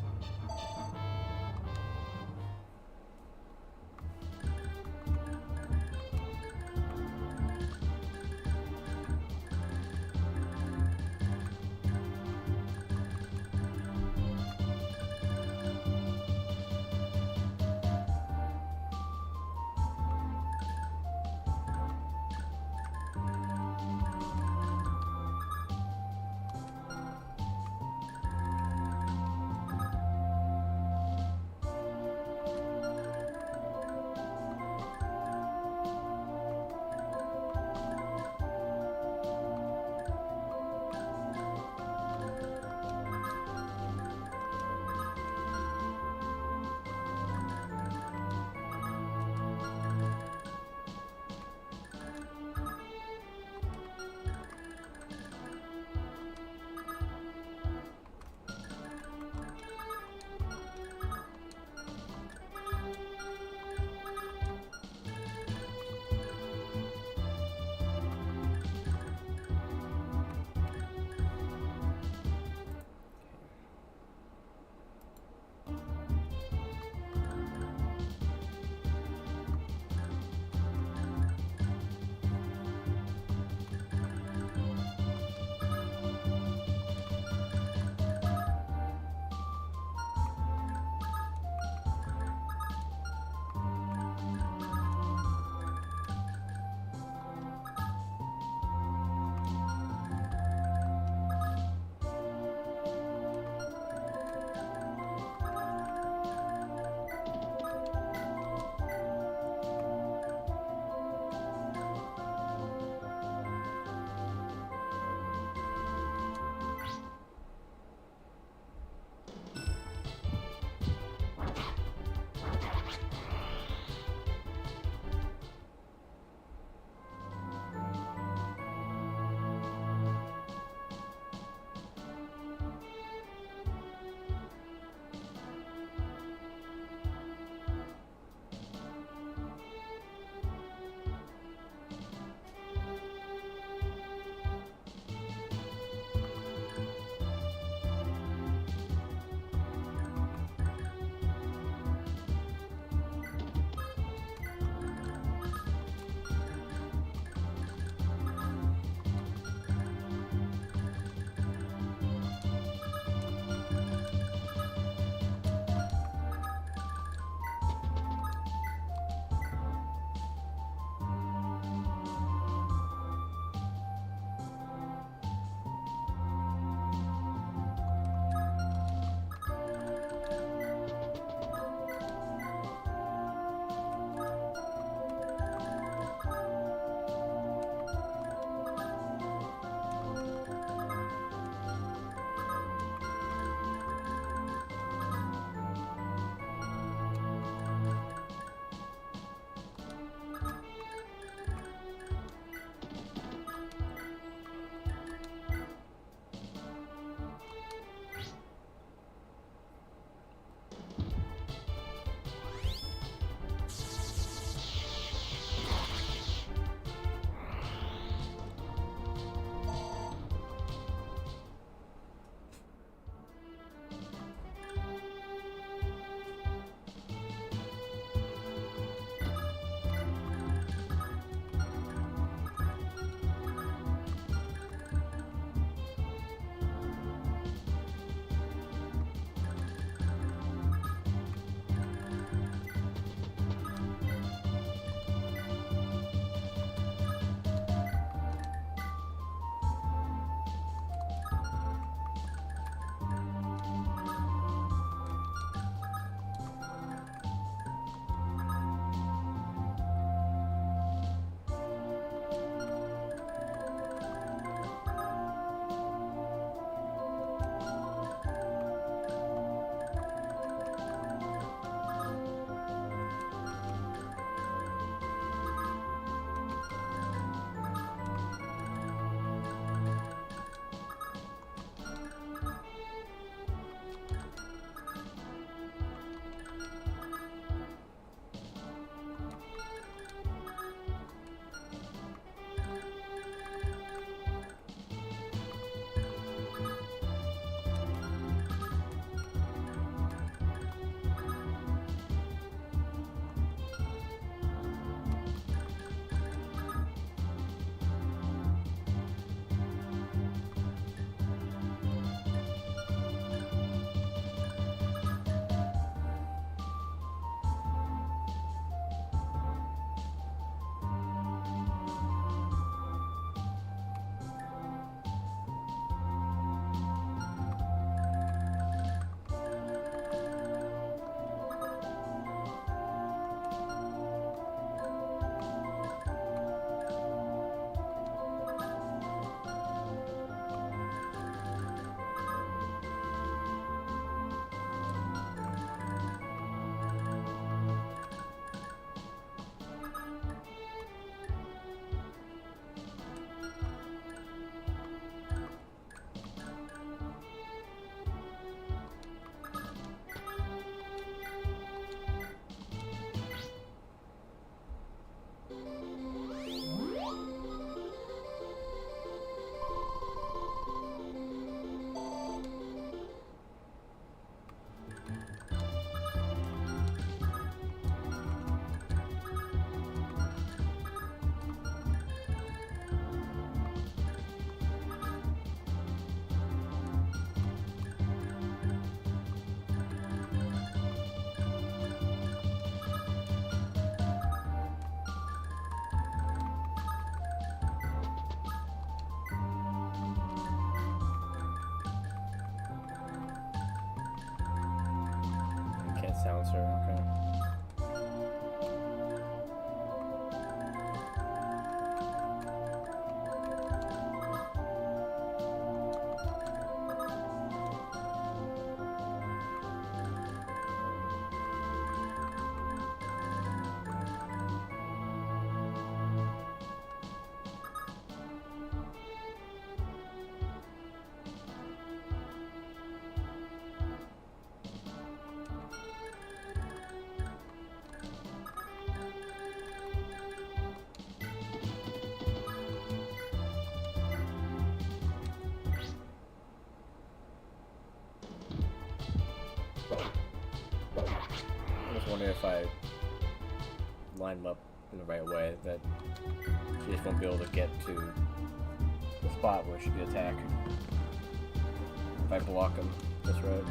Silencer, okay. I was wondering if I line them up in the right way, that she just won't be able to get to the spot where she could attack if I block them just right.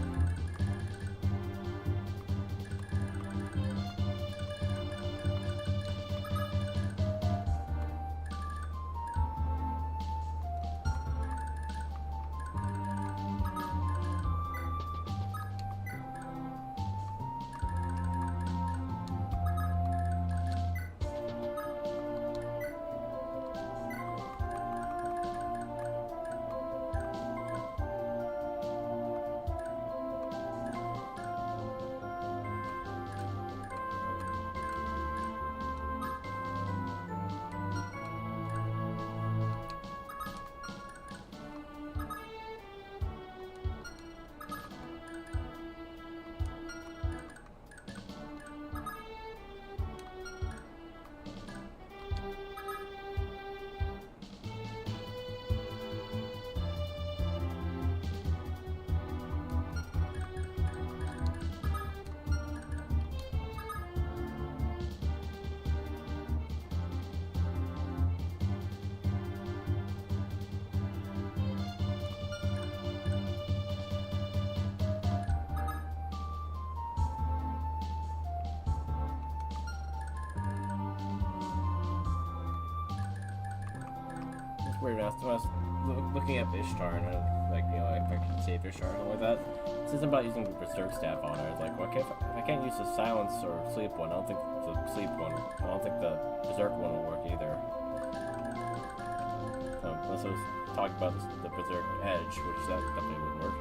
Weird enough, when I was looking at Ishtar and like, you know, if I could save Ishtar or something like that, this isn't about using the Berserk staff on her. It's like, well, if I can't use the silence or sleep one, I don't think the sleep one, I don't think the Berserk one will work either. Unless I was talking about the Berserk Edge, which that definitely would work.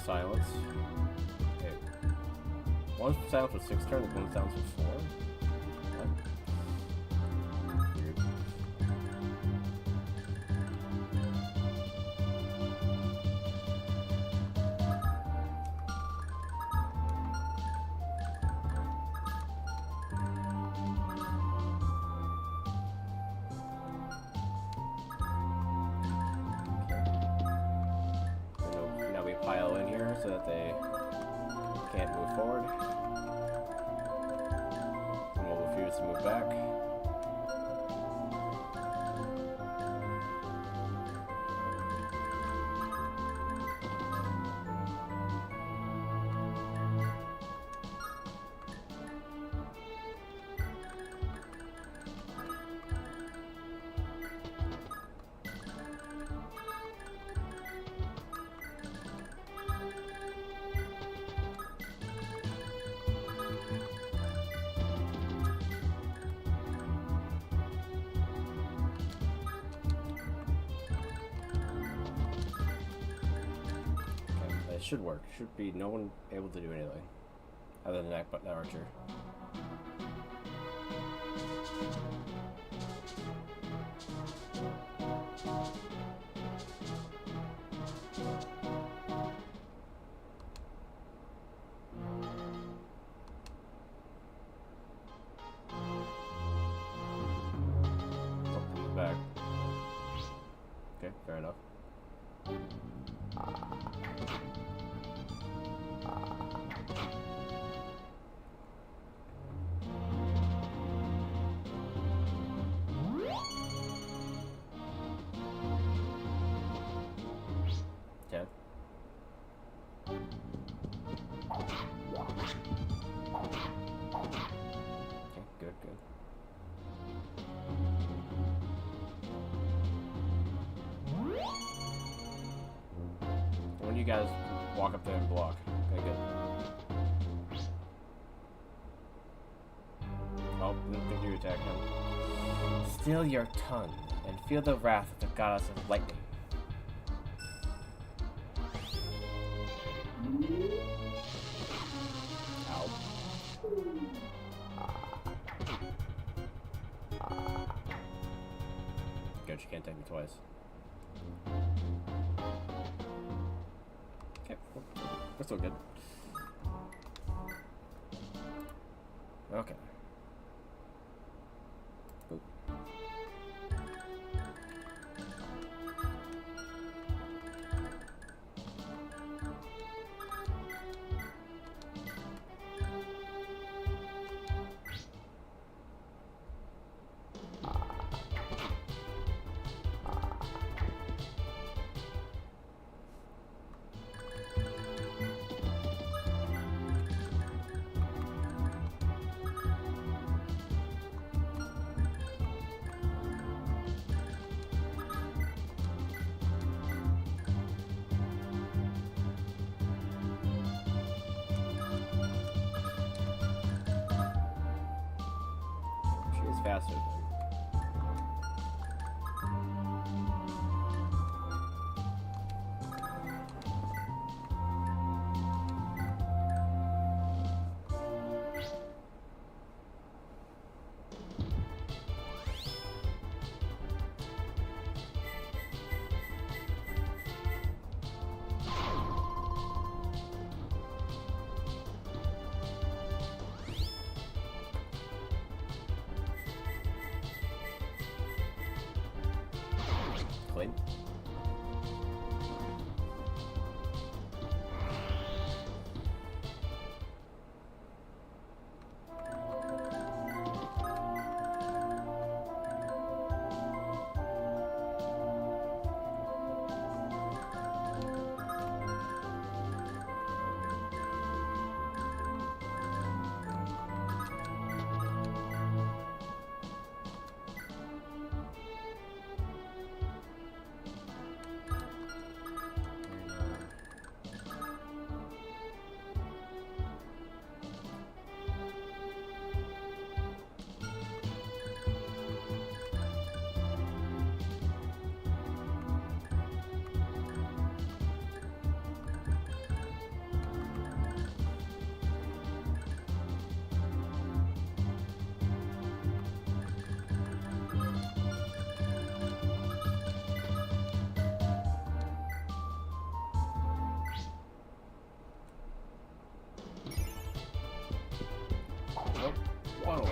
silence. Okay. One's silence for 6 turns, one's silence for 4. What? Weird. Now we pile in here so that they can't move forward. Some will refuse to move back. It should work. Should be no one able to do anything other than that, but that archer. Oh, back. Okay, fair enough. Okay. Okay, good, good. When you guys walk up there and block. Okay, good. Oh, didn't think you attack him. Still your tongue and feel the wrath of the goddess of lightning. Ow. Good, you can't take me twice. Okay, we're still good. Okay. Boop. She is faster than. phone.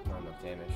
Not enough damage.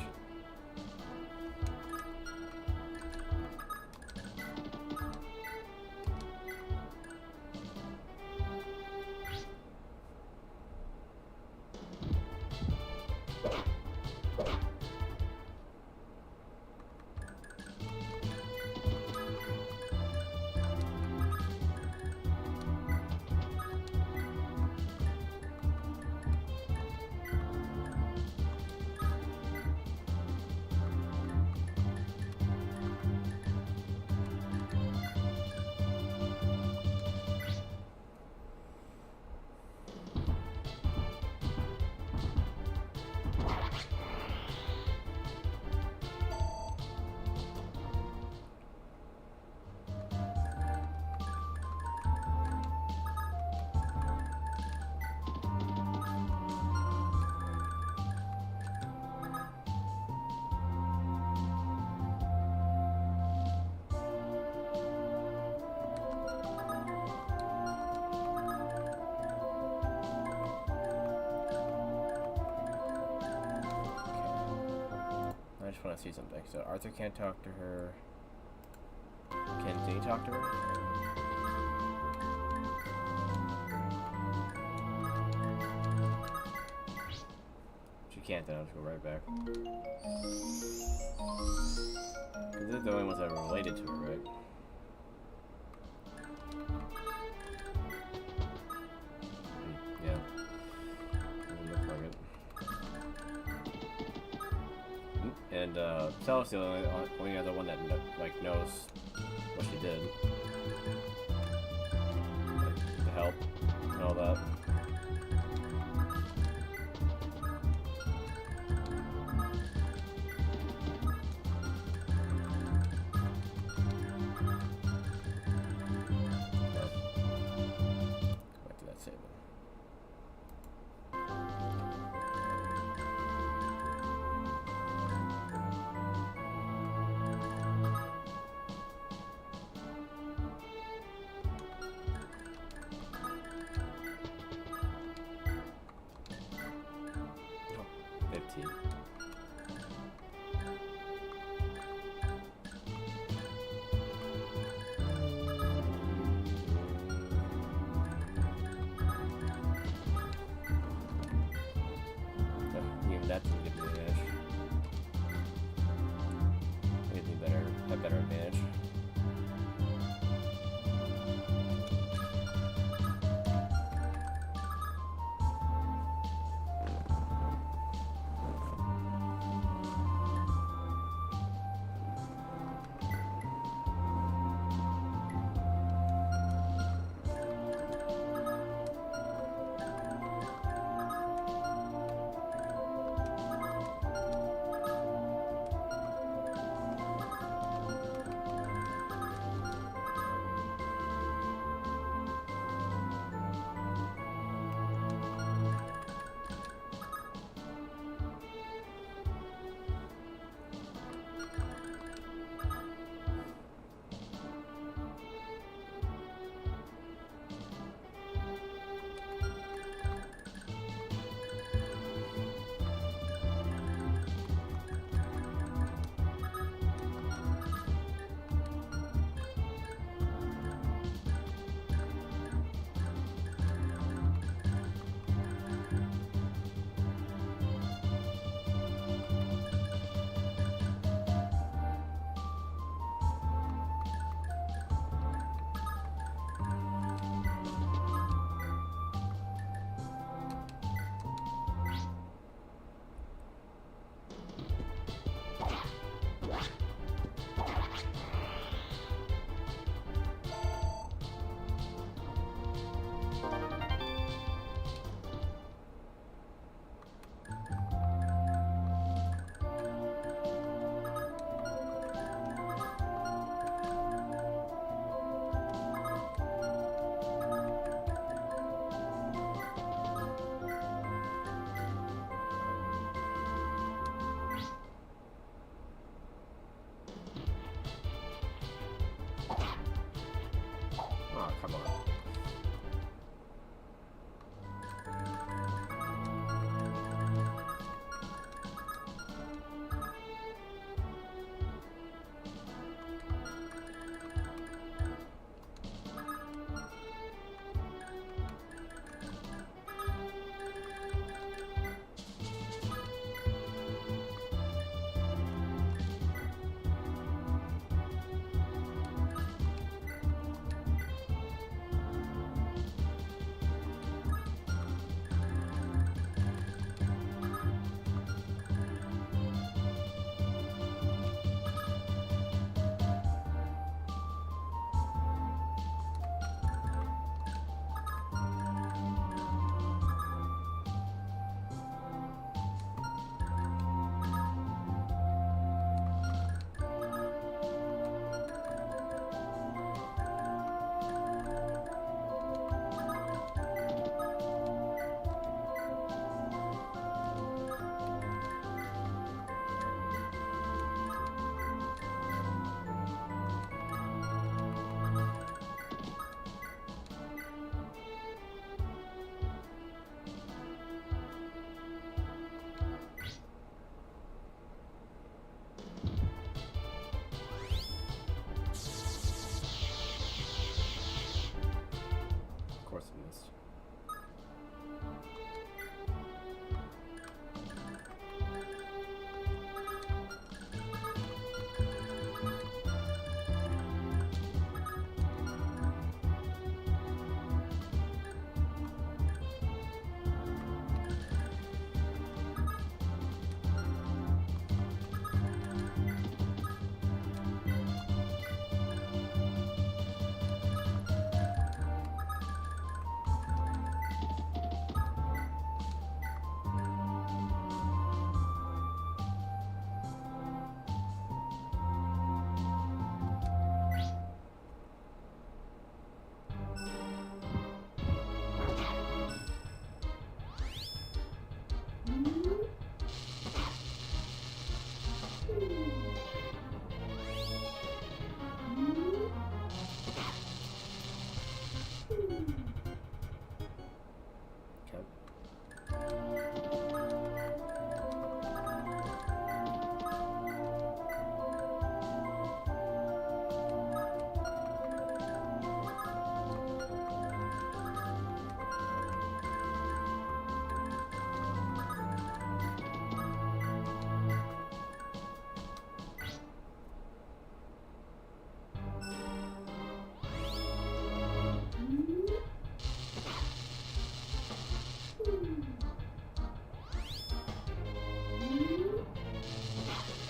I just want to see something. So Arthur can't talk to her. Can Zay talk to her? She can't, then I'll just go right back. They're the only ones that are related to her, right? Yeah. Doesn't look like it. And Sal's the only other one that like knows what she did, like the help and all that. Back to that statement. Oh, 15. Even that didn't give me an advantage. Anything better, have better advantage.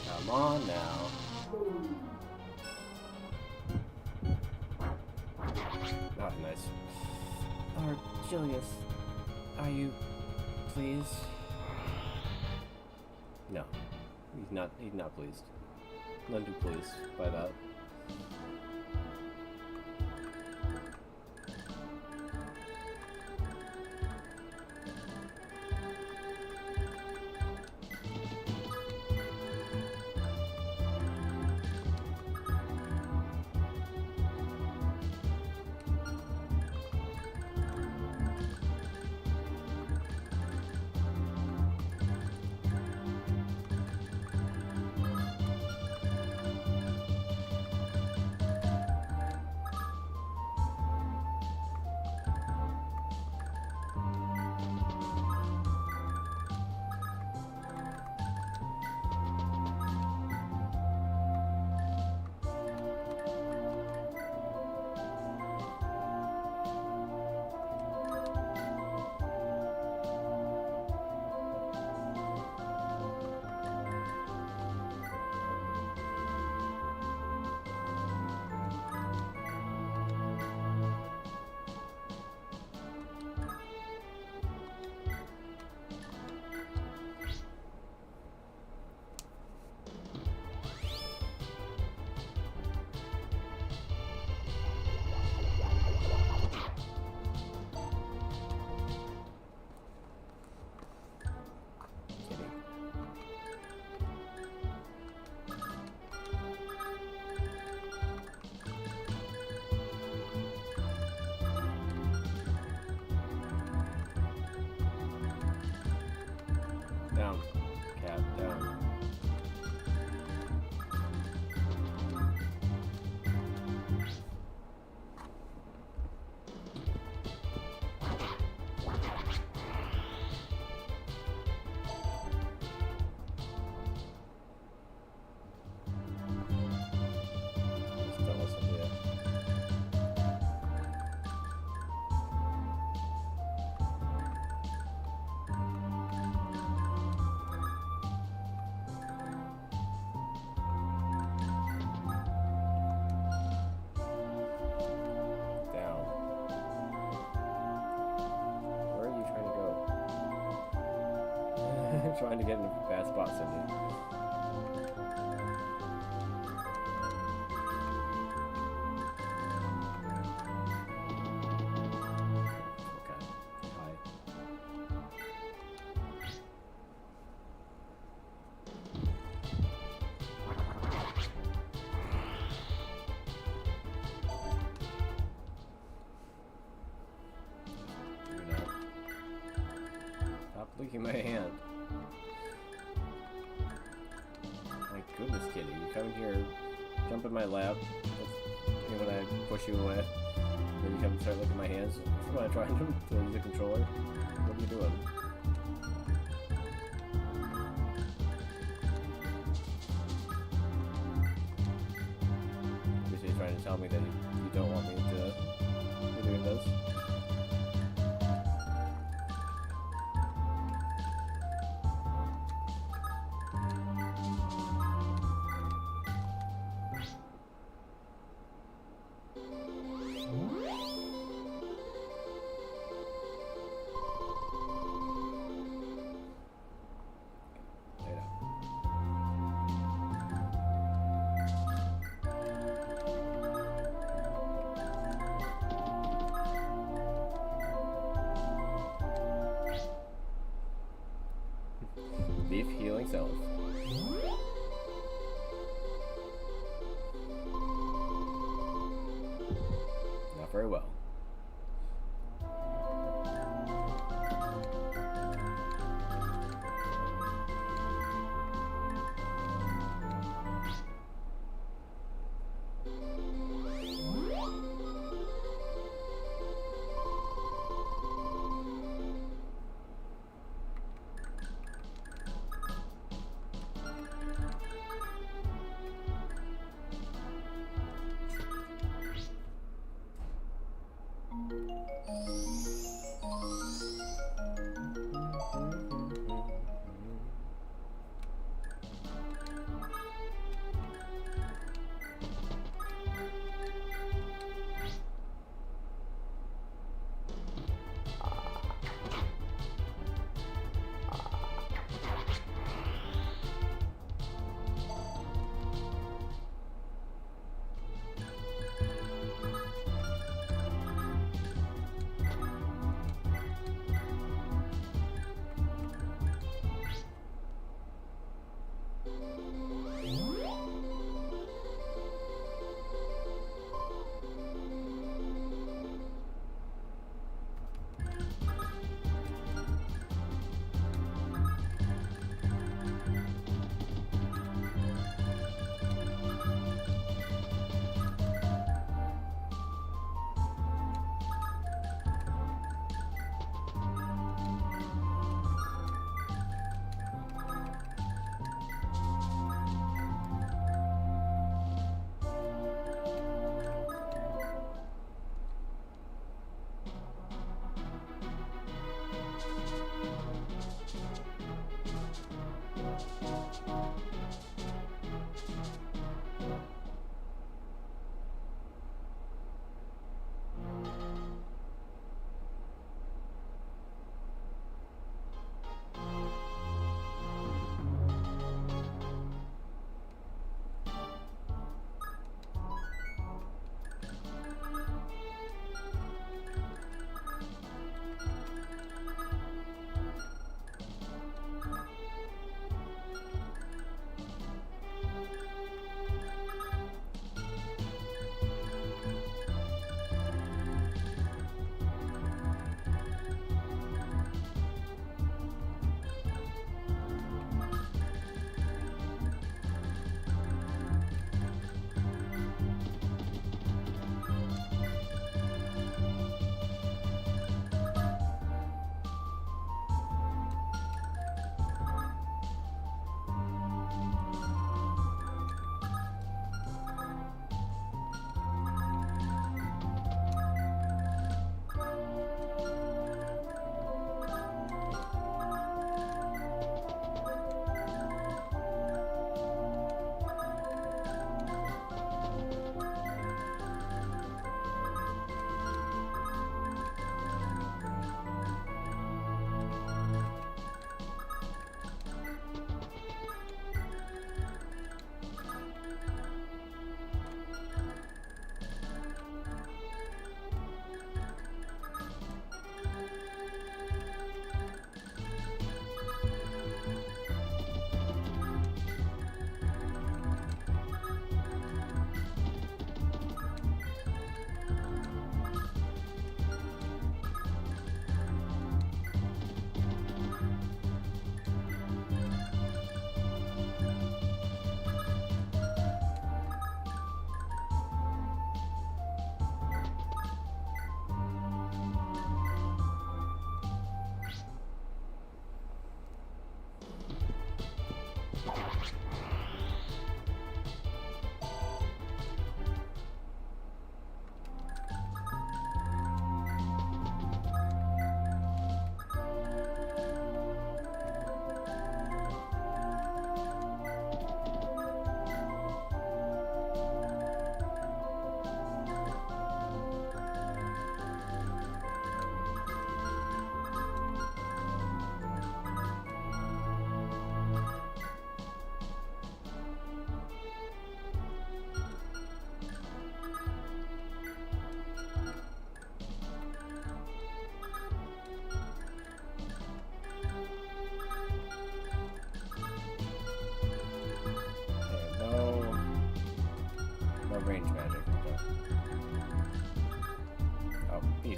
Come on now. Oh, nice. Lord Julius, are you pleased? No, he's not. He's not pleased. None too pleased by that. Down. Cat, down. Still listen to you. Down. Where are you trying to go? Trying to get in a bad spot, Cindy. Okay. Hi. You're not. Stop licking my hand. My goodness, kitty. You come here, jump in my lap, and when I push you away, then you come start licking my hands. What am I trying to use the controller? What are you doing? You're trying to tell me that you don't want me to be doing this? Later.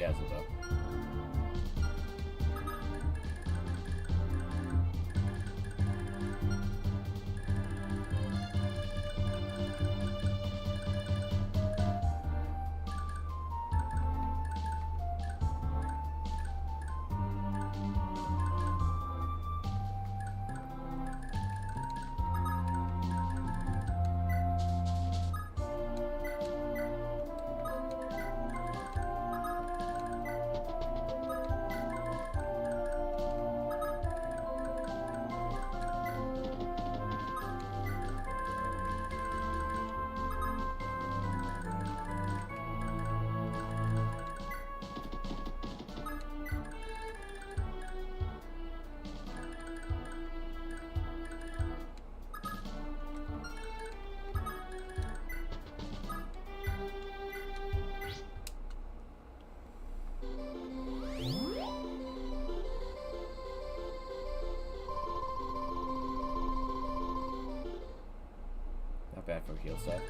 has it though. Not bad for a heal set.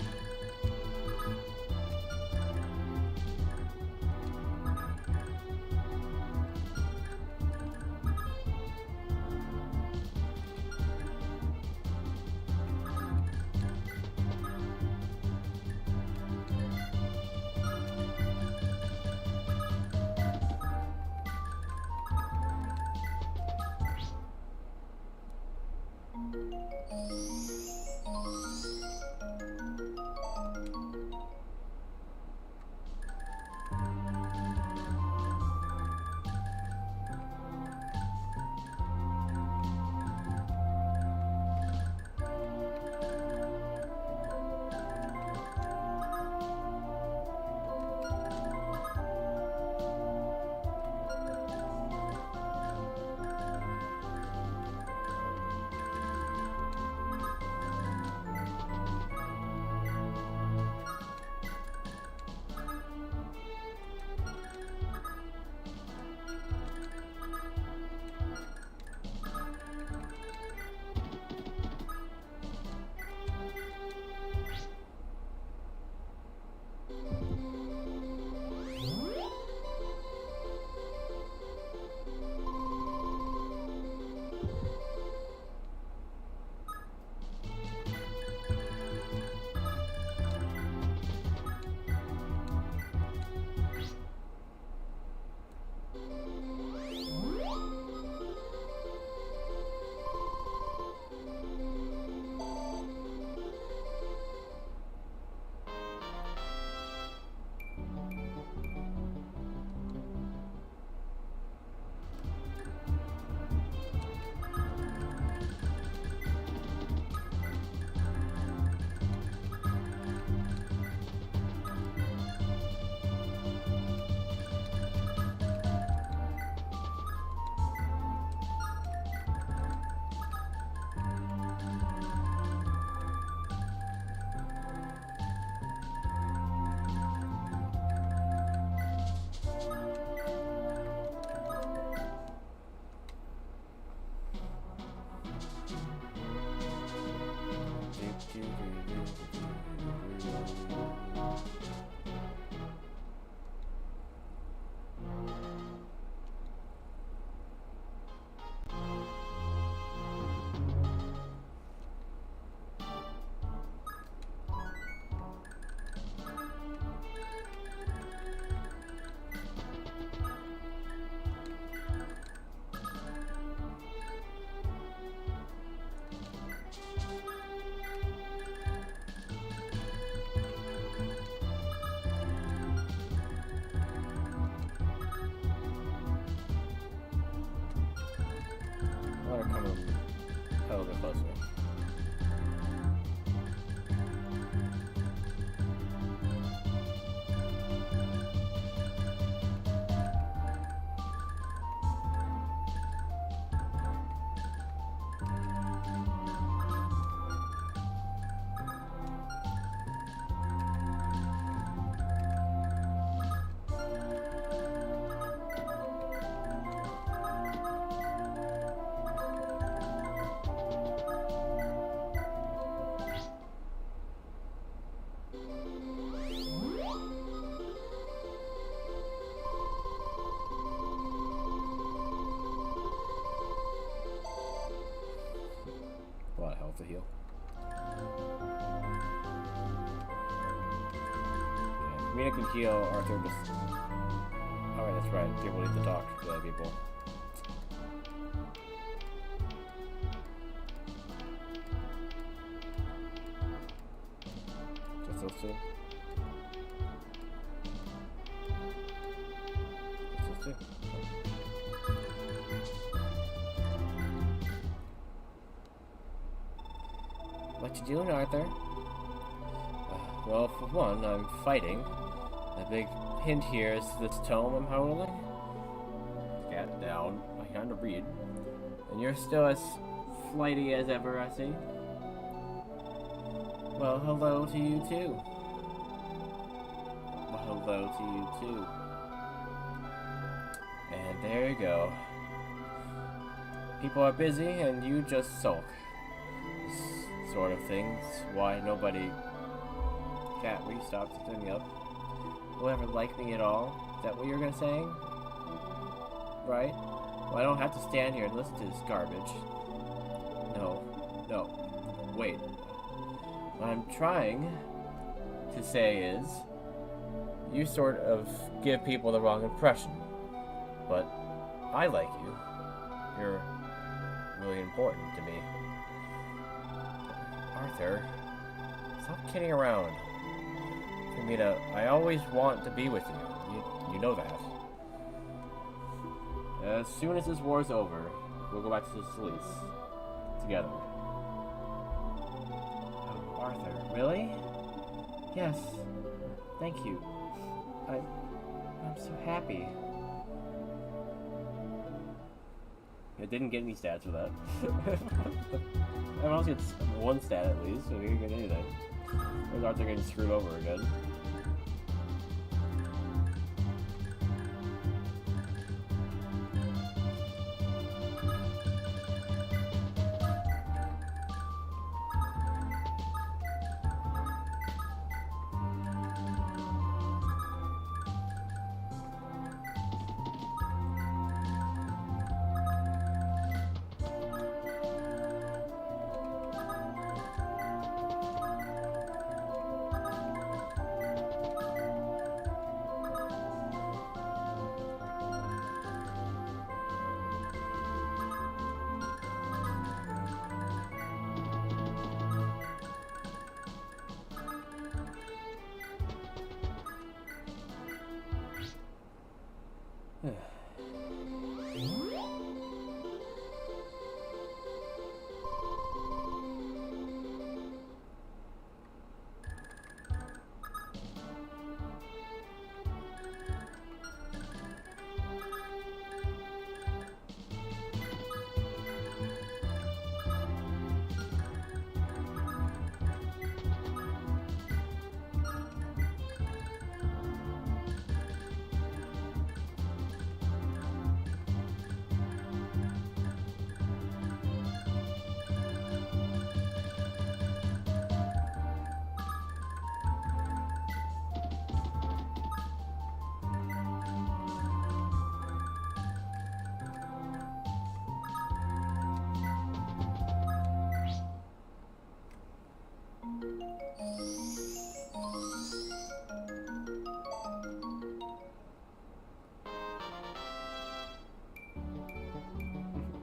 want to come a little bit closer. Mina can heal Arthur just... Oh, right, that's right. People need to talk to other people. Just those two? Just those two? What you doing, Arthur? Well, for one, I'm fighting. The big hint here is this tome I'm holding. Cat down. I kind of read. And you're still as flighty as ever, I see. Well, hello to you too. Well, hello to you too. And there you go. People are busy and you just sulk. This sort of thing's why nobody... Cat, will you stop sitting me up? Will ever like me at all? Is that what you're gonna say? Right? Well, I don't have to stand here and listen to this garbage. No. Wait. What I'm trying to say is, you sort of give people the wrong impression. But I like you. You're really important to me. Arthur, stop kidding around. Kamina, I always want to be with you. You know that. As soon as this war's over, we'll go back to the Silice. Together. Oh, Arthur, really? Yes. Thank you. I'm so happy. It didn't get any stats for that. Everyone else gets one stat at least, so we didn't get anything. There's Arthur getting screwed over again.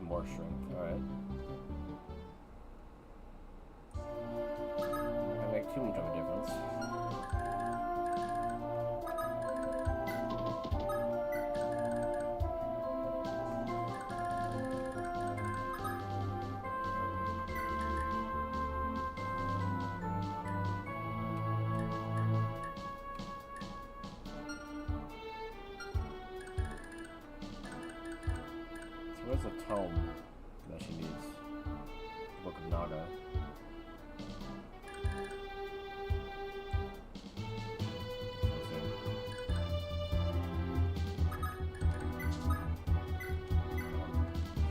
More strength, alright. Not gonna make too much of a difference. Where's the tome that she needs? The Book of Naga.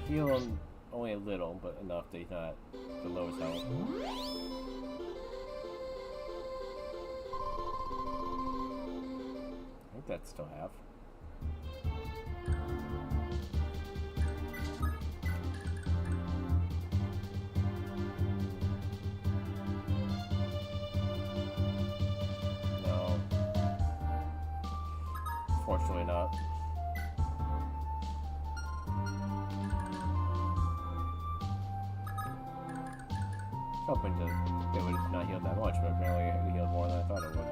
Heal him only a little, but enough that he's not the lowest health. I think that's still half. Fortunately not. Hoping to it would not heal that much, but apparently it healed more than I thought it would.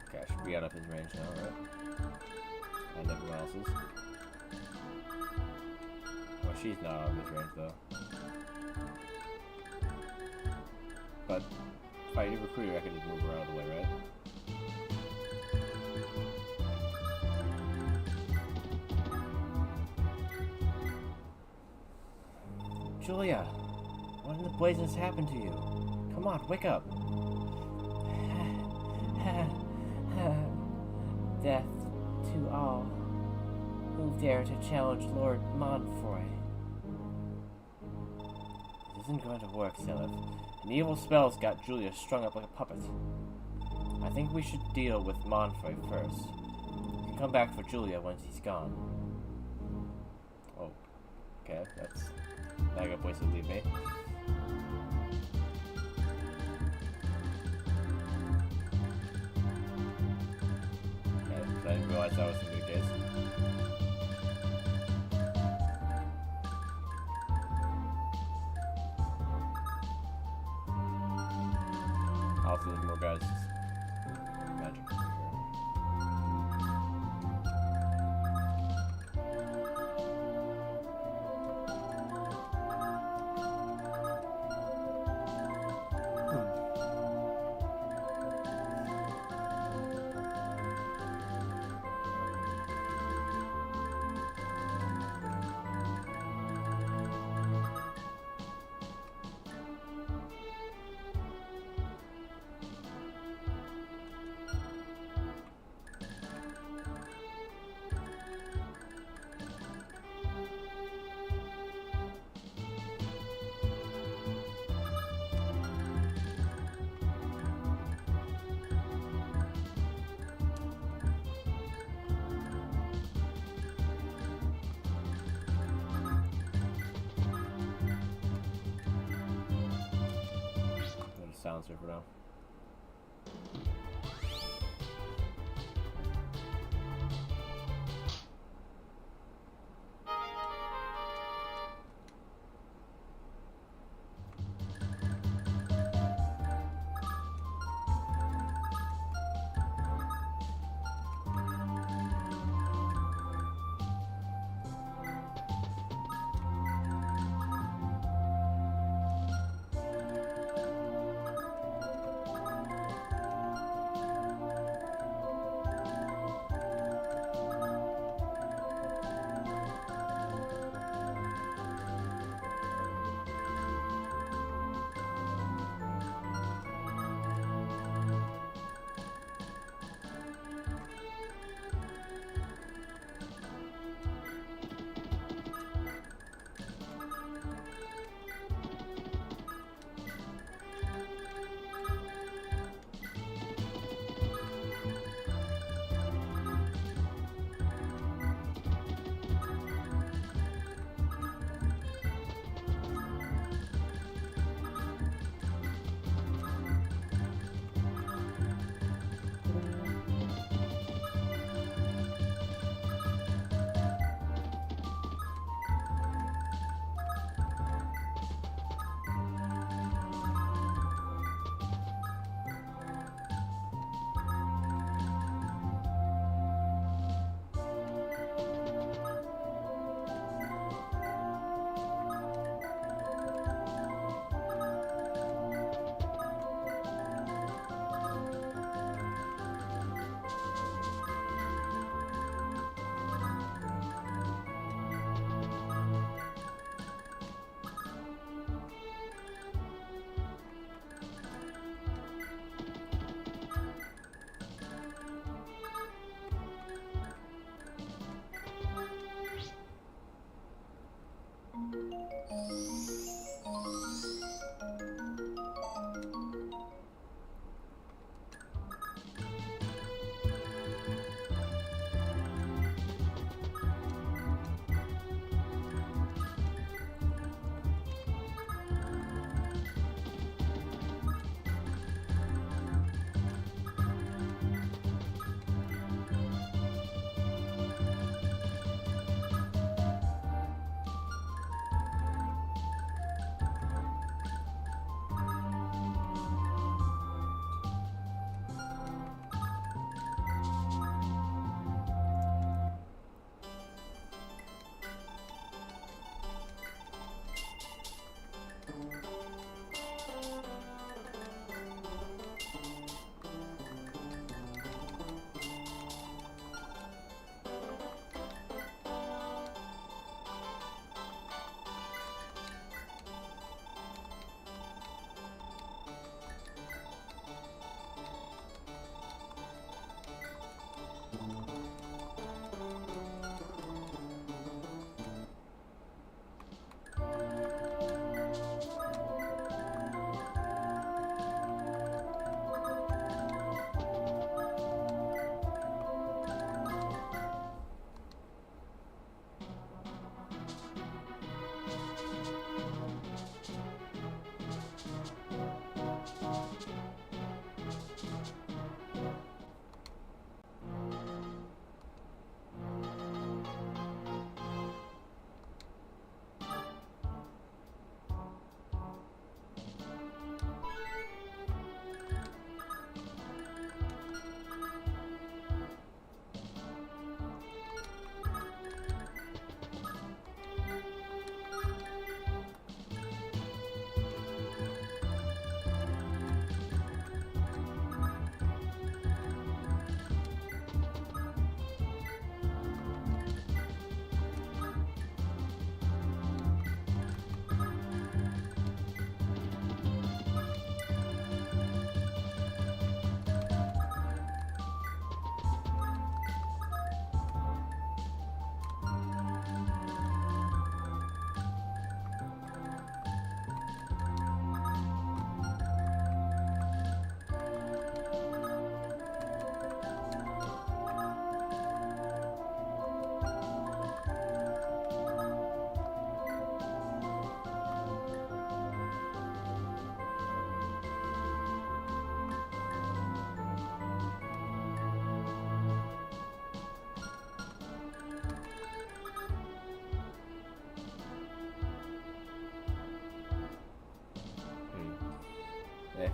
Okay, I should be out of his range now, right? And everyone else's. Well, she's not out of his range, though. But if I do recruit her, I can just move her out of the way, right? Julia! What in the blazes happened to you? Come on, wake up! Death to all who dare to challenge Lord Montfoy. This isn't going to work, Seliph. An evil spell's got Julia strung up like a puppet. I think we should deal with Montfoy first. You can come back for Julia once he's gone. Oh, okay, that's not a good place to leave me. I didn't realize that was the case. Hopefully there's more guys. Magic. Silencer for now.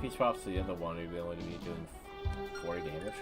if he swaps to the other one, he'd be only be doing 40 damage.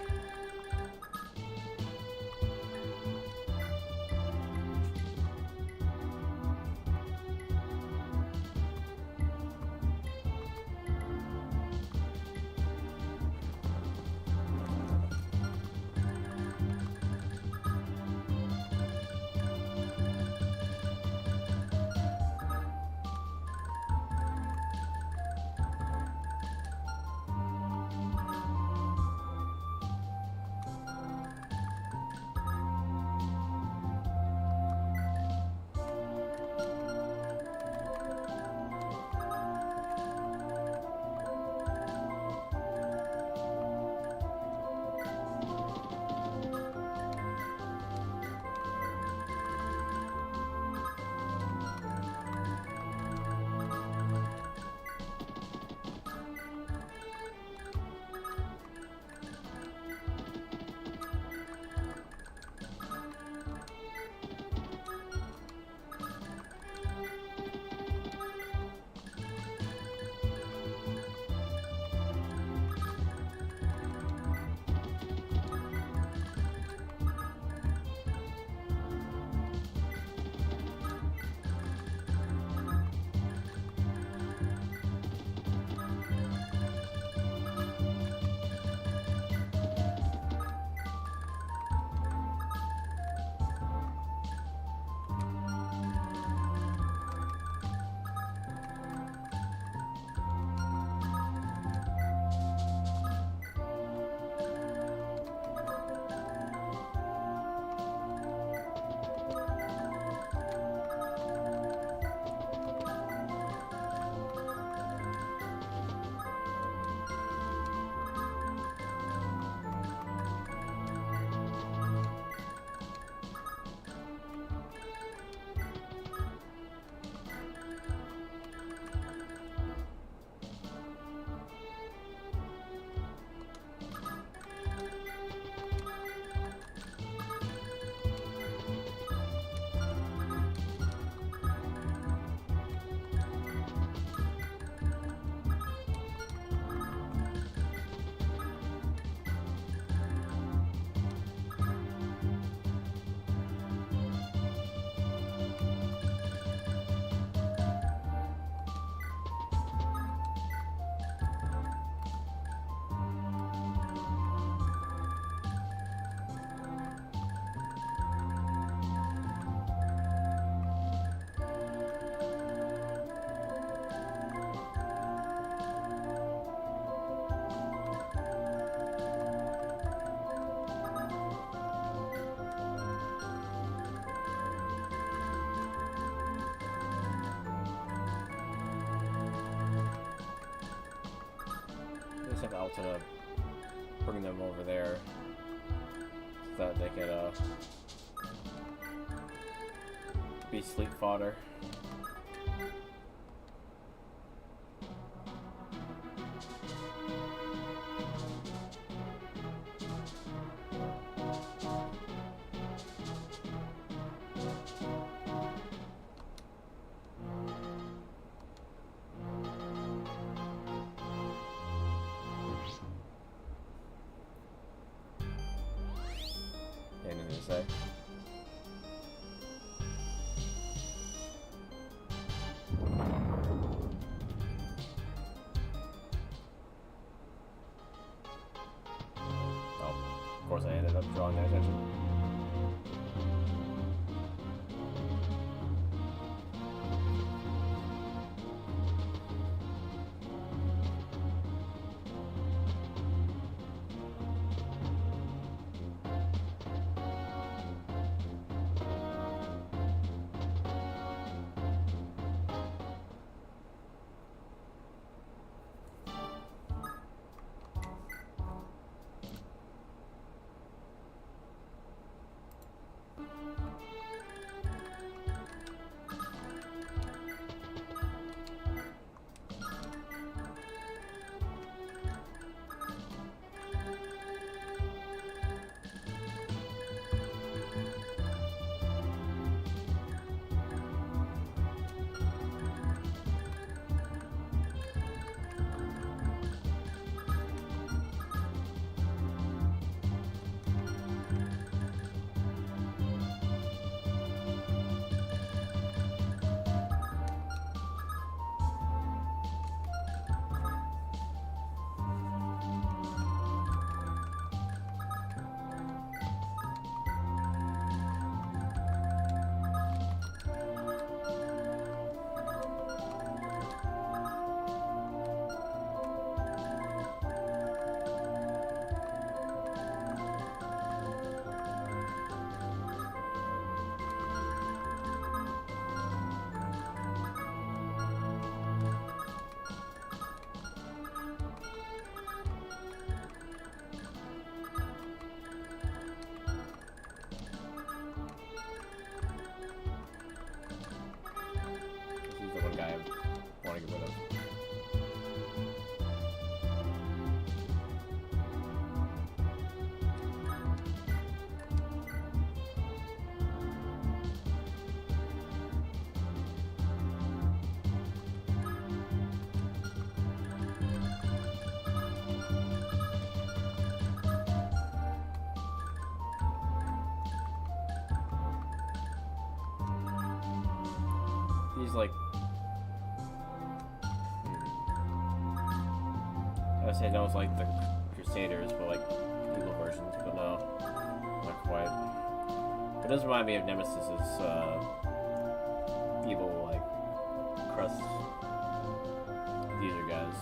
Just have Alta bring them over there so that they could be sleep fodder. Anything to say? Oh, of course I ended up drawing their attention. He's like... I would say those like the Crusaders, but like evil versions, but no, not quite. It does remind me of Nemesis's evil like crust user guys.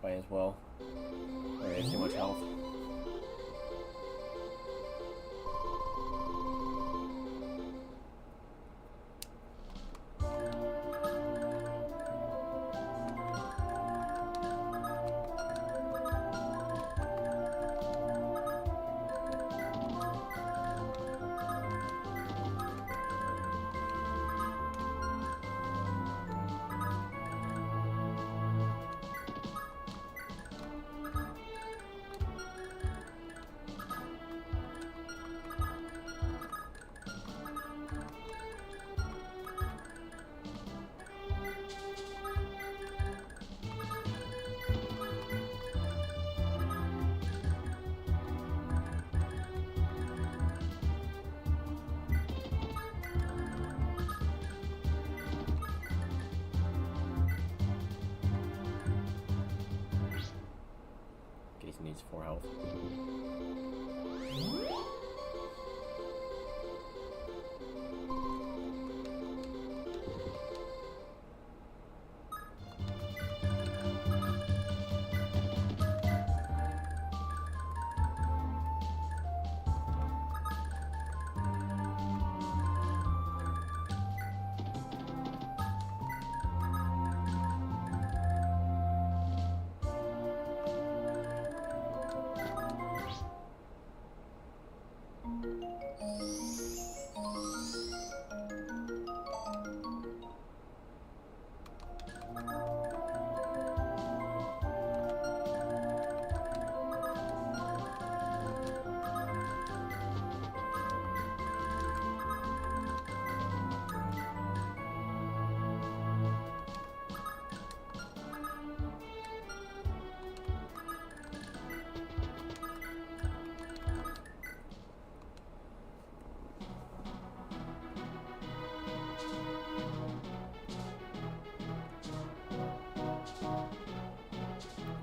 Might as well. There is too much health. 4 health.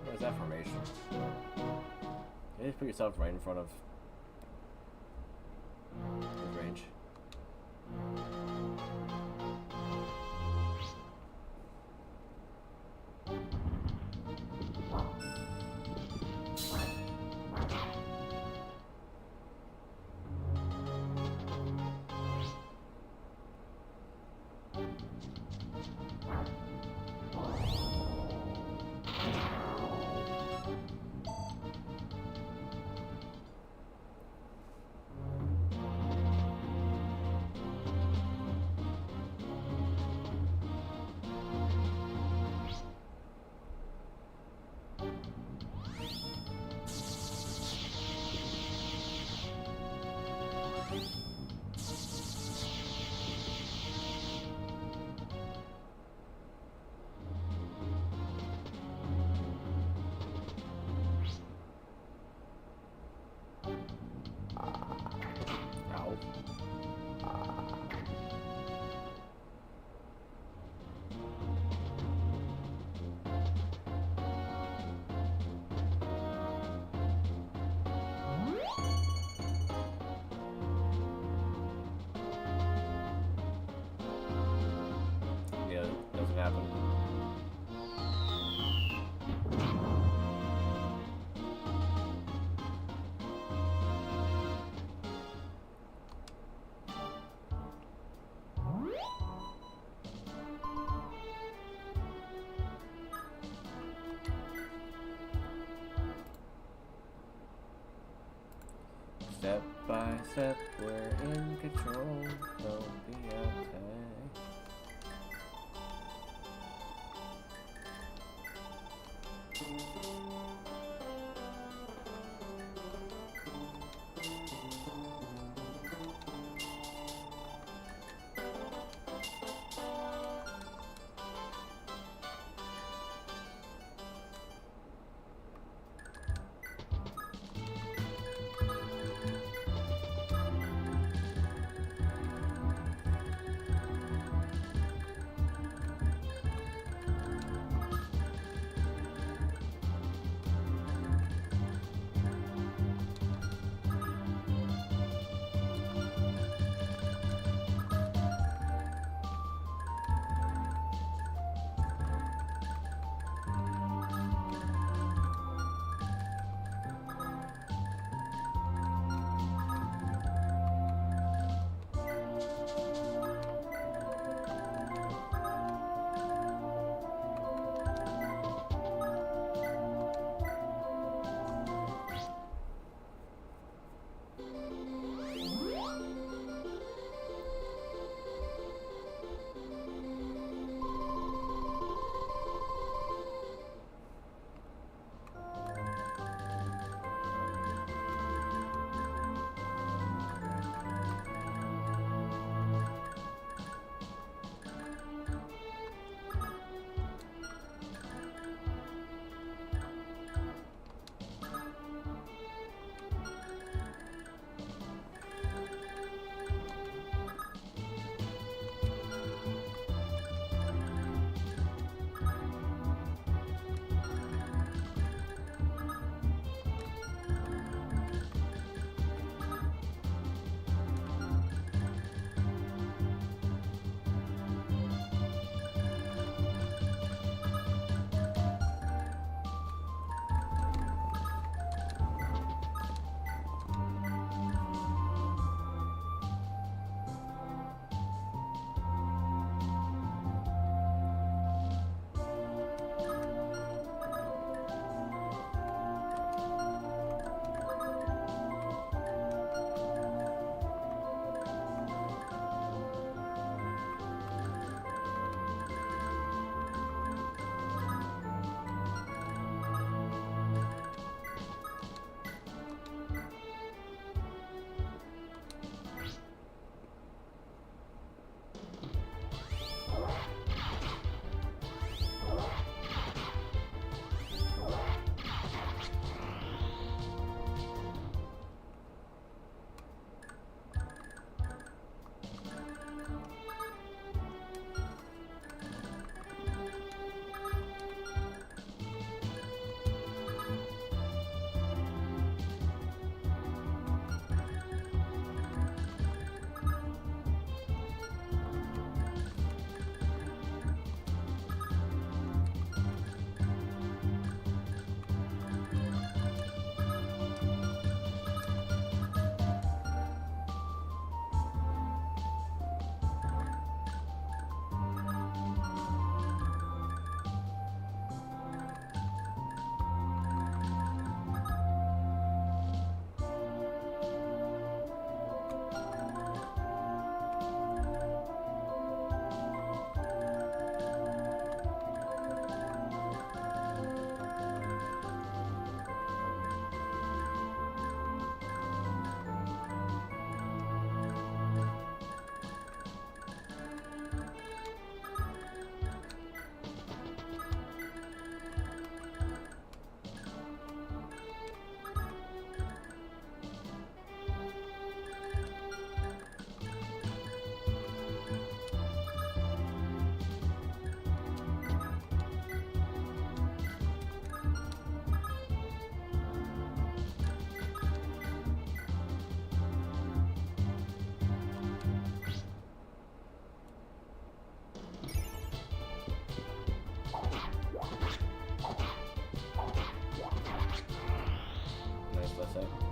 Where's that formation? You just put yourself right in front of his range. Ow. Yeah, doesn't happen. Step by step, we're in control. Don't be attacked. say.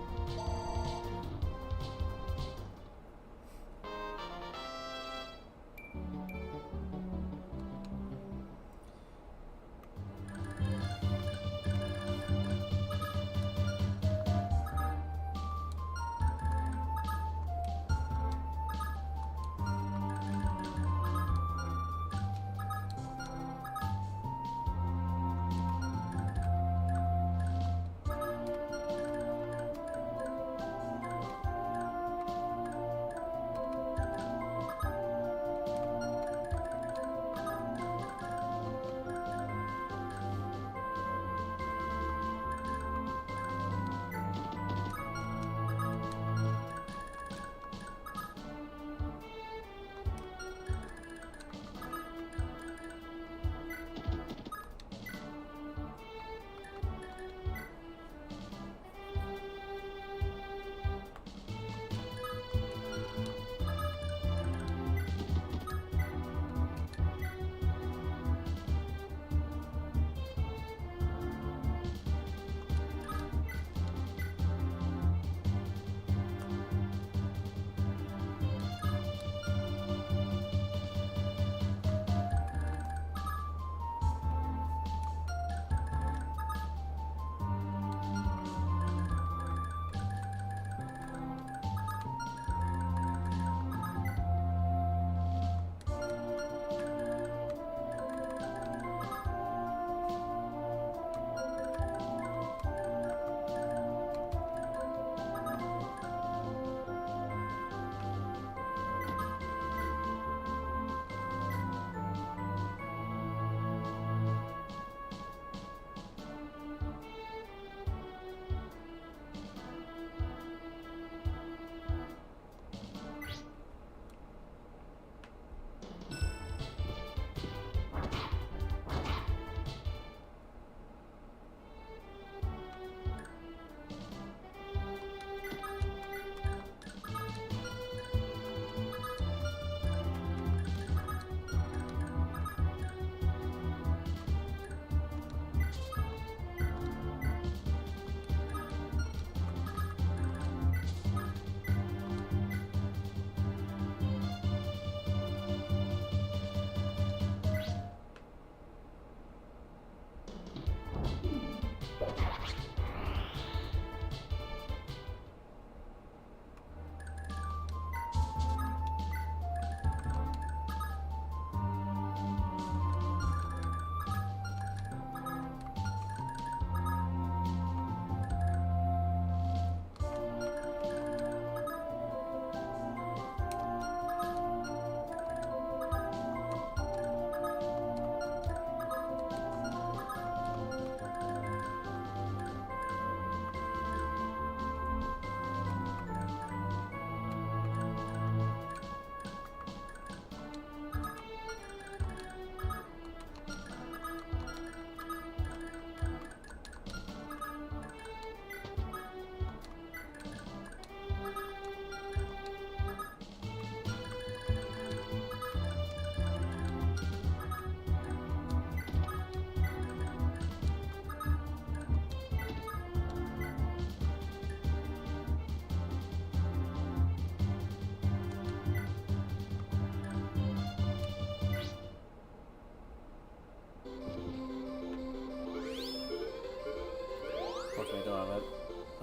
Unfortunately, I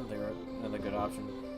don't have another good option.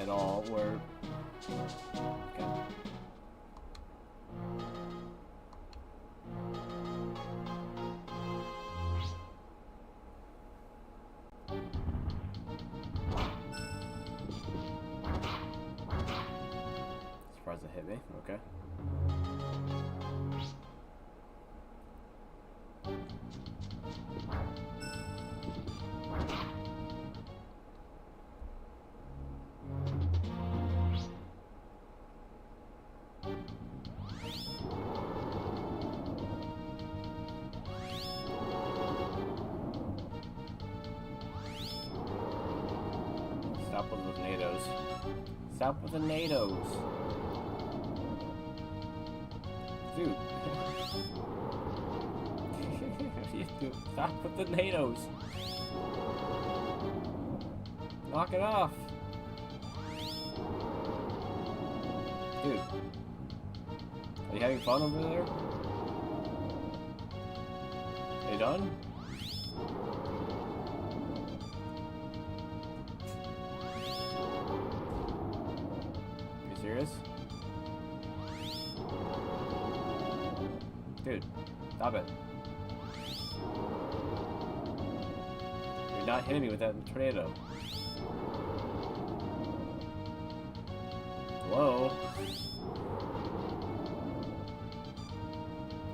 and all were... Okay. Surprised it hit me. Okay. Stop with the tornadoes. Stop with the tornadoes. Dude. Dude, stop with the tornadoes. Knock it off. Dude. Are you having fun over there? Are you done? Are you serious? Dude, stop it. You're not hitting me with that tornado. Hello?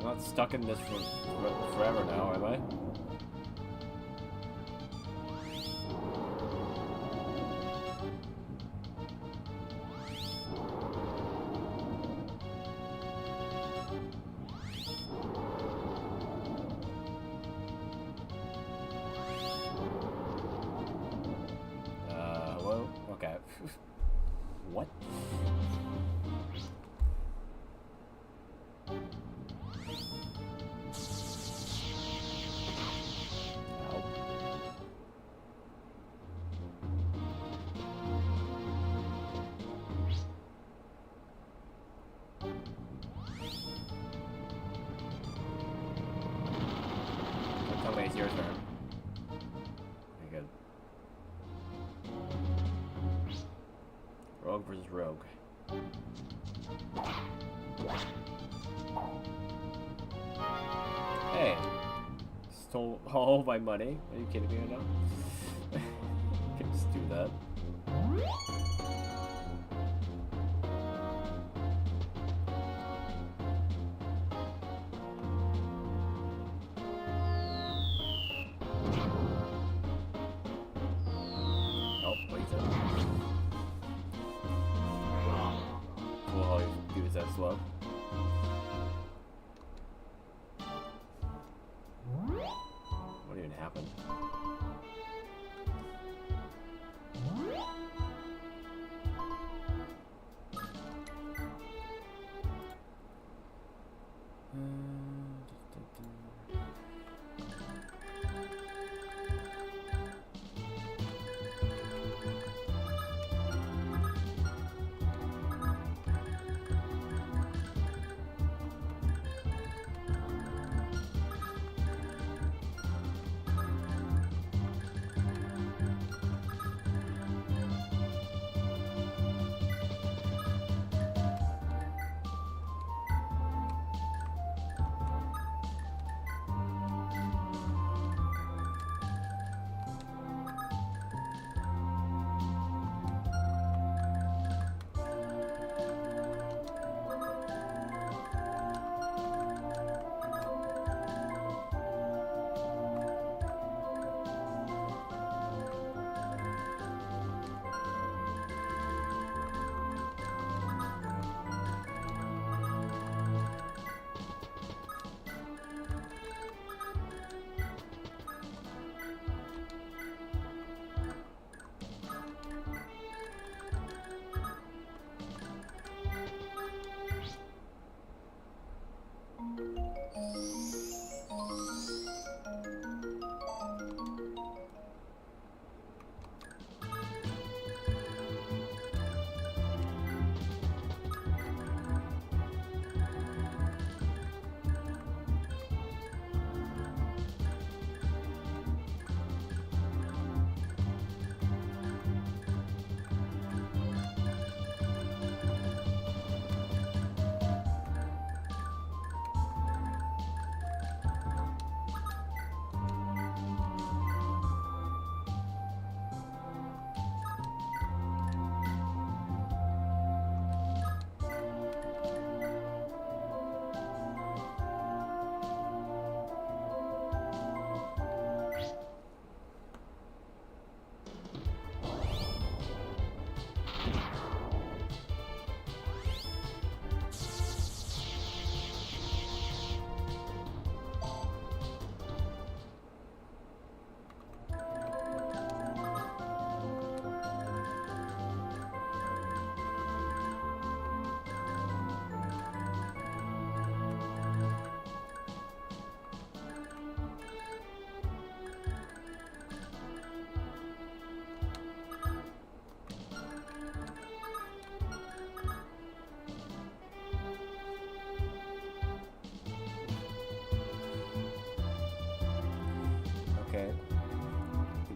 I'm not stuck in this for forever now, am I? Hello? Okay. What? Ow. Tell me it's your turn. Very good. Rogue versus Rogue. Hey! Stole all my money? Are you kidding me right now? I can just do that. Oh, wait a second. Cool how you do that slow. What even happened?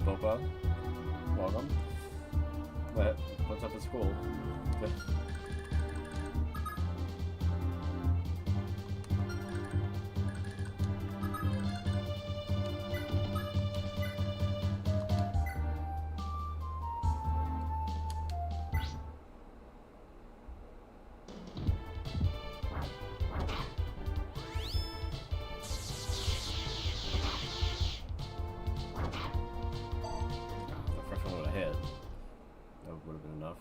Bopa. Welcome. What's up at school? The first one would have hit. That would have been enough.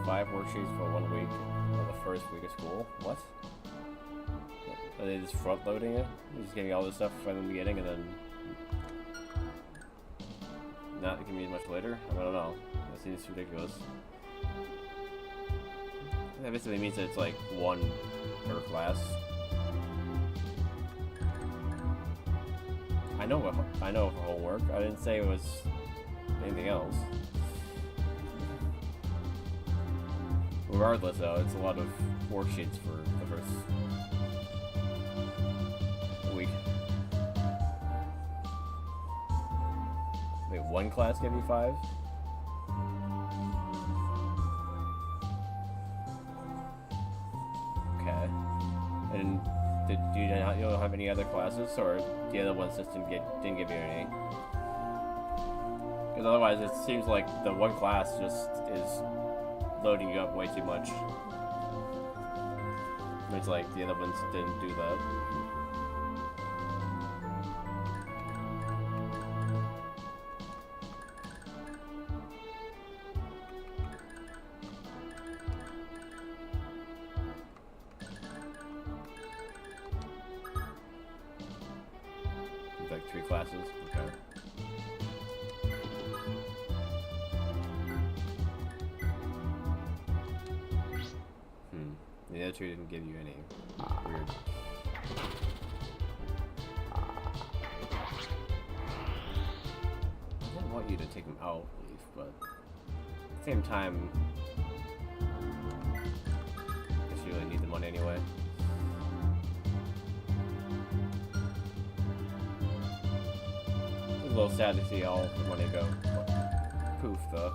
5 worksheets for 1 week on the first week of school. What? Are they just front loading it? They're just getting all this stuff from the beginning and then not giving me much later? I don't know. That seems ridiculous. That basically means that it's like 1 per class. I know for homework. I didn't say it was anything else. Regardless, though, it's a lot of worksheets for the first week. Wait, 1 class gave me 5? Okay. And you don't have any other classes, or the other ones just didn't give you any? Because otherwise, it seems like the 1 class just is loading you up way too much. It's like the other ones didn't do that. It's like 3 classes. Okay. The other 2 didn't give you any. Weird. I didn't want you to take them out, Leaf, but at the same time, I guess you really need the money anyway. It's a little sad to see all the money go poof, though.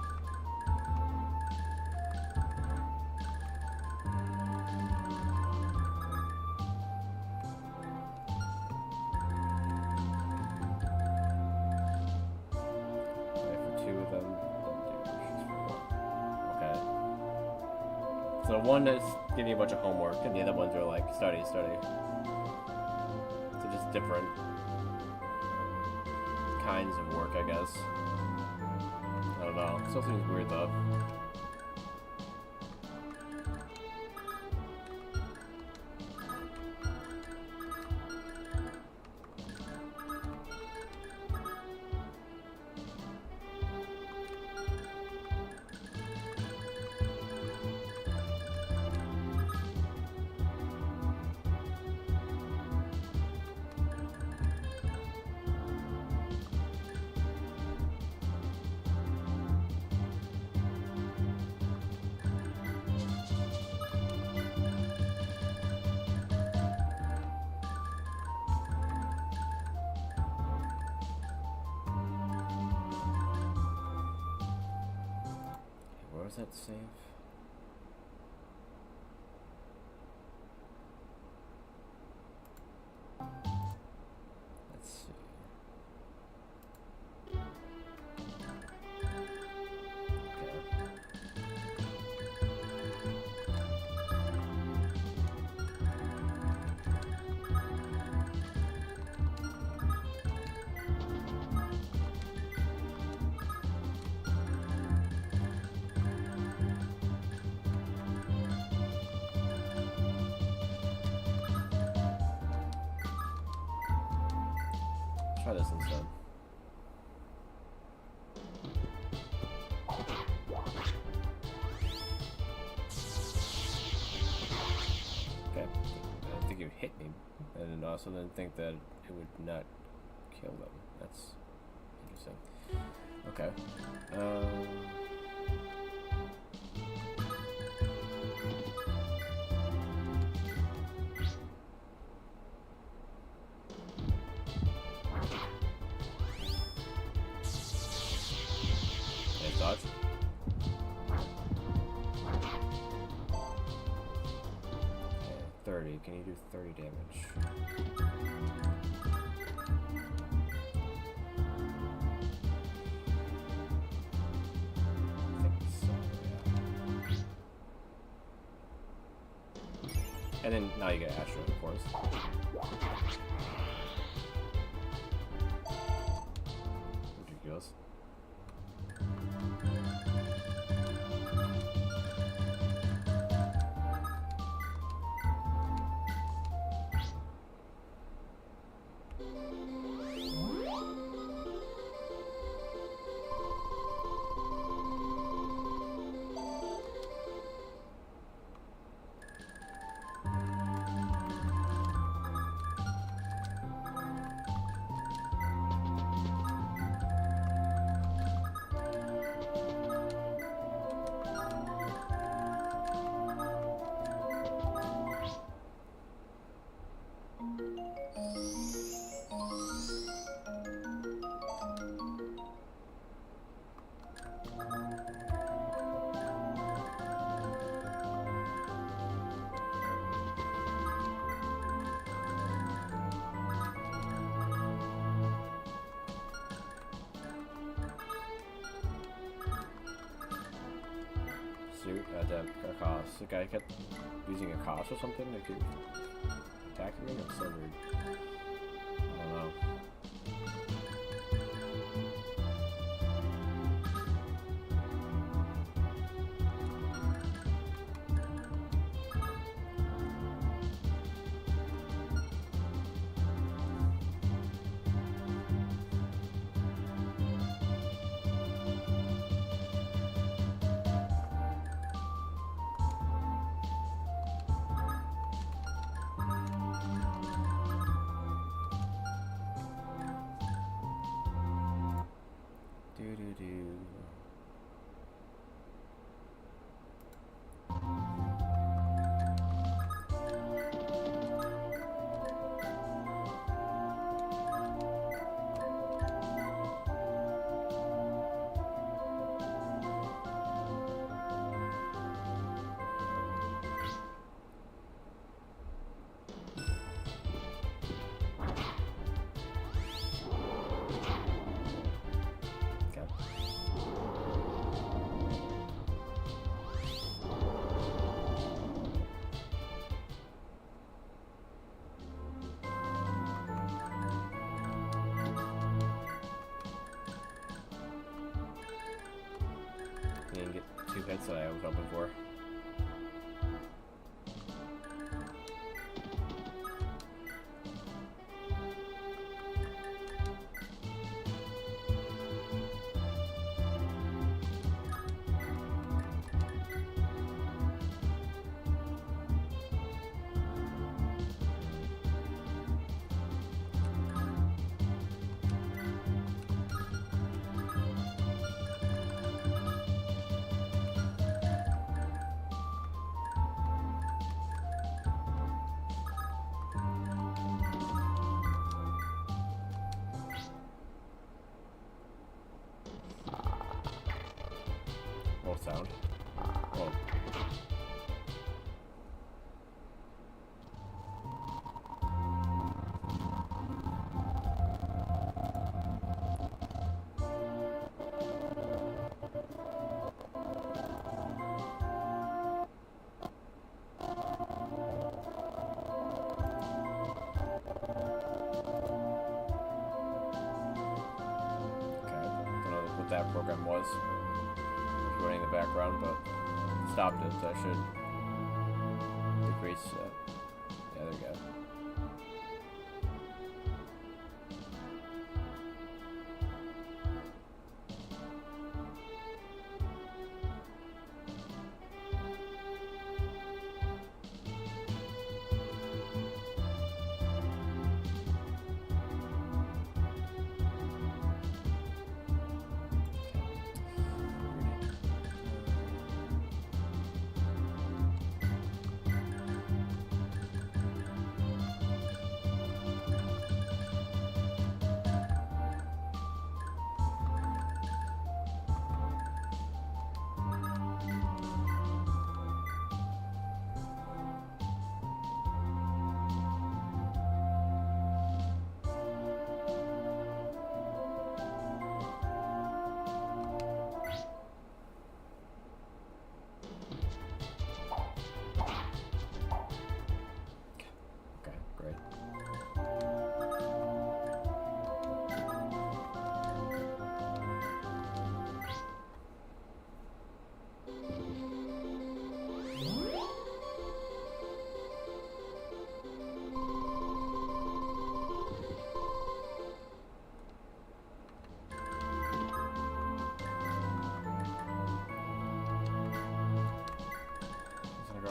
So 1 is giving you a bunch of homework, and the other ones are like study. So just different kinds of work, I guess. I don't know. Still seems weird though. Where was that save? Let's see. Try this instead. also then think that it would not kill them. That's interesting. Okay. Any thoughts? Okay, 30. Can you do 30 damage? I think so, yeah. And then now you get Astro, of course. Ridiculous. The cost. The guy kept using a cost or something that could attack me. That's so weird. I don't know. Didn't get 2 hits that I was hoping for. Sound. Oh. What that program was. Running in the background, but stopped it, so I should decrease. Yeah, there we go.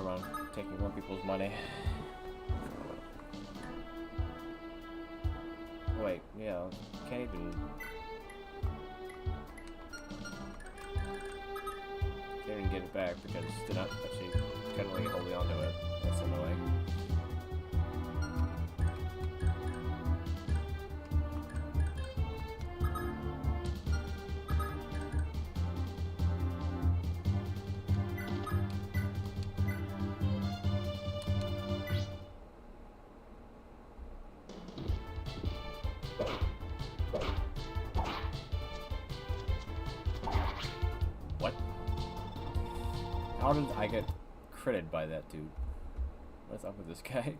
around taking more people's money. Wait, yeah, can't even... Can't even get it back because they're not actually kind of like holding on to it. That's annoying. What? How did I get critted by that dude? What's up with this guy?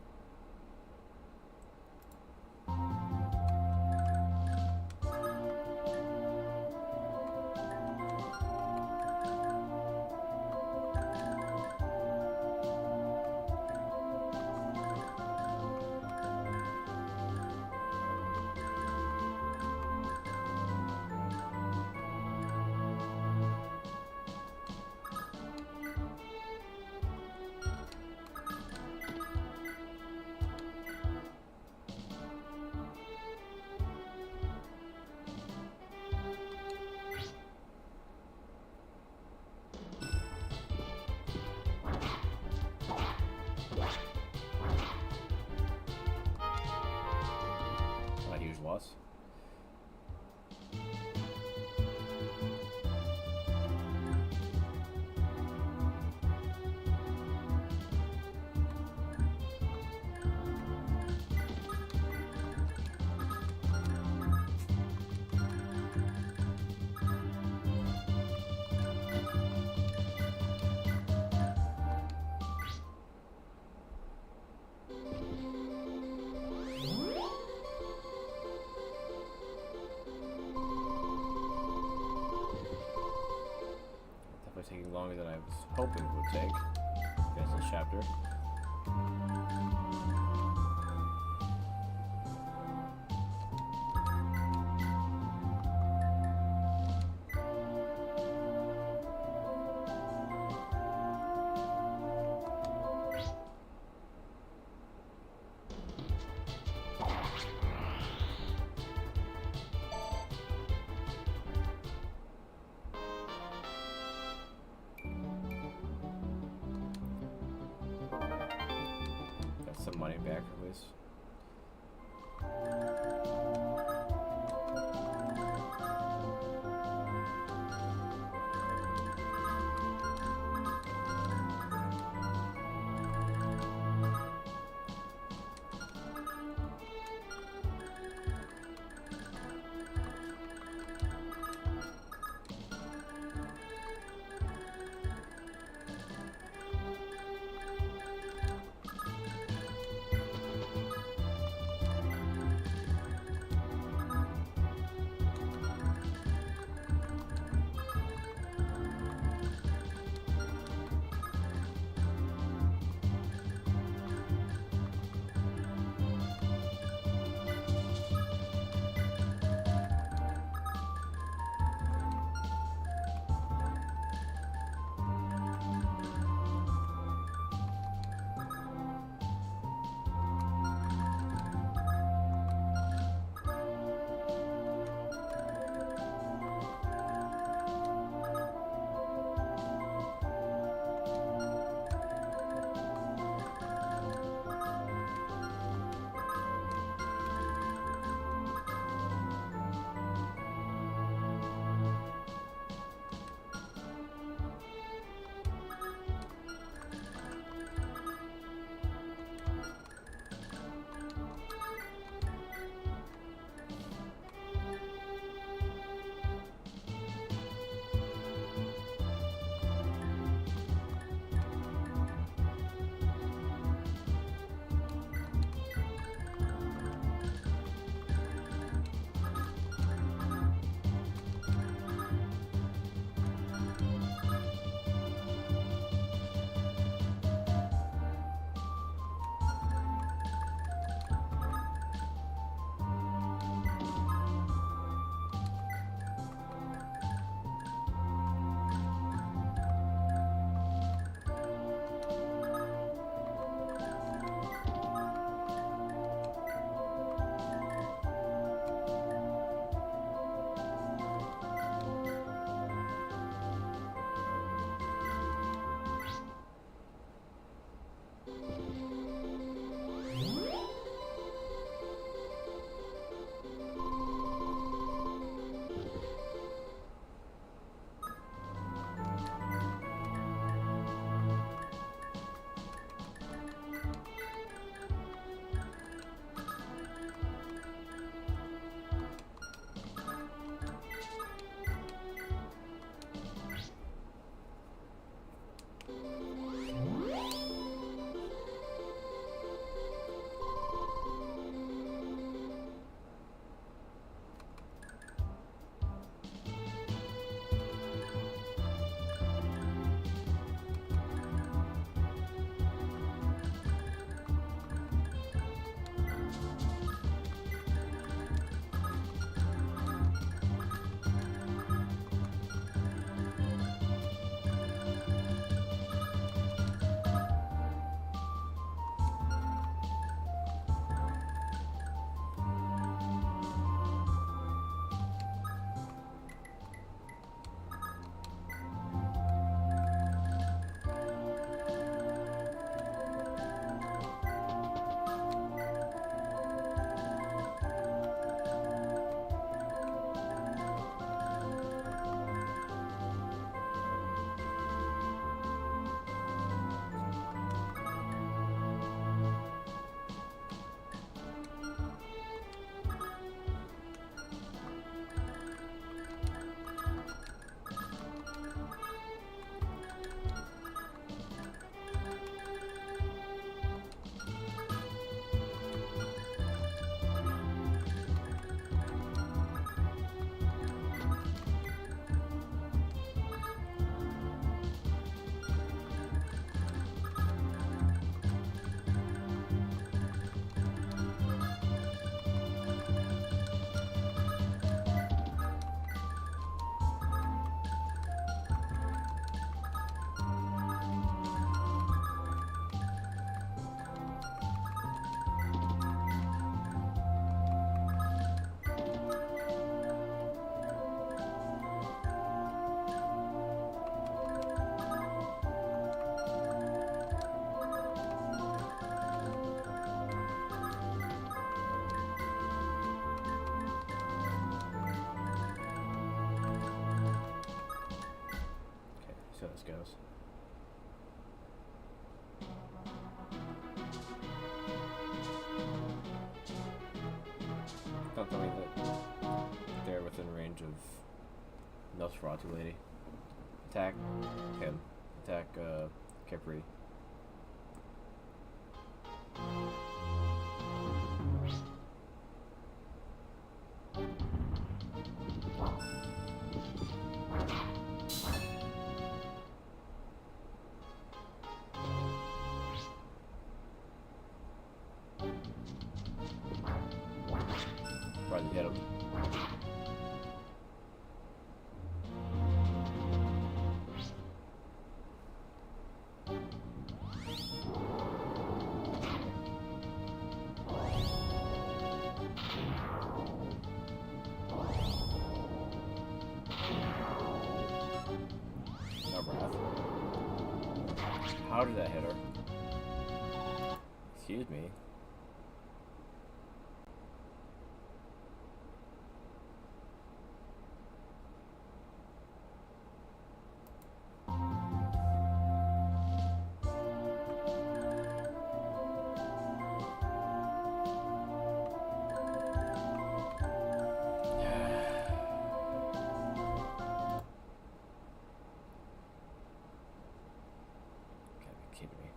Not a huge loss. Definitely taking longer than I was hoping it would take. Guess this chapter. Got some money back at least. So this goes. Don't tell me that they're within range of Nosferatu lady. Attack him. Attack Capri. Probably hit him. No breath. How did that hit her? Excuse me. Kidding me.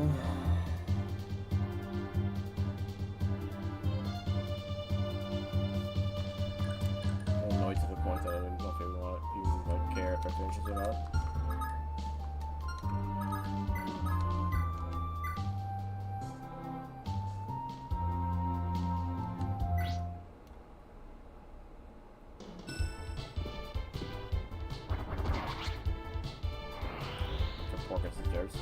I'm annoyed to the point that I don't know if I want you like care if I finish this or not. The pork is the stairs.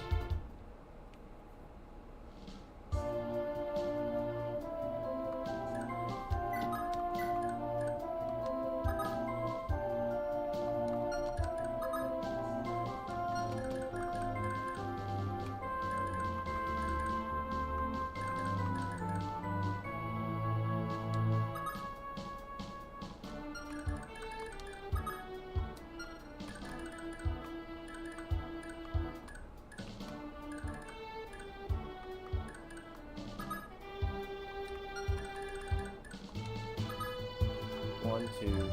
One, two, three, four,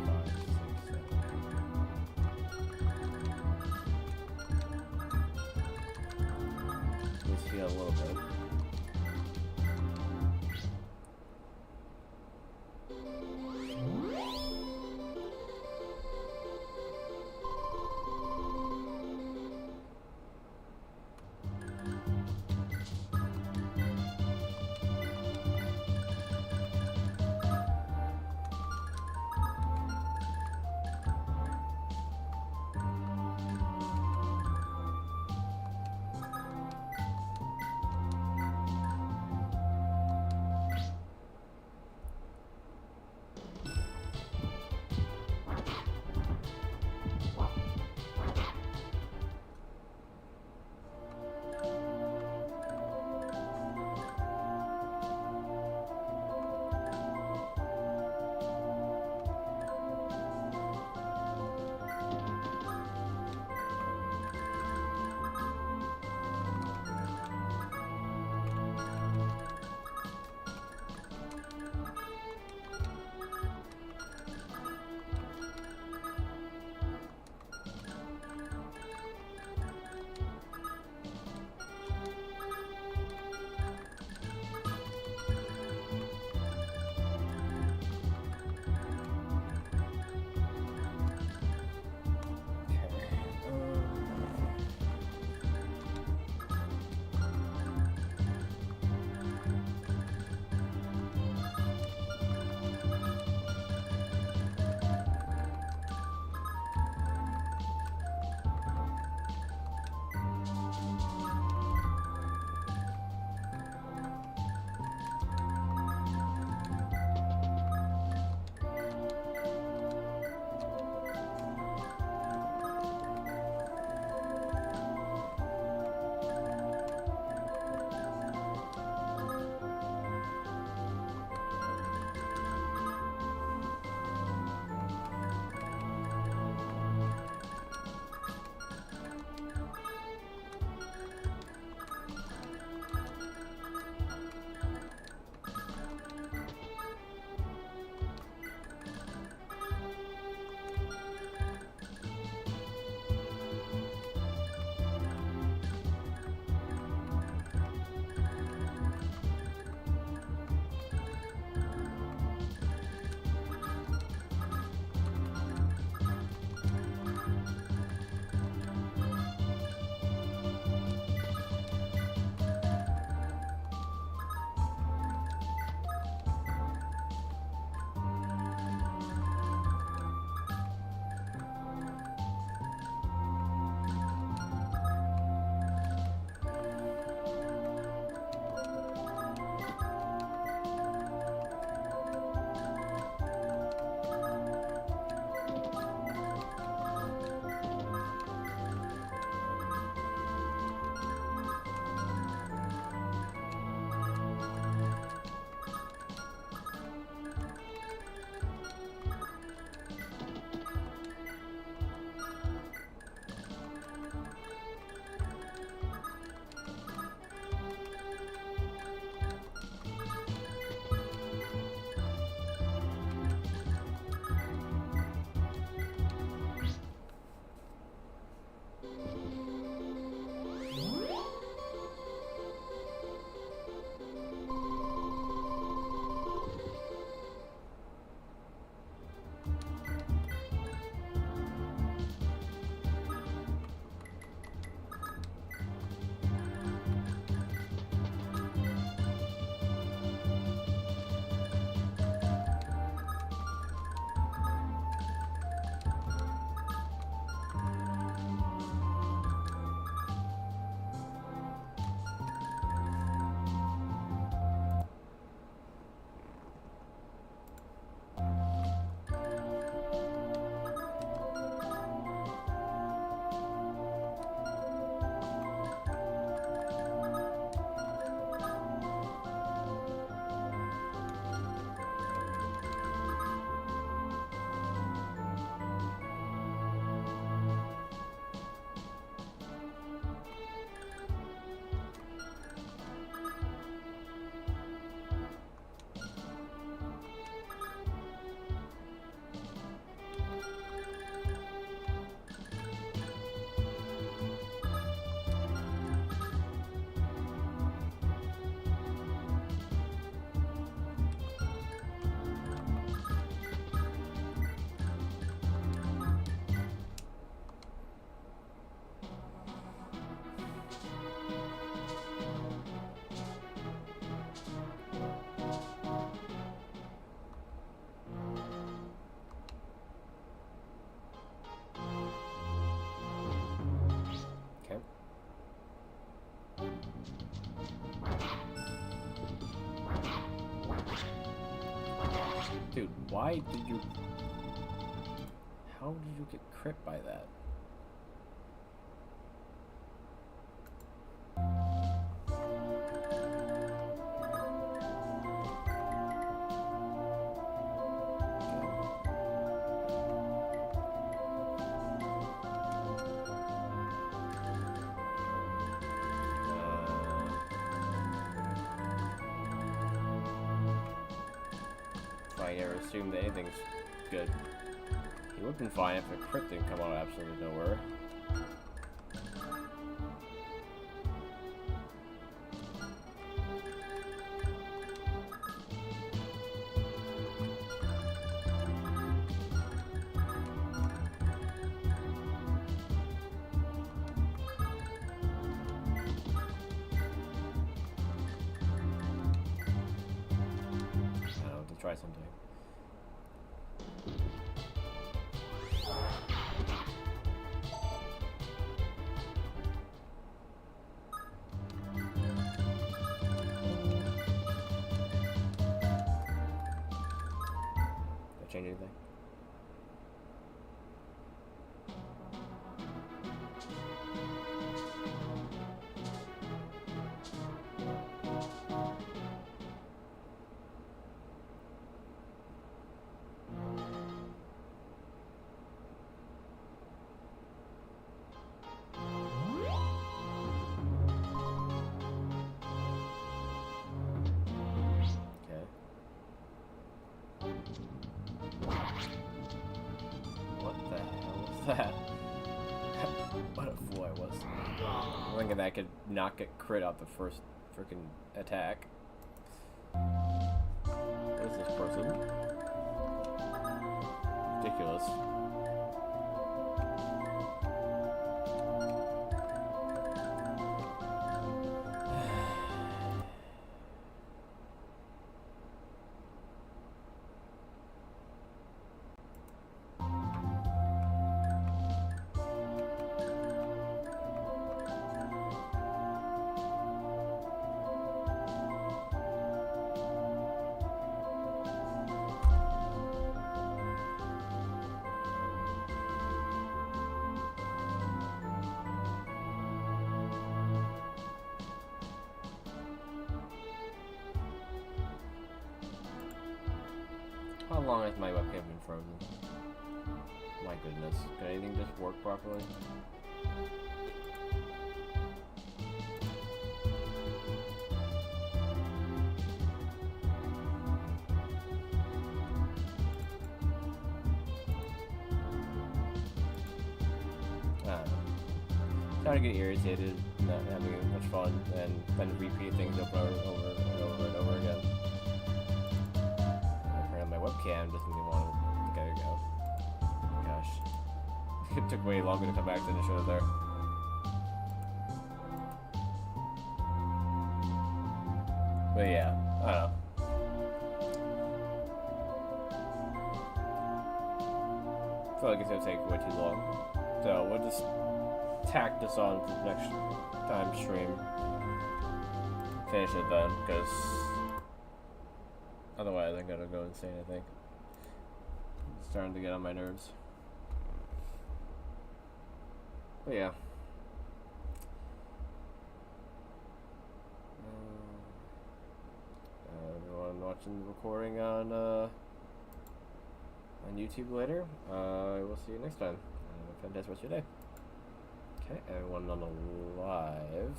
5, 6, 7. Let's feel a little bit. Dude, why did you... How did you get crit by that? I never assumed that anything's good. He would have been fine if a crit didn't come out of absolutely nowhere. I don't know, to try something. Change anything? Okay. What the hell was that? What a fool I was. I'm thinking that I could not get crit off the first freaking attack. What is this person? Ridiculous. How long has my webcam been frozen? My goodness. Can anything just work properly? I don't know. Starting to get irritated, not having much fun, and then repeat things over and over and over again. My webcam doesn't even want to go. Gosh. It took way longer to come back than it should have there. But yeah, I don't know. I feel like it's gonna take way too long. So we'll just tack this on to the next time stream. Finish it then, because otherwise I'm gonna go insane, I think. It's starting to get on my nerves. But yeah. Everyone watching the recording on YouTube later, we'll see you next time. Have a fantastic rest of your day. Okay, everyone on the live.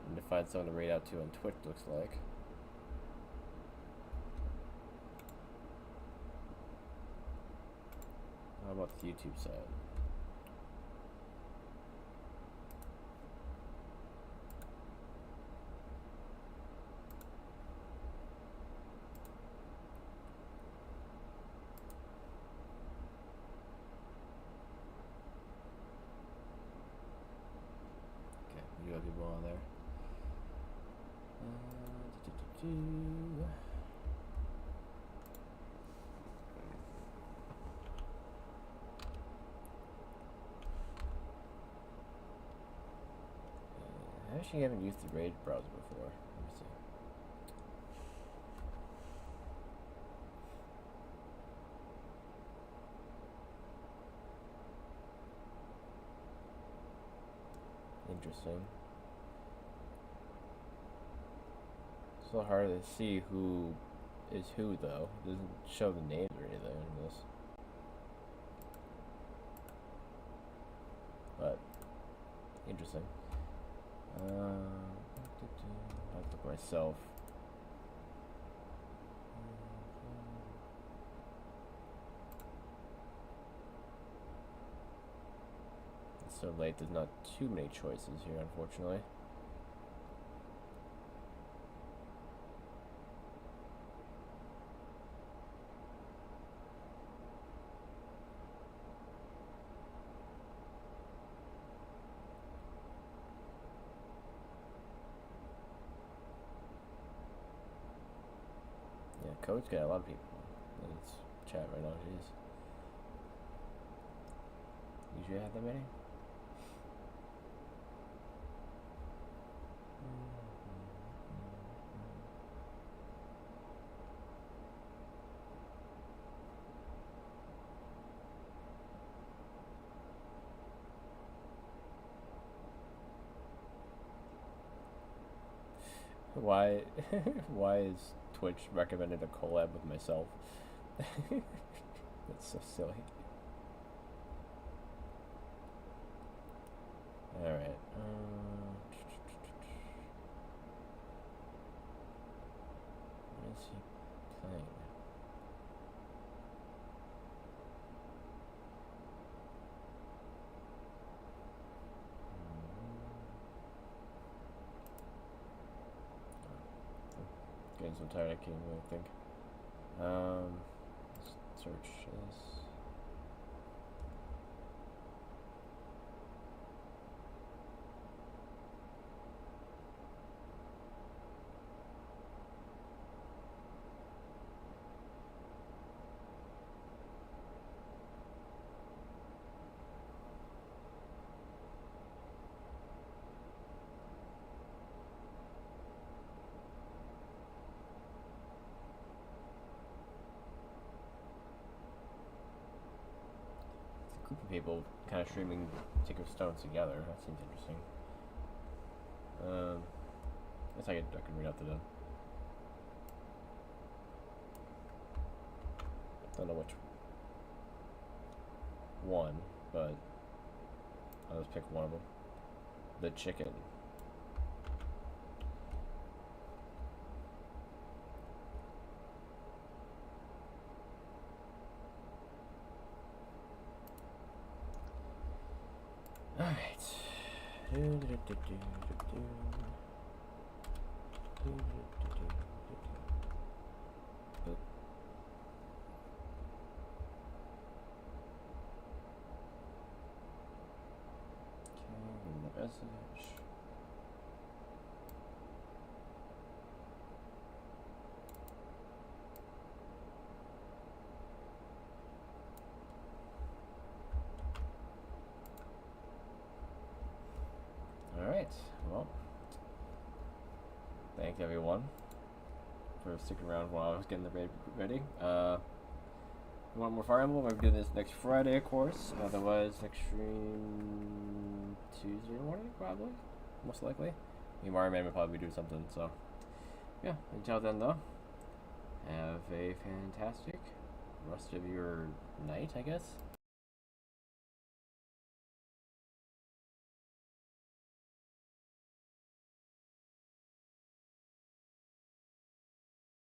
Need to find someone to raid out to on Twitch, looks like. How about the YouTube side? Okay, we do have people on there. I actually haven't used the raid browser before. Let me see. Interesting. It's a little hard to see who is who, though. It doesn't show the names or anything in this. But, interesting. I have to look myself. It's so late, there's not too many choices here, unfortunately. Yeah, Code's got a lot of people in its chat right now, jeez. Usually have that many? Why why is Twitch recommended a collab with myself? That's so silly. Alright. What is he playing? Getting so tired I can't really think. Let's search this. Group of people kind of streaming Tick of Stones together. That seems interesting. Guess I can read out the. Don't know which one, but I'll just pick one of them. The chicken. Message. Alright, well, thank everyone for sticking around while I was getting the raid ready. You want more Fire Emblem? I'm doing this next Friday, of course. Otherwise, next stream Tuesday morning, probably. Most likely. Mario Man will probably do something, so. Yeah, until then, though, have a fantastic rest of your night, I guess.